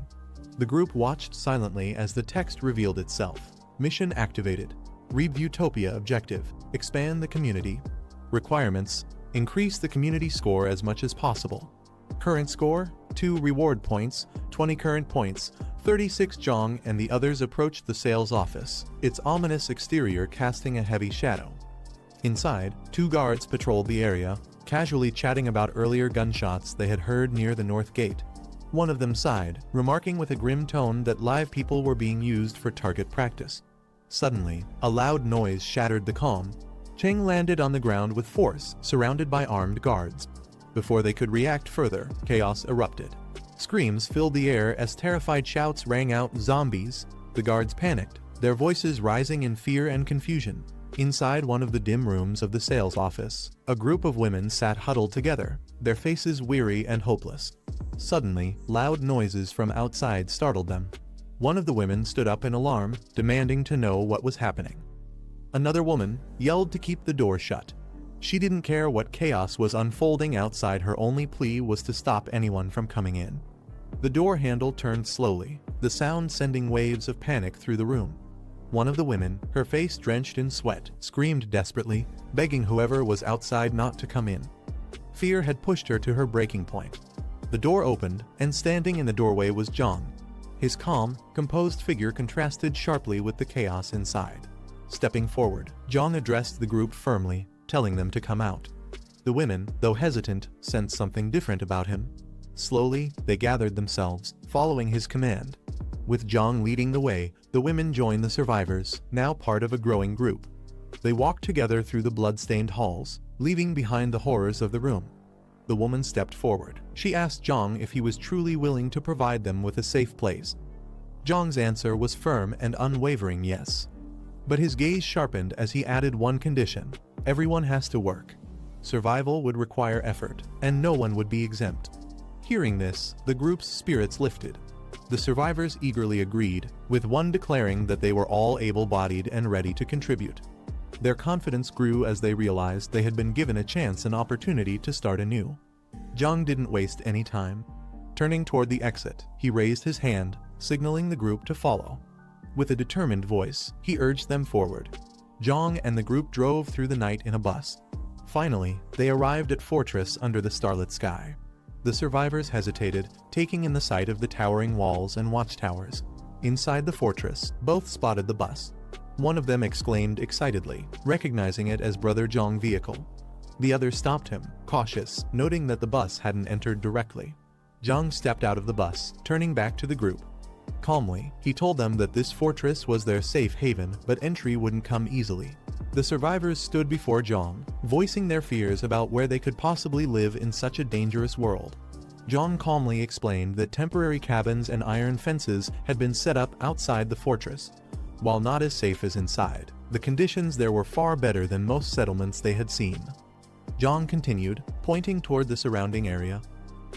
The group watched silently as the text revealed itself. Mission activated. Read Utopia objective. Expand the community. Requirements: increase the community score as much as possible. Current score: 2 reward points, 20 current points. 36. Jiang and the others approached the sales office, its ominous exterior casting a heavy shadow. Inside, 2 guards patrolled the area, casually chatting about earlier gunshots they had heard near the north gate. One of them sighed, remarking with a grim tone that live people were being used for target practice. Suddenly, a loud noise shattered the calm. Cheng landed on the ground with force, surrounded by armed guards. Before they could react further, chaos erupted. Screams filled the air as terrified shouts rang out, "Zombies!" The guards panicked, their voices rising in fear and confusion. Inside one of the dim rooms of the sales office, a group of women sat huddled together, their faces weary and hopeless. Suddenly, loud noises from outside startled them. One of the women stood up in alarm, demanding to know what was happening. Another woman yelled to keep the door shut. She didn't care what chaos was unfolding outside. Her only plea was to stop anyone from coming in. The door handle turned slowly, the sound sending waves of panic through the room. One of the women, her face drenched in sweat, screamed desperately, begging whoever was outside not to come in. Fear had pushed her to her breaking point. The door opened, and standing in the doorway was Jiang. His calm, composed figure contrasted sharply with the chaos inside. Stepping forward, Jiang addressed the group firmly, telling them to come out. The women, though hesitant, sensed something different about him. Slowly, they gathered themselves, following his command. With Jiang leading the way, the women joined the survivors, now part of a growing group. They walked together through the blood-stained halls, leaving behind the horrors of the room. The woman stepped forward. She asked Jiang if he was truly willing to provide them with a safe place. Jiang's answer was firm and unwavering yes. But his gaze sharpened as he added one condition: everyone has to work. Survival would require effort, and no one would be exempt. Hearing this, the group's spirits lifted. The survivors eagerly agreed, with one declaring that they were all able-bodied and ready to contribute. Their confidence grew as they realized they had been given a chance and opportunity to start anew. Jiang didn't waste any time. Turning toward the exit, he raised his hand, signaling the group to follow. With a determined voice, he urged them forward. Jiang and the group drove through the night in a bus. Finally, they arrived at Fortress under the starlit sky. The survivors hesitated, taking in the sight of the towering walls and watchtowers. Inside the fortress, both spotted the bus. One of them exclaimed excitedly, recognizing it as Brother Jiang's vehicle. The other stopped him, cautious, noting that the bus hadn't entered directly. Jiang stepped out of the bus, turning back to the group. Calmly, he told them that this fortress was their safe haven, but entry wouldn't come easily. The survivors stood before Jiang, voicing their fears about where they could possibly live in such a dangerous world. Jiang calmly explained that temporary cabins and iron fences had been set up outside the fortress. While not as safe as inside, the conditions there were far better than most settlements they had seen. Jiang continued, pointing toward the surrounding area.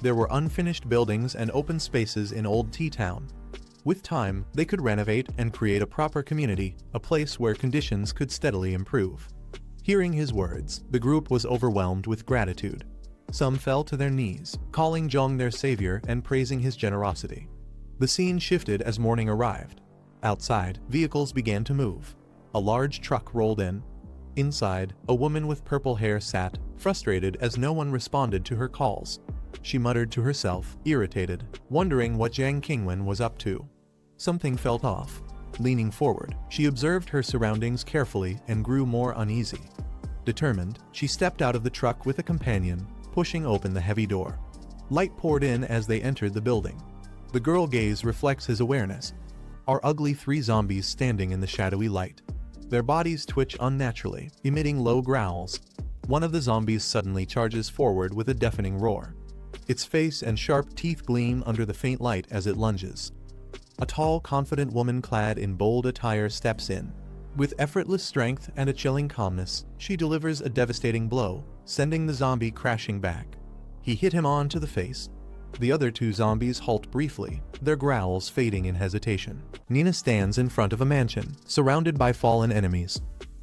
There were unfinished buildings and open spaces in Old Tea Town. With time, they could renovate and create a proper community, a place where conditions could steadily improve. Hearing his words, the group was overwhelmed with gratitude. Some fell to their knees, calling Jiang their savior and praising his generosity. The scene shifted as morning arrived. Outside, vehicles began to move. A large truck rolled in. Inside, a woman with purple hair sat, frustrated as no one responded to her calls. She muttered to herself, irritated, wondering what Jiang Qingwen was up to. Something felt off. Leaning forward, she observed her surroundings carefully and grew more uneasy. Determined, she stepped out of the truck with a companion, pushing open the heavy door. Light poured in as they entered the building. The girl gaze reflects his awareness. Are ugly three zombies standing in the shadowy light. Their bodies twitch unnaturally, emitting low growls. One of the zombies suddenly charges forward with a deafening roar. Its face and sharp teeth gleam under the faint light as it lunges. A tall, confident woman clad in bold attire steps in. With effortless strength and a chilling calmness, she delivers a devastating blow, sending the zombie crashing back. He hit him onto the face. The other two zombies halt briefly, their growls fading in hesitation. Nina stands in front of a mansion, surrounded by fallen enemies.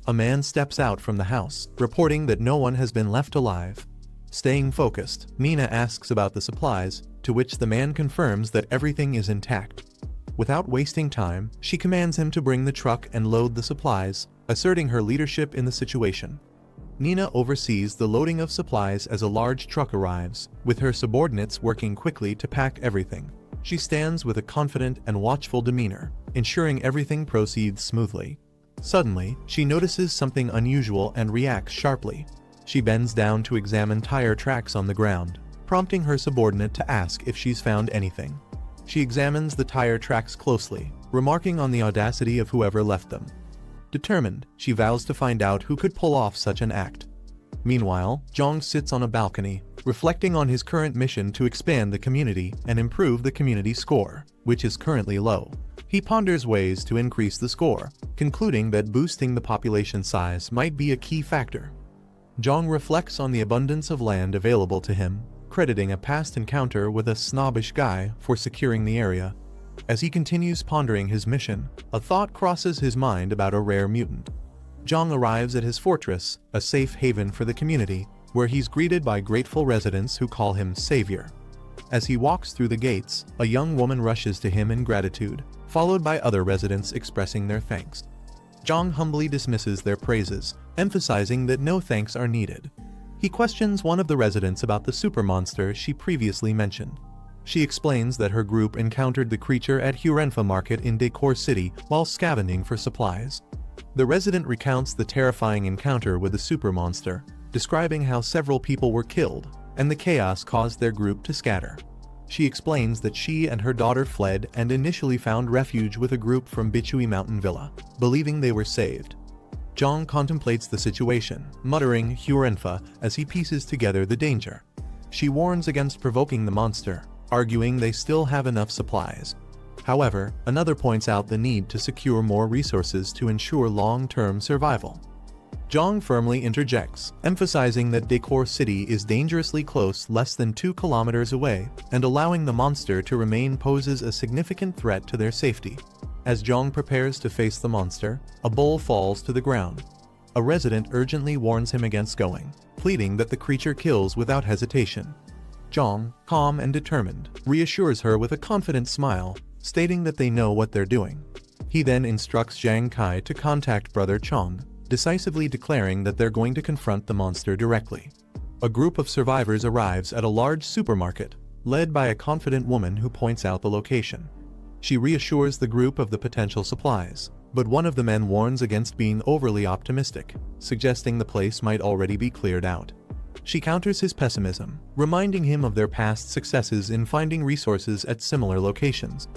A man steps out from the house, reporting that no one has been left alive. Staying focused, Nina asks about the supplies, to which the man confirms that everything is intact. Without wasting time, she commands him to bring the truck and load the supplies, asserting her leadership in the situation. Nina oversees the loading of supplies as a large truck arrives, with her subordinates working quickly to pack everything. She stands with a confident and watchful demeanor, ensuring everything proceeds smoothly. Suddenly, she notices something unusual and reacts sharply. She bends down to examine tire tracks on the ground, prompting her subordinate to ask if she's found anything. She examines the tire tracks closely, remarking on the audacity of whoever left them. Determined, she vows to find out who could pull off such an act. Meanwhile, Jiang sits on a balcony, reflecting on his current mission to expand the community and improve the community score, which is currently low. He ponders ways to increase the score, concluding that boosting the population size might be a key factor. Jiang reflects on the abundance of land available to him, crediting a past encounter with a snobbish guy for securing the area. As he continues pondering his mission, a thought crosses his mind about a rare mutant. Jiang arrives at his fortress, a safe haven for the community, where he's greeted by grateful residents who call him savior. As he walks through the gates, a young woman rushes to him in gratitude, followed by other residents expressing their thanks. Jiang humbly dismisses their praises, emphasizing that no thanks are needed. He questions one of the residents about the super monster she previously mentioned. She explains that her group encountered the creature at Hurenfa Market in Decor City while scavenging for supplies. The resident recounts the terrifying encounter with the super monster, describing how several people were killed, and the chaos caused their group to scatter. She explains that she and her daughter fled and initially found refuge with a group from Bichui Mountain Villa, believing they were saved. Jiang contemplates the situation, muttering Hurenfa as he pieces together the danger. She warns against provoking the monster, arguing they still have enough supplies. However, another points out the need to secure more resources to ensure long-term survival. Jiang firmly interjects, emphasizing that Decor City is dangerously close, less than 2 kilometers away, and allowing the monster to remain poses a significant threat to their safety. As Jiang prepares to face the monster, a bowl falls to the ground. A resident urgently warns him against going, pleading that the creature kills without hesitation. Jiang, calm and determined, reassures her with a confident smile, stating that they know what they're doing. He then instructs Zhang Kai to contact Brother Chong, decisively declaring that they're going to confront the monster directly. A group of survivors arrives at a large supermarket, led by a confident woman who points out the location. She reassures the group of the potential supplies, but one of the men warns against being overly optimistic, suggesting the place might already be cleared out. She counters his pessimism, reminding him of their past successes in finding resources at similar locations.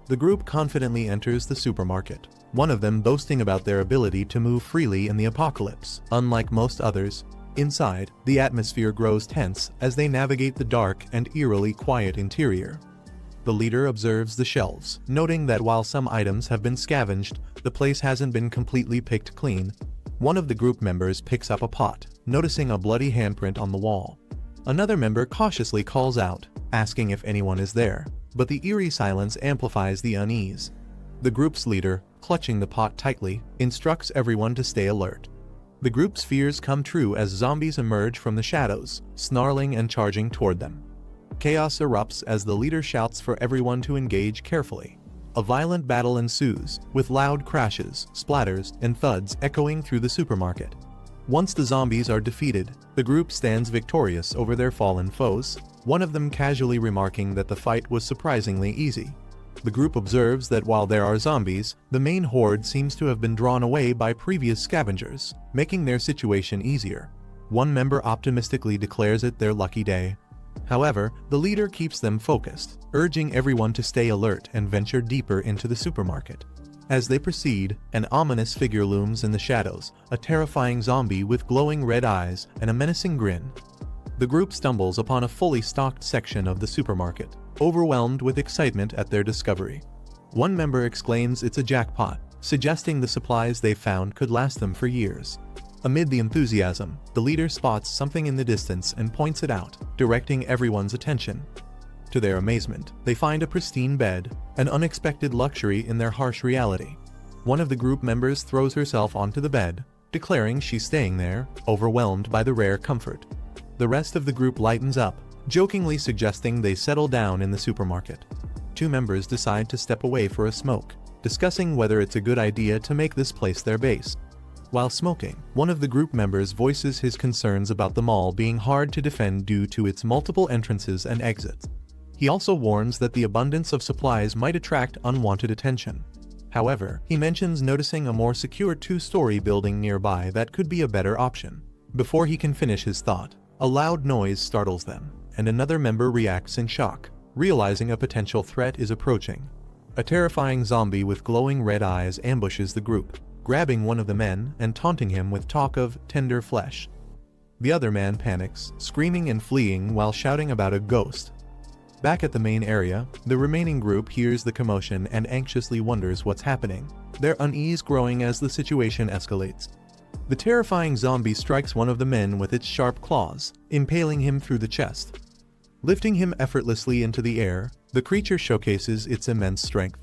The group confidently enters the supermarket, one of them boasting about their ability to move freely in the apocalypse. Unlike most others, inside, the atmosphere grows tense as they navigate the dark and eerily quiet interior. The leader observes the shelves, noting that while some items have been scavenged, the place hasn't been completely picked clean. One of the group members picks up a pot, noticing a bloody handprint on the wall. Another member cautiously calls out, asking if anyone is there, but the eerie silence amplifies the unease. The group's leader, clutching the pot tightly, instructs everyone to stay alert. The group's fears come true as zombies emerge from the shadows, snarling and charging toward them. Chaos erupts as the leader shouts for everyone to engage carefully. A violent battle ensues, with loud crashes, splatters, and thuds echoing through the supermarket. Once the zombies are defeated, the group stands victorious over their fallen foes, one of them casually remarking that the fight was surprisingly easy. The group observes that while there are zombies, the main horde seems to have been drawn away by previous scavengers, making their situation easier. One member optimistically declares it their lucky day. However, the leader keeps them focused, urging everyone to stay alert and venture deeper into the supermarket. As they proceed, an ominous figure looms in the shadows, a terrifying zombie with glowing red eyes and a menacing grin. The group stumbles upon a fully stocked section of the supermarket, overwhelmed with excitement at their discovery. One member exclaims it's a jackpot, suggesting the supplies they found could last them for years. Amid the enthusiasm, the leader spots something in the distance and points it out, directing everyone's attention. To their amazement, they find a pristine bed, an unexpected luxury in their harsh reality. One of the group members throws herself onto the bed, declaring she's staying there, overwhelmed by the rare comfort. The rest of the group lightens up, jokingly suggesting they settle down in the supermarket. Two members decide to step away for a smoke, discussing whether it's a good idea to make this place their base. While smoking, one of the group members voices his concerns about the mall being hard to defend due to its multiple entrances and exits. He also warns that the abundance of supplies might attract unwanted attention. However, he mentions noticing a more secure two-story building nearby that could be a better option. Before he can finish his thought, a loud noise startles them, and another member reacts in shock, realizing a potential threat is approaching. A terrifying zombie with glowing red eyes ambushes the group, grabbing one of the men and taunting him with talk of tender flesh. The other man panics, screaming and fleeing while shouting about a ghost. Back at the main area, the remaining group hears the commotion and anxiously wonders what's happening, their unease growing as the situation escalates. The terrifying zombie strikes one of the men with its sharp claws, impaling him through the chest. Lifting him effortlessly into the air, the creature showcases its immense strength.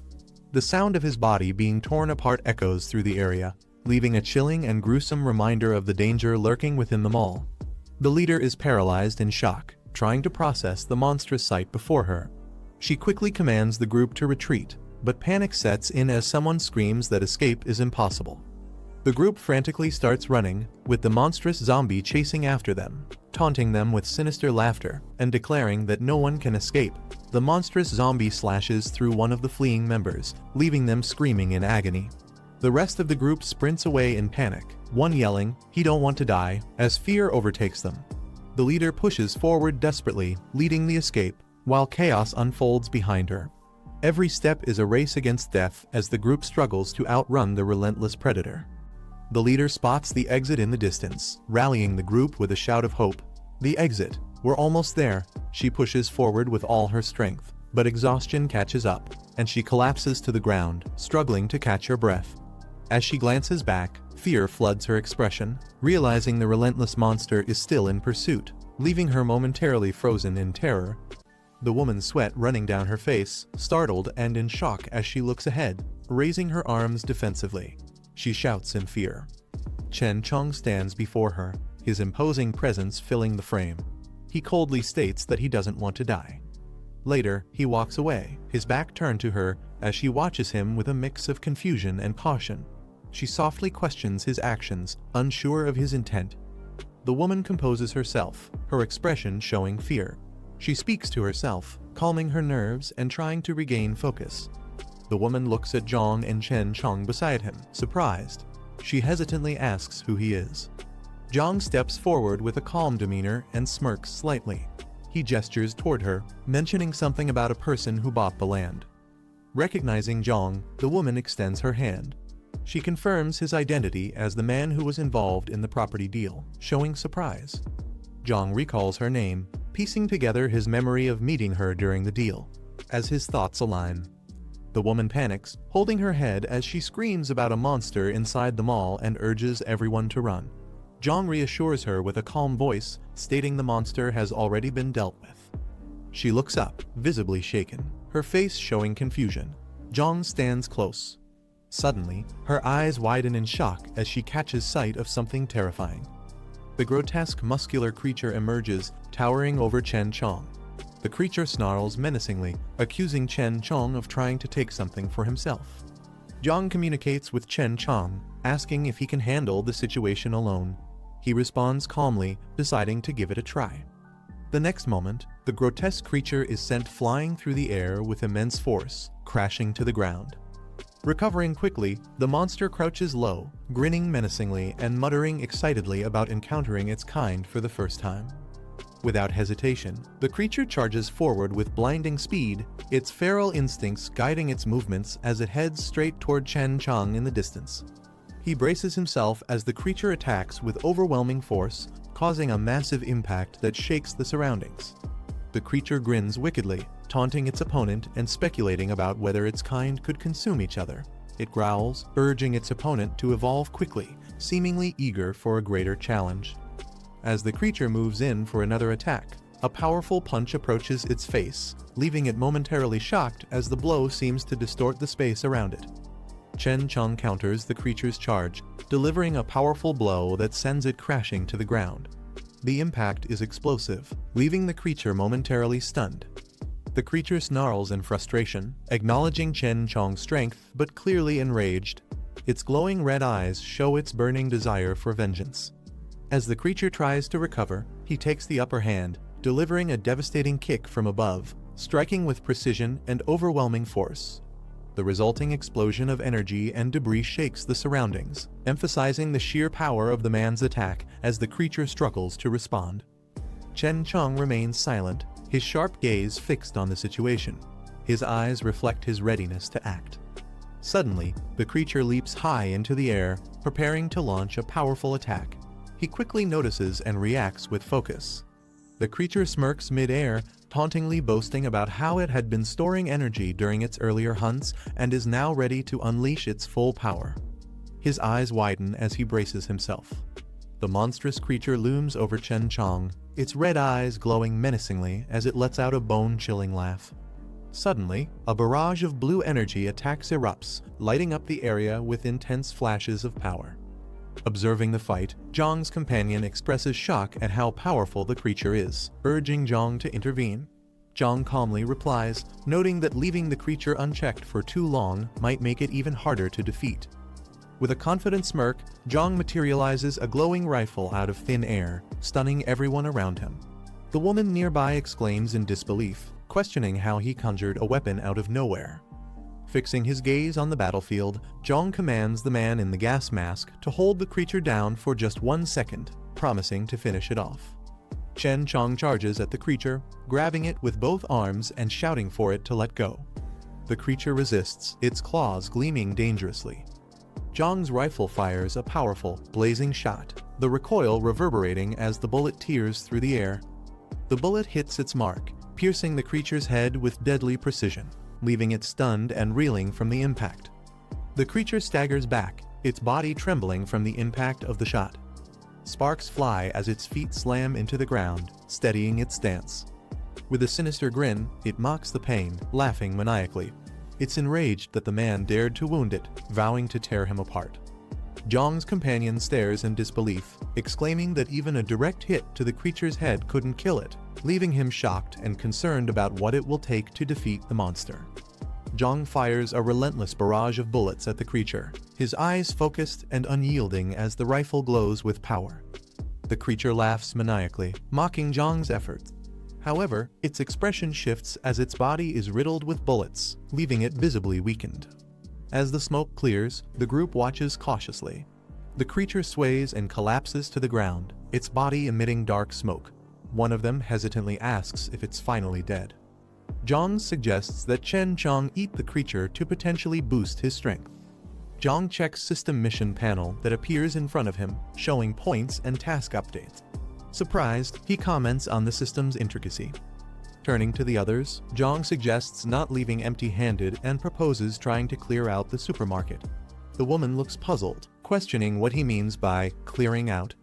The sound of his body being torn apart echoes through the area, leaving a chilling and gruesome reminder of the danger lurking within the mall. The leader is paralyzed in shock, trying to process the monstrous sight before her. She quickly commands the group to retreat, but panic sets in as someone screams that escape is impossible. The group frantically starts running, with the monstrous zombie chasing after them, taunting them with sinister laughter and declaring that no one can escape. The monstrous zombie slashes through one of the fleeing members, leaving them screaming in agony. The rest of the group sprints away in panic, one yelling, "He don't want to die," as fear overtakes them. The leader pushes forward desperately, leading the escape, while chaos unfolds behind her. Every step is a race against death as the group struggles to outrun the relentless predator. The leader spots the exit in the distance, rallying the group with a shout of hope. "The exit! We're almost there!" She pushes forward with all her strength, but exhaustion catches up, and she collapses to the ground, struggling to catch her breath. As she glances back, fear floods her expression, realizing the relentless monster is still in pursuit, leaving her momentarily frozen in terror. The woman's sweat running down her face, startled and in shock as she looks ahead, raising her arms defensively. She shouts in fear. Chen Chong stands before her, his imposing presence filling the frame. He coldly states that he doesn't want to die. Later, he walks away, his back turned to her, as she watches him with a mix of confusion and caution. She softly questions his actions, unsure of his intent. The woman composes herself, her expression showing fear. She speaks to herself, calming her nerves and trying to regain focus. The woman looks at Jiang and Chen Chong beside him, surprised. She hesitantly asks who he is. Jiang steps forward with a calm demeanor and smirks slightly. He gestures toward her, mentioning something about a person who bought the land. Recognizing Jiang, the woman extends her hand. She confirms his identity as the man who was involved in the property deal, showing surprise. Jiang recalls her name, piecing together his memory of meeting her during the deal. As his thoughts align, the woman panics, holding her head as she screams about a monster inside the mall and urges everyone to run. Jiang reassures her with a calm voice, stating the monster has already been dealt with. She looks up, visibly shaken, her face showing confusion. Jiang stands close. Suddenly, her eyes widen in shock as she catches sight of something terrifying. The grotesque muscular creature emerges, towering over Chen Chong. The creature snarls menacingly, accusing Chen Chong of trying to take something for himself. Jiang communicates with Chen Chong, asking if he can handle the situation alone. He responds calmly, deciding to give it a try. The next moment, the grotesque creature is sent flying through the air with immense force, crashing to the ground. Recovering quickly, the monster crouches low, grinning menacingly and muttering excitedly about encountering its kind for the first time. Without hesitation, the creature charges forward with blinding speed, its feral instincts guiding its movements as it heads straight toward Chen Chong in the distance. He braces himself as the creature attacks with overwhelming force, causing a massive impact that shakes the surroundings. The creature grins wickedly, taunting its opponent and speculating about whether its kind could consume each other. It growls, urging its opponent to evolve quickly, seemingly eager for a greater challenge. As the creature moves in for another attack, a powerful punch approaches its face, leaving it momentarily shocked as the blow seems to distort the space around it. Chen Chong counters the creature's charge, delivering a powerful blow that sends it crashing to the ground. The impact is explosive, leaving the creature momentarily stunned. The creature snarls in frustration, acknowledging Chen Chong's strength but clearly enraged. Its glowing red eyes show its burning desire for vengeance. As the creature tries to recover, he takes the upper hand, delivering a devastating kick from above, striking with precision and overwhelming force. The resulting explosion of energy and debris shakes the surroundings, emphasizing the sheer power of the man's attack as the creature struggles to respond. Chen Chong remains silent, his sharp gaze fixed on the situation. His eyes reflect his readiness to act. Suddenly, the creature leaps high into the air, preparing to launch a powerful attack. He quickly notices and reacts with focus. The creature smirks mid-air, tauntingly boasting about how it had been storing energy during its earlier hunts and is now ready to unleash its full power. His eyes widen as he braces himself. The monstrous creature looms over Chen Chong, its red eyes glowing menacingly as it lets out a bone-chilling laugh. Suddenly, a barrage of blue energy attacks erupts, lighting up the area with intense flashes of power. Observing the fight, Jiang's companion expresses shock at how powerful the creature is, urging Jiang to intervene. Jiang calmly replies, noting that leaving the creature unchecked for too long might make it even harder to defeat. With a confident smirk, Jiang materializes a glowing rifle out of thin air, stunning everyone around him. The woman nearby exclaims in disbelief, questioning how he conjured a weapon out of nowhere. Fixing his gaze on the battlefield, Jiang commands the man in the gas mask to hold the creature down for just 1 second, promising to finish it off. Chen Chong charges at the creature, grabbing it with both arms and shouting for it to let go. The creature resists, its claws gleaming dangerously. Jiang's rifle fires a powerful, blazing shot, the recoil reverberating as the bullet tears through the air. The bullet hits its mark, piercing the creature's head with deadly precision, leaving it stunned and reeling from the impact. The creature staggers back, its body trembling from the impact of the shot. Sparks fly as its feet slam into the ground, steadying its stance. With a sinister grin, it mocks the pain, laughing maniacally. It's enraged that the man dared to wound it, vowing to tear him apart. Jiang's companion stares in disbelief, exclaiming that even a direct hit to the creature's head couldn't kill it, leaving him shocked and concerned about what it will take to defeat the monster. Jiang fires a relentless barrage of bullets at the creature, his eyes focused and unyielding as the rifle glows with power. The creature laughs maniacally, mocking Jiang's efforts. However, its expression shifts as its body is riddled with bullets, leaving it visibly weakened. As the smoke clears, the group watches cautiously. The creature sways and collapses to the ground, its body emitting dark smoke. One of them hesitantly asks if it's finally dead. Jiang suggests that Chen Chong eat the creature to potentially boost his strength. Jiang checks system mission panel that appears in front of him, showing points and task updates. Surprised, he comments on the system's intricacy. Turning to the others, Jiang suggests not leaving empty-handed and proposes trying to clear out the supermarket. The woman looks puzzled, questioning what he means by clearing out.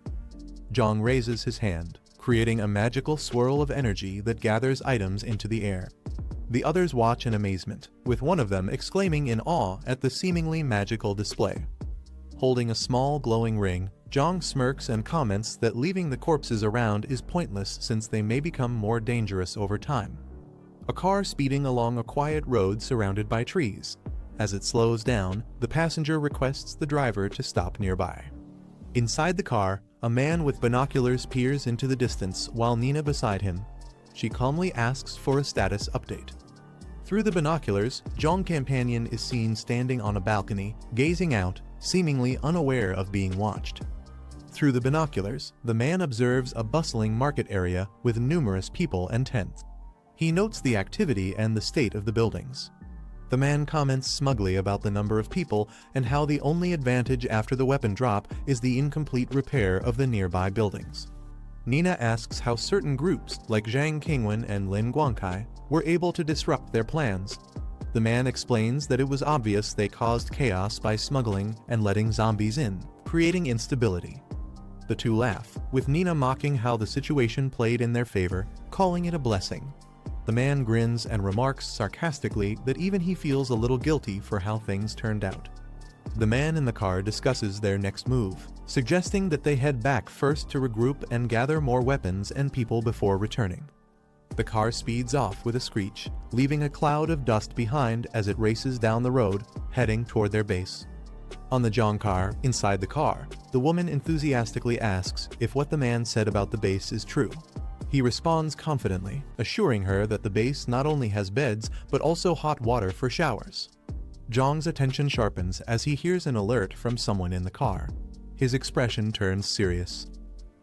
Jiang raises his hand, creating a magical swirl of energy that gathers items into the air. The others watch in amazement, with one of them exclaiming in awe at the seemingly magical display. Holding a small glowing ring, Jiang smirks and comments that leaving the corpses around is pointless since they may become more dangerous over time. A car speeding along a quiet road surrounded by trees. As it slows down, the passenger requests the driver to stop nearby. Inside the car, a man with binoculars peers into the distance while Nina beside him. She calmly asks for a status update. Through the binoculars, Jiang's companion is seen standing on a balcony, gazing out, seemingly unaware of being watched. Through the binoculars, the man observes a bustling market area with numerous people and tents. He notes the activity and the state of the buildings. The man comments smugly about the number of people and how the only advantage after the weapon drop is the incomplete repair of the nearby buildings. Nina asks how certain groups, like Zhang Qingwen and Lin Guangkai, were able to disrupt their plans. The man explains that it was obvious they caused chaos by smuggling and letting zombies in, creating instability. The two laugh, with Nina mocking how the situation played in their favor, calling it a blessing. The man grins and remarks sarcastically that even he feels a little guilty for how things turned out. The man in the car discusses their next move, suggesting that they head back first to regroup and gather more weapons and people before returning. The car speeds off with a screech, leaving a cloud of dust behind as it races down the road, heading toward their base. On the Jiang car, inside the car, the woman enthusiastically asks if what the man said about the base is true. He responds confidently, assuring her that the base not only has beds, but also hot water for showers. Jiang's attention sharpens as he hears an alert from someone in the car. His expression turns serious.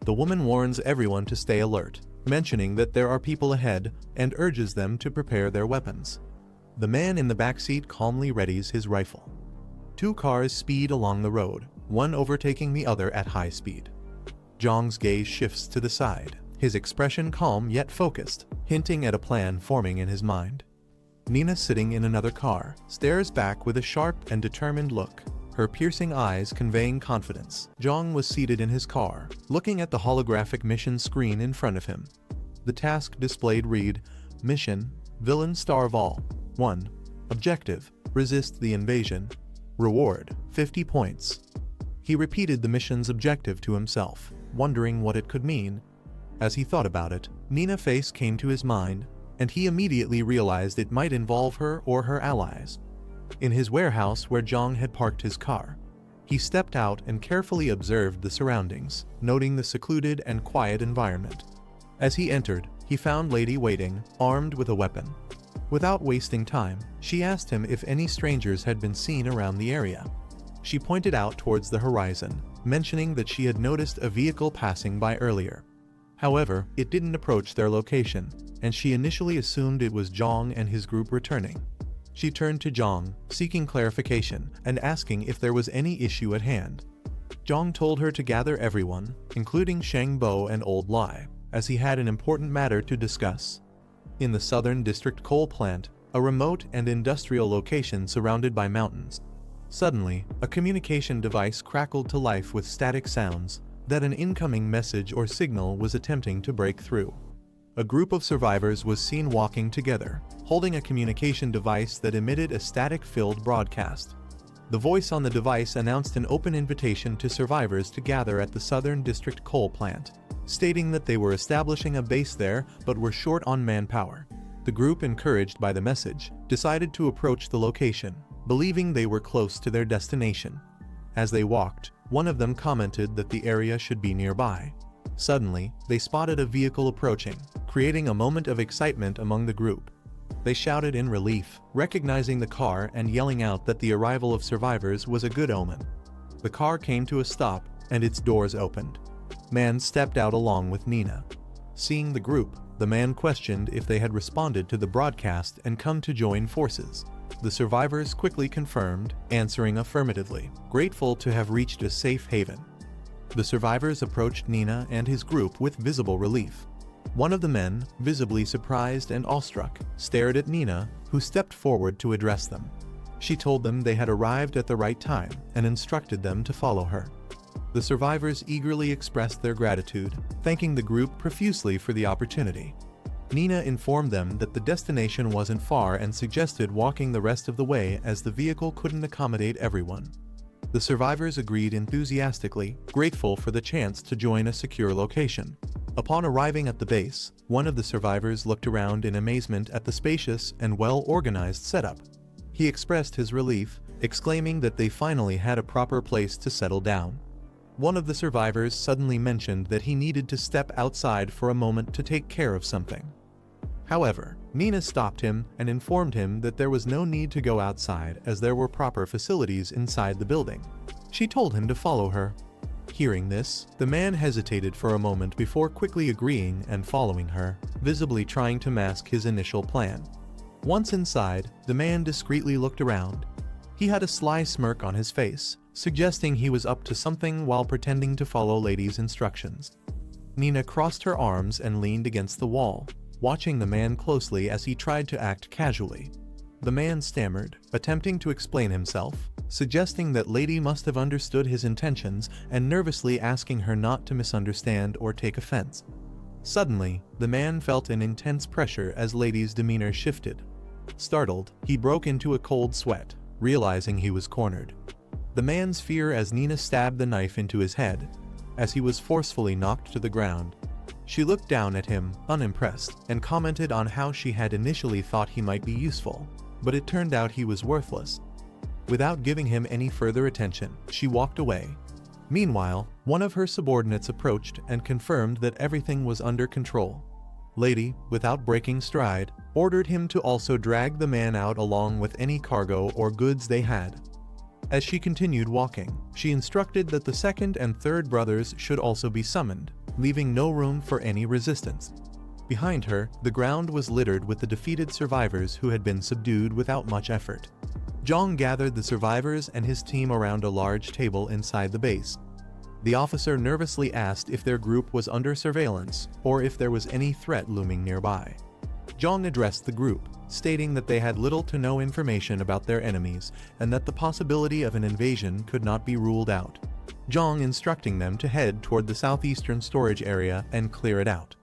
The woman warns everyone to stay alert, mentioning that there are people ahead and urges them to prepare their weapons. The man in the backseat calmly readies his rifle. Two cars speed along the road, one overtaking the other at high speed. Jiang's gaze shifts to the side, his expression calm yet focused, hinting at a plan forming in his mind. Nina, sitting in another car, stares back with a sharp and determined look, her piercing eyes conveying confidence. Jiang was seated in his car, looking at the holographic mission screen in front of him. The task displayed read, Mission, Villain Starve All. 1. Objective, Resist the Invasion. Reward, 50 points. He repeated the mission's objective to himself, wondering what it could mean. As he thought about it, Nina's face came to his mind, and he immediately realized it might involve her or her allies. In his warehouse where Jiang had parked his car, he stepped out and carefully observed the surroundings, noting the secluded and quiet environment. As he entered, he found Lady waiting, armed with a weapon. Without wasting time, she asked him if any strangers had been seen around the area. She pointed out towards the horizon, mentioning that she had noticed a vehicle passing by earlier. However, it didn't approach their location, and she initially assumed it was Jiang and his group returning. She turned to Jiang, seeking clarification and asking if there was any issue at hand. Jiang told her to gather everyone, including Sheng Bo and Old Lai, as he had an important matter to discuss. In the Southern District coal plant, a remote and industrial location surrounded by mountains, suddenly, a communication device crackled to life with static sounds that an incoming message or signal was attempting to break through. A group of survivors was seen walking together, holding a communication device that emitted a static-filled broadcast. The voice on the device announced an open invitation to survivors to gather at the Southern District coal plant, stating that they were establishing a base there but were short on manpower. The group, encouraged by the message, decided to approach the location, believing they were close to their destination. As they walked, one of them commented that the area should be nearby. Suddenly, they spotted a vehicle approaching, creating a moment of excitement among the group. They shouted in relief, recognizing the car and yelling out that the arrival of survivors was a good omen. The car came to a stop, and its doors opened. Man stepped out along with Nina. Seeing the group, the man questioned if they had responded to the broadcast and come to join forces. The survivors quickly confirmed, answering affirmatively, grateful to have reached a safe haven. The survivors approached Nina and his group with visible relief. One of the men, visibly surprised and awestruck, stared at Nina, who stepped forward to address them. She told them they had arrived at the right time and instructed them to follow her. The survivors eagerly expressed their gratitude, thanking the group profusely for the opportunity. Nina informed them that the destination wasn't far and suggested walking the rest of the way as the vehicle couldn't accommodate everyone. The survivors agreed enthusiastically, grateful for the chance to join a secure location. Upon arriving at the base, one of the survivors looked around in amazement at the spacious and well-organized setup. He expressed his relief, exclaiming that they finally had a proper place to settle down. One of the survivors suddenly mentioned that he needed to step outside for a moment to take care of something. However, Nina stopped him and informed him that there was no need to go outside as there were proper facilities inside the building. She told him to follow her. Hearing this, the man hesitated for a moment before quickly agreeing and following her, visibly trying to mask his initial plan. Once inside, the man discreetly looked around. He had a sly smirk on his face, suggesting he was up to something while pretending to follow Lady's instructions. Nina crossed her arms and leaned against the wall, watching the man closely as he tried to act casually. The man stammered, attempting to explain himself, suggesting that Lady must have understood his intentions and nervously asking her not to misunderstand or take offense. Suddenly, the man felt an intense pressure as Lady's demeanor shifted. Startled, he broke into a cold sweat, realizing he was cornered. The man's fear as Nina stabbed the knife into his head, as he was forcefully knocked to the ground. She looked down at him, unimpressed, and commented on how she had initially thought he might be useful, but it turned out he was worthless. Without giving him any further attention, she walked away. Meanwhile, one of her subordinates approached and confirmed that everything was under control. Lady, without breaking stride, ordered him to also drag the man out along with any cargo or goods they had. As she continued walking, she instructed that the second and third brothers should also be summoned, leaving no room for any resistance. Behind her, the ground was littered with the defeated survivors who had been subdued without much effort. Jiang gathered the survivors and his team around a large table inside the base. The officer nervously asked if their group was under surveillance or if there was any threat looming nearby. Jiang addressed the group, stating that they had little to no information about their enemies and that the possibility of an invasion could not be ruled out. Jiang instructing them to head toward the southeastern storage area and clear it out.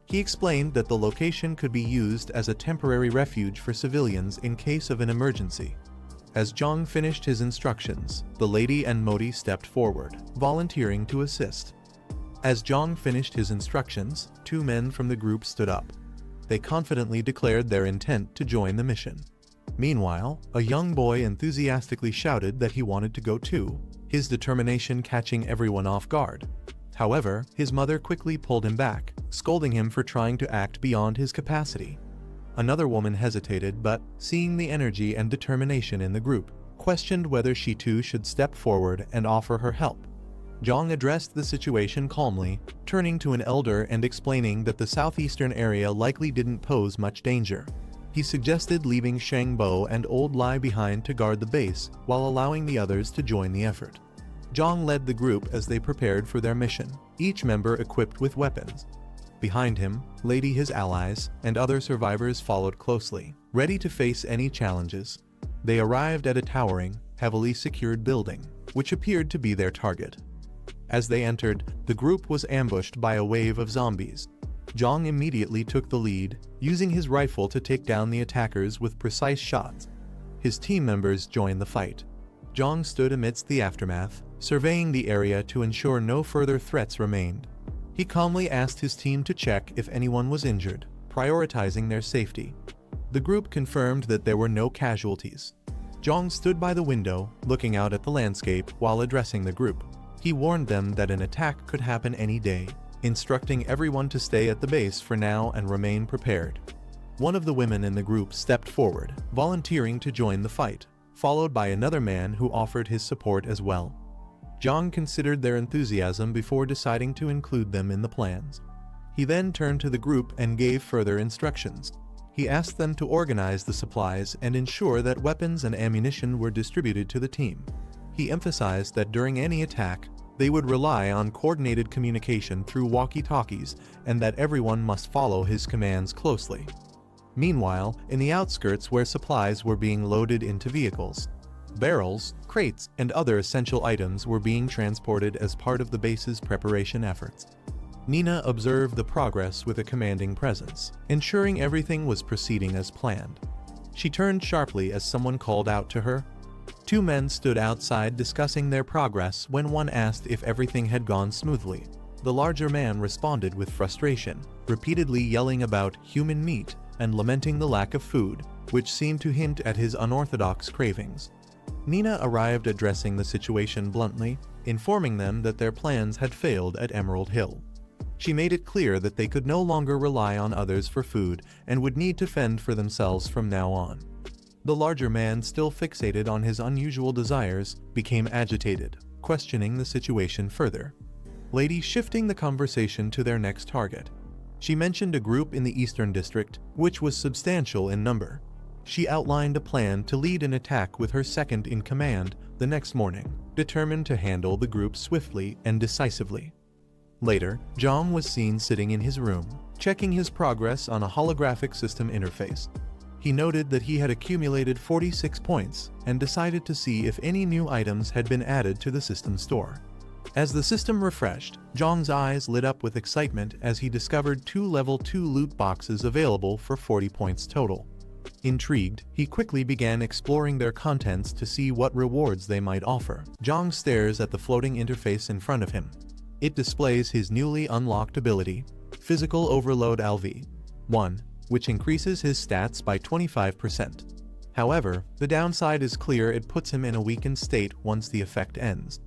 He explained that the location could be used as a temporary refuge for civilians in case of an emergency. As Jiang finished his instructions, the lady and Modi stepped forward, volunteering to assist. As Jiang finished his instructions, two men from the group stood up. They confidently declared their intent to join the mission. Meanwhile, a young boy enthusiastically shouted that he wanted to go too, his determination catching everyone off guard. However, his mother quickly pulled him back, scolding him for trying to act beyond his capacity. Another woman hesitated but, seeing the energy and determination in the group, questioned whether she too should step forward and offer her help. Jiang addressed the situation calmly, turning to an elder and explaining that the southeastern area likely didn't pose much danger. He suggested leaving Shangbo and Old Lai behind to guard the base, while allowing the others to join the effort. Jiang led the group as they prepared for their mission, each member equipped with weapons. Behind him, Lady, his allies, and other survivors followed closely, ready to face any challenges. They arrived at a towering, heavily secured building, which appeared to be their target. As they entered, the group was ambushed by a wave of zombies. Jiang immediately took the lead, using his rifle to take down the attackers with precise shots. His team members joined the fight. Jiang stood amidst the aftermath, surveying the area to ensure no further threats remained. He calmly asked his team to check if anyone was injured, prioritizing their safety. The group confirmed that there were no casualties. Jiang stood by the window, looking out at the landscape while addressing the group. He warned them that an attack could happen any day, instructing everyone to stay at the base for now and remain prepared. One of the women in the group stepped forward, volunteering to join the fight, followed by another man who offered his support as well. Jiang considered their enthusiasm before deciding to include them in the plans. He then turned to the group and gave further instructions. He asked them to organize the supplies and ensure that weapons and ammunition were distributed to the team. He emphasized that during any attack, they would rely on coordinated communication through walkie-talkies and that everyone must follow his commands closely. Meanwhile, in the outskirts where supplies were being loaded into vehicles, barrels, crates, and other essential items were being transported as part of the base's preparation efforts. Nina observed the progress with a commanding presence, ensuring everything was proceeding as planned. She turned sharply as someone called out to her. Two men stood outside discussing their progress when one asked if everything had gone smoothly. The larger man responded with frustration, repeatedly yelling about human meat and lamenting the lack of food, which seemed to hint at his unorthodox cravings. Nina arrived addressing the situation bluntly, informing them that their plans had failed at Emerald Hill. She made it clear that they could no longer rely on others for food and would need to fend for themselves from now on. The larger man, still fixated on his unusual desires, became agitated, questioning the situation further. Lady shifting the conversation to their next target. She mentioned a group in the Eastern District, which was substantial in number. She outlined a plan to lead an attack with her second-in-command the next morning, determined to handle the group swiftly and decisively. Later, Jiang was seen sitting in his room, checking his progress on a holographic system interface. He noted that he had accumulated 46 points and decided to see if any new items had been added to the system store. As the system refreshed, Jiang's eyes lit up with excitement as he discovered 2 level 2 loot boxes available for 40 points total. Intrigued, he quickly began exploring their contents to see what rewards they might offer. Jiang stares at the floating interface in front of him. It displays his newly unlocked ability, Physical Overload LV1, which increases his stats by 25%. However, the downside is clear: it puts him in a weakened state once the effect ends.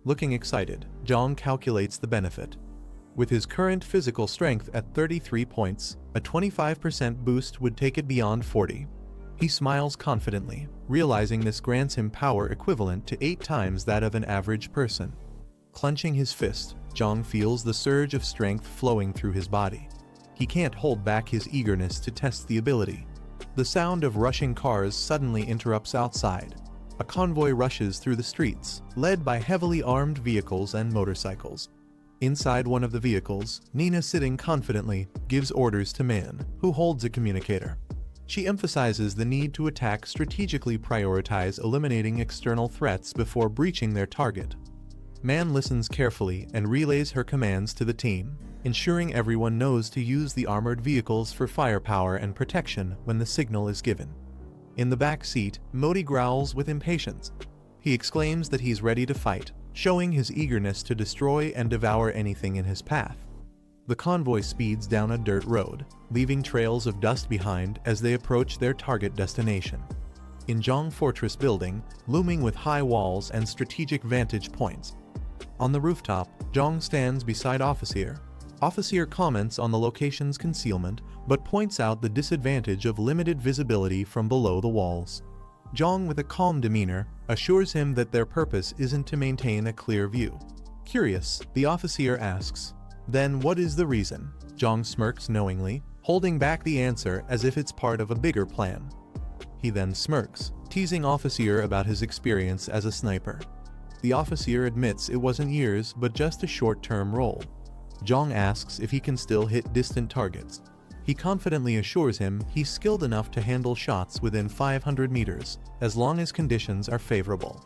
Looking excited, Jiang calculates the benefit. With his current physical strength at 33 points, a 25% boost would take it beyond 40. He smiles confidently, realizing this grants him power equivalent to 8 times that of an average person. Clenching his fist, Jiang feels the surge of strength flowing through his body. He can't hold back his eagerness to test the ability. The sound of rushing cars suddenly interrupts outside. A convoy rushes through the streets, led by heavily armed vehicles and motorcycles. Inside one of the vehicles, Nina, sitting confidently, gives orders to Man, who holds a communicator. She emphasizes the need to attack strategically, prioritize eliminating external threats before breaching their target. Man listens carefully and relays her commands to the team, ensuring everyone knows to use the armored vehicles for firepower and protection when the signal is given. In the back seat, Modi growls with impatience. He exclaims that he's ready to fight, showing his eagerness to destroy and devour anything in his path. The convoy speeds down a dirt road, leaving trails of dust behind as they approach their target destination. In Jiang Fortress building, looming with high walls and strategic vantage points. On the rooftop, Jiang stands beside Officer. Officer comments on the location's concealment, but points out the disadvantage of limited visibility from below the walls. Jiang, with a calm demeanor, assures him that their purpose isn't to maintain a clear view. Curious, the officer asks, "Then what is the reason?" Jiang smirks knowingly, holding back the answer as if it's part of a bigger plan. He then smirks, teasing Officer about his experience as a sniper. The officer admits it wasn't years but just a short-term role. Jiang asks if he can still hit distant targets. He confidently assures him he's skilled enough to handle shots within 500 meters, as long as conditions are favorable.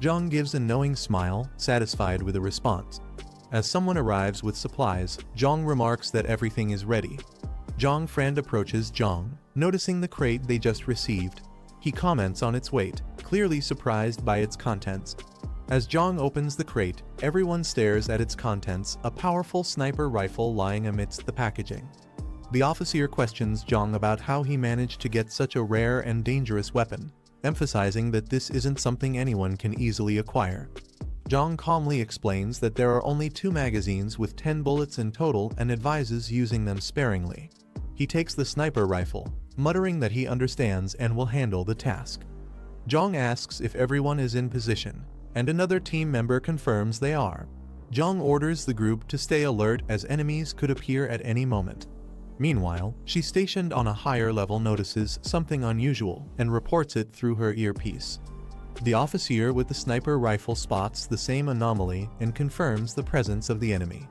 Jiang gives a knowing smile, satisfied with the response. As someone arrives with supplies, Jiang remarks that everything is ready. Jiang's friend approaches Jiang, noticing the crate they just received. He comments on its weight, clearly surprised by its contents. As Jiang opens the crate, everyone stares at its contents, a powerful sniper rifle lying amidst the packaging. The officer questions Jiang about how he managed to get such a rare and dangerous weapon, emphasizing that this isn't something anyone can easily acquire. Jiang calmly explains that there are only 2 magazines with 10 bullets in total and advises using them sparingly. He takes the sniper rifle, muttering that he understands and will handle the task. Jiang asks if everyone is in position, and another team member confirms they are. Jiang orders the group to stay alert as enemies could appear at any moment. Meanwhile, she stationed on a higher level notices something unusual and reports it through her earpiece. The officer with the sniper rifle spots the same anomaly and confirms the presence of the enemy.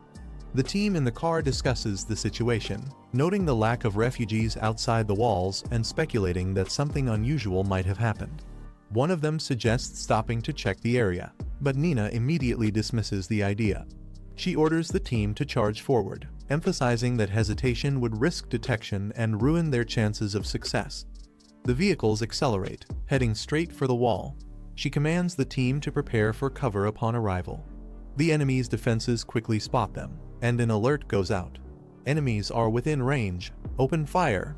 The team in the car discusses the situation, noting the lack of refugees outside the walls and speculating that something unusual might have happened. One of them suggests stopping to check the area, but Nina immediately dismisses the idea. She orders the team to charge forward, emphasizing that hesitation would risk detection and ruin their chances of success. The vehicles accelerate, heading straight for the wall. She commands the team to prepare for cover upon arrival. The enemy's defenses quickly spot them, and an alert goes out. Enemies are within range. Open fire!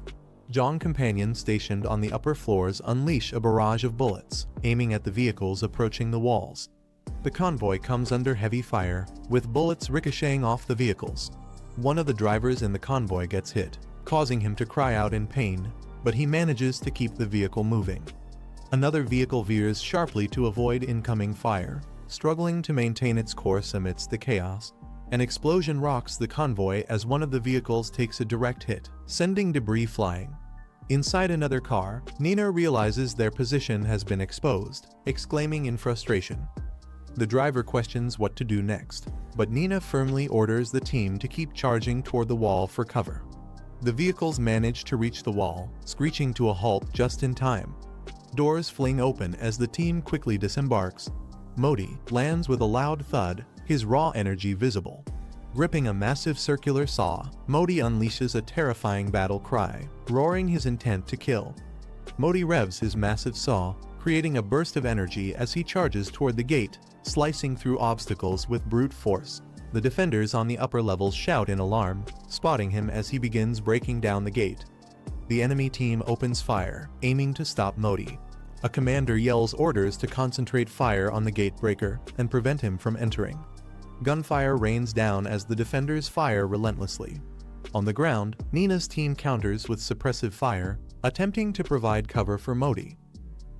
Jiang companions stationed on the upper floors unleash a barrage of bullets, aiming at the vehicles approaching the walls. The convoy comes under heavy fire, with bullets ricocheting off the vehicles. One of the drivers in the convoy gets hit, causing him to cry out in pain, but he manages to keep the vehicle moving. Another vehicle veers sharply to avoid incoming fire, struggling to maintain its course amidst the chaos. An explosion rocks the convoy as one of the vehicles takes a direct hit, sending debris flying. Inside another car, Nina realizes their position has been exposed, exclaiming in frustration. The driver questions what to do next, but Nina firmly orders the team to keep charging toward the wall for cover. The vehicles manage to reach the wall, screeching to a halt just in time. Doors fling open as the team quickly disembarks. Modi lands with a loud thud, his raw energy visible. Gripping a massive circular saw, Modi unleashes a terrifying battle cry, roaring his intent to kill. Modi revs his massive saw, creating a burst of energy as he charges toward the gate, slicing through obstacles with brute force. The defenders on the upper levels shout in alarm, spotting him as he begins breaking down the gate. The enemy team opens fire, aiming to stop Modi. A commander yells orders to concentrate fire on the gate breaker and prevent him from entering. Gunfire rains down as the defenders fire relentlessly. On the ground, Nina's team counters with suppressive fire, attempting to provide cover for Modi.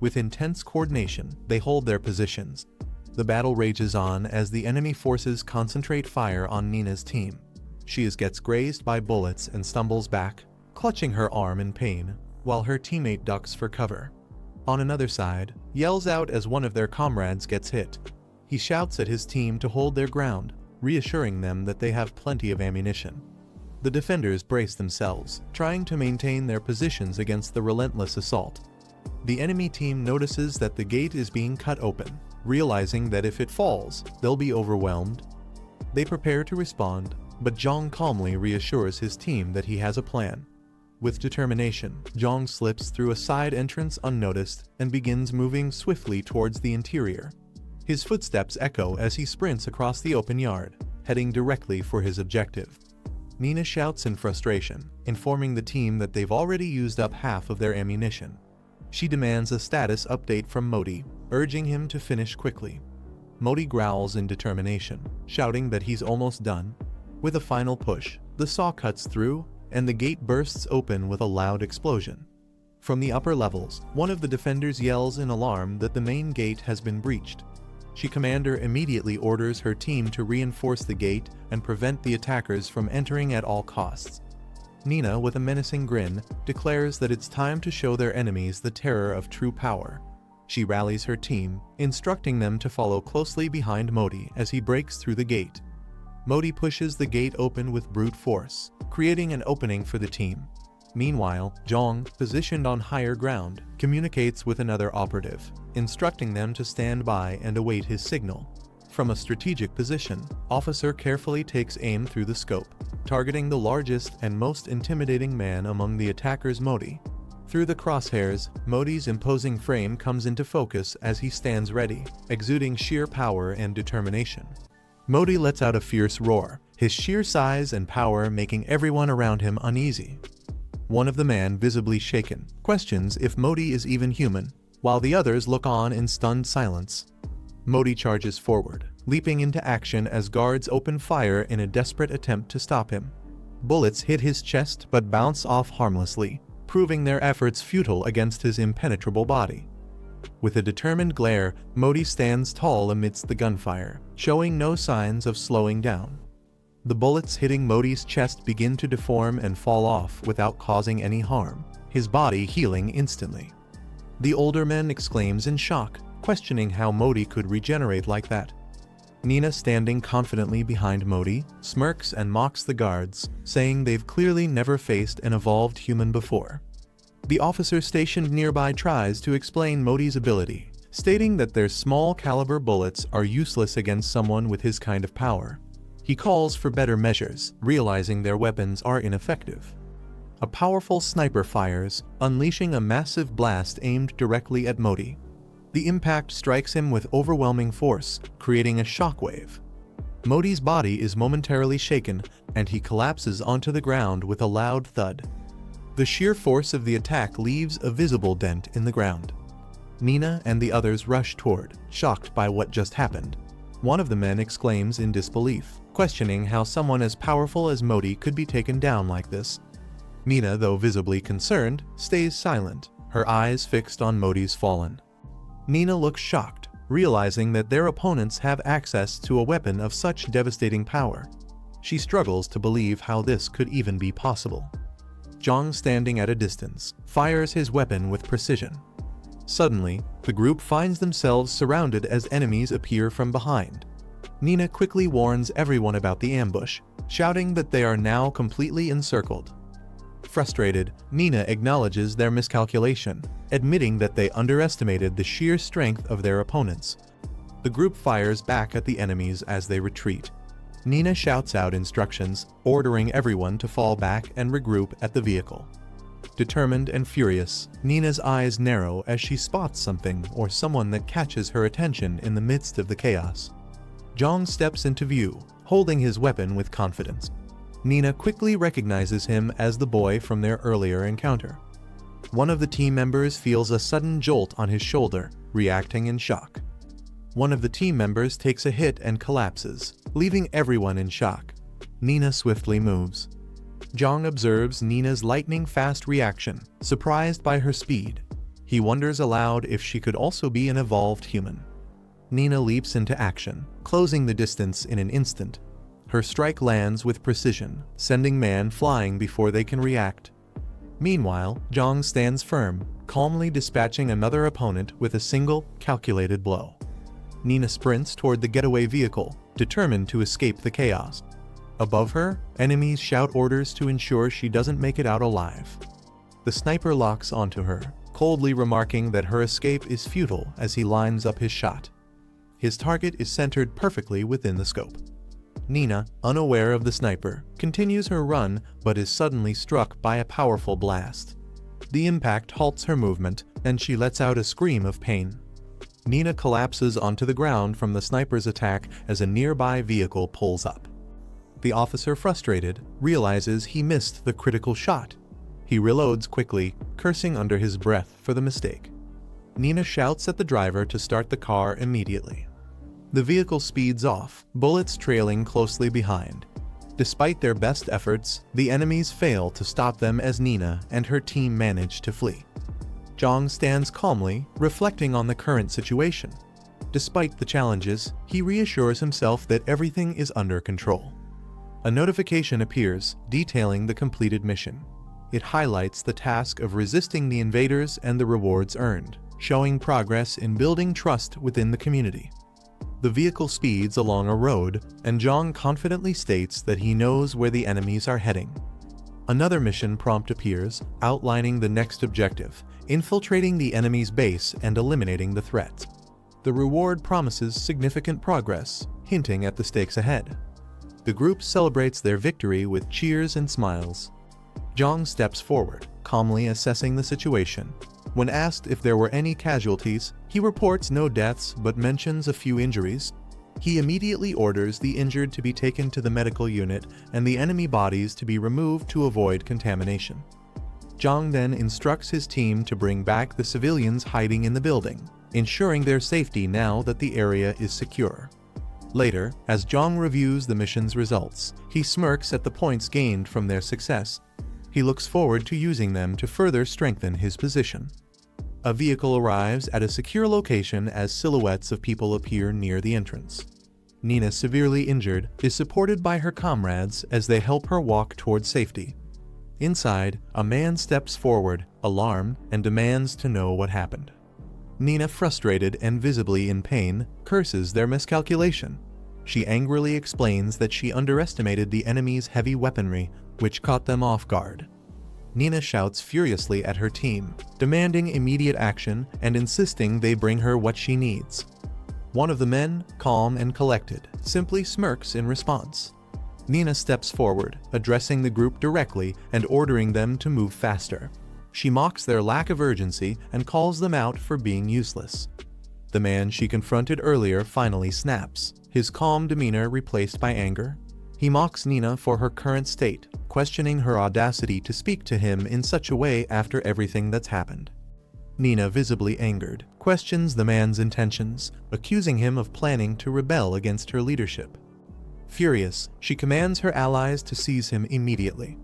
With intense coordination, they hold their positions. The battle rages on as the enemy forces concentrate fire on Nina's team. She gets grazed by bullets and stumbles back, clutching her arm in pain, while her teammate ducks for cover. On another side, yells out as one of their comrades gets hit. He shouts at his team to hold their ground, reassuring them that they have plenty of ammunition. The defenders brace themselves, trying to maintain their positions against the relentless assault. The enemy team notices that the gate is being cut open, realizing that if it falls, they'll be overwhelmed. They prepare to respond, but Jiang calmly reassures his team that he has a plan. With determination, Jiang slips through a side entrance unnoticed and begins moving swiftly towards the interior. His footsteps echo as he sprints across the open yard, heading directly for his objective. Nina shouts in frustration, informing the team that they've already used up half of their ammunition. She demands a status update from Modi, urging him to finish quickly. Modi growls in determination, shouting that he's almost done. With a final push, the saw cuts through, and the gate bursts open with a loud explosion. From the upper levels, one of the defenders yells in alarm that the main gate has been breached. She commander immediately orders her team to reinforce the gate and prevent the attackers from entering at all costs. Nina, with a menacing grin, declares that it's time to show their enemies the terror of true power. She rallies her team, instructing them to follow closely behind Modi as he breaks through the gate. Modi pushes the gate open with brute force, creating an opening for the team. Meanwhile, Jiang, positioned on higher ground, communicates with another operative, instructing them to stand by and await his signal. From a strategic position, Officer carefully takes aim through the scope, targeting the largest and most intimidating man among the attackers, Modi. Through the crosshairs, Modi's imposing frame comes into focus as he stands ready, exuding sheer power and determination. Modi lets out a fierce roar, his sheer size and power making everyone around him uneasy. One of the men, visibly shaken, questions if Modi is even human, while the others look on in stunned silence. Modi charges forward, leaping into action as guards open fire in a desperate attempt to stop him. Bullets hit his chest but bounce off harmlessly, proving their efforts futile against his impenetrable body. With a determined glare, Modi stands tall amidst the gunfire, showing no signs of slowing down. The bullets hitting Modi's chest begin to deform and fall off without causing any harm, his body healing instantly. The older man exclaims in shock, questioning how Modi could regenerate like that. Nina, standing confidently behind Modi, smirks and mocks the guards, saying they've clearly never faced an evolved human before. The officer stationed nearby tries to explain Modi's ability, stating that their small-caliber bullets are useless against someone with his kind of power. He calls for better measures, realizing their weapons are ineffective. A powerful sniper fires, unleashing a massive blast aimed directly at Modi. The impact strikes him with overwhelming force, creating a shockwave. Modi's body is momentarily shaken, and he collapses onto the ground with a loud thud. The sheer force of the attack leaves a visible dent in the ground. Nina and the others rush toward, shocked by what just happened. One of the men exclaims in disbelief, questioning how someone as powerful as Modi could be taken down like this. Nina, though visibly concerned, stays silent, her eyes fixed on Modi's fallen. Nina looks shocked, realizing that their opponents have access to a weapon of such devastating power. She struggles to believe how this could even be possible. Jiang, standing at a distance, fires his weapon with precision. Suddenly, the group finds themselves surrounded as enemies appear from behind. Nina quickly warns everyone about the ambush, shouting that they are now completely encircled. Frustrated, Nina acknowledges their miscalculation, admitting that they underestimated the sheer strength of their opponents. The group fires back at the enemies as they retreat. Nina shouts out instructions, ordering everyone to fall back and regroup at the vehicle. Determined and furious, Nina's eyes narrow as she spots something or someone that catches her attention in the midst of the chaos. Jiang steps into view, holding his weapon with confidence. Nina quickly recognizes him as the boy from their earlier encounter. One of the team members feels a sudden jolt on his shoulder, reacting in shock. One of the team members takes a hit and collapses, leaving everyone in shock. Nina swiftly moves. Jiang observes Nina's lightning-fast reaction, surprised by her speed. He wonders aloud if she could also be an evolved human. Nina leaps into action, closing the distance in an instant. Her strike lands with precision, sending man flying before they can react. Meanwhile, Jiang stands firm, calmly dispatching another opponent with a single, calculated blow. Nina sprints toward the getaway vehicle, determined to escape the chaos. Above her, enemies shout orders to ensure she doesn't make it out alive. The sniper locks onto her, coldly remarking that her escape is futile as he lines up his shot. His target is centered perfectly within the scope. Nina, unaware of the sniper, continues her run but is suddenly struck by a powerful blast. The impact halts her movement, and she lets out a scream of pain. Nina collapses onto the ground from the sniper's attack as a nearby vehicle pulls up. The officer, frustrated, realizes he missed the critical shot. He reloads quickly, cursing under his breath for the mistake. Nina shouts at the driver to start the car immediately. The vehicle speeds off, bullets trailing closely behind. Despite their best efforts, the enemies fail to stop them as Nina and her team manage to flee. Jiang stands calmly, reflecting on the current situation. Despite the challenges, he reassures himself that everything is under control. A notification appears, detailing the completed mission. It highlights the task of resisting the invaders and the rewards earned, showing progress in building trust within the community. The vehicle speeds along a road, and Jiang confidently states that he knows where the enemies are heading. Another mission prompt appears, outlining the next objective, infiltrating the enemy's base and eliminating the threats. The reward promises significant progress, hinting at the stakes ahead. The group celebrates their victory with cheers and smiles. Jiang steps forward, calmly assessing the situation. When asked if there were any casualties, he reports no deaths but mentions a few injuries. He immediately orders the injured to be taken to the medical unit and the enemy bodies to be removed to avoid contamination. Jiang then instructs his team to bring back the civilians hiding in the building, ensuring their safety now that the area is secure. Later, as Jiang reviews the mission's results, he smirks at the points gained from their success. He looks forward to using them to further strengthen his position. A vehicle arrives at a secure location as silhouettes of people appear near the entrance. Nina, severely injured, is supported by her comrades as they help her walk toward safety. Inside, a man steps forward, alarmed, and demands to know what happened. Nina, frustrated and visibly in pain, curses their miscalculation. She angrily explains that she underestimated the enemy's heavy weaponry, which caught them off guard. Nina shouts furiously at her team, demanding immediate action and insisting they bring her what she needs. One of the men, calm and collected, simply smirks in response. Nina steps forward, addressing the group directly and ordering them to move faster. She mocks their lack of urgency and calls them out for being useless. The man she confronted earlier finally snaps, his calm demeanor replaced by anger. He mocks Nina for her current state, questioning her audacity to speak to him in such a way after everything that's happened. Nina, visibly angered, questions the man's intentions, accusing him of planning to rebel against her leadership. Furious, she commands her allies to seize him immediately.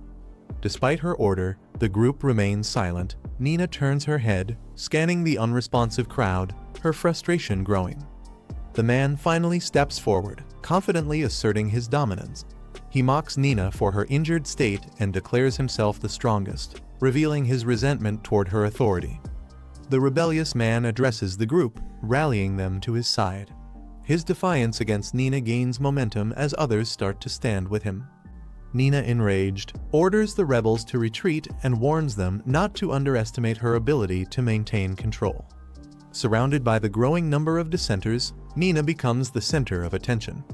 Despite her order, the group remains silent. Nina turns her head, scanning the unresponsive crowd, her frustration growing. The man finally steps forward, confidently asserting his dominance. He mocks Nina for her injured state and declares himself the strongest, revealing his resentment toward her authority. The rebellious man addresses the group, rallying them to his side. His defiance against Nina gains momentum as others start to stand with him. Nina, enraged, orders the rebels to retreat and warns them not to underestimate her ability to maintain control. Surrounded by the growing number of dissenters, Nina becomes the center of attention.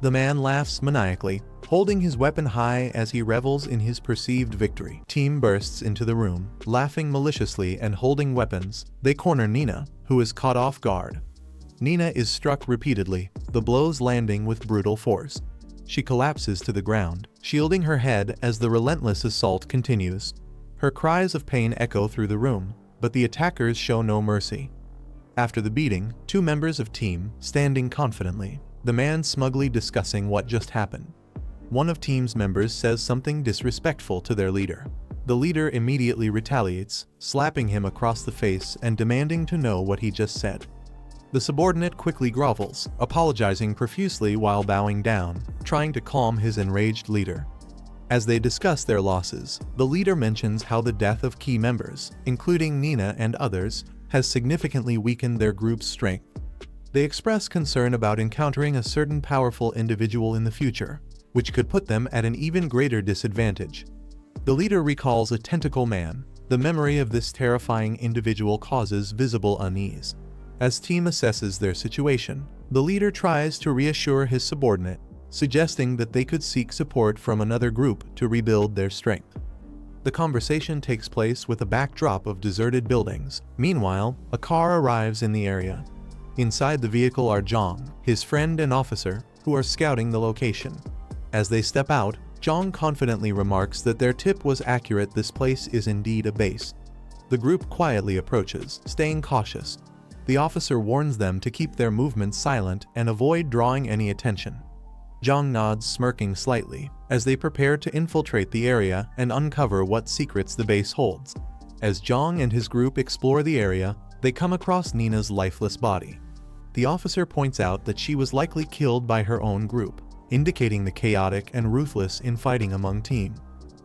The man laughs maniacally, holding his weapon high as he revels in his perceived victory. Team bursts into the room, laughing maliciously and holding weapons. They corner Nina, who is caught off guard. Nina is struck repeatedly, the blows landing with brutal force. She collapses to the ground, shielding her head as the relentless assault continues. Her cries of pain echo through the room, but the attackers show no mercy. After the beating, two members of team, standing confidently, the man smugly discussing what just happened. One of team's members says something disrespectful to their leader. The leader immediately retaliates, slapping him across the face and demanding to know what he just said. The subordinate quickly grovels, apologizing profusely while bowing down, trying to calm his enraged leader. As they discuss their losses, the leader mentions how the death of key members, including Nina and others, has significantly weakened their group's strength. They express concern about encountering a certain powerful individual in the future, which could put them at an even greater disadvantage. The leader recalls a tentacle man. The memory of this terrifying individual causes visible unease. As team assesses their situation, the leader tries to reassure his subordinate, suggesting that they could seek support from another group to rebuild their strength. The conversation takes place with a backdrop of deserted buildings. Meanwhile, a car arrives in the area. Inside the vehicle are Jiang, his friend and officer, who are scouting the location. As they step out, Jiang confidently remarks that their tip was accurate. This place is indeed a base. The group quietly approaches, staying cautious. The officer warns them to keep their movements silent and avoid drawing any attention. Jiang nods, smirking slightly, as they prepare to infiltrate the area and uncover what secrets the base holds. As Jiang and his group explore the area, they come across Nina's lifeless body. The officer points out that she was likely killed by her own group, indicating the chaotic and ruthless infighting among team.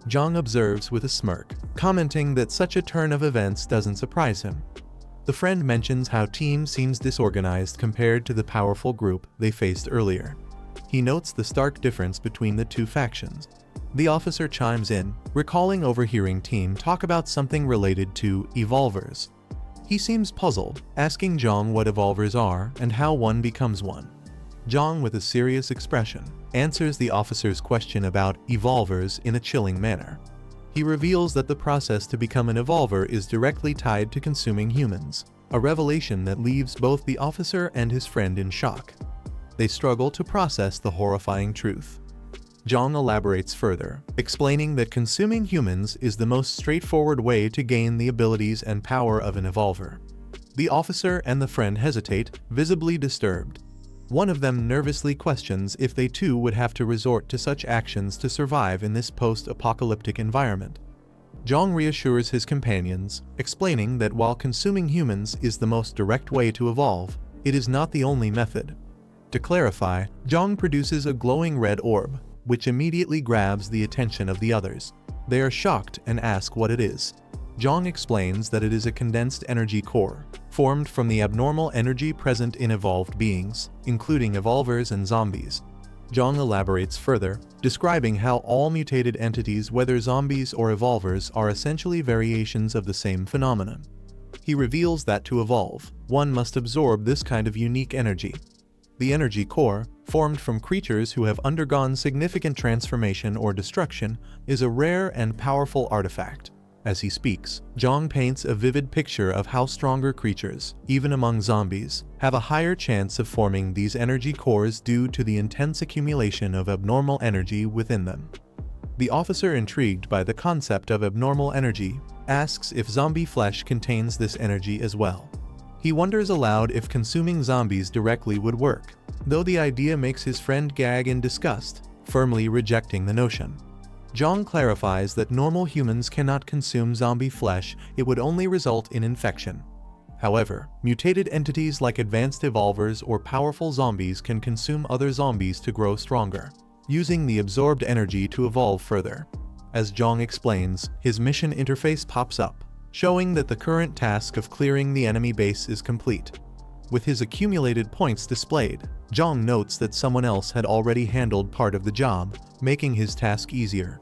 Jiang observes with a smirk, commenting that such a turn of events doesn't surprise him. The friend mentions how team seems disorganized compared to the powerful group they faced earlier. He notes the stark difference between the two factions. The officer chimes in, recalling overhearing team talk about something related to evolvers. He seems puzzled, asking Jiang what evolvers are and how one becomes one. Jiang, with a serious expression, answers the officer's question about evolvers in a chilling manner. He reveals that the process to become an evolver is directly tied to consuming humans, a revelation that leaves both the officer and his friend in shock. They struggle to process the horrifying truth. Jiang elaborates further, explaining that consuming humans is the most straightforward way to gain the abilities and power of an evolver. The officer and the friend hesitate, visibly disturbed. One of them nervously questions if they too would have to resort to such actions to survive in this post-apocalyptic environment. Jiang reassures his companions, explaining that while consuming humans is the most direct way to evolve, it is not the only method. To clarify, Jiang produces a glowing red orb, which immediately grabs the attention of the others. They are shocked and ask what it is. Jiang explains that it is a condensed energy core, formed from the abnormal energy present in evolved beings, including evolvers and zombies. Jiang elaborates further, describing how all mutated entities, whether zombies or evolvers, are essentially variations of the same phenomenon. He reveals that to evolve, one must absorb this kind of unique energy. The energy core, formed from creatures who have undergone significant transformation or destruction, is a rare and powerful artifact. As he speaks, Jiang paints a vivid picture of how stronger creatures, even among zombies, have a higher chance of forming these energy cores due to the intense accumulation of abnormal energy within them. The officer, intrigued by the concept of abnormal energy, asks if zombie flesh contains this energy as well. He wonders aloud if consuming zombies directly would work, though the idea makes his friend gag in disgust, firmly rejecting the notion. Jiang clarifies that normal humans cannot consume zombie flesh, it would only result in infection. However, mutated entities like advanced evolvers or powerful zombies can consume other zombies to grow stronger, using the absorbed energy to evolve further. As Jiang explains, his mission interface pops up, showing that the current task of clearing the enemy base is complete. With his accumulated points displayed, Jiang notes that someone else had already handled part of the job, making his task easier.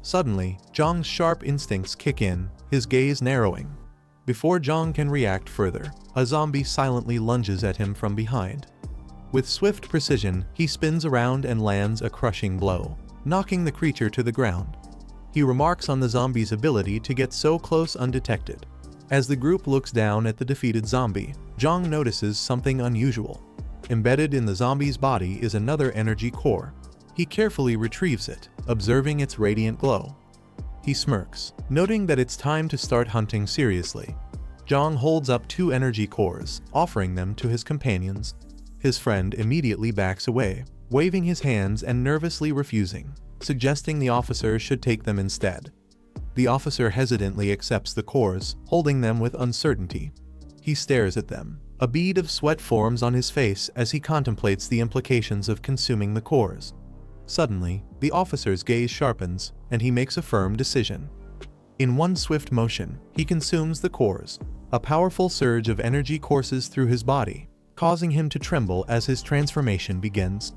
Suddenly, Jiang's sharp instincts kick in, his gaze narrowing. Before Jiang can react further, a zombie silently lunges at him from behind. With swift precision, he spins around and lands a crushing blow, knocking the creature to the ground. He remarks on the zombie's ability to get so close undetected. As the group looks down at the defeated zombie, Jiang notices something unusual. Embedded in the zombie's body is another energy core. He carefully retrieves it, observing its radiant glow. He smirks, noting that it's time to start hunting seriously. Jiang holds up 2 energy cores, offering them to his companions. His friend immediately backs away, waving his hands and nervously refusing, suggesting the officer should take them instead. The officer hesitantly accepts the cores, holding them with uncertainty. He stares at them. A bead of sweat forms on his face as he contemplates the implications of consuming the cores. Suddenly, the officer's gaze sharpens, and he makes a firm decision. In one swift motion, he consumes the cores. A powerful surge of energy courses through his body, causing him to tremble as his transformation begins.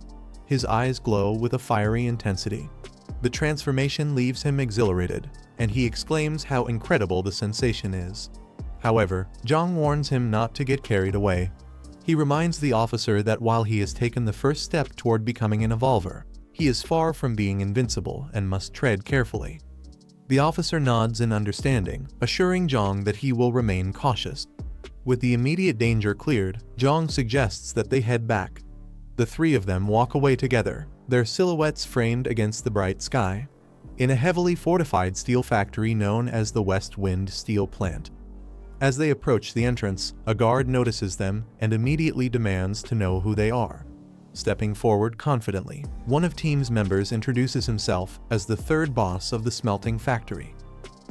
His eyes glow with a fiery intensity. The transformation leaves him exhilarated, and he exclaims how incredible the sensation is. However, Jiang warns him not to get carried away. He reminds the officer that while he has taken the first step toward becoming an evolver, he is far from being invincible and must tread carefully. The officer nods in understanding, assuring Jiang that he will remain cautious. With the immediate danger cleared, Jiang suggests that they head back. The 3 of them walk away together, their silhouettes framed against the bright sky, in a heavily fortified steel factory known as the West Wind Steel Plant. As they approach the entrance, a guard notices them and immediately demands to know who they are. Stepping forward confidently, one of team's members introduces himself as the 3rd boss of the smelting factory.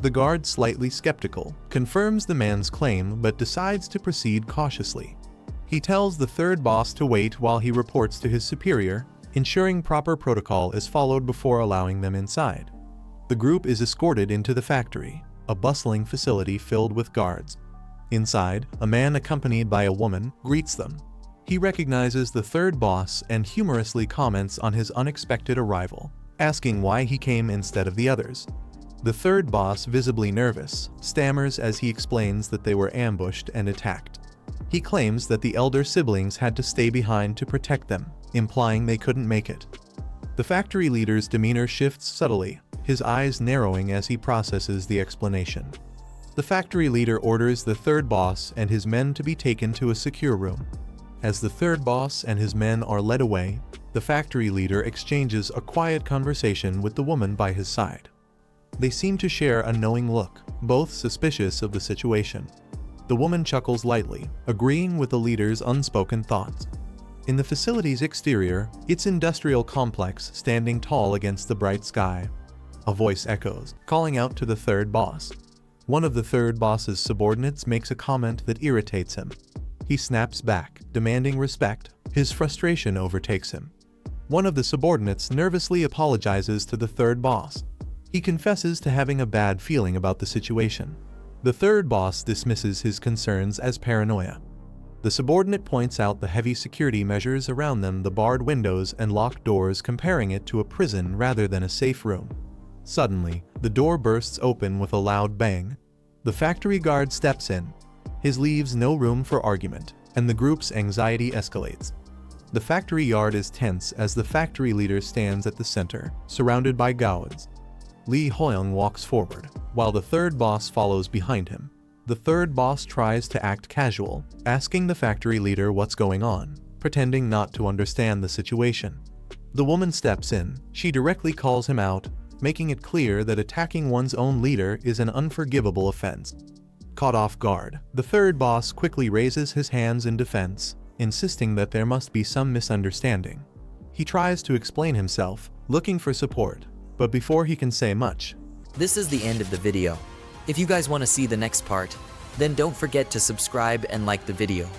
The guard, slightly skeptical, confirms the man's claim but decides to proceed cautiously. He tells the 3rd boss to wait while he reports to his superior, ensuring proper protocol is followed before allowing them inside. The group is escorted into the factory, a bustling facility filled with guards. Inside, a man accompanied by a woman greets them. He recognizes the 3rd boss and humorously comments on his unexpected arrival, asking why he came instead of the others. The 3rd boss, visibly nervous, stammers as he explains that they were ambushed and attacked. He claims that the elder siblings had to stay behind to protect them, implying they couldn't make it. The factory leader's demeanor shifts subtly, his eyes narrowing as he processes the explanation. The factory leader orders the 3rd boss and his men to be taken to a secure room. As the 3rd boss and his men are led away, the factory leader exchanges a quiet conversation with the woman by his side. They seem to share a knowing look, both suspicious of the situation. The woman chuckles lightly, agreeing with the leader's unspoken thoughts. In the facility's exterior, its industrial complex standing tall against the bright sky. A voice echoes, calling out to the third boss. One of the third boss's subordinates makes a comment that irritates him. He snaps back, demanding respect. His frustration overtakes him. One of the subordinates nervously apologizes to the third boss. He confesses to having a bad feeling about the situation. The third boss dismisses his concerns as paranoia. The subordinate points out the heavy security measures around them, the barred windows and locked doors, comparing it to a prison rather than a safe room. Suddenly, the door bursts open with a loud bang. The factory guard steps in. His leaves no room for argument, and the group's anxiety escalates. The factory yard is tense as the factory leader stands at the center, surrounded by guards. Li Hoyong walks forward, while the third boss follows behind him. The third boss tries to act casual, asking the factory leader what's going on, pretending not to understand the situation. The woman steps in. She directly calls him out, making it clear that attacking one's own leader is an unforgivable offense. Caught off guard, the third boss quickly raises his hands in defense, insisting that there must be some misunderstanding. He tries to explain himself, looking for support, but before he can say much, This is the end of the video. If you guys want to see the next part, then don't forget to subscribe and like the video.